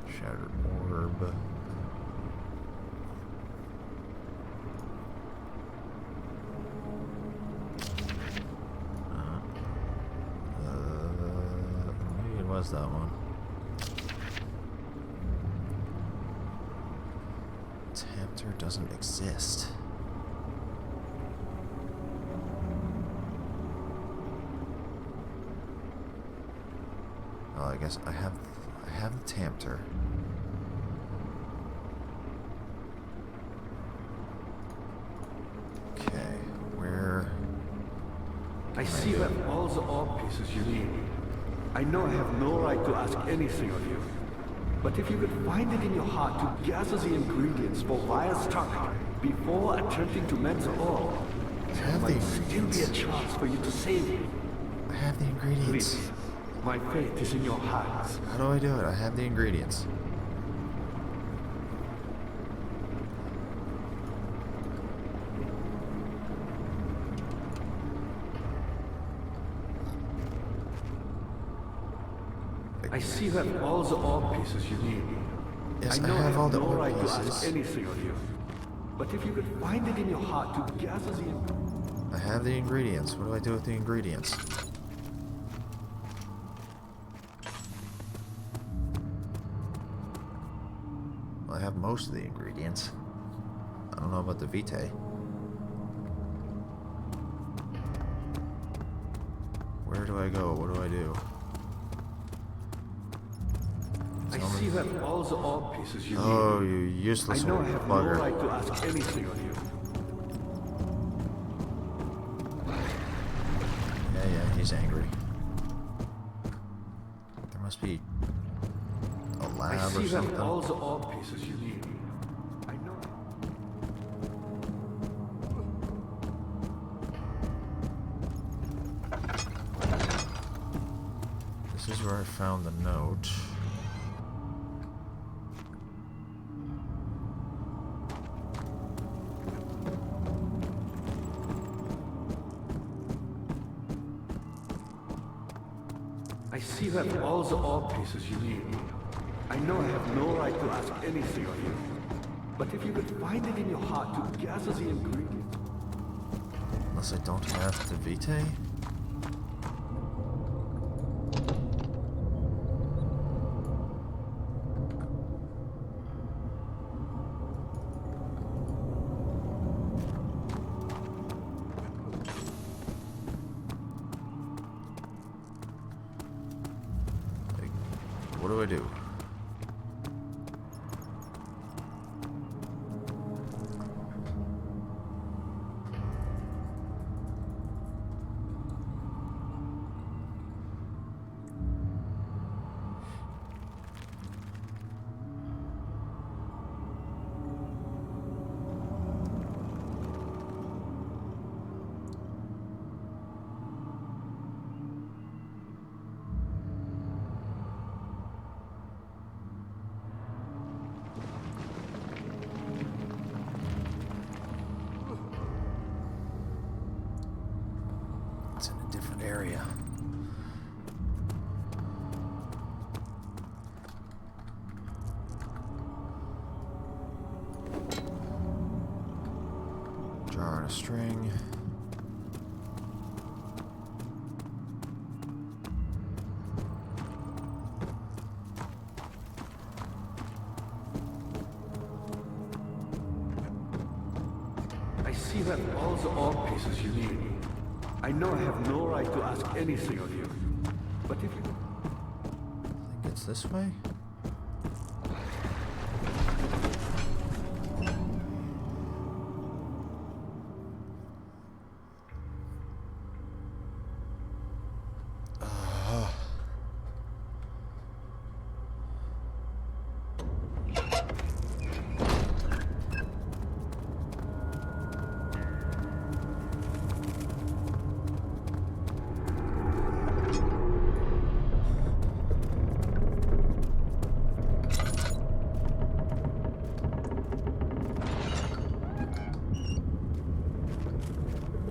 Shattered orb. Maybe it was that one. Tempter doesn't exist. Well, I guess I have the Tempter. Okay, where? I see you have all the orb pieces you need. I know I have no right to ask anything of you. But if you could find it in your heart to gather the ingredients for Vile's tonic before attempting to mend the orb, there might still be a chance for you to save him. I have the ingredients. Please, my fate is in your hands. How do I do it? I have the ingredients. I see you have all the orb pieces you need. Yes, I know I have all have the no orb right to pieces. ask anything of you. But if you could find it in your heart to gather the... I have the ingredients. What do I do with the ingredients? Well, I have most of the ingredients. I don't know about the vitae. Where do I go? What do I do? I see you have all the orb pieces you need. Oh, you useless I know old I have no bugger. right to ask anything of you. Yeah, he's angry. There must be a I lab see or you have something. all the orb pieces you need. I know. This is where I found the note. I see you have all the orb pieces you need. I know I have no right to ask anything of you. But if you could find it in your heart to gather the ingredients... Unless I don't have the vitae? What do I do? It's in a different area. Jar on a string. I see you have all the orb pieces you need. I know I have no right to ask anything of you. But if you... I think it's this way?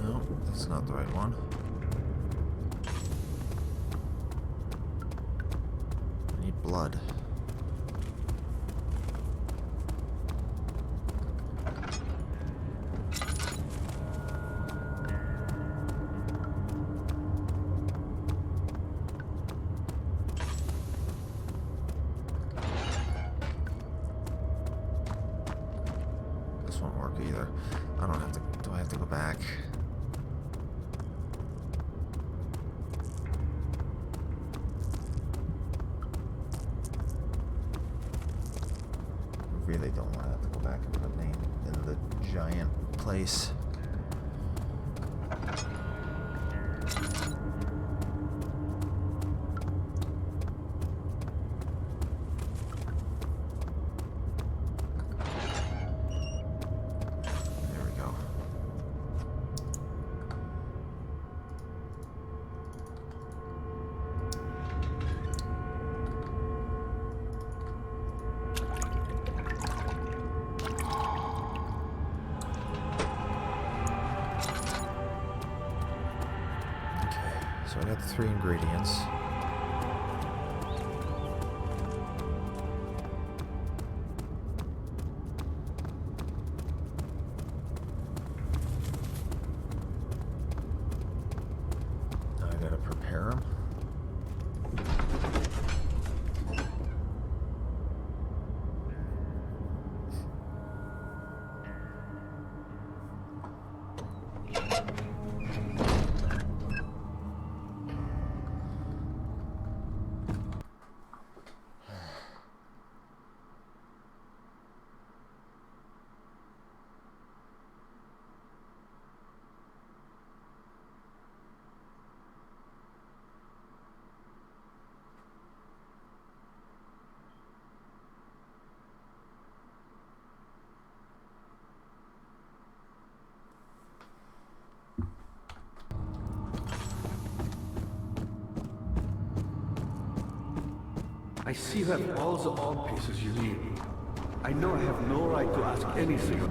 No, that's not the right one. I need blood. This won't work either. I don't have to. Do I have to go back? I really don't want to have to go back and put name in the giant place. There we go. Okay, so I got the 3 ingredients. harem? I see you have all the art pieces you need. I know I have no right to ask anything.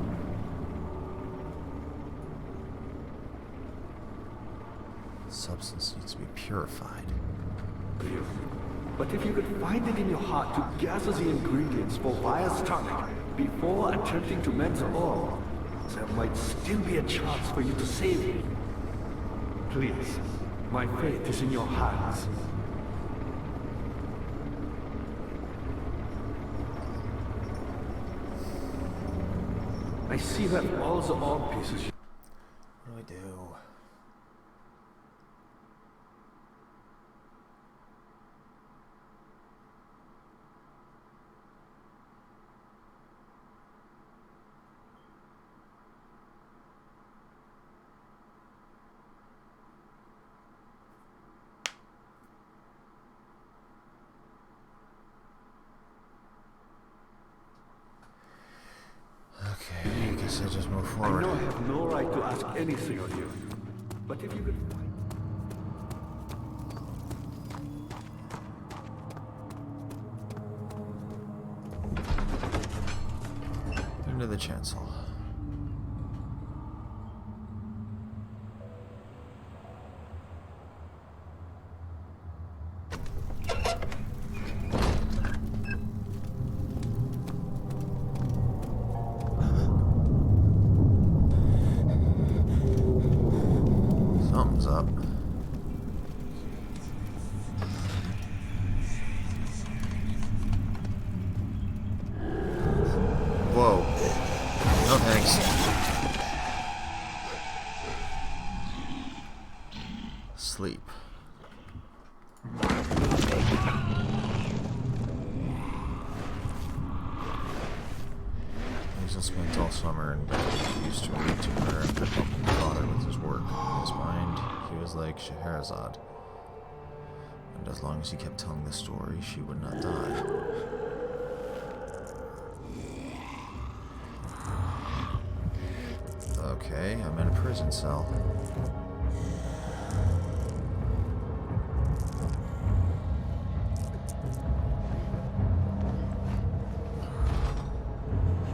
Substance needs to be purified. But if you could find it in your heart to gather the ingredients for Vire's tonic before attempting to mend the ore, there might still be a chance for you to save him. Please, my fate is in your hands. I see you have all the ore pieces. What do I do? Okay, I guess I just move forward. I know I have no right to ask anything of you, but if you could find... Into the chancel. Something's up. Whoa. No thanks. Sleep. Hazel spent all summer in bed. He used to read to her and help him father with his work. In his mind, he was like Scheherazade. And as long as he kept telling the story, she would not die. Okay, I'm in a prison cell.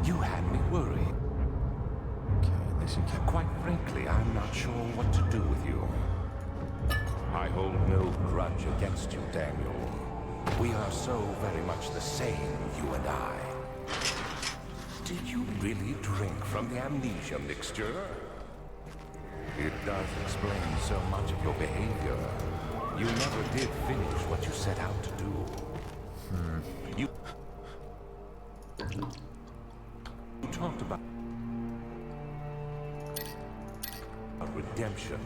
You had me worried. Okay, at least you kept... Quite frankly, I'm not sure what to do with you. I hold no grudge against you, Daniel. We are so very much the same, you and I. Did you really drink from the amnesia mixture? It does explain so much of your behavior. You never did finish what you set out to do. You talked about redemption,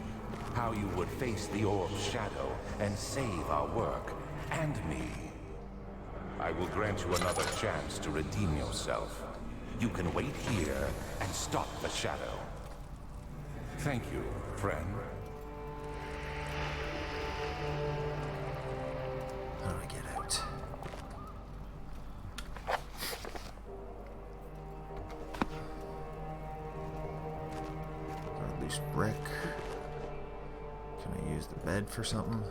how you would face the orb's shadow and save our work and me. I will grant you another chance to redeem yourself. You can wait here and stop the shadow. Thank you, friend. How do I get out? Got a loose brick. Can I use the bed for something?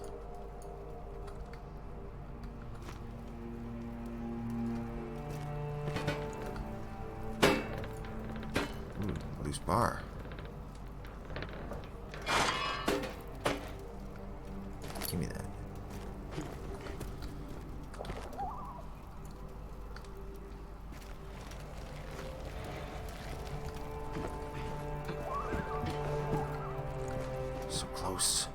Ooh, loose bar. Give me that. So close.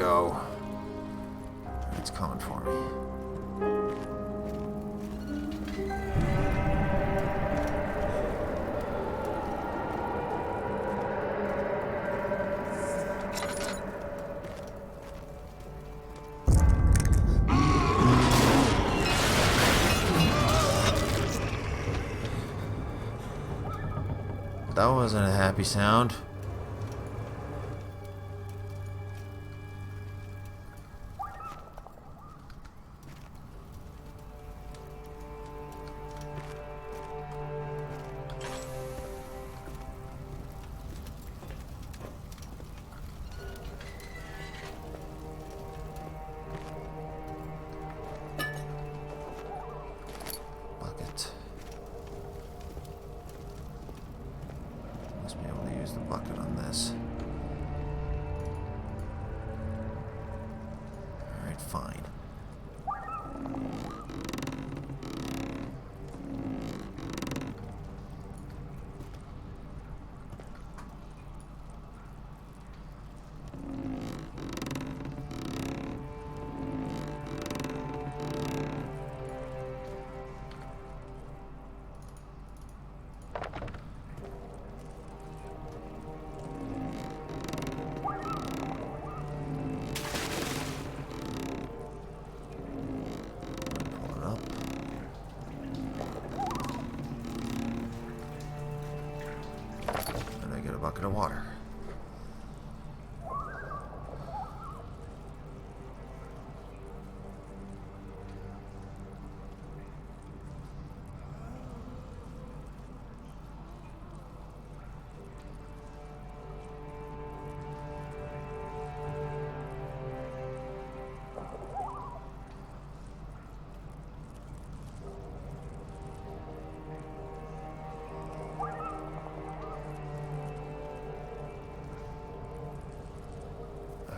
go. It's coming for me. That wasn't a happy sound. Bucket. Must be able to use the bucket on this. Alright, fine. Pull it up. And I get a bucket of water.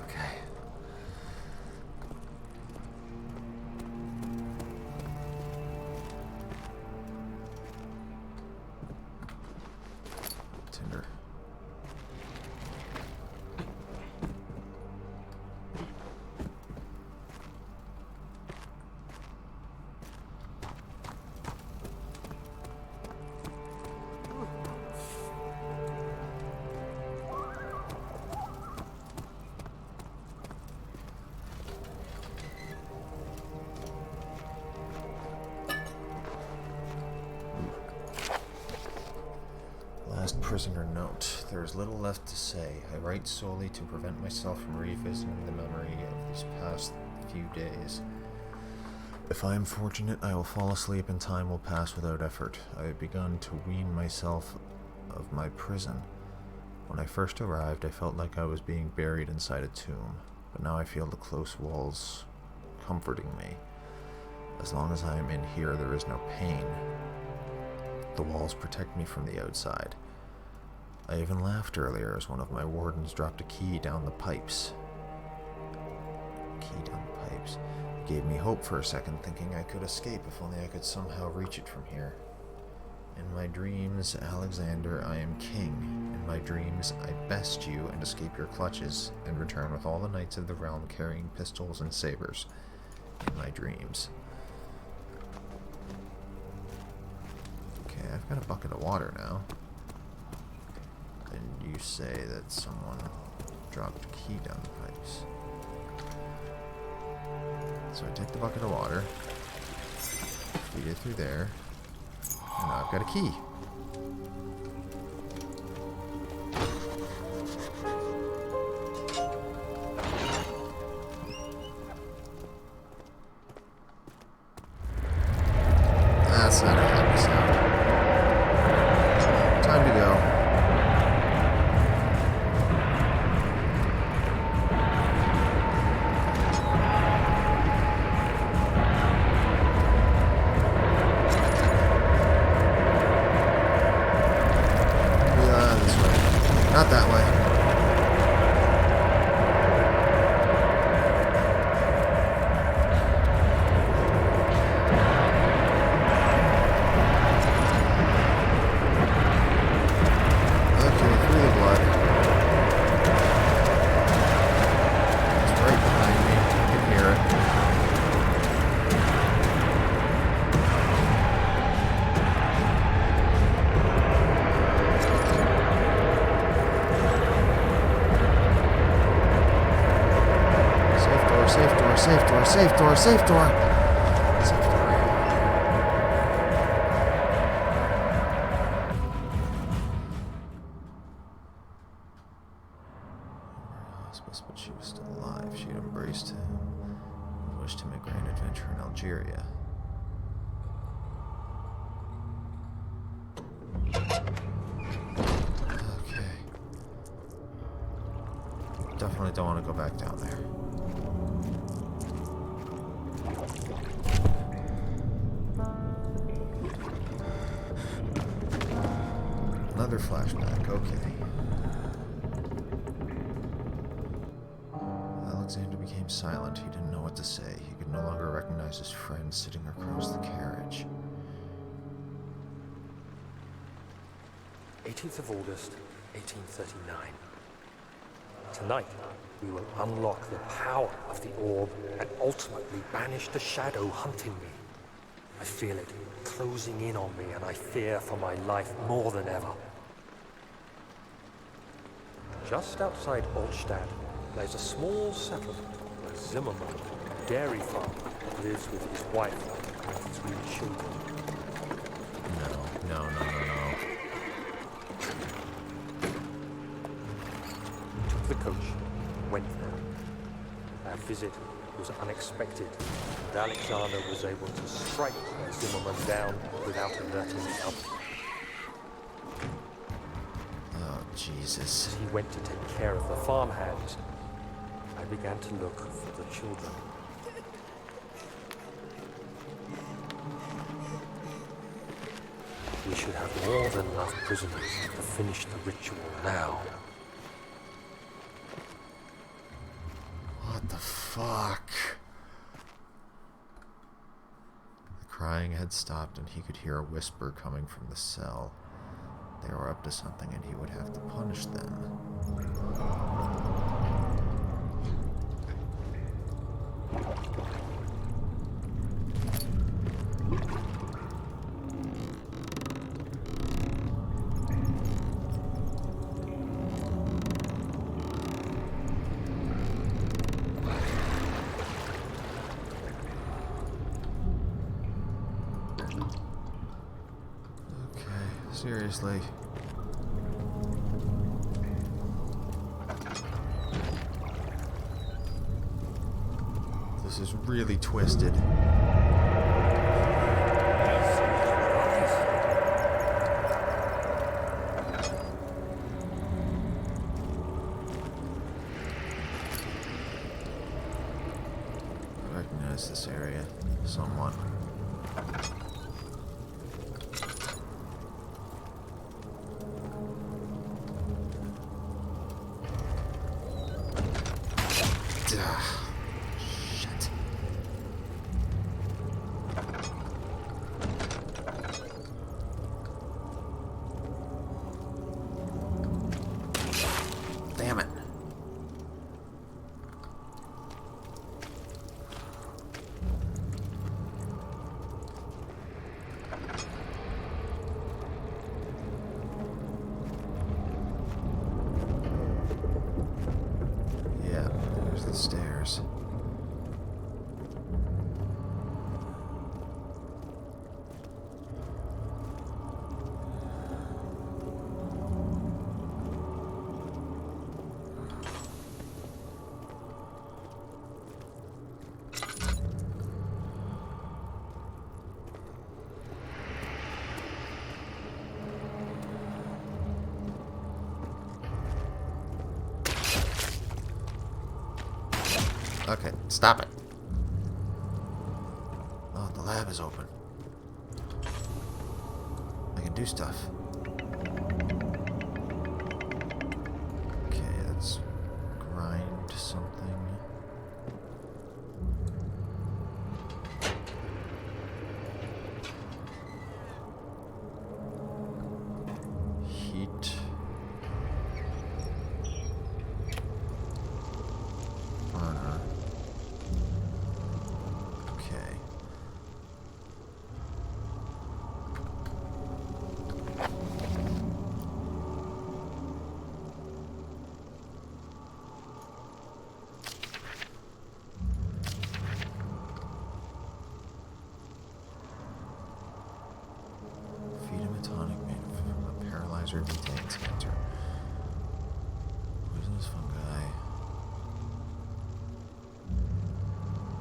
Okay. Tinder. Last prisoner note. There is little left to say. I write solely to prevent myself from revisiting the memory of these past few days. If I am fortunate, I will fall asleep and time will pass without effort. I have begun to wean myself of my prison. When I first arrived, I felt like I was being buried inside a tomb, but now I feel the close walls comforting me. As long as I am in here, there is no pain. The walls protect me from the outside. I even laughed earlier as one of my wardens dropped a key down the pipes. Key down the pipes. It gave me hope for a second, thinking I could escape if only I could somehow reach it from here. In my dreams, Alexander, I am king. In my dreams, I best you and escape your clutches, and return with all the knights of the realm carrying pistols and sabers. In my dreams. Okay, I've got a bucket of water now. And you say that someone dropped a key down the pipes. So I take the bucket of water, feed it through there, and now I've got a key. That's not a happy sound. Time to go. safe door, safe door, safe door. Safe door. Hospice, but she was still alive. She had embraced him and wished him a grand adventure in Algeria. Okay. Definitely don't want to go back down there. Another flashback, okay. Alexander became silent. He didn't know what to say. He could no longer recognize his friend sitting across the carriage. 18th of August, 1839. Tonight, we will unlock the power of the orb and ultimately banish the shadow hunting me. I feel it closing in on me, and I fear for my life more than ever. Just outside Altstadt lies a small settlement where Zimmerman, a dairy farmer, lives with his wife and 3 children. No. We took the coach and went there. Our visit was unexpected, and Alexander was able to strike Zimmerman down without alerting the others. Oh, Jesus. As he went to take care of the farmhands, I began to look for the children. We should have more than enough prisoners to finish the ritual now. What the fuck? The crying had stopped, and he could hear a whisper coming from the cell. They were up to something, and he would have to punish them. Seriously. This is really twisted. I recognize this area. Someone. Shit. Damn it. Yeah, there's the stairs. Okay, stop it. Oh, the lab is open. I can do stuff. Okay, let's grind something. Heat. Burner. Okay. mixture contains enter. Poisonous fungi.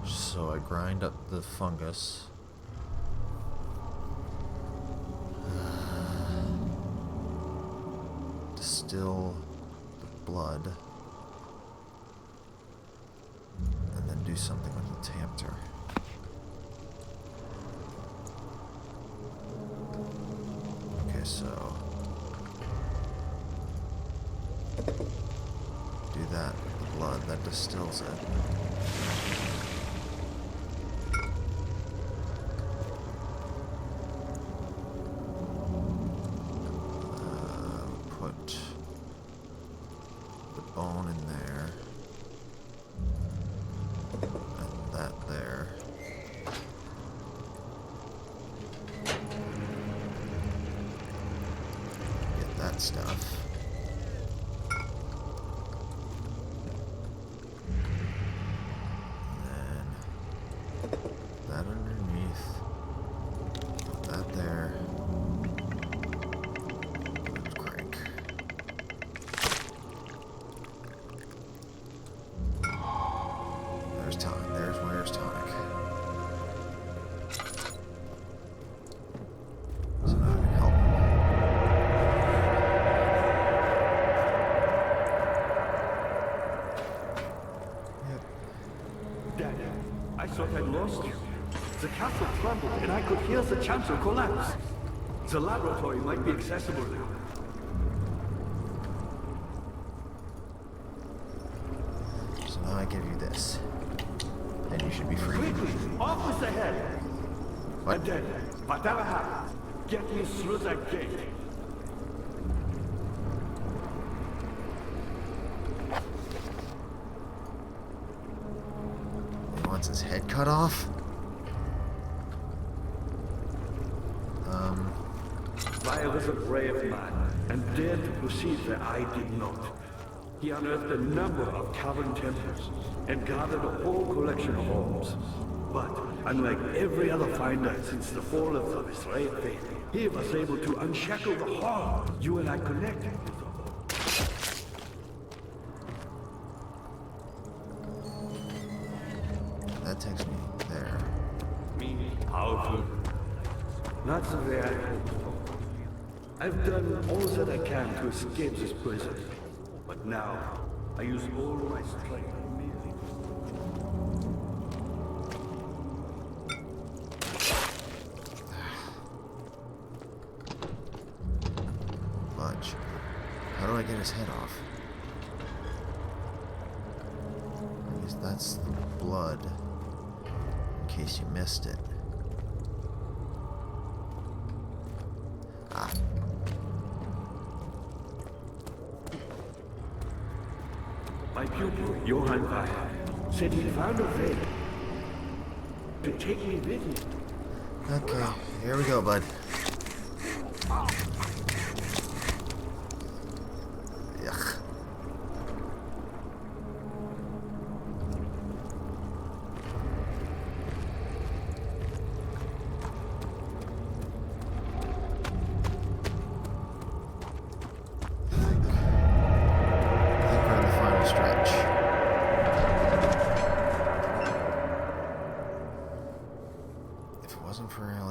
So I grind up the fungus. Distill the blood. And then do something with the tempter. Okay, so do that with the blood, that distills it. Put the bone in there. And that there. Get that stuff. And then that underneath. Put that there. And crank. There's tonic. There's where's tonic. So now I can help him. Daniel, I thought I'd lost you. The castle crumbled and I could hear the chancel collapse. The laboratory might be accessible now. So now I give you this. And you should be free. Quickly, off with the head. What? And then, whatever happens, get me through that gate. He wants his head cut off? I was a brave man, and dared to proceed where I did not. He unearthed a number of cavern temples, and gathered a whole collection of orbs. But, unlike every other finder since the fall of the Israel faith, he was able to unshackle the horror you and I connected with the orb. That takes me there. Me, powerful. Not the way I hoped for. I've done all that I can to escape this prison. But now, I use all my strength. Fudge. How do I get his head off? I guess that's the blood. In case you missed it. Ah. My pupil, Johann Weyer, said he found a way to take me with him. Okay, here we go, bud. Yuck.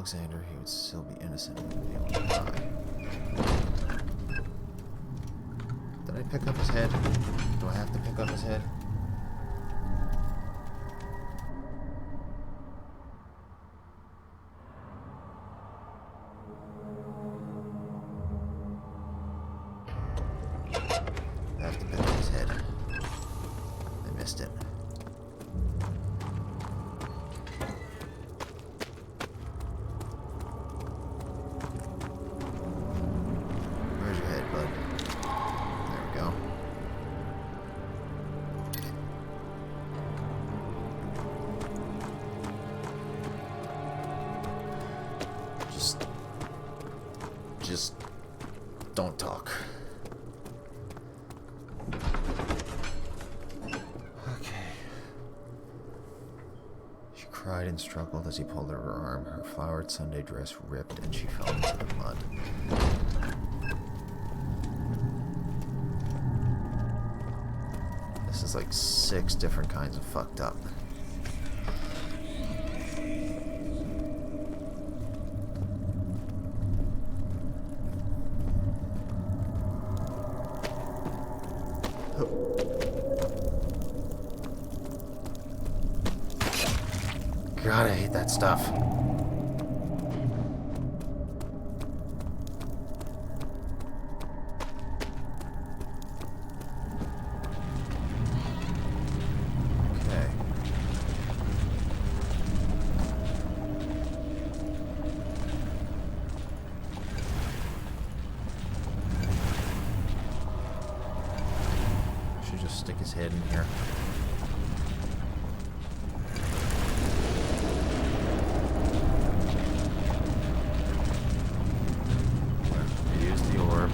Alexander, he would still be innocent and be able to die. Did I pick up his head? Do I have to pick up his head? I have to pick up his head. I missed it. Just don't talk. Okay. She cried and struggled as he pulled at her arm. Her flowered Sunday dress ripped and she fell into the mud. This is like 6 different kinds of fucked up. God, I hate that stuff. Okay. Should just stick his head in here. Use the orb.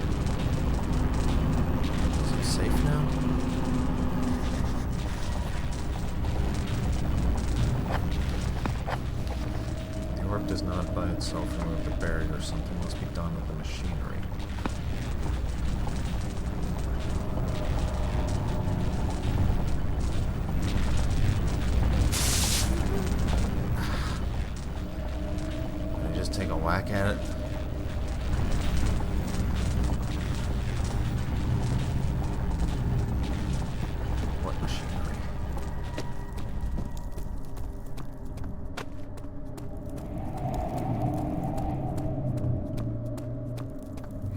Is it safe now? The orb does not by itself remove the barrier. Something must be done with the machinery. Can I just take a whack at it? What machinery?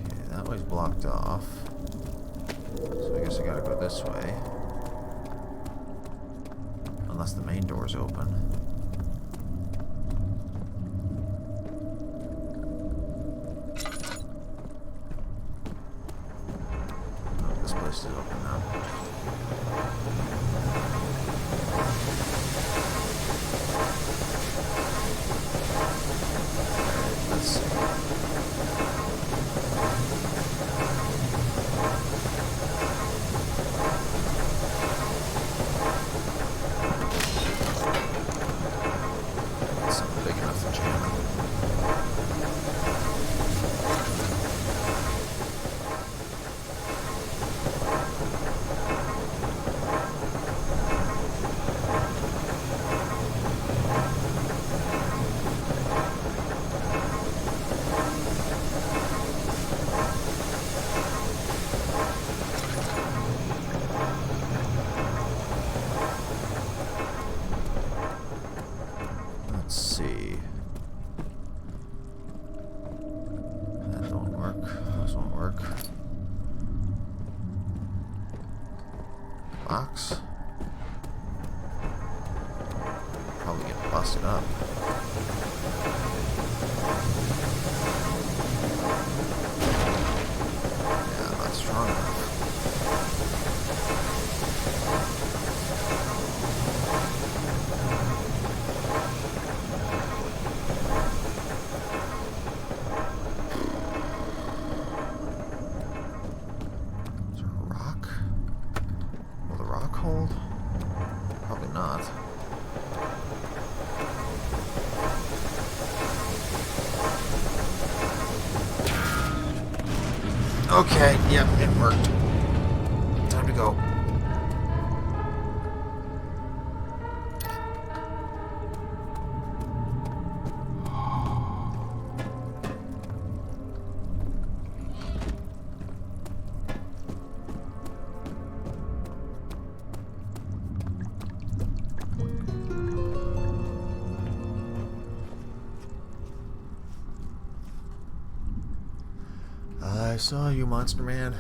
Okay, that way's blocked off. So I guess I gotta go this way. Unless the main door's open. Oh, this place is open now. Alright, let's see. Something big enough to jam. Let's see. That don't work. Those won't work. Box. Probably get busted up. Yeah, not strong enough. Is there a rock? Will the rock hold? Probably not. Okay, yep, it worked. Time to go. I saw you, Monster Man.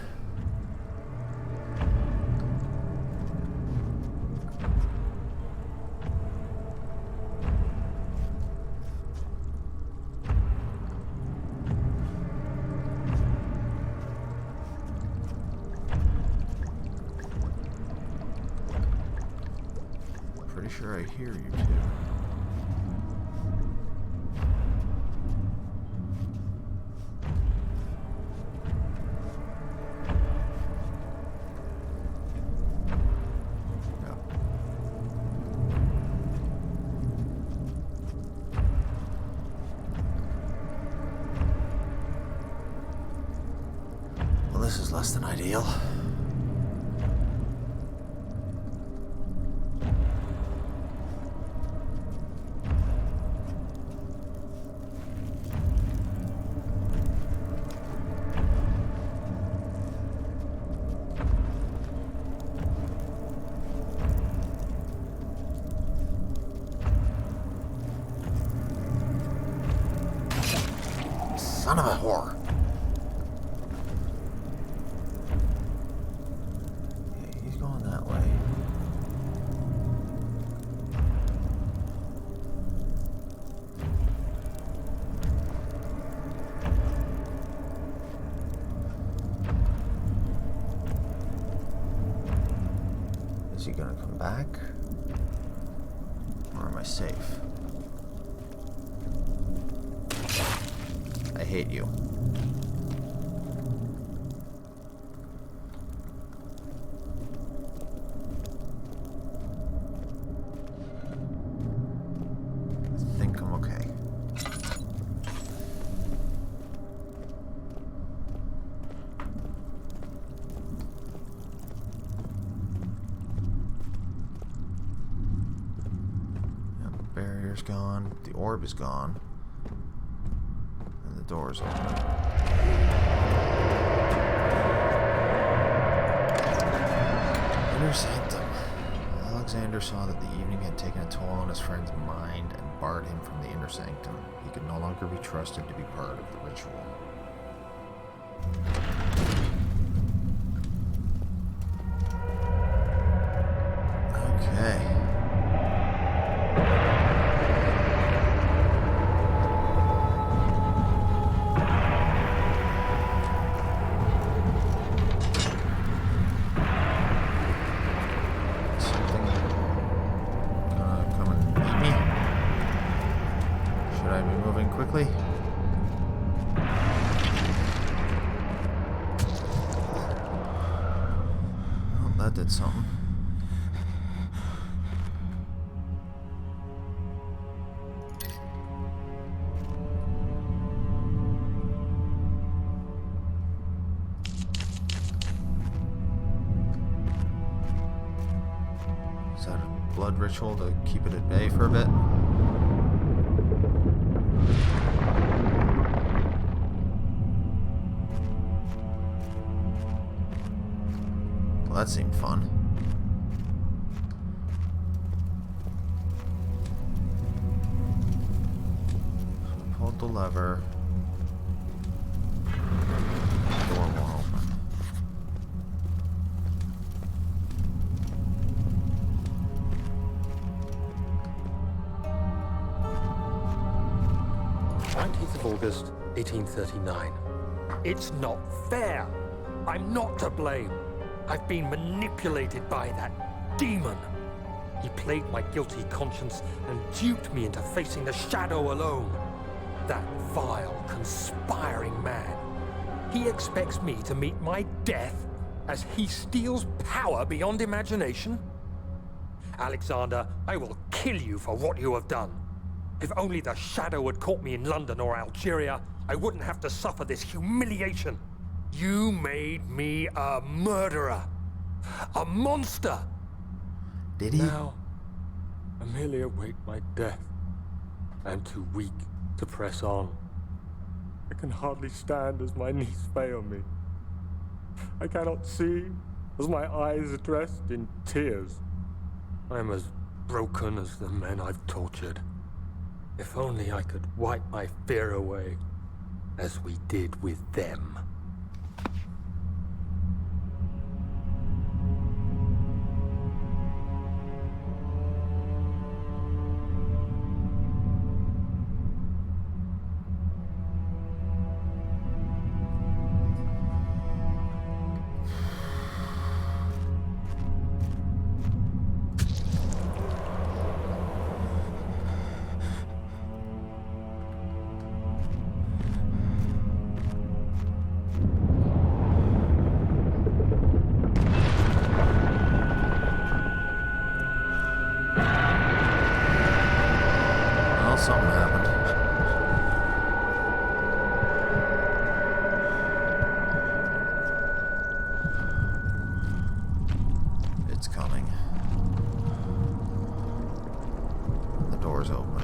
Pretty sure I hear you too. Well, this is less than ideal. Son of a whore. Okay, he's going that way. Is he gonna come back? Or am I safe? I hate you. I think I'm okay. Barrier's gone, the orb is gone, and the door's open. Inner Sanctum. Alexander saw that the evening had taken a toll on his friend's mind and barred him from the Inner Sanctum. He could no longer be trusted to be part of the ritual. Okay. Quickly. Well, that did something. Is that a blood ritual to keep it at bay for a bit? Well, that seemed fun. So we pulled the lever. The door won't open. August 1839. It's not fair. I'm not to blame. I've been manipulated by that demon. He played my guilty conscience and duped me into facing the shadow alone. That vile, conspiring man. He expects me to meet my death as he steals power beyond imagination? Alexander, I will kill you for what you have done. If only the shadow had caught me in London or Algeria, I wouldn't have to suffer this humiliation. You made me a murderer. A monster. Did he? Now, I merely await my death. I am too weak to press on. I can hardly stand as my knees fail me. I cannot see as my eyes are dressed in tears. I am as broken as the men I've tortured. If only I could wipe my fear away, as we did with them. Something happened. It's coming. The door's open.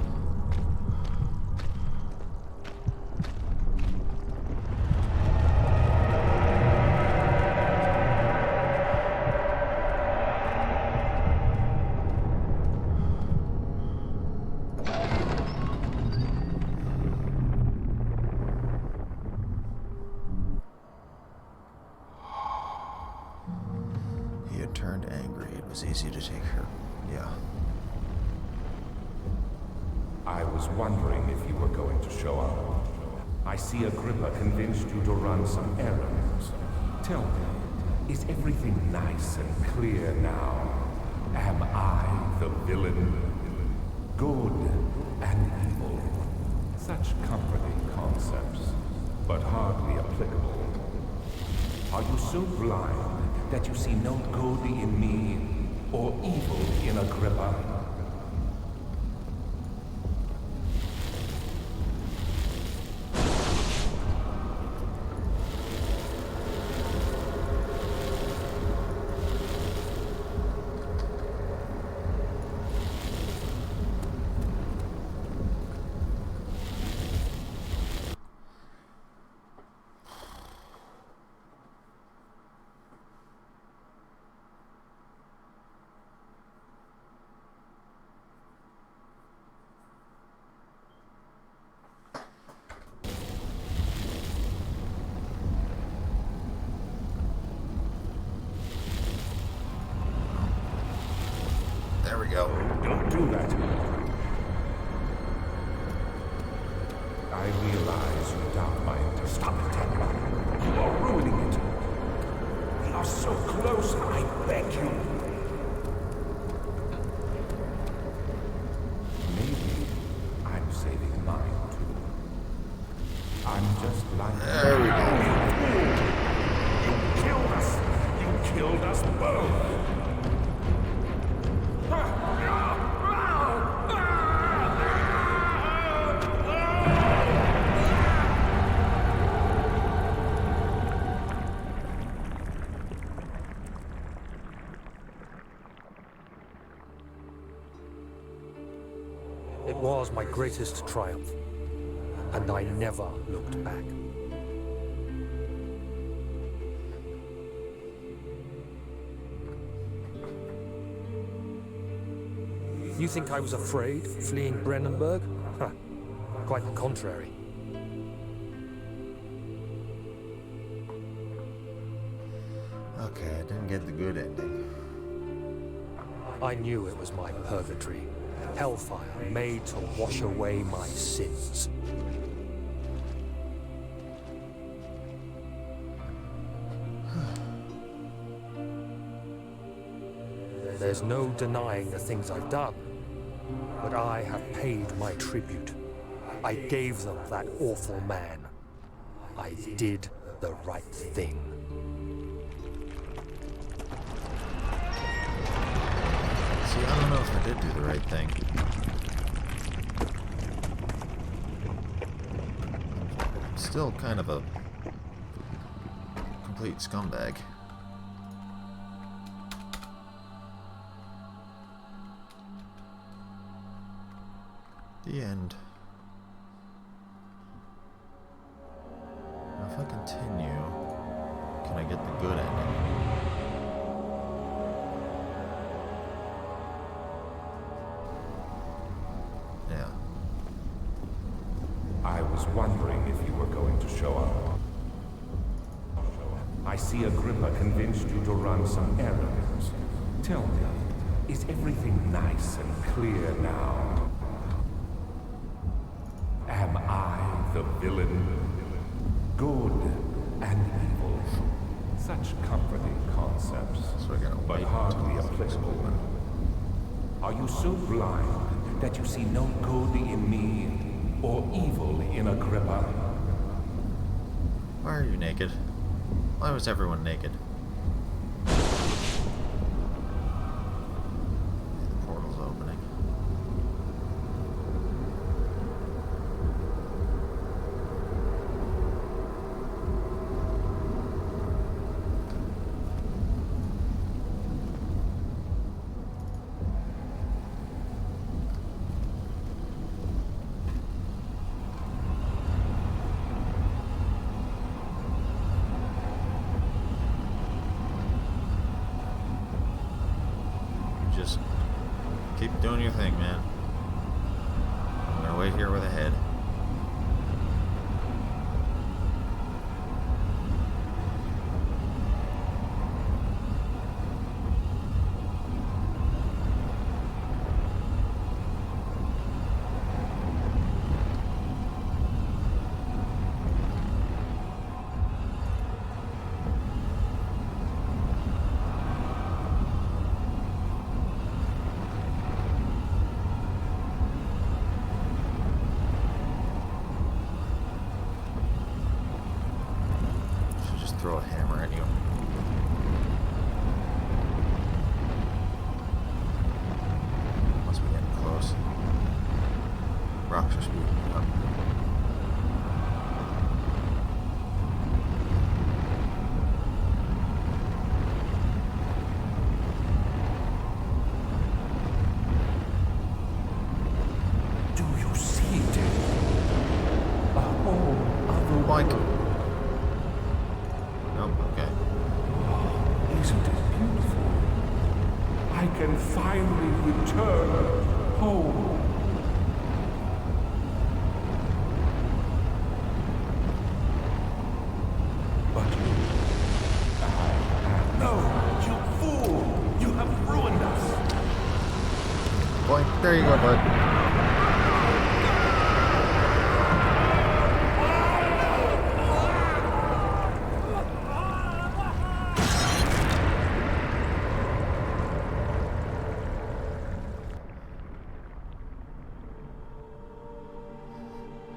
easy to take her. Yeah. I was wondering if you were going to show up. I see Agrippa convinced you to run some errands. Tell me, is everything nice and clear now? Am I the villain? Good and evil. Such comforting concepts, but hardly applicable. Are you so blind that you see no good in me or evil in Agrippa? There we go. Don't do that. I realize you doubt my... Stop it, Daniel. You are ruining it. We are so close, I beg you. Maybe I'm saving mine, too. I'm just like... There we go. You killed us. You killed us both. It was my greatest triumph, and I never looked back. You think I was afraid, fleeing Brennenburg? Huh. Quite the contrary. Okay, I didn't get the good ending. I knew it was my purgatory. Hellfire made to wash away my sins. There's no denying the things I've done, but I have paid my tribute. I gave them that awful man. I did the right thing. See, I don't know if I did do the right thing. I'm still kind of a complete scumbag. The end. Now if I continue, can I get the good ending? Yeah. I was wondering if you were going to show up. I see Agrippa convinced you to run some errands. Tell me, is everything nice and clear now? Am I the villain? Good and evil. Such comforting concepts, but hardly applicable. Are you so blind that you see no good in me or evil in Agrippa? Why are you naked? Why was everyone naked? The portal's opening. Just keep doing your thing, man. I'm gonna wait here with a head. finally return home. But no, you fool! You have ruined us. Point. There you go, bud.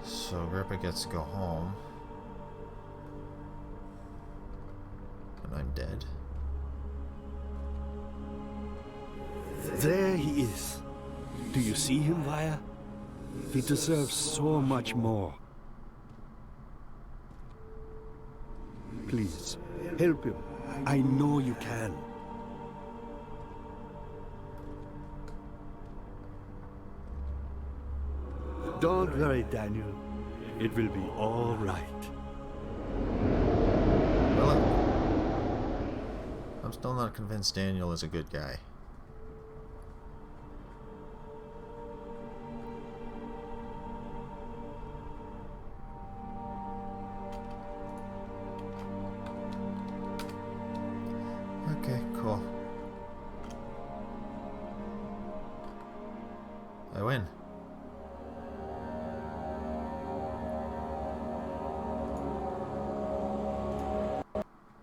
So Agrippa gets to go home. And I'm dead. There he is. Do you see him, Vaya? He deserves so much more. Please, help him. I know you can. Don't worry, Daniel. It will be all right. Well, I'm still not convinced Daniel is a good guy. Okay, cool. I win.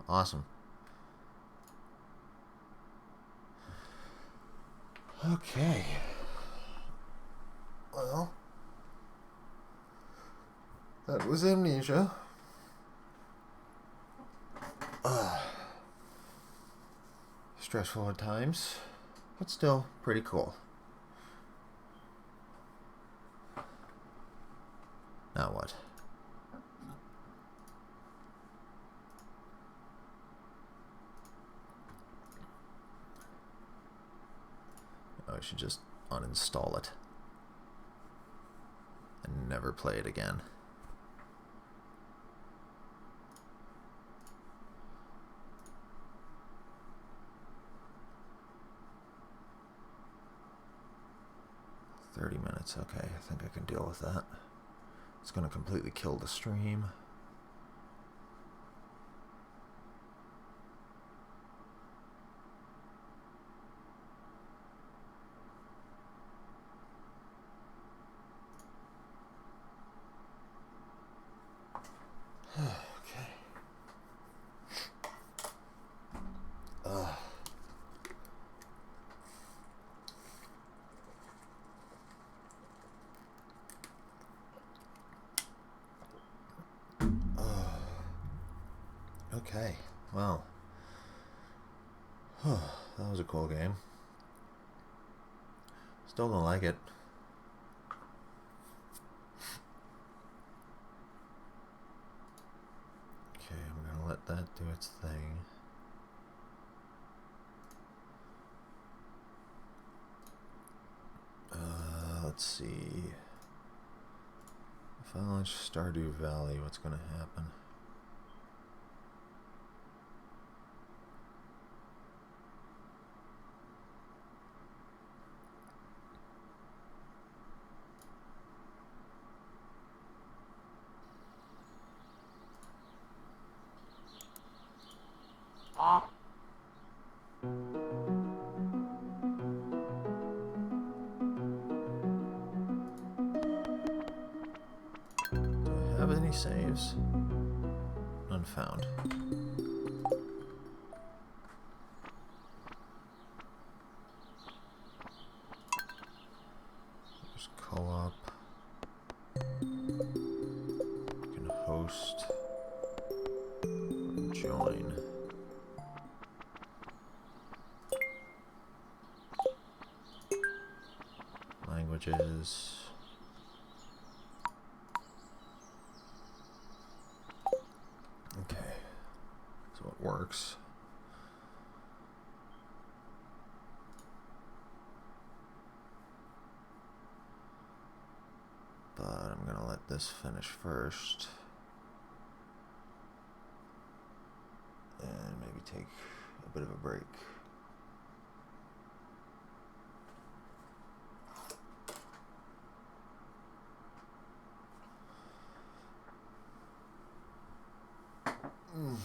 Awesome. Okay. Well, that was Amnesia. Stressful at times, but still pretty cool. Now what? I should just uninstall it and never play it again. $30. Okay, I think I can deal with that. It's going to completely kill the stream. Okay. Okay, well, that was a cool game. Still don't like it. Okay, I'm gonna let that do its thing. Let's see. If I launch Stardew Valley, what's gonna happen? Do I have any saves? None found. There's co-op. You can host or join. Languages. Okay, so it works. But I'm gonna let this finish first. And maybe take a bit of a break. Oh,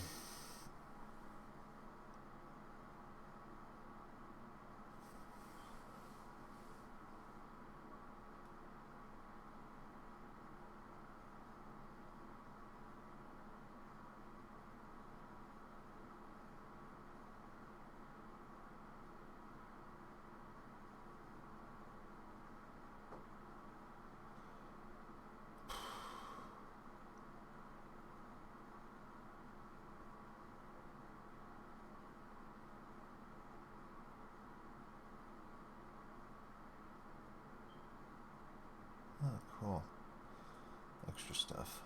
cool. Extra stuff.